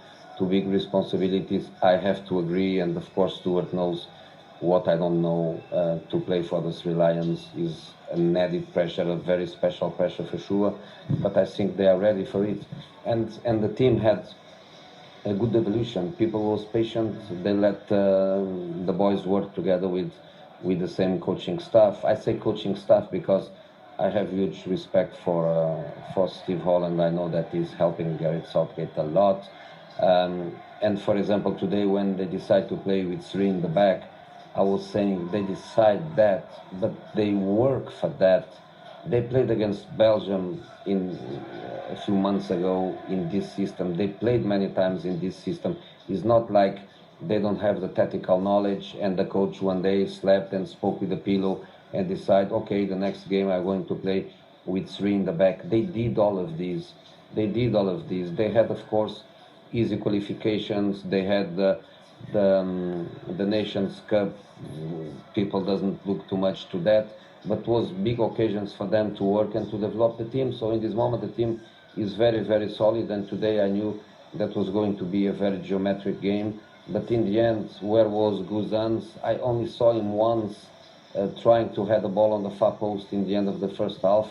big responsibilities. I have to agree, and of course Stuart knows what I don't know. To play for the Three Lions is an added pressure, a very special pressure for sure, but I think they are ready for it. And the team had a good evolution. People was patient. They let the boys work together with the same coaching staff. I say coaching staff because I have huge respect for Steve Holland. I know that he's helping Gareth Southgate a lot. And for example, today when they decide to play with 3 in the back, I was saying they decide that, but they work for that. They played against Belgium a few months ago in this system. They played many times in this system. It's not like they don't have the tactical knowledge and the coach one day slept and spoke with the pillow and decide, okay, the next game I'm going to play with 3 in the back. They did all of these. They had, of course, easy qualifications. They had the Nations Cup. People doesn't look too much to that, but was big occasions for them to work and to develop the team. So in this moment, the team is very, very solid. And today I knew that was going to be a very geometric game. But in the end, where was Guzans? I only saw him once trying to head the ball on the far post in the end of the first half,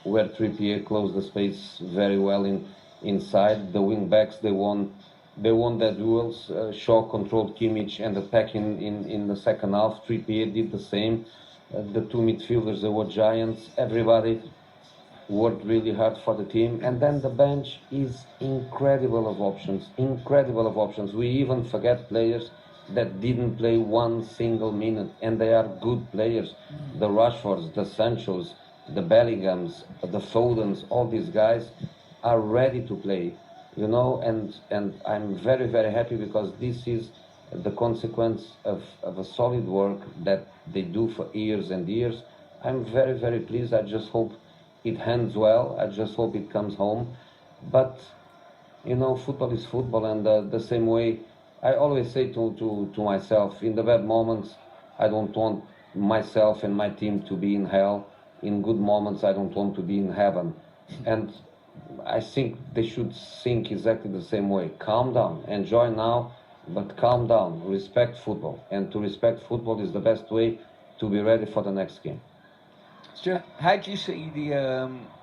where Trippier closed the space very well inside. The wing backs, they won their duels. Shaw controlled Kimmich and attacked in the second half. Trippier did the same. The 2 midfielders, they were giants. Everybody worked really hard for the team. And then the bench is incredible of options. We even forget players that didn't play one single minute, and they are good players. The Rashfords, the Sanchos, the Bellinghams, the Fodens, all these guys are ready to play, you know, and I'm very, very happy because this is the consequence of a solid work that they do for years and years. I'm very, very pleased. I just hope it ends well. I just hope it comes home. But you know, football is football, and the same way I always say to myself, in the bad moments, I don't want myself and my team to be in hell. In good moments, I don't want to be in heaven. And I think they should think exactly the same way. Calm down, enjoy now, but calm down, respect football. And to respect football is the best way to be ready for the next game. Stuart, how do you see the,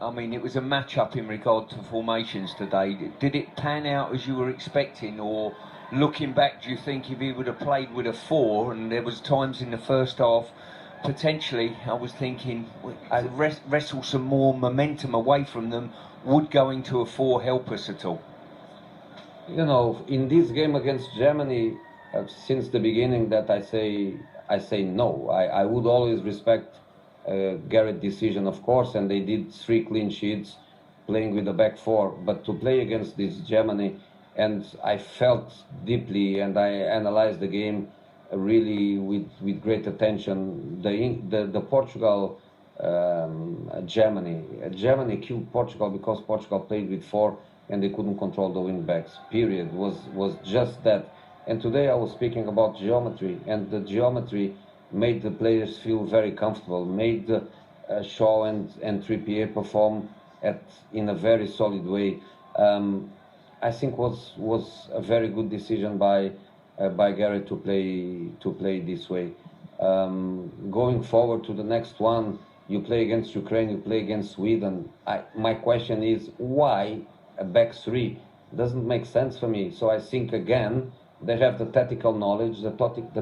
I mean, it was a match-up in regard to formations today. Did it pan out as you were expecting, or looking back, do you think if he would have played with a 4, and there was times in the first half, potentially, I was thinking, I wrestle some more momentum away from them, would going to a 4 help us at all? You know, in this game against Germany, since the beginning that I say no. I would always respect Garrett's decision, of course, and they did 3 clean sheets playing with the back 4. But to play against this Germany, and I felt deeply and I analyzed the game really with great attention. The Portugal Germany killed Portugal because Portugal played with 4 and they couldn't control the wing backs. Period. Was just that. And today I was speaking about geometry, and the geometry made the players feel very comfortable, made Shaw and Trippier perform in a very solid way. I think was a very good decision by Garrett to play this way. Going forward to the next one, you play against Ukraine, you play against Sweden. My question is, why a back 3? Doesn't make sense for me. So I think again, they have the tactical knowledge, the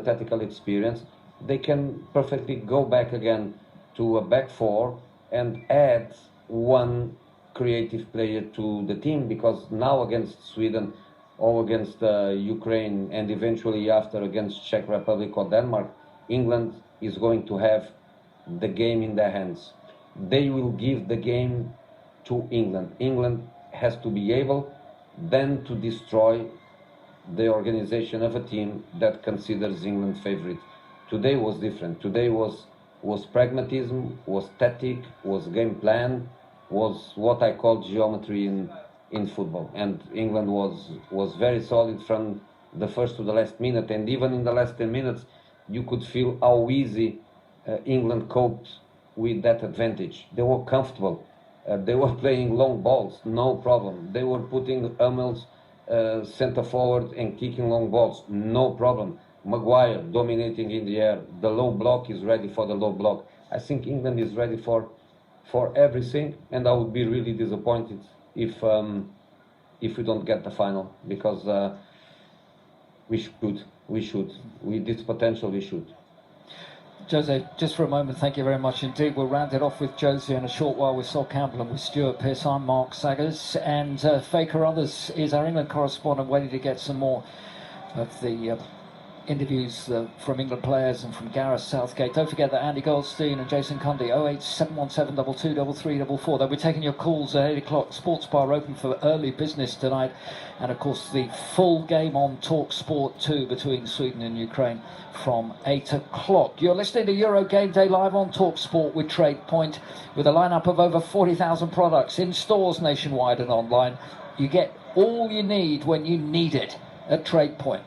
tactical experience. They can perfectly go back again to a back 4 and add one creative player to the team, because now against Sweden or against Ukraine, and eventually after against Czech Republic or Denmark, England is going to have the game in their hands. They will give the game to England. England has to be able then to destroy the organization of a team that considers England favorite. Today was different. Today was pragmatism, was tactic, was game plan, was what I call geometry in football. And England was very solid from the first to the last minute, and even in the last 10 minutes you could feel how easy England coped with that advantage. They were comfortable. They were playing long balls, no problem. They were putting Hummels centre forward and kicking long balls, no problem. Maguire dominating in the air. The low block is ready for the low block. I think England is ready for everything, and I would be really disappointed if we don't get the final, because we should. With this potential, we should. Jose, just for a moment, thank you very much indeed. We'll round it off with Jose in a short while with Sol Campbell and with Stuart Pearce. I'm Mark Saggers, and Faker Others is our England correspondent, waiting to get some more of the interviews from England players and from Gareth Southgate. Don't forget that Andy Goldstein and Jason Cundy, 08717 223344. They'll be taking your calls at 8 o'clock. Sports Bar open for early business tonight. And of course the full game on TalkSport 2 between Sweden and Ukraine from 8 o'clock. You're listening to Euro Game Day live on TalkSport with TradePoint, with a lineup of over 40,000 products in stores nationwide and online. You get all you need when you need it at TradePoint.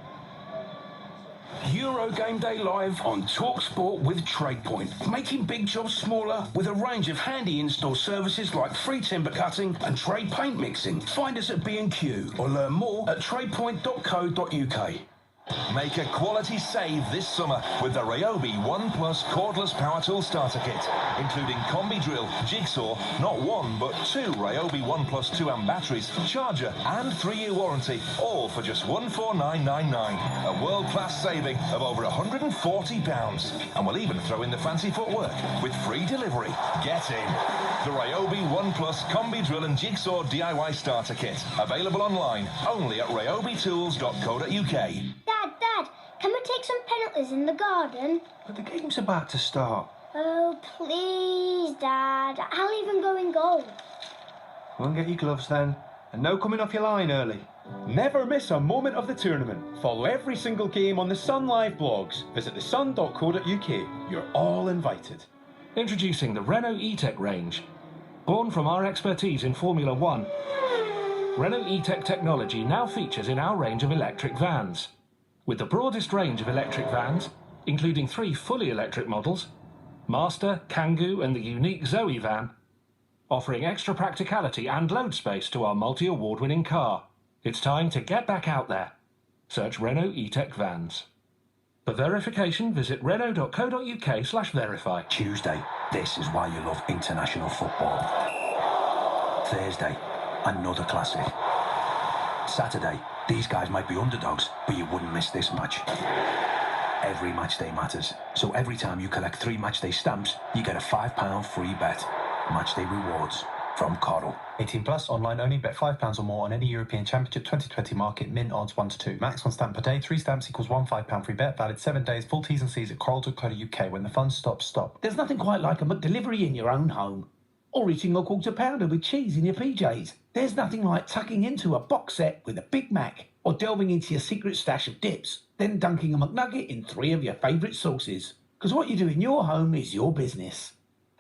Euro Game Day live on TalkSport with TradePoint. Making big jobs smaller with a range of handy in-store services like free timber cutting and trade paint mixing. Find us at B&Q or learn more at tradepoint.co.uk. Make a quality save this summer with the Ryobi One Plus cordless power tool starter kit, including combi drill, jigsaw, not 1 but 2 Ryobi One Plus 2-amp batteries, charger and 3-year warranty, all for just $149.99. A world-class saving of over £140. And we'll even throw in the fancy footwork with free delivery. Get in. The Ryobi One Plus combi drill and jigsaw DIY starter kit. Available online only at ryobitools.co.uk. Dad, can we take some penalties in the garden? But the game's about to start. Oh, please, Dad. I'll even go in goal. Go and get your gloves then. And no coming off your line early. Never miss a moment of the tournament. Follow every single game on the Sun Live blogs. Visit thesun.co.uk. You're all invited. Introducing the Renault E-Tech range. Born from our expertise in Formula One, Renault E-Tech technology now features in our range of electric vans. With the broadest range of electric vans, including 3 fully electric models, Master, Kangoo and the unique Zoe van, offering extra practicality and load space to our multi-award-winning car. It's time to get back out there. Search Renault E-Tech vans. For verification, visit renault.co.uk/verify. Tuesday, this is why you love international football. Thursday, another classic. Saturday, these guys might be underdogs, but you wouldn't miss this match. Every match day matters, so every time you collect 3 matchday stamps, you get a £5 free bet. Matchday rewards from Coral. 18 plus, online only, bet £5 or more on any European Championship 2020 market, min odds 1-2. Max 1 stamp per day, 3 stamps equals one £5 free bet, valid 7 days, full T's and C's at coral.co.uk. When the fun stops, stop. There's nothing quite like a McDelivery in your own home. Or eating a quarter pounder with cheese in your PJs. There's nothing like tucking into a box set with a Big Mac. Or delving into your secret stash of dips. Then dunking a McNugget in 3 of your favourite sauces. Because what you do in your home is your business.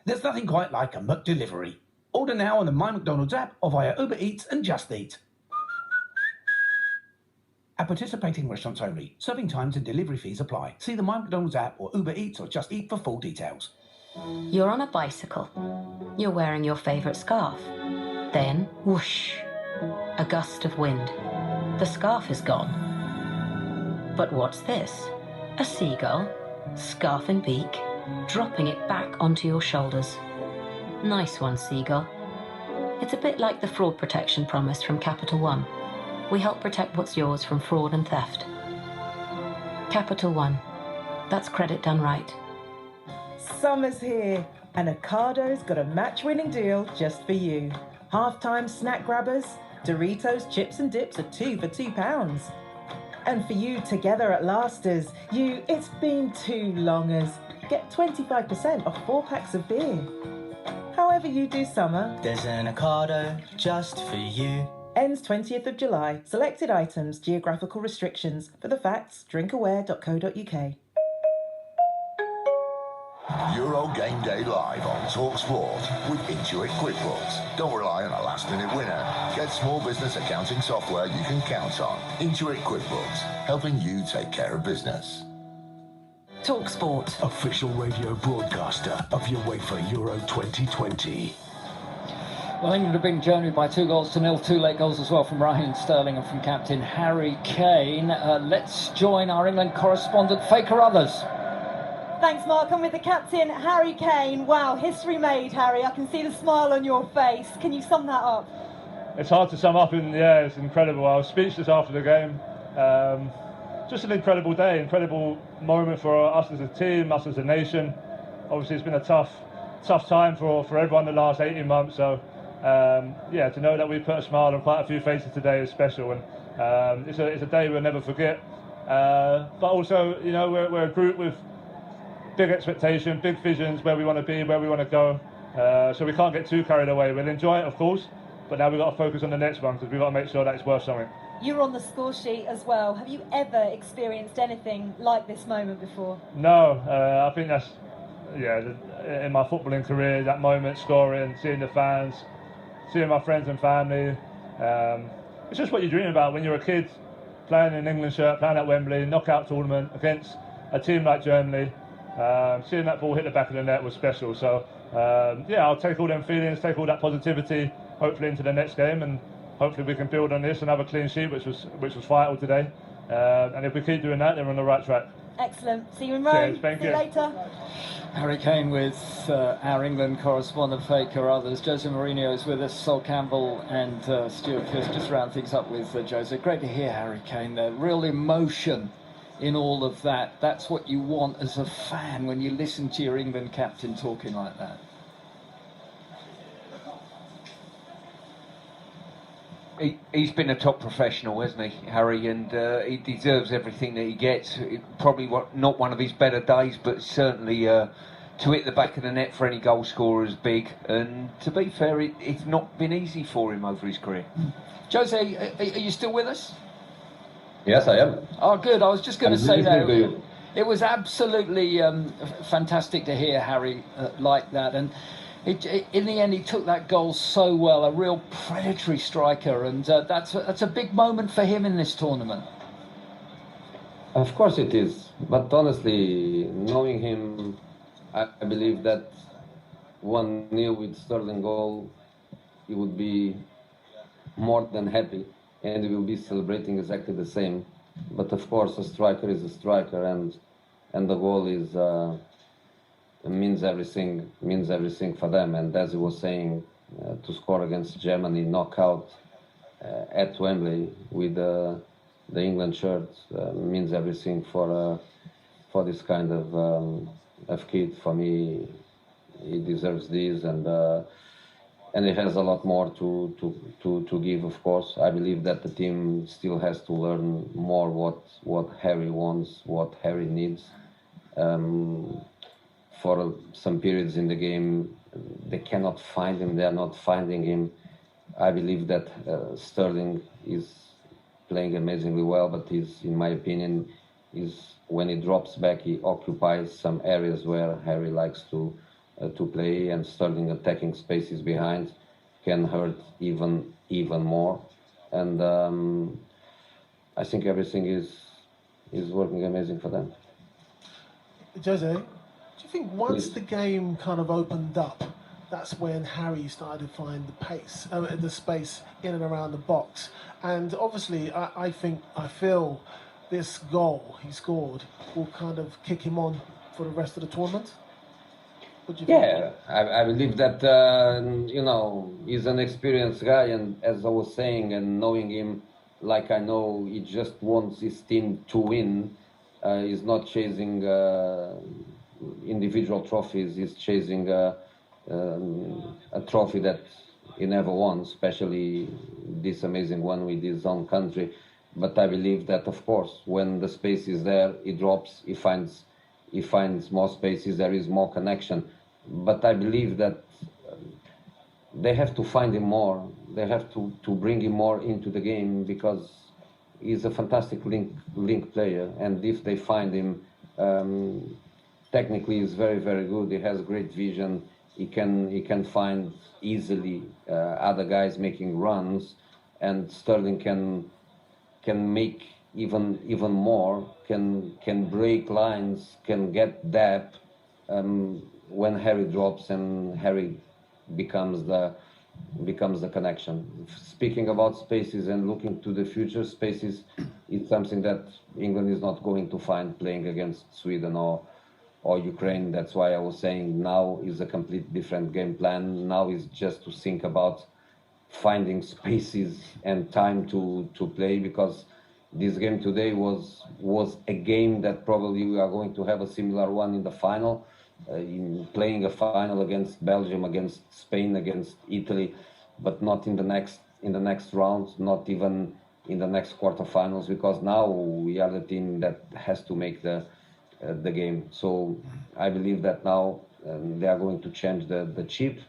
There's nothing quite like a McDelivery. Order now on the My McDonald's app or via Uber Eats and Just Eat. At participating restaurants only. Serving times and delivery fees apply. See the My McDonald's app or Uber Eats or Just Eat for full details. You're on a bicycle. You're wearing your favourite scarf. Then, whoosh, a gust of wind. The scarf is gone. But what's this? A seagull, scarf and beak, dropping it back onto your shoulders. Nice one, seagull. It's a bit like the fraud protection promise from Capital One. We help protect what's yours from fraud and theft. Capital One. That's credit done right. Summer's here, and Ocado's got a match-winning deal just for you. Half-time snack grabbers, Doritos, chips and dips are 2 for £2. And for you together at Lasters, it's been too longers. Get 25% off 4 packs of beer. However you do summer, There's an Ocado just for you. ends 20th of July. Selected items, geographical restrictions. For the facts, drinkaware.co.uk. Euro Game Day live on TalkSport with Intuit QuickBooks. Don't rely on a last-minute winner. Get small business accounting software you can count on. Intuit QuickBooks, helping you take care of business. TalkSport, official radio broadcaster of UEFA Euro 2020. Well, England have been journeyed by 2-0, 2 late goals as well from Raheem Sterling and from captain Harry Kane. Let's join our England correspondent, Faye Carruthers. Thanks, Mark. I'm with the captain, Harry Kane. Wow, history made, Harry. I can see the smile on your face. Can you sum that up? It's hard to sum up, and yeah, it's incredible. I was speechless after the game. Just an incredible day, incredible moment for us as a team, us as a nation. Obviously, it's been a tough time for everyone the last 18 months. So, yeah, to know that we put a smile on quite a few faces today is special, and it's a day we'll never forget. But also, you know, we're a group with big expectation, big visions, where we want to be, where we want to go. So we can't get too carried away. We'll enjoy it, of course, but now we've got to focus on the next one because we've got to make sure that it's worth something. You're on the score sheet as well. Have you ever experienced anything like this moment before? No, I think that's, in my footballing career, that moment, scoring, seeing the fans, seeing my friends and family. It's just what you dream about when you're a kid, playing in an England shirt, playing at Wembley, knockout tournament against a team like Germany. Seeing that ball hit the back of the net was special. So, I'll take all them feelings, take all that positivity, hopefully into the next game, and hopefully we can build on this and have a clean sheet, which was vital today. And if we keep doing that, then we're on the right track. Excellent. See you in Rome. Cheers, thank See you later. Harry Kane with our England correspondent, Faye Carruthers. Jose Mourinho is with us, Sol Campbell and Stuart Pearce. Just round things up with Jose. Great to hear Harry Kane there. Real emotion in all of that. That's what you want as a fan when you listen to your England captain talking like that. He's been a top professional, hasn't he, Harry? And he deserves everything that he gets. Probably not one of his better days, but certainly to hit the back of the net for any goal scorer is big. And to be fair, it's not been easy for him over his career. Jose, are you still with us? Yes, I am. Oh, good. I was just going to say that. To you. It was absolutely fantastic to hear Harry like that. And in the end, he took that goal so well. A real predatory striker, and that's a big moment for him in this tournament. Of course it is, but honestly, knowing him, I believe that 1-0 with Sterling goal, he would be more than happy, and we will be celebrating exactly the same. But of course, a striker is a striker, and the goal is means everything for them. And as he was saying, to score against Germany, knockout at Wembley with the England shirt means everything for this kind of kid. For me, he deserves this, and he has a lot more to give. Of course, I believe that the team still has to learn more what Harry wants, what Harry needs. For some periods in the game, they cannot find him. They are not finding him. I believe that Sterling is playing amazingly well, but in my opinion, when he drops back, he occupies some areas where Harry likes to play, and Sterling attacking spaces behind can hurt even more. And I think everything is working amazing for them. Jose, do you think once the game kind of opened up, that's when Harry started to find the pace, the space in and around the box? And obviously, I feel this goal he scored will kind of kick him on for the rest of the tournament. Yeah, I believe that he's an experienced guy, and as I was saying, and knowing him like I know, he just wants his team to win. He's not chasing individual trophies. He's chasing a trophy that he never won, especially this amazing one with his own country. But I believe that, of course, when the space is there, he drops, he finds more spaces, there is more connection. But I believe that they have to find him more. They have to bring him more into the game, because he's a fantastic link player. And if they find him, technically he's very, very good. He has great vision. He can find easily other guys making runs, and Sterling can make even more, can break lines, can get depth when Harry drops and Harry becomes the connection. Speaking about spaces and looking to the future, spaces is something that England is not going to find playing against Sweden or Ukraine. That's why I was saying now is a complete different game plan. Now is just to think about finding spaces and time to play, because this game today was a game that probably we are going to have a similar one in the final, in playing a final against Belgium, against Spain, against Italy, but not in the next round, not even in the next quarterfinals, because now we are the team that has to make the game. So I believe that now they are going to change the chip,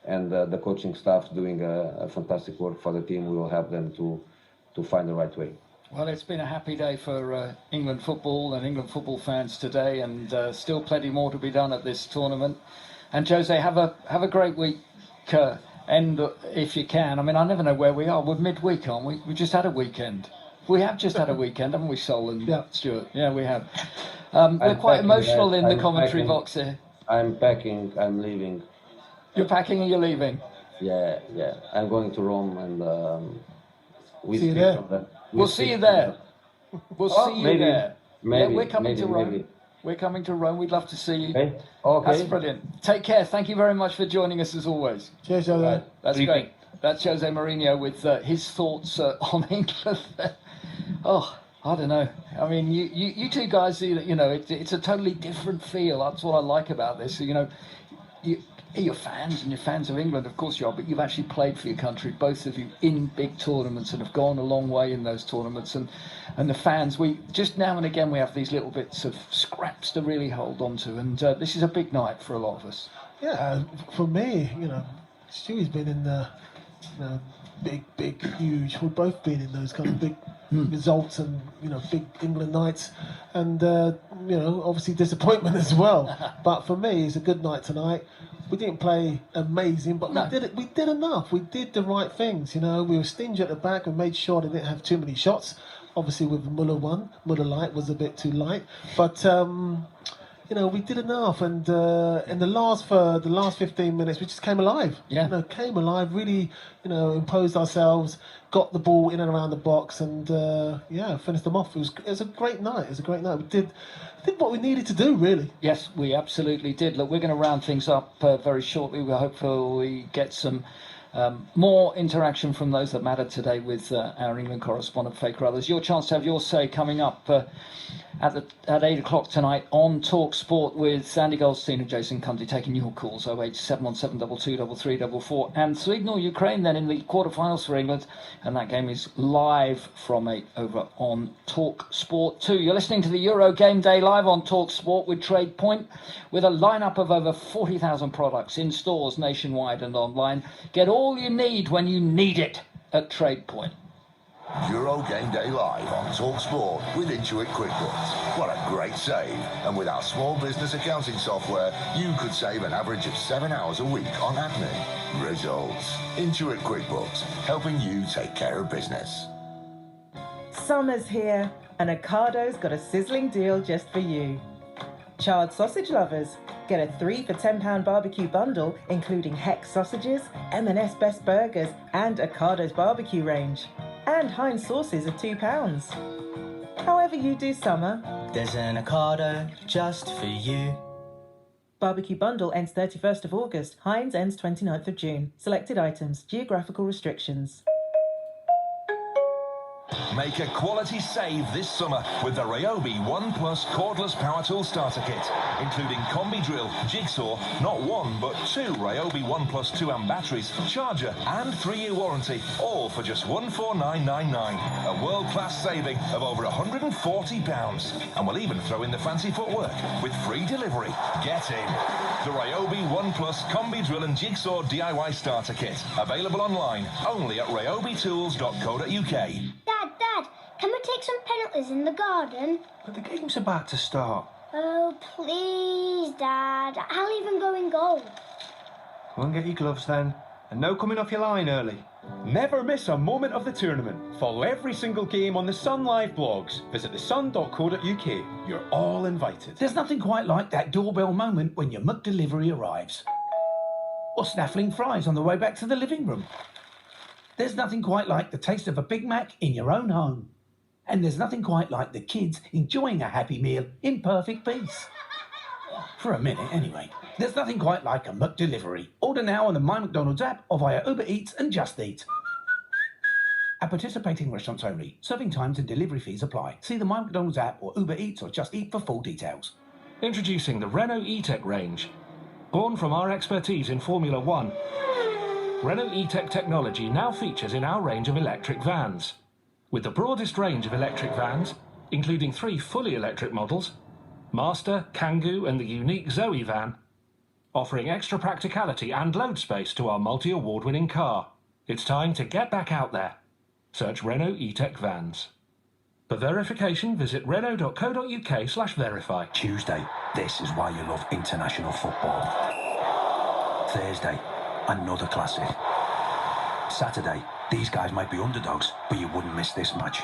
and the coaching staff doing a fantastic work for the team. We will help them to find the right way. Well, it's been a happy day for England football and England football fans today, and still plenty more to be done at this tournament. And Jose, have a great week, and if you can. I mean, I never know where we are. We're midweek, aren't we? We just had a weekend. We have just had a weekend, haven't we, Sol and Stuart? Yeah, we have. We're quite emotional in the commentary box here. I'm packing. I'm leaving. You're packing and you're leaving? Yeah. I'm going to Rome, and we'll see you there. We'll see you there. We'll see you there. Maybe, we're coming to Rome. Maybe. We're coming to Rome. We'd love to see you. Okay. That's brilliant. Take care. Thank you very much for joining us as always. Cheers, Jose. That's great. That's Jose Mourinho with his thoughts on England. Oh, I don't know. I mean, you two guys, it's a totally different feel. That's what I like about this. You're fans, and you're fans of England, of course you are, but you've actually played for your country, both of you, in big tournaments, and have gone a long way in those tournaments. And the fans, we just now and again we have these little bits of scraps to really hold on to, and this is a big night for a lot of us. Yeah, for me, Stewie's been in the big, huge. We've both been in those kind of big results and big England nights, and obviously disappointment as well. But for me, it's a good night tonight. We didn't play amazing, but we did enough. We did the right things. You know, we were stingy at the back and made sure they didn't have too many shots. Obviously, with Muller Muller light was a bit too light, but you know, we did enough. And in the last 15 minutes, we just came alive. Yeah, you know, came alive. Really, you know, imposed ourselves, got the ball in and around the box, and finished them off. It was a great night. It was a great night. We did what we needed to do, really. Yes, we absolutely did. Look, we're going to round things up very shortly. We hopefully get some more interaction from those that matter today with our England correspondent, Faye Carruthers. Your chance to have your say coming up at 8 o'clock tonight on TalkSport with Andy Goldstein and Jason Cundy taking your calls 08717223344. And Sweden or Ukraine then in the quarterfinals for England, and that game is live from 8 over on TalkSport 2. You're listening to the Euro Game Day live on TalkSport with Trade Point, with a lineup of over 40,000 products in stores nationwide and online. Get all you need when you need it at Trade Point. Euro Game Day live on TalkSport with Intuit QuickBooks. What a great save. And with our small business accounting software, you could save an average of 7 hours a week on admin. Results. Intuit QuickBooks, helping you take care of business. Summer's here, and Ocado's got a sizzling deal just for you. Charred sausage lovers, get a 3 for £10 barbecue bundle, including Hex sausages, M&S Best Burgers, and Ocado's barbecue range. And Heinz sauces are £2. However you do summer, there's an Ocado just for you. Barbecue bundle ends 31st of August. Heinz ends 29th of June. Selected items. Geographical restrictions. Make a quality save this summer with the Ryobi One Plus cordless power tool starter kit, including combi drill, jigsaw, not one but 2 Ryobi One Plus 2 amp batteries, charger and 3-year warranty, all for just $149.99. A world-class saving of over £140. And we'll even throw in the fancy footwork with free delivery. Get in. The Ryobi One Plus combi drill and jigsaw DIY starter kit, available online only at ryobitools.co.uk. Dad, can we take some penalties in the garden? But the game's about to start. Oh, please, Dad. I'll even go in goal. Go and get your gloves then. And no coming off your line early. Never miss a moment of the tournament. Follow every single game on the Sun Live blogs. Visit thesun.co.uk. You're all invited. There's nothing quite like that doorbell moment when your McDelivery arrives. Or snaffling fries on the way back to the living room. There's nothing quite like the taste of a Big Mac in your own home. And there's nothing quite like the kids enjoying a happy meal in perfect peace. For a minute, anyway. There's nothing quite like a McDelivery. Order now on the My McDonald's app or via Uber Eats and Just Eat. At participating restaurants only. Serving times and delivery fees apply. See the My McDonald's app or Uber Eats or Just Eat for full details. Introducing the Renault E-Tech range. Born from our expertise in Formula One, Renault E-Tech technology now features in our range of electric vans. With the broadest range of electric vans, including 3 fully electric models, Master, Kangoo and the unique Zoe van, offering extra practicality and load space to our multi-award-winning car. It's time to get back out there. Search Renault E-Tech vans. For verification, visit renault.co.uk/verify. Tuesday, this is why you love international football. Thursday, another classic. Saturday, these guys might be underdogs, but you wouldn't miss this match.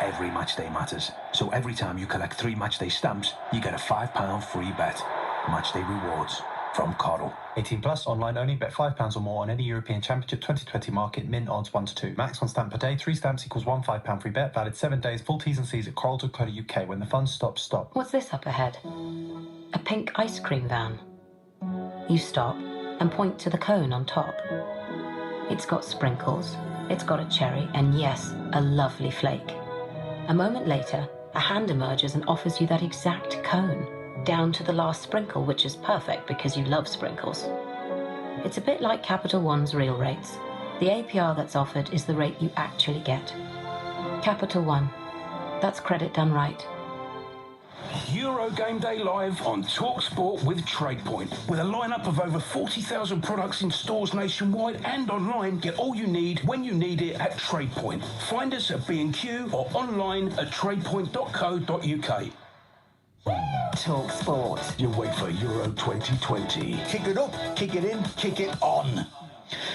Every match day matters, so every time you collect 3 matchday stamps, you get a £5 free bet. Matchday rewards from Coral. 18 plus, online only, bet £5 or more on any European Championship 2020 market, min odds 1-2. Max 1 stamp per day, 3 stamps equals one £5 free bet, valid 7 days, full T's and C's at coral.co.uk. When the fun stops, stop. What's this up ahead? A pink ice cream van. You stop and point to the cone on top. It's got sprinkles, it's got a cherry, and yes, a lovely flake. A moment later, a hand emerges and offers you that exact cone, down to the last sprinkle, which is perfect because you love sprinkles. It's a bit like Capital One's real rates. The APR that's offered is the rate you actually get. Capital One. That's credit done right. Euro Game Day live on TalkSport with Trade Point. With a lineup of over 40,000 products in stores nationwide and online, get all you need when you need it at Trade Point. Find us at B&Q or online at tradepoint.co.uk. TalkSport. UEFA Euro 2020. Kick it up, kick it in, kick it on.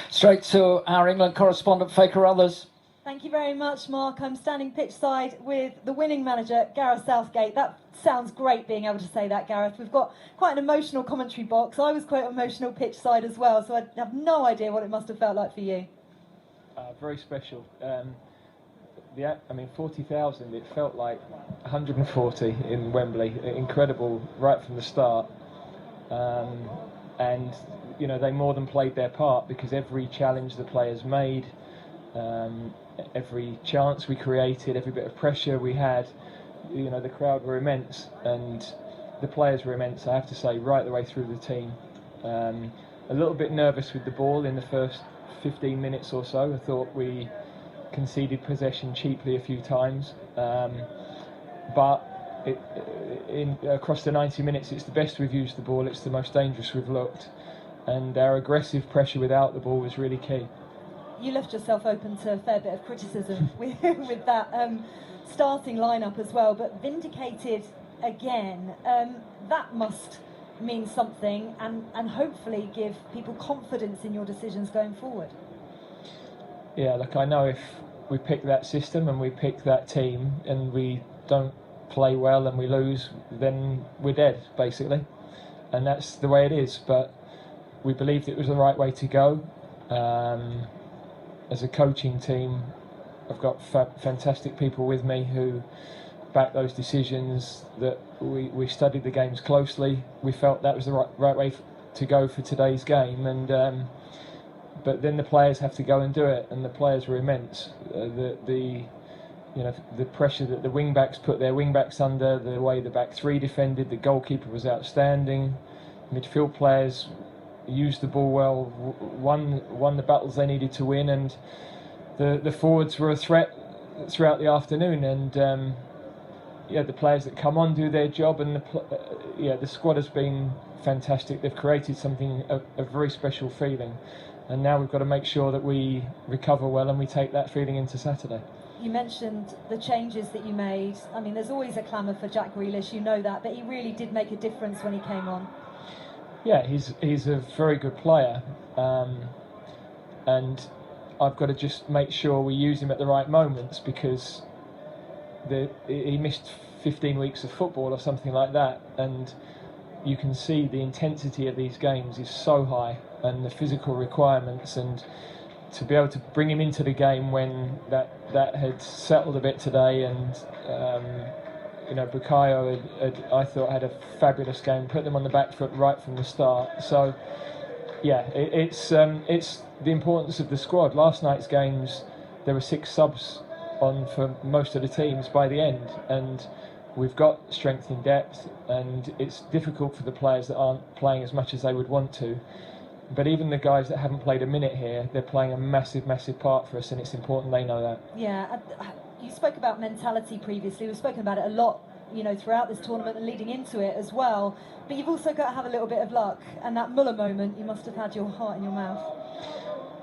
Straight to our England correspondent, Faker Others. Thank you very much, Mark. I'm standing pitch side with the winning manager, Gareth Southgate. That sounds great being able to say that, Gareth. We've got quite an emotional commentary box. I was quite emotional pitch side as well, so I have no idea what it must have felt like for you. Very special. 40,000, it felt like 140 in Wembley. Incredible right from the start. And, you know, they more than played their part, because every challenge the players made, every chance we created, every bit of pressure we had, you know, the crowd were immense and the players were immense, I have to say, right the way through the team. A little bit nervous with the ball in the first 15 minutes or so. I thought we conceded possession cheaply a few times, but across the 90 minutes it's the best we've used the ball, it's the most dangerous we've looked, and our aggressive pressure without the ball was really key. You left yourself open to a fair bit of criticism with that starting lineup as well, but vindicated again. That must mean something, and hopefully give people confidence in your decisions going forward. Yeah, look, I know if we pick that system and we pick that team and we don't play well and we lose, then we're dead, basically. And that's the way it is, but we believed it was the right way to go. As a coaching team, I've got fantastic people with me who back those decisions, that we studied the games closely. We felt that was the right way to go for today's game, and but then the players have to go and do it, and the players were immense. The pressure that the wing backs put their wing backs under, the way the back three defended, the goalkeeper was outstanding. Midfield players used the ball well, won the battles they needed to win, and the forwards were a threat throughout the afternoon. And the players that come on do their job, and the squad has been fantastic. They've created something, a very special feeling, and now we've got to make sure that we recover well and we take that feeling into Saturday. You mentioned the changes that you made. I mean, there's always a clamour for Jack Grealish, you know that, but he really did make a difference when he came on. Yeah, he's a very good player, and I've got to just make sure we use him at the right moments, because he missed 15 weeks of football or something like that, and you can see the intensity of these games is so high, and the physical requirements, and to be able to bring him into the game when that had settled a bit today, and Bukayo I thought had a fabulous game, put them on the back foot right from the start. So yeah, it's the importance of the squad. Last night's games, there were 6 subs on for most of the teams by the end, and we've got strength in depth, and it's difficult for the players that aren't playing as much as they would want to. But even the guys that haven't played a minute here, they're playing a massive, massive part for us, and it's important they know that. Yeah, you spoke about mentality previously. We've spoken about it a lot, throughout this tournament and leading into it as well. But you've also got to have a little bit of luck, and that Muller moment, you must have had your heart in your mouth.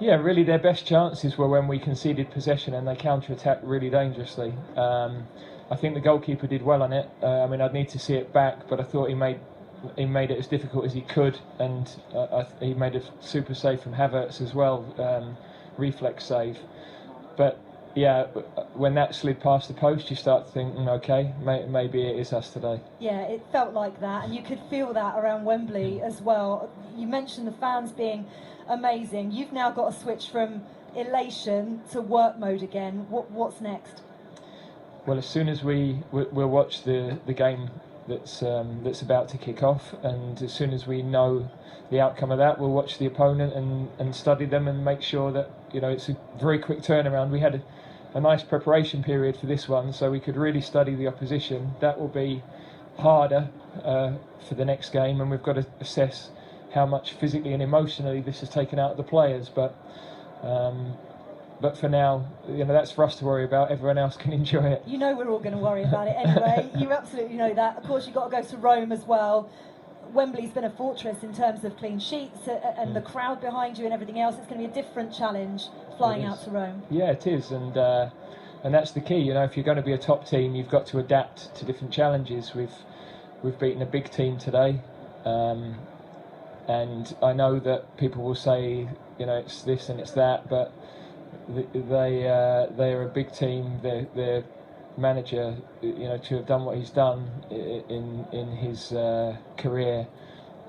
Yeah, really, their best chances were when we conceded possession and they counter-attacked really dangerously. I think the goalkeeper did well on it. I'd need to see it back, but I thought he made it as difficult as he could, and he made a super save from Havertz as well, reflex save. But yeah, when that slid past the post, you start thinking, okay, maybe it is us today. Yeah, it felt like that, and you could feel that around Wembley as well. You mentioned the fans being amazing. You've now got to switch from elation to work mode again. What's next? Well, as soon as we'll watch the game that's about to kick off, and as soon as we know the outcome of that, we'll watch the opponent and study them and make sure that it's a very quick turnaround. We had a nice preparation period for this one, so we could really study the opposition. That will be harder for the next game, and we've got to assess how much physically and emotionally this has taken out of the players. But for now, that's for us to worry about. Everyone else can enjoy it. We're all going to worry about it anyway. You absolutely know that. Of course, you've got to go to Rome as well. Wembley's been a fortress in terms of clean sheets and the crowd behind you and everything else. It's going to be a different challenge flying out to Rome. Yeah, it is, and that's the key. If you're going to be a top team, you've got to adapt to different challenges. we've beaten a big team today, and I know that people will say, it's this and it's that, but they're a big team. Their manager, to have done what he's done in his career,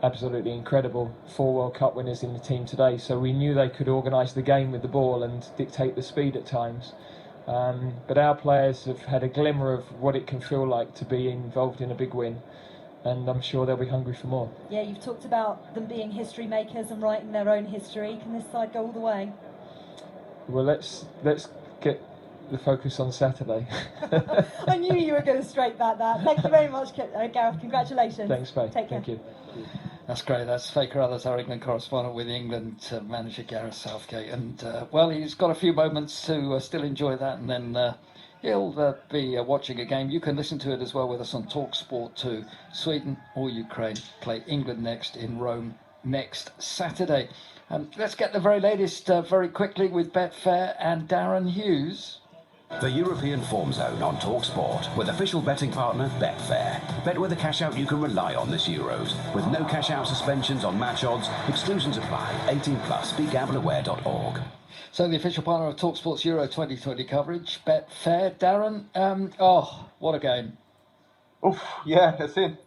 absolutely incredible. 4 World Cup winners in the team today, so we knew they could organise the game with the ball and dictate the speed at times. But our players have had a glimmer of what it can feel like to be involved in a big win, and I'm sure they'll be hungry for more. Yeah, you've talked about them being history makers and writing their own history. Can this side go all the way? Well, let's get the focus on Saturday. I knew you were going to straight back that. Thank you very much, Gareth. Congratulations. Thanks, mate. Take care. Thank you. That's great. That's Faye Carruthers, our England correspondent with England manager Gareth Southgate. And, well, he's got a few moments to still enjoy that, and then he'll be watching a game. You can listen to it as well with us on TalkSport 2. Sweden or Ukraine play England next in Rome next Saturday. Let's get the very latest very quickly with Betfair and Darren Hughes. The European Form Zone on TalkSport with official betting partner Betfair. Bet with a cash out you can rely on this Euros. With no cash out suspensions on match odds, exclusions apply. 18+, begambleaware.org. So the official partner of TalkSport's Euro 2020 coverage, Betfair. Darren, what a game. Oof, yeah, that's it.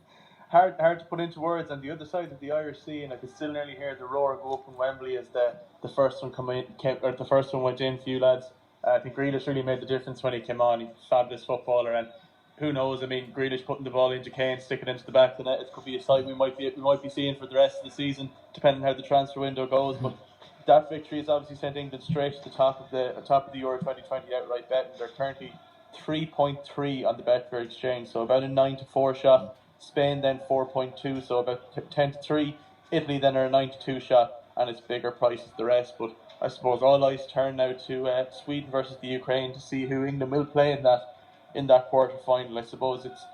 Hard to put into words. On the other side of the Irish Sea, and I could still nearly hear the roar go up in Wembley as the first one the first one went in for you lads. I think Grealish really made the difference when he came on. He's a fabulous footballer, and who knows? I mean, Grealish putting the ball into Kane, sticking it into the back of the net. It could be a sight we might be seeing for the rest of the season, depending on how the transfer window goes. But that victory has obviously sent England straight to the top of the Euro 2020 outright bet. They're currently 3.3 on the Betfair exchange, so about a 9-4 shot. Spain then 4.2, so about 10-3. Italy then are a 9-2 shot, and it's bigger prices the rest. But I suppose all eyes turn now to Sweden versus the Ukraine to see who England will play in that quarter final. I suppose it's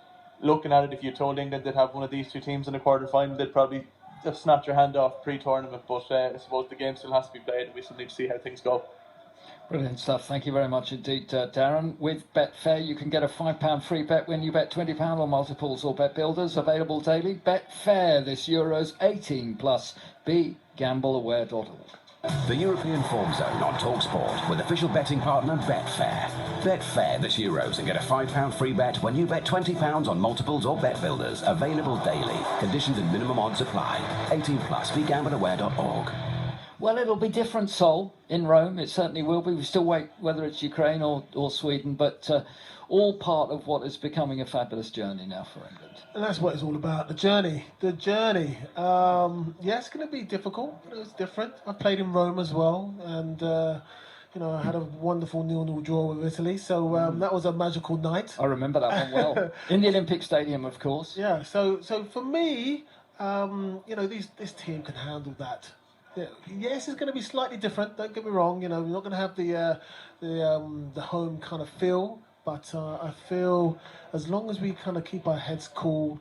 looking at it, if you told England they'd have one of these two teams in a quarter final, they'd probably just snatch your hand off pre-tournament. But I suppose the game still has to be played, and we still need to see how things go. Brilliant stuff. Thank you very much indeed, Darren. With Betfair, you can get a £5 free bet when you bet £20 on multiples or bet builders. Available daily. Betfair this Euros 18+. begambleaware.org. The European Form Zone on TalkSport with official betting partner Betfair. Betfair this Euros and get a £5 free bet when you bet £20 on multiples or bet builders. Available daily. Conditions and minimum odds apply. 18+. begambleaware.org. Well, it'll be different, Sol, in Rome. It certainly will be. We still wait whether it's Ukraine or Sweden, but all part of what is becoming a fabulous journey now for England. And that's what it's all about, the journey. Yeah, it's going to be difficult. It's different. I've played in Rome as well, and I had a wonderful 0-0 draw with Italy, so that was a magical night. I remember that one well. In the Olympic Stadium, of course. Yeah, so for me, this team can handle that. Yeah, yes, it's going to be slightly different. Don't get me wrong. We're not going to have the home kind of feel, but I feel as long as we kind of keep our heads cool,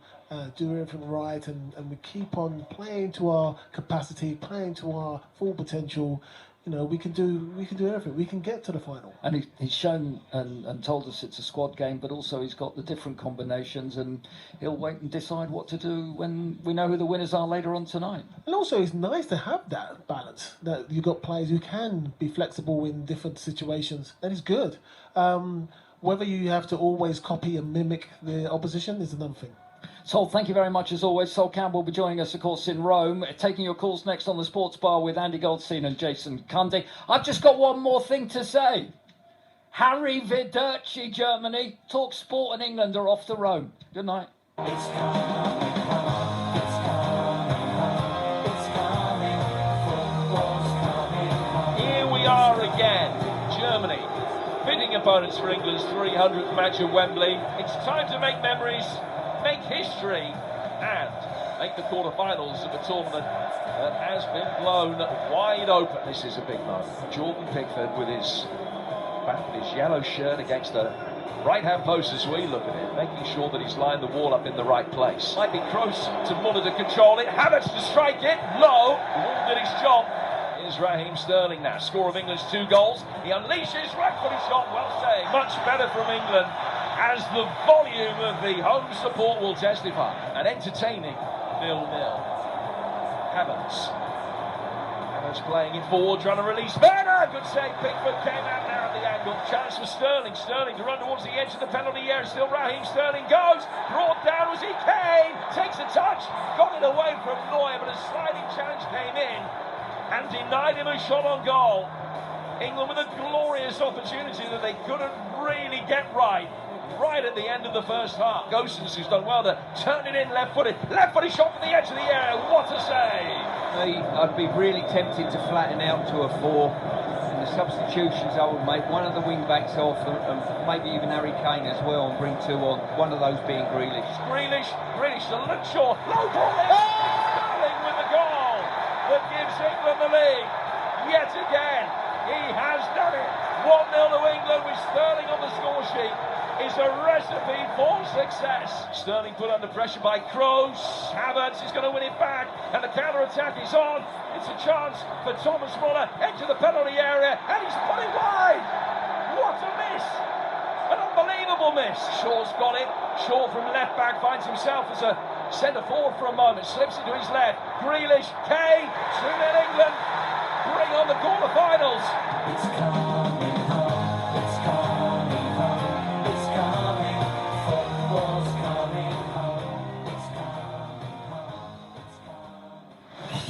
do everything right, and we keep on playing to our capacity, playing to our full potential, we can do everything. We can get to the final. And he's shown and told us it's a squad game, but also he's got the different combinations, and he'll wait and decide what to do when we know who the winners are later on tonight. And also it's nice to have that balance, that you've got players who can be flexible in different situations. That is good. Whether you have to always copy and mimic the opposition is another thing. Sol, thank you very much as always. Sol Campbell will be joining us, of course, in Rome. Taking your calls next on the Sports Bar with Andy Goldstein and Jason Cundy. I've just got one more thing to say. Harry Viderci, Germany. TalkSport and England are off to Rome. Good night. Here we are again. Germany. Bidding opponents for England's 300th match at Wembley. It's time to make memories, make history, and make the quarterfinals of a tournament that has been blown wide open. This is a big moment. Jordan Pickford with his back in his yellow shirt against the right-hand post as we look at it, making sure that he's lined the wall up in the right place. Might be Kroos to Muller to control it. Havertz to strike it. Low. The wall did his job. Here's Raheem Sterling now. Score of England's 2 goals. He unleashes right-footed shot. Well saved. Much better from England. as the volume of the home support will testify. An entertaining 0-0. Havertz playing it forward, trying to release Werner. Good save. Pickford came out now at the angle. Chance for Sterling. Sterling to run towards the edge of the penalty area. Still Raheem Sterling goes. Brought down was he Kane. Takes a touch. Got it away from Neuer, but a sliding challenge came in and denied him a shot on goal. England with a glorious opportunity that they couldn't really get right at the end of the first half. Gosens, who's done well to turn it in left-footed shot from the edge of the area. What a save! I'd be really tempted to flatten out to a 4. And the substitutions I would make one of the wing-backs off and maybe even Harry Kane as well and bring 2 on. One of those being Grealish. Grealish to Luxor. Low ball in. Sterling with the goal that gives England the lead. Yet again, he has done it. 1-0 to England with Sterling on the score sheet. Is a recipe for success. Sterling put under pressure by Kroos. Havertz is going to win it back, and the counter-attack is on. It's a chance for Thomas Muller, edge of the penalty area, and he's put it wide. What a miss! An unbelievable miss. Shaw's got it. Shaw from left back finds himself as a centre forward for a moment, slips into his left. Grealish, Kane, 2-0 England. Bring on the quarter-finals. It's coming home. It's coming home. It's coming. Football's coming home. It's coming home.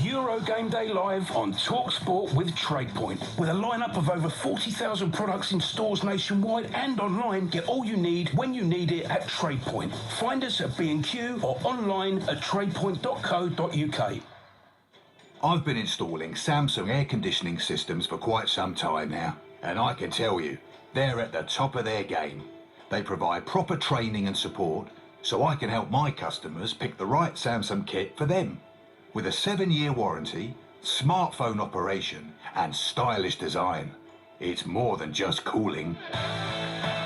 Euro Game Day Live on TalkSport with TradePoint. With a lineup of over 40,000 products in stores nationwide and online, get all you need when you need it at TradePoint. Find us at B&Q or online at tradepoint.co.uk. I've been installing Samsung air conditioning systems for quite some time now, and I can tell you, they're at the top of their game. They provide proper training and support, so I can help my customers pick the right Samsung kit for them. With a 7-year warranty, smartphone operation, and stylish design. It's more than just cooling.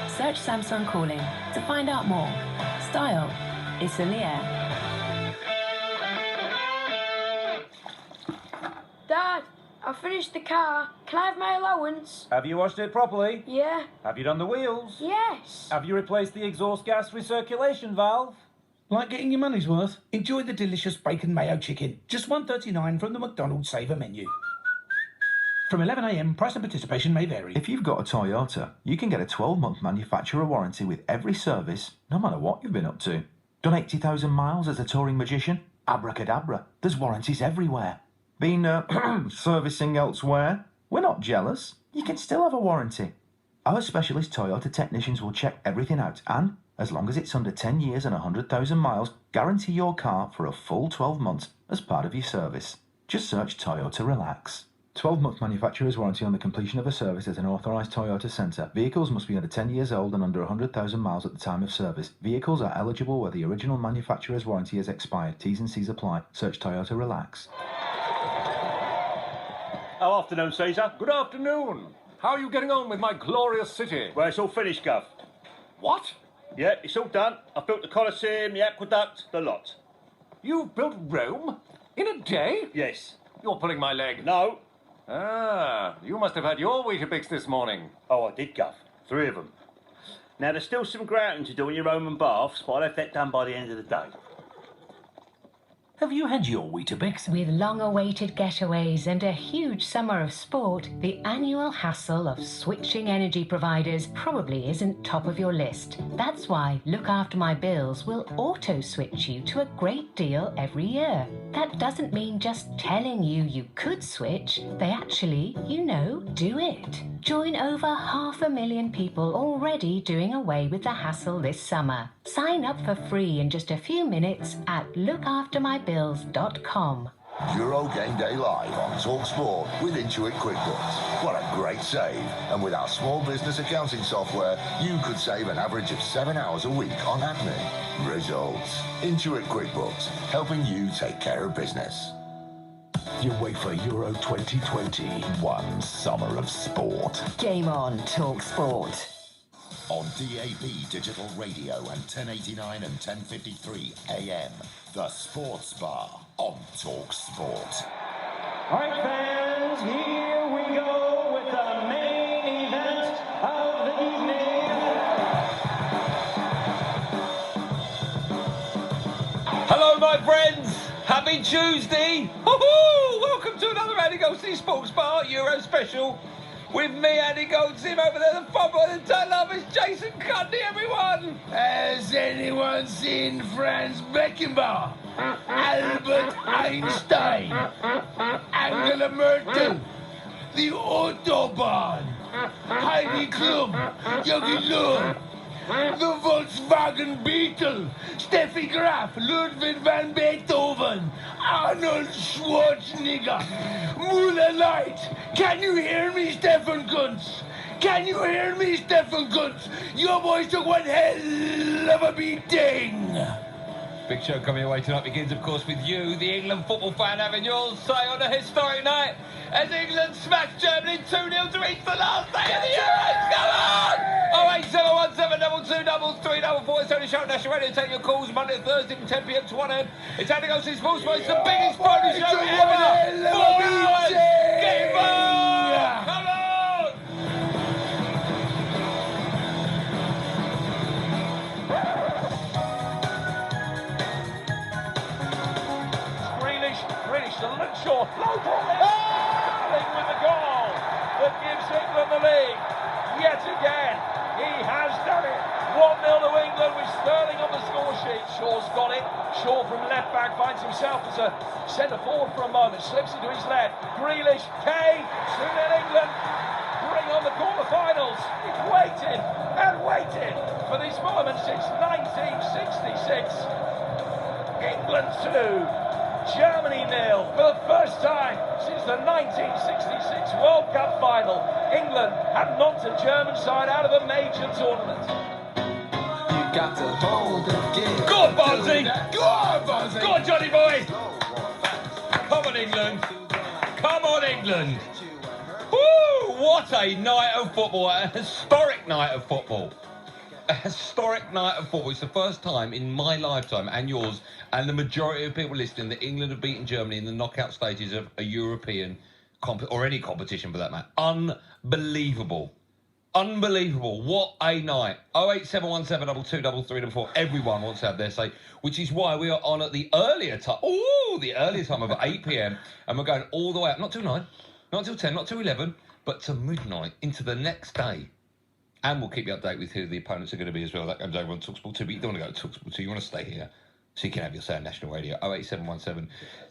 Search Samsung Cooling to find out more. Style is in the air. Dad, I finished the car. Can I have my allowance? Have you washed it properly? Yeah. Have you done the wheels? Yes. Have you replaced the exhaust gas recirculation valve? Like getting your money's worth? Enjoy the delicious bacon mayo chicken. Just $1.39 from the McDonald's Saver menu. From 11 a.m, price and participation may vary. If you've got a Toyota, you can get a 12-month manufacturer warranty with every service, no matter what you've been up to. Done 80,000 miles as a touring magician? Abracadabra. There's warranties everywhere. Been servicing elsewhere? We're not jealous. You can still have a warranty. Our specialist Toyota technicians will check everything out and, as long as it's under 10 years and 100,000 miles, guarantee your car for a full 12 months as part of your service. Just search Toyota Relax. 12-month manufacturer's warranty on the completion of a service at an authorised Toyota centre. Vehicles must be under 10 years old and under 100,000 miles at the time of service. Vehicles are eligible where the original manufacturer's warranty has expired. T's and C's apply. Search Toyota Relax. Oh, afternoon, Caesar. Good afternoon. How are you getting on with my glorious city? Well, it's all finished, Gov. What? Yeah, it's all done. I've built the Colosseum, the aqueduct, the lot. You've built Rome? In a day? Yes. You're pulling my leg. No. Ah, you must have had your Weetabix this morning. Oh, I did, Gov. 3 of them. Now, there's still some grouting to do in your Roman baths, but I'll have that done by the end of the day. Have you had your Weetabix? With long-awaited getaways and a huge summer of sport, the annual hassle of switching energy providers probably isn't top of your list. That's why Look After My Bills will auto-switch you to a great deal every year. That doesn't mean just telling you you could switch. They actually, do it. Join over 500,000 people already doing away with the hassle this summer. Sign up for free in just a few minutes at lookaftermybills.com. Euro Game Day Live on TalkSport with Intuit QuickBooks. What a great save. And with our small business accounting software, you could save an average of 7 hours a week on admin. Results. Intuit QuickBooks, helping you take care of business. UEFA Euro 2020. One summer of sport. Game on, TalkSport. On DAB Digital Radio and 1089 and 1053 AM. The Sports Bar on TalkSport. All right, fans, here we go with the main event of the evening. my friends. Happy Tuesday. Woohoo! Welcome to another Andy Goldstein Sports Bar Euro special. With me, Andy Goldstein, over there, the football and the love is Jason Cundy, everyone. Has anyone seen Franz Beckenbauer? Albert Einstein? Angela Merkel? The Autobahn? Heidi Klum? Jogi Löw? The Volkswagen Beetle, Steffi Graf, Ludwig van Beethoven, Arnold Schwarzenegger, Muller Light. Can you hear me, Stefan Kuntz? Can you hear me, Stefan Kuntz? Your boys took one hell of a beating. Big show coming your way tonight begins, of course, with you, the England football fan, having yours say on a historic night as England smashed Germany 2-0 to reach the last day of the Euros. Come on! 08717223344. It's only show on National Radio. Take your calls Monday to Thursday from 10 p.m. to 1 a.m. It's Andy Goldstein Sports Bar. It's the biggest phony show ever. 4 hours. Get involved. Come on! Grealish to Lunshaw, low ball in, Sterling with the goal that gives England the lead. Yet again, he has done it. 1-0 to England with Sterling on the score sheet. Shaw's got it. Shaw from left back finds himself as a centre forward for a moment, slips into his left. Grealish, Kane, 2-0 England. Bring on the quarter-finals. He's waited and waited for this moment since 1966. England 2. Germany 0 for the first time since the 1966 World Cup final. England have knocked a German side out of a major tournament. You got to hold it. Go on, Bonzi! Go on, Bonzi! Go on, Johnny boy! Come on, England! Come on, England! Woo! What a night of football! A historic night of football. A historic night of football. It's the first time in my lifetime and yours and the majority of people listening that England have beaten Germany in the knockout stages of a European or any competition for that matter. Unbelievable. Unbelievable. What a night. 08717223344. Everyone wants to have their say, which is why we are on at the earlier time. Ooh, the earlier time of 8 p.m. And we're going all the way up, not till 9, not till 10, not till 11, but to midnight into the next day. And we'll keep you updated with who the opponents are going to be as well. That comes over on TalkSport 2, but you don't want to go to TalkSport 2. You want to stay here so you can have your say on National Radio. 08717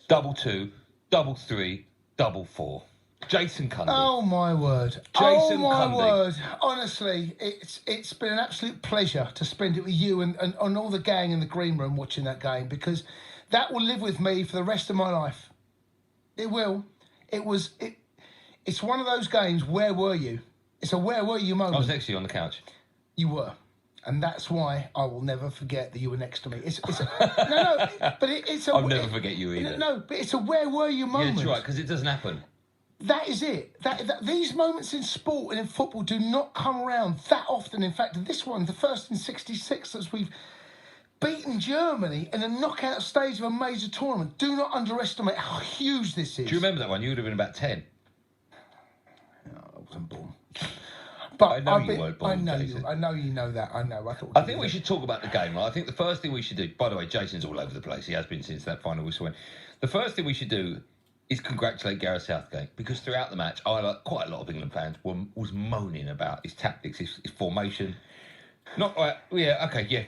223344. Jason Cundy. Oh, my word. Jason my Cundy. word. Honestly, it's been an absolute pleasure to spend it with you and all the gang in the green room watching that game, because that will live with me for the rest of my life. It will. It's one of those games, where were you? It's a where were you moment. I was next to you on the couch. You were. And that's why I will never forget that you were next to me. I'll never forget you either. No, but it's a where were you moment. Yeah, that's right, because it doesn't happen. That is it. These moments in sport and in football do not come around that often. In fact, this one, the first in 66, as we've beaten Germany in a knockout stage of a major tournament. Do not underestimate how huge this is. Do you remember that one? You would have been about 10. No, I wasn't born. But I know you weren't born, I know Jason. I know you know that. I know. I think we should talk about the game, right? I think the first thing we should do, by the way, Jason's all over the place. He has been since that final whistle went. The first thing we should do is congratulate Gareth Southgate, because throughout the match, like quite a lot of England fans, was moaning about his tactics, his formation.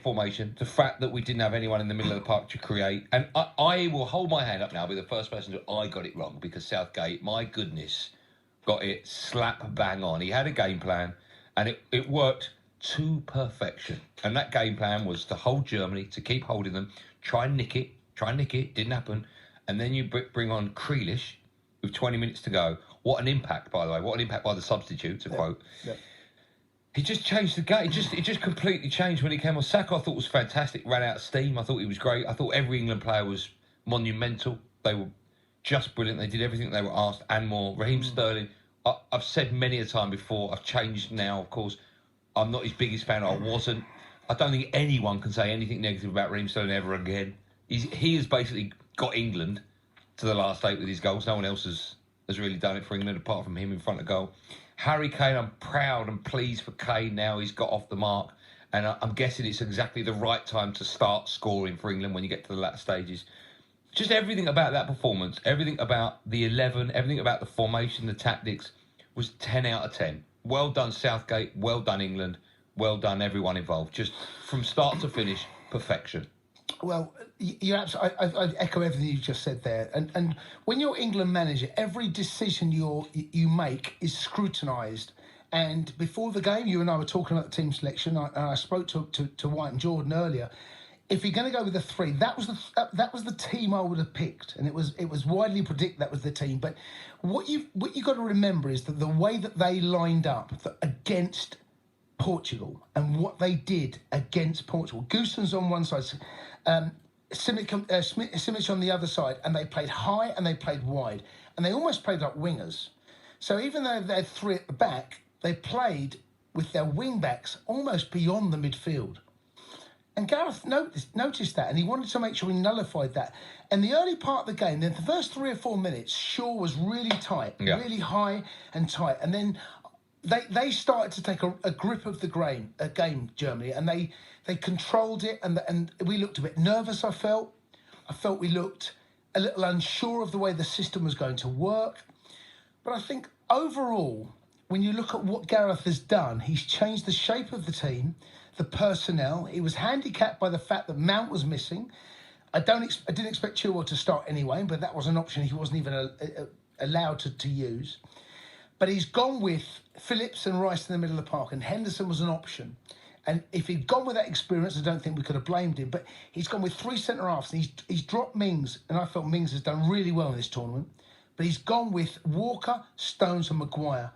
Formation. The fact that we didn't have anyone in the middle of the park to create. And I will hold my hand up now, be the first person to I got it wrong, because Southgate, my goodness, got it slap bang on. He had a game plan, and it worked to perfection. And that game plan was to hold Germany, to keep holding them, try and nick it, didn't happen. And then you bring on Grealish with 20 minutes to go. What an impact, by the way. What an impact by the substitute, to quote. Yeah. He just changed the game. It just completely changed when he came on. Saka, I thought, was fantastic. Ran out of steam. I thought he was great. I thought every England player was monumental. They were just brilliant. They did everything they were asked and more. Raheem Sterling, I've said many a time before, I've changed now, of course. I'm not his biggest fan. I wasn't. I don't think anyone can say anything negative about Raheem Sterling ever again. He has basically got England to the last 8 with his goals. No one else has really done it for England apart from him in front of goal. Harry Kane, I'm proud and pleased for Kane now. He's got off the mark And I'm guessing it's exactly the right time to start scoring for England when you get to the latter stages. Just everything about that performance, everything about the 11, everything about the formation, the tactics was 10 out of 10. Well done, Southgate. Well done, England. Well done, everyone involved. Just from start to finish, perfection. Well, you absolutely. I echo everything you just said there. And when you're England manager, every decision you make is scrutinised. And before the game, you and I were talking about the team selection. I spoke to White and Jordan earlier. If you're going to go with the three, that was the team I would have picked, and it was widely predicted that was the team. But what you got to remember is that the way that they lined up against Portugal and what they did against Portugal, Goossens on one side, Simic on the other side, and they played high and they played wide, and they almost played like wingers. So even though they had three at the back, they played with their wing backs almost beyond the midfield. And Gareth noticed that, and he wanted to make sure he nullified that. And the early part of the game, then the first 3 or 4 minutes, Shaw was really tight, really high and tight. And then they started to take a grip of the game, Germany, and they controlled it. And we looked a bit nervous, I felt. We looked a little unsure of the way the system was going to work. But I think overall, when you look at what Gareth has done, he's changed the shape of the team, the personnel. He was handicapped by the fact that Mount was missing. I didn't expect Chilwell to start anyway, but that was an option he wasn't even allowed to use. But he's gone with Phillips and Rice in the middle of the park, and Henderson was an option. And if he'd gone with that experience, I don't think we could have blamed him. But he's gone with 3 centre-halves, and he's dropped Mings, and I felt Mings has done really well in this tournament. But he's gone with Walker, Stones and Maguire.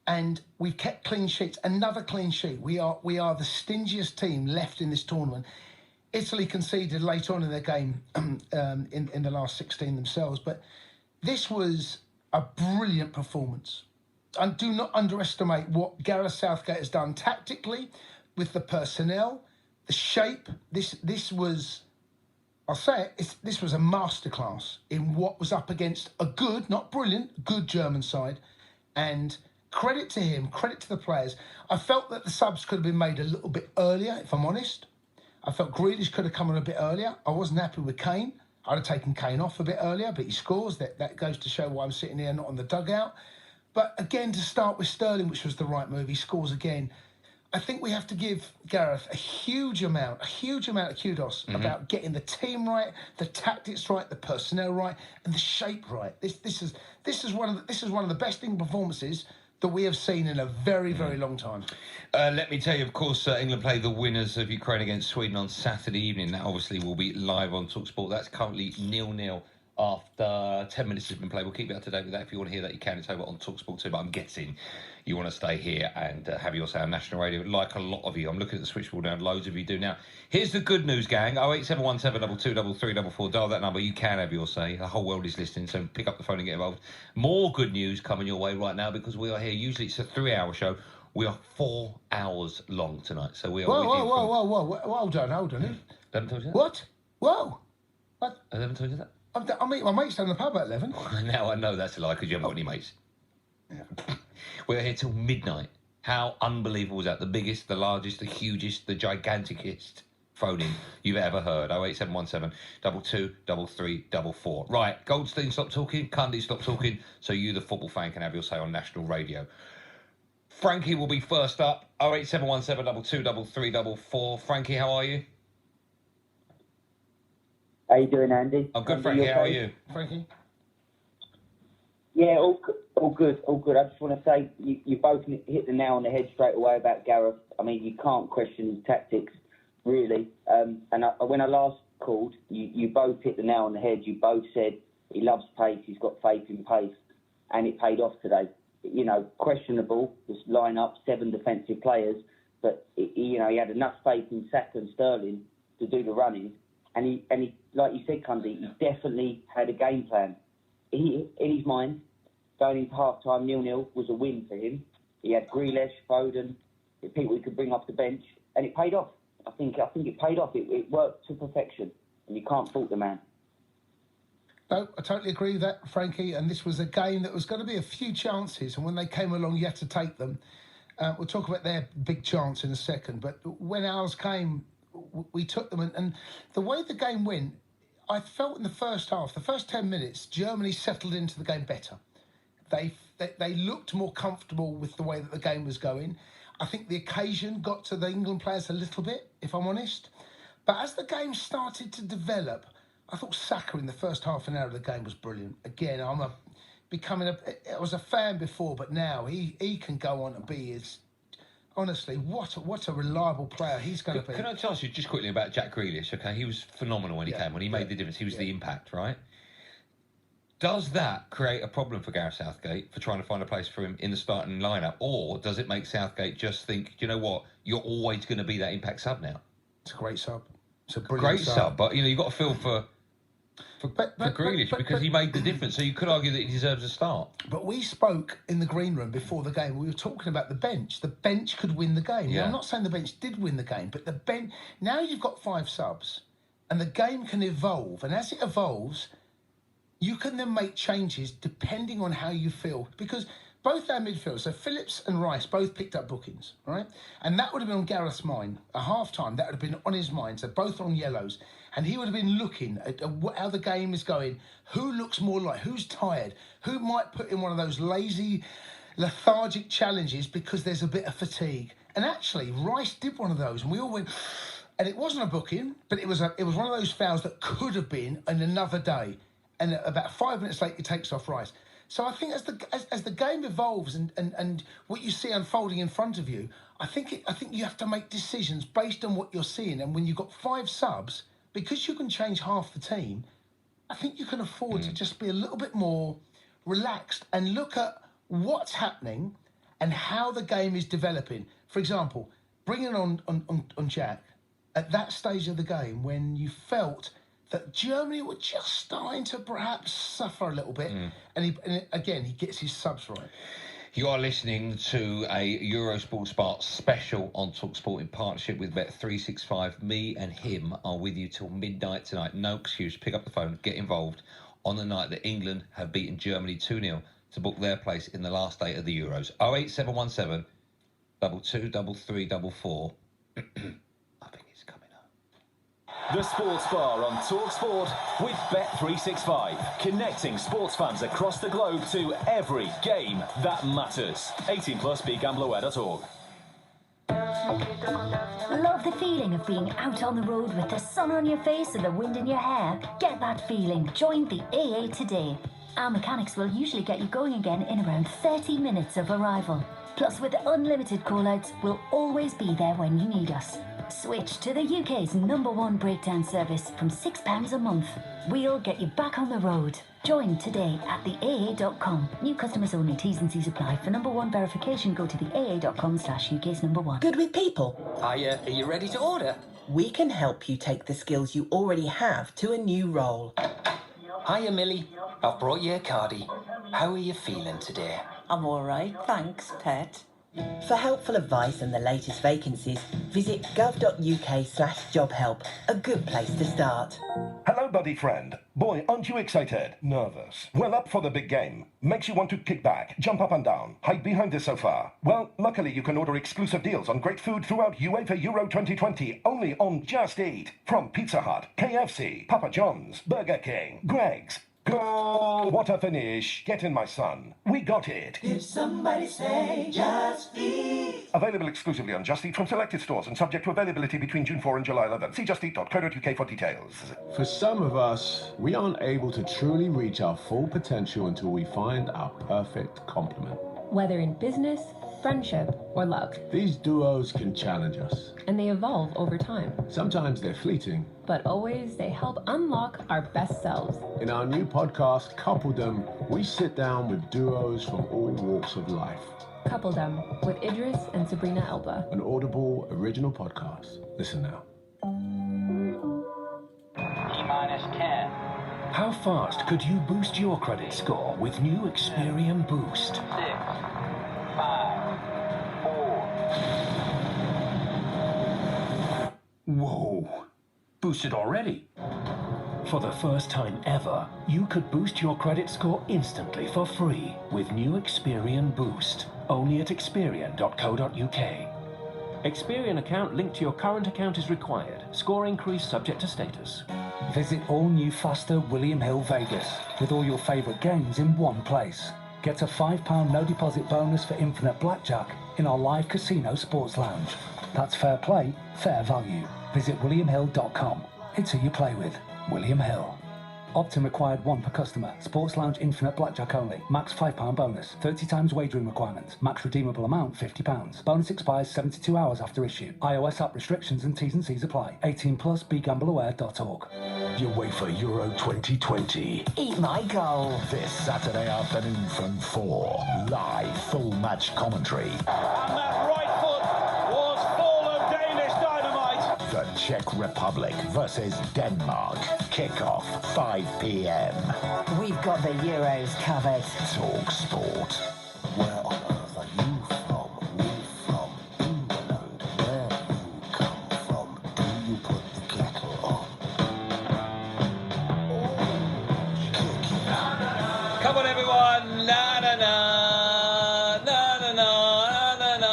And we've kept clean sheets. Another clean sheet. We are the stingiest team left in this tournament. Italy conceded late on in their game in the last 16 themselves. But this was a brilliant performance. And do not underestimate what Gareth Southgate has done tactically with the personnel, the shape. This was, I'll say it, this was a masterclass in what was up against a good, not brilliant, good German side. And credit to him, credit to the players. I felt that the subs could have been made a little bit earlier, if I'm honest. I felt Grealish could have come on a bit earlier. I wasn't happy with Kane. I'd have taken Kane off a bit earlier, but he scores. That goes to show why I'm sitting here, not on the dugout. But again, to start with Sterling, which was the right move, he scores again. I think we have to give Gareth a huge amount of kudos about getting the team right, the tactics right, the personnel right, and the shape right. This is one of the best England performances that we have seen in a very, very long time. Let me tell you, of course, England play the winners of Ukraine against Sweden on Saturday evening. That obviously will be live on TalkSport. That's currently 0-0 after 10 minutes has been played. We'll keep you up to date with that. If you want to hear that, you can. It's over on TalkSport too, but I'm guessing you want to stay here and have your say on national radio, like a lot of you. I'm looking at the switchboard now, loads of you do. Now, here's the good news, gang. 08717 223344. Dial that number. You can have your say. The whole world is listening, so pick up the phone and get involved. More good news coming your way right now because we are here. Usually it's a 3-hour show. We are 4 hours long tonight, so we are. Whoa! Hold on. I haven't told you that. What? Whoa! What? I haven't told you that. I meet my mates down the pub at 11. Now I know that's a lie because you haven't got any mates. Yeah. We're here till midnight. How unbelievable was that? The biggest, the largest, the hugest, the giganticest phone-in you've ever heard. 08717 223344. Right, Goldstein, stop talking. Cundy, stop talking. So you, the football fan, can have your say on national radio. Frankie will be first up. 08717 223344. Frankie, how are you? How you doing, Andy? I'm good, Frankie. How are you? Frankie? Yeah, all good. I just want to say you both hit the nail on the head straight away about Gareth. I mean, you can't question his tactics, really. When I last called, you both hit the nail on the head. You both said he loves pace, he's got faith in pace, and it paid off today. You know, questionable, this line-up, 7 defensive players, but, he had enough faith in Saka and Sterling to do the running. And he, like you said, Cundy, he definitely had a game plan. In his mind, going into half-time 0-0 was a win for him. He had Grealish, Foden, people he could bring off the bench, and it paid off. I think it paid off. It worked to perfection, and you can't fault the man. No, I totally agree with that, Frankie. And this was a game that was going to be a few chances, and when they came along, you had to take them. We'll talk about their big chance in a second. But when ours came, we took them. And the way the game went, I felt in the first half, the first 10 minutes, Germany settled into the game better. They looked more comfortable with the way that the game was going. I think the occasion got to the England players a little bit, if I'm honest. But as the game started to develop, I thought Saka in the first half an hour of the game was brilliant. Again, I was a fan before, but now he can go on and be honestly, what a reliable player he's going to be. Can I ask you just quickly about Jack Grealish? Okay, he was phenomenal when he came. When he made the difference, he was the impact, right? Does that create a problem for Gareth Southgate for trying to find a place for him in the starting lineup, or does it make Southgate just think, you know what, you're always going to be that impact sub now? It's a great sub. It's a brilliant great sub, but you've got to feel for Grealish because he made the difference. So you could argue that he deserves a start. But we spoke in the green room before the game. We were talking about the bench. The bench could win the game. Yeah. Now, I'm not saying the bench did win the game, but the bench. Now you've got 5 subs, and the game can evolve. And as it evolves, you can then make changes depending on how you feel. Because both our midfielders, so Phillips and Rice, both picked up bookings, right? And that would have been on Gareth's mind. At half-time, that would have been on his mind. So both on yellows. And he would have been looking at how the game is going. Who looks more like, who's tired? Who might put in one of those lazy, lethargic challenges because there's a bit of fatigue? And actually, Rice did one of those. And we all went, and it wasn't a booking, but it was one of those fouls that could have been in another day. And about 5 minutes later, he takes off Rice. So I think as the game evolves and what you see unfolding in front of you, I think you have to make decisions based on what you're seeing. And when you've got 5 subs, because you can change half the team, I think you can afford to just be a little bit more relaxed and look at what's happening and how the game is developing. For example, bringing on Jack at that stage of the game when you felt that Germany were just starting to perhaps suffer a little bit. And he gets his subs right. You are listening to a Eurosport Sport special on TalkSport in partnership with Bet365. Me and him are with you till midnight tonight. No excuse. Pick up the phone, get involved on the night that England have beaten Germany 2-0 to book their place in the last 8 of the Euros. 08717 223344. The Sports Bar on TalkSport with Bet365, connecting sports fans across the globe to every game that matters. 18 plus, begamblerware.org. Love the feeling of being out on the road with the sun on your face and the wind in your hair? Get that feeling. Join the AA today. Our mechanics will usually get you going again in around 30 minutes of arrival. Plus, with unlimited call-outs, we'll always be there when you need us. Switch to the UK's #1 breakdown service from £6 a month. We'll get you back on the road. Join today at theaa.com. New customers only. T's and C's apply. For #1 verification, go to theaa.com/UK's #1. Good with people? Hiya, are you ready to order? We can help you take the skills you already have to a new role. Hiya, Millie. I've brought you a cardie. How are you feeling today? I'm all right, thanks, pet. For helpful advice and the latest vacancies, visit gov.uk/jobhelp. A good place to start. Hello, buddy friend. Boy, aren't you excited? Nervous. Well, up for the big game. Makes you want to kick back, jump up and down, hide behind the sofa. Well, luckily you can order exclusive deals on great food throughout UEFA Euro 2020 only on Just Eat. From Pizza Hut, KFC, Papa John's, Burger King, Greg's. Goal! What a finish. Get in, my son. We got it. Did somebody say Just Eat? Available exclusively on Just Eat from selected stores and subject to availability between June 4 and July 11. See justeat.co.uk for details. For some of us, we aren't able to truly reach our full potential until we find our perfect complement. Whether in business, friendship, or love. These duos can challenge us. And they evolve over time. Sometimes they're fleeting. But always they help unlock our best selves. In our new podcast, Coupledom, we sit down with duos from all walks of life. Coupledom with Idris and Sabrina Elba. An Audible original podcast. Listen now. T-10. How fast could you boost your credit score with new Experian Boost? 6, 5, 4. Whoa. Boosted already? For the first time ever, you could boost your credit score instantly for free with new Experian Boost. Only at Experian.co.uk. Experian account linked to your current account is required. Score increase subject to status. Visit all new faster William Hill Vegas with all your favourite games in one place. Get a £5 no deposit bonus for infinite blackjack in our live casino sports lounge. That's fair play, fair value. Visit williamhill.com. It's who you play with. William Hill. Opt-in required 1 per customer. Sports Lounge Infinite Blackjack only. Max £5 bonus. 30 times wagering requirement. Max redeemable amount £50. Bonus expires 72 hours after issue. iOS app restrictions and T's and C's apply. 18 plus. BeGambleAware.org. UEFA Euro 2020. Eat my goal. This Saturday afternoon from 4. Live full match commentary. And that right foot was full of Danish dynamite. The Czech Republic versus Denmark. Kick-off 5 p.m. We've got the Euros covered. Talk Sport. Where on earth are you from? We from England. Where do you come from? Do you put the kettle on? Come on, everyone. Na na na. Na na na. Na na.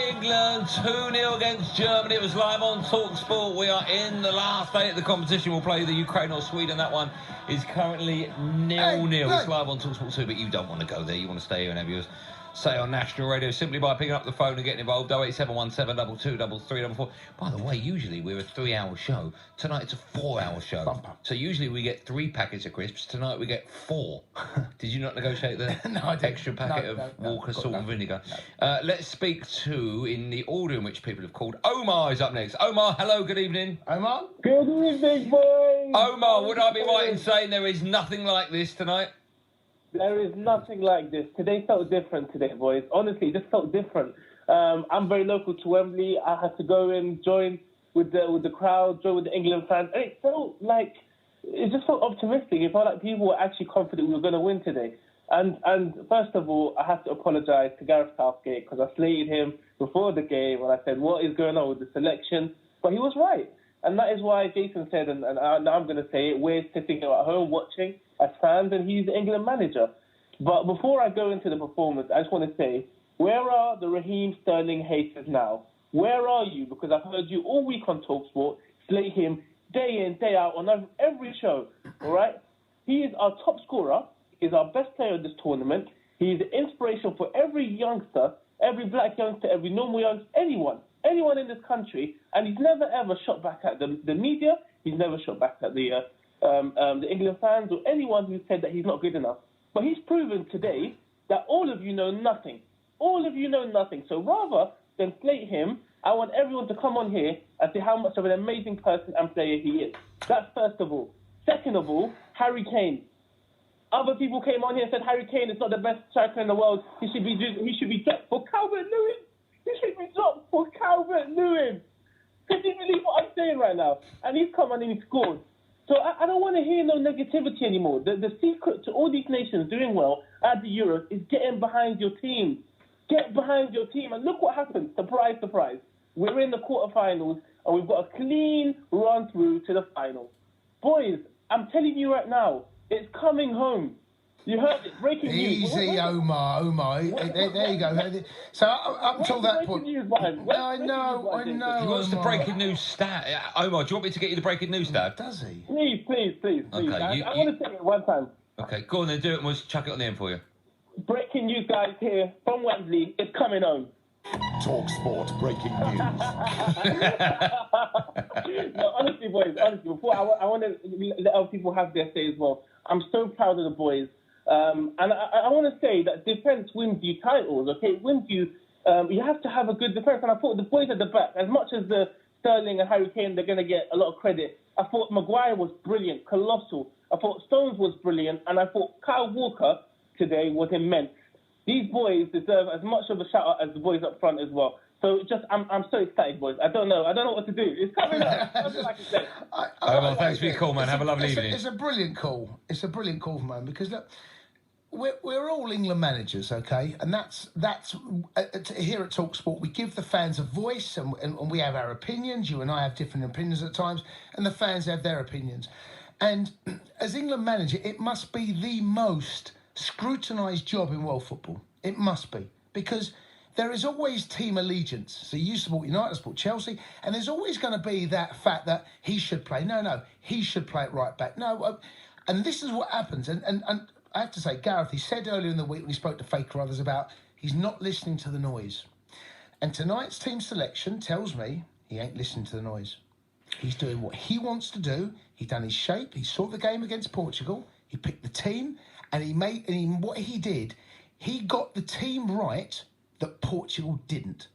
England 2-0 against Germany. It was live on TalkSport. We are in the last day of the competition. We'll play the Ukraine or Sweden. That one is currently 0-0. It's live on TalkSport too, but you don't want to go there. You want to stay here and have yours say on national radio simply by picking up the phone and getting involved. 08717 223344. By the way, usually we're a 3-hour show. Tonight it's a 4-hour show. Bumper. So usually we get 3 packets of crisps. Tonight we get 4. Did you not negotiate the No, I didn't. extra packet of Walker salt and vinegar? Let's speak to, in the order in which people have called, Omar is up next. Omar, hello, good evening. Omar? Good evening, boys. Omar, would I be right in saying there is nothing like this tonight? There is nothing like this. Today felt different today, boys. Honestly, it just felt different. I'm very local to Wembley. I had to go and join with the crowd, join with the England fans. And it just felt optimistic. It felt like people were actually confident we were going to win today. And first of all, I have to apologise to Gareth Southgate because I slated him before the game and I said, what is going on with the selection? But he was right. And that is why Jason said, and now I'm going to say it, we're sitting here at home watching as fans, and he's the England manager. But before I go into the performance, I just want to say, where are the Raheem Sterling haters now? Where are you? Because I've heard you all week on TalkSport slate him day in, day out on every show, all right? He is our top scorer. He's our best player of this tournament. He's an inspiration for every youngster, every black youngster, every normal youngster, anyone in this country, and he's never ever shot back at the media. He's never shot back at the England fans or anyone who said that he's not good enough. But he's proven today that all of you know nothing. All of you know nothing. So rather than slate him, I want everyone to come on here and say how much of an amazing person and player he is. That's first of all. Second of all, Harry Kane. Other people came on here and said Harry Kane is not the best striker in the world. He should be dropped for Calvert-Lewin. He should be dropped for Calvert-Lewin. Can you believe what I'm saying right now? And he's come on and he scored. So I don't want to hear no negativity anymore. The secret to all these nations doing well at the Euros is getting behind your team. Get behind your team. And look what happened. Surprise, surprise. We're in the quarterfinals and we've got a clean run through to the final. Boys, I'm telling you right now, it's coming home. You heard it. Breaking news. Easy, Omar. There you go. So up until that point... I know. He wants the breaking news stat. Omar, do you want me to get you the breaking news stat? Does he? Please. Okay, I want to say it one time. Okay, go on then, do it and we'll chuck it on the end for you. Breaking news, guys, here from Wembley. It's coming home. TalkSport breaking news. No, honestly, boys, before I want to let other people have their say as well. I'm so proud of the boys. And I want to say that defence wins you titles, okay? It wins you. You have to have a good defence. And I thought the boys at the back, as much as the Sterling and Harry Kane, they're going to get a lot of credit. I thought Maguire was brilliant, colossal. I thought Stones was brilliant. And I thought Kyle Walker today was immense. These boys deserve as much of a shout-out as the boys up front as well. So I'm so excited, boys. I don't know what to do. It's coming up. That's what I can say. Well, thanks for your call, man. Have a lovely evening. It's a brilliant call. It's a brilliant call, man, because look, we're all England managers, okay? And that's here at TalkSport, we give the fans a voice and we have our opinions. You and I have different opinions at times, and the fans have their opinions. And as England manager, it must be the most scrutinised job in world football. It must be. because there is always team allegiance. So you support United, I support Chelsea, and there's always going to be that fact that he should play. No, he should play it right back. No, and this is what happens. And I have to say, Gareth, he said earlier in the week when he spoke to Faker others about he's not listening to the noise. And tonight's team selection tells me he ain't listening to the noise. He's doing what he wants to do. He done his shape. He saw the game against Portugal. He picked the team, and what he did, he got the team right that Portugal didn't.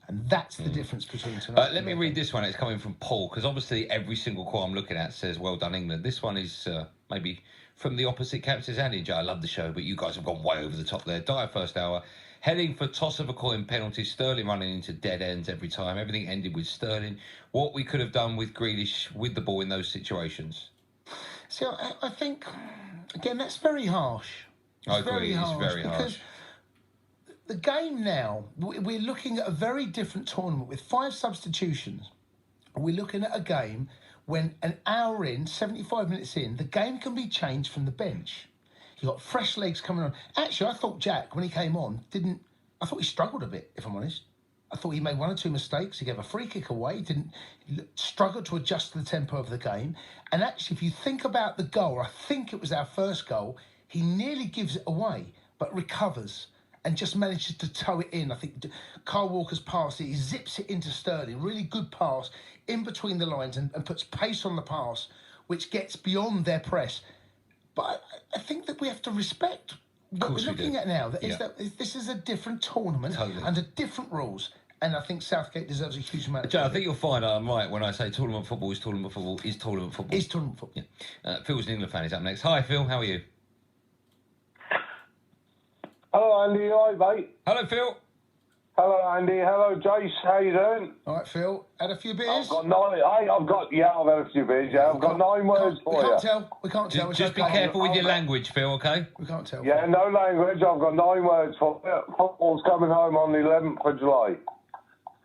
And that's the difference between tonight. Let me read this one. It's coming from Paul, because obviously every single call I'm looking at says, well done, England. This one is maybe from the opposite camp. Says, Andy and Joe, I love the show, but you guys have gone way over the top there. Dire first hour. Heading for toss of a coin penalty. Sterling running into dead ends every time. Everything ended with Sterling. What we could have done with Grealish with the ball in those situations. See, I think, again, that's very harsh. I agree, it's very harsh. Because the game now, we're looking at a very different tournament with 5 substitutions. We're looking at a game when an hour in, 75 minutes in, the game can be changed from the bench. You've got fresh legs coming on. Actually, I thought Jack, when he came on, I thought he struggled a bit, if I'm honest. I thought he made 1 or 2 mistakes. He gave a free kick away. He struggled to adjust to the tempo of the game. And actually, if you think about the goal, I think it was our first goal, he nearly gives it away, but recovers and just manages to toe it in. I think Kyle Walker's pass, he zips it into Sterling. Really good pass in between the lines and puts pace on the pass, which gets beyond their press. But I think that we have to respect what we're looking at now. This is a different tournament under different rules. And I think Southgate deserves a huge amount of Joe, I think you'll find I'm right when I say tournament football is tournament football is tournament football. Is tournament football. Yeah. Phil's an England fan. He's up next. Hi, Phil. How are you? Hello, Andy. Hi, mate. Hello, Phil. Hello, Andy. Hello, Jace. How you doing? All right, Phil. Had a few beers? I've had a few beers, yeah. I've got 9 words for you. We can't tell. Just be careful with your language, Phil, okay? We can't tell. Yeah, no language. I've got 9 words for you. Football's coming home on the 11th of July.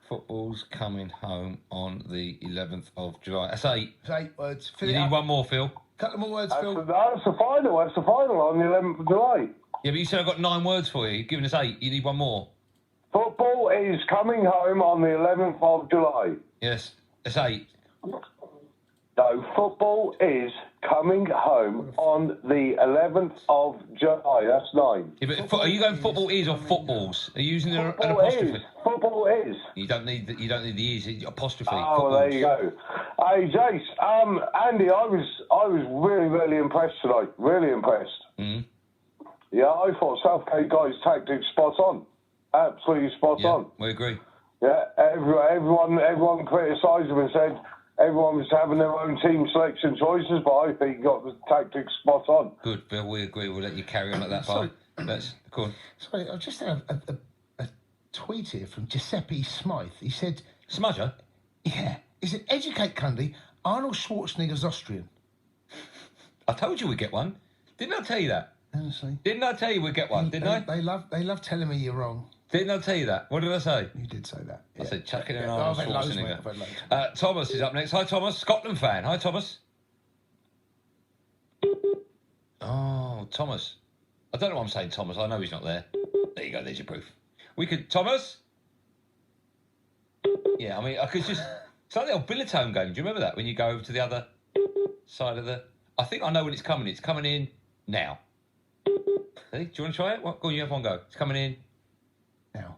Football's coming home on the 11th of July. That's 8. That's 8 words. You need one more, Phil. Couple more words, Phil. That's the final. That's the final on the 11th of July. Yeah, but you said I've got 9 words for you. You've given us 8. You need one more. Football is coming home on the 11th of July. Yes, it's 8. No, football is coming home on the 11th of July. That's 9. Yeah, but are you going football is or footballs? Are you using an apostrophe? Football is. You don't need the is apostrophe. Oh, footballs. there you go. Hey, Jace. Andy, I was really, really impressed tonight. Really impressed. Mm. Yeah, I thought Southgate guys' tactics spot on. Absolutely spot on. We agree. Yeah, everyone criticised him and said everyone was having their own team selection choices, but I think he got the tactics spot on. Good, Bill. We agree. We'll let you carry on at that part. Let's go on. Sorry, I just had a tweet here from Giuseppe Smythe. He said, "Smudger." Yeah, he said, "Educate Cundy. Arnold Schwarzenegger's Austrian." I told you we'd get one. Didn't I tell you that? Honestly. Didn't I tell you we'd get one? Didn't I? They love telling me you're wrong. Didn't I tell you that? What did I say? You did say that. I said chuck it in I've Arnold had loads, Schwarzenegger. mate. I've had loads. Thomas is up next. Hi, Thomas. Scotland fan. Hi, Thomas. Oh, Thomas. I don't know what I'm saying, Thomas. I know he's not there. There you go. There's your proof. We could... Thomas? Yeah, I mean, I could just... It's like the old Billetone game. Do you remember that? When you go over to the other side of the... I think I know when it's coming. It's coming in now. See? Do you want to try it? What? Go on, you have one go. It's coming in now.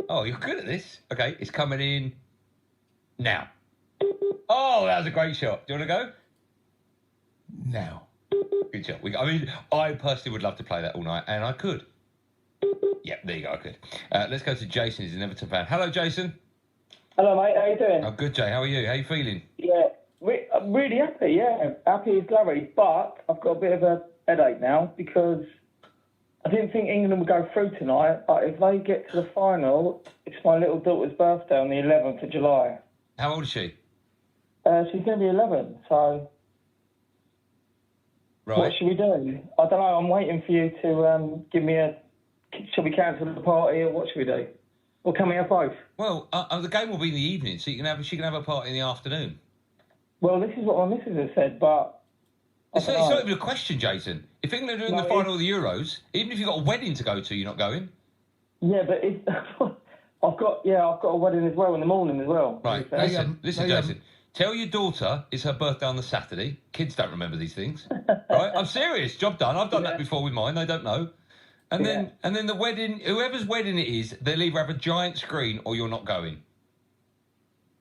Oh, you're good at this. Okay, it's coming in now. Oh, that was a great shot. Do you want to go? Now. Good shot. I personally would love to play that all night, and I could. Yeah, there you go, I could. Let's go to Jason, he's an Everton fan. Hello, Jason. Hello, mate. How you doing? Oh, good, Jay. How are you? How you feeling? Yeah, I'm really happy, yeah. Happy as Larry, but I've got a bit of a headache now because I didn't think England would go through tonight, but if they get to the final, it's my little daughter's birthday on the 11th of July. How old is she? She's going to be 11, so... Right. What should we do? I don't know, I'm waiting for you to give me a... Shall we cancel the party, or what should we do? Or can we have both? Well, the game will be in the evening, so she can have a party in the afternoon. Well, this is what my missus has said, but... It's not even a question, Jason. If England are in the final of the Euros, even if you've got a wedding to go to, you're not going. Yeah, but it's, I've got a wedding as well in the morning as well. Right, listen, Jason. Tell your daughter it's her birthday on the Saturday. Kids don't remember these things, right? I'm serious. Job done. I've done that before with mine. They don't know. And then the wedding, whoever's wedding it is, they'll either have a giant screen or you're not going.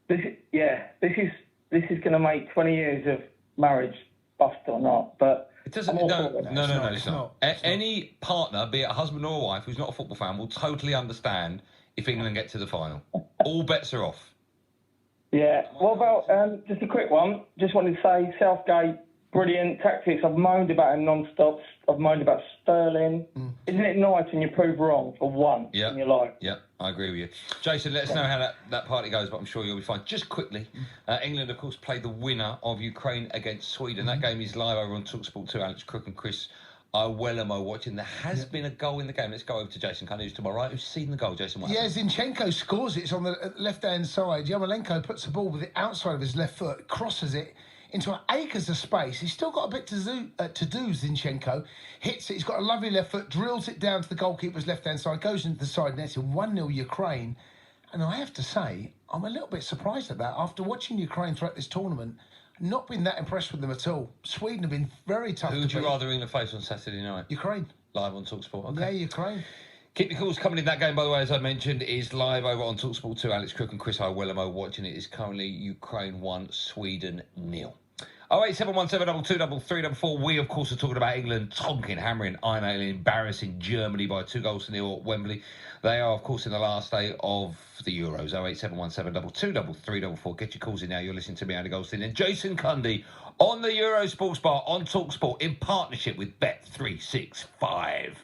This is going to make 20 years of marriage bust or not, but it doesn't. No, it's not. Any partner, be it a husband or a wife, who's not a football fan, will totally understand if England get to the final. All bets are off. Yeah. What about just a quick one? Just wanted to say Southgate, brilliant tactics. I've moaned about him non-stop. I've moaned about Sterling. Isn't it nice when you prove wrong for once in your life? Yeah, I agree with you. Jason, let us know how that party goes, but I'm sure you'll be fine. Just quickly, England, of course, played the winner of Ukraine against Sweden. That game is live over on TalkSport 2. Alex Crook and Chris Iwelumo watching. There has been a goal in the game. Let's go over to Jason Cunningham, who's to my right. Who's seen the goal, Jason? Yeah, Zinchenko scores it. It's on the left-hand side. Yarmolenko puts the ball with the outside of his left foot, crosses it into acres of space. He's still got a bit to do, Zinchenko. Hits it. He's got a lovely left foot, drills it down to the goalkeeper's left-hand side, goes into the side net in 1-0 Ukraine. And I have to say, I'm a little bit surprised at that. After watching Ukraine throughout this tournament, not been that impressed with them at all. Sweden have been very tough to beat. Who would you rather England face on Saturday night? Ukraine. Live on TalkSport. Okay. Yeah, Ukraine. Keep your calls coming in. That game, by the way, as I mentioned, is live over on TalkSport 2. Alex Crook and Chris Iwelumo watching it. Is currently Ukraine 1, Sweden 0. 08717223344. We, of course, are talking about England tonking, hammering, iron-nailing, embarrassing Germany by 2-0 at Wembley. They are, of course, in the last day of the Euros. 08717223344. Get your calls in now. You're listening to me, Andy Goldstein, and Jason Cundy on the Euro Sports Bar on TalkSport in partnership with Bet365.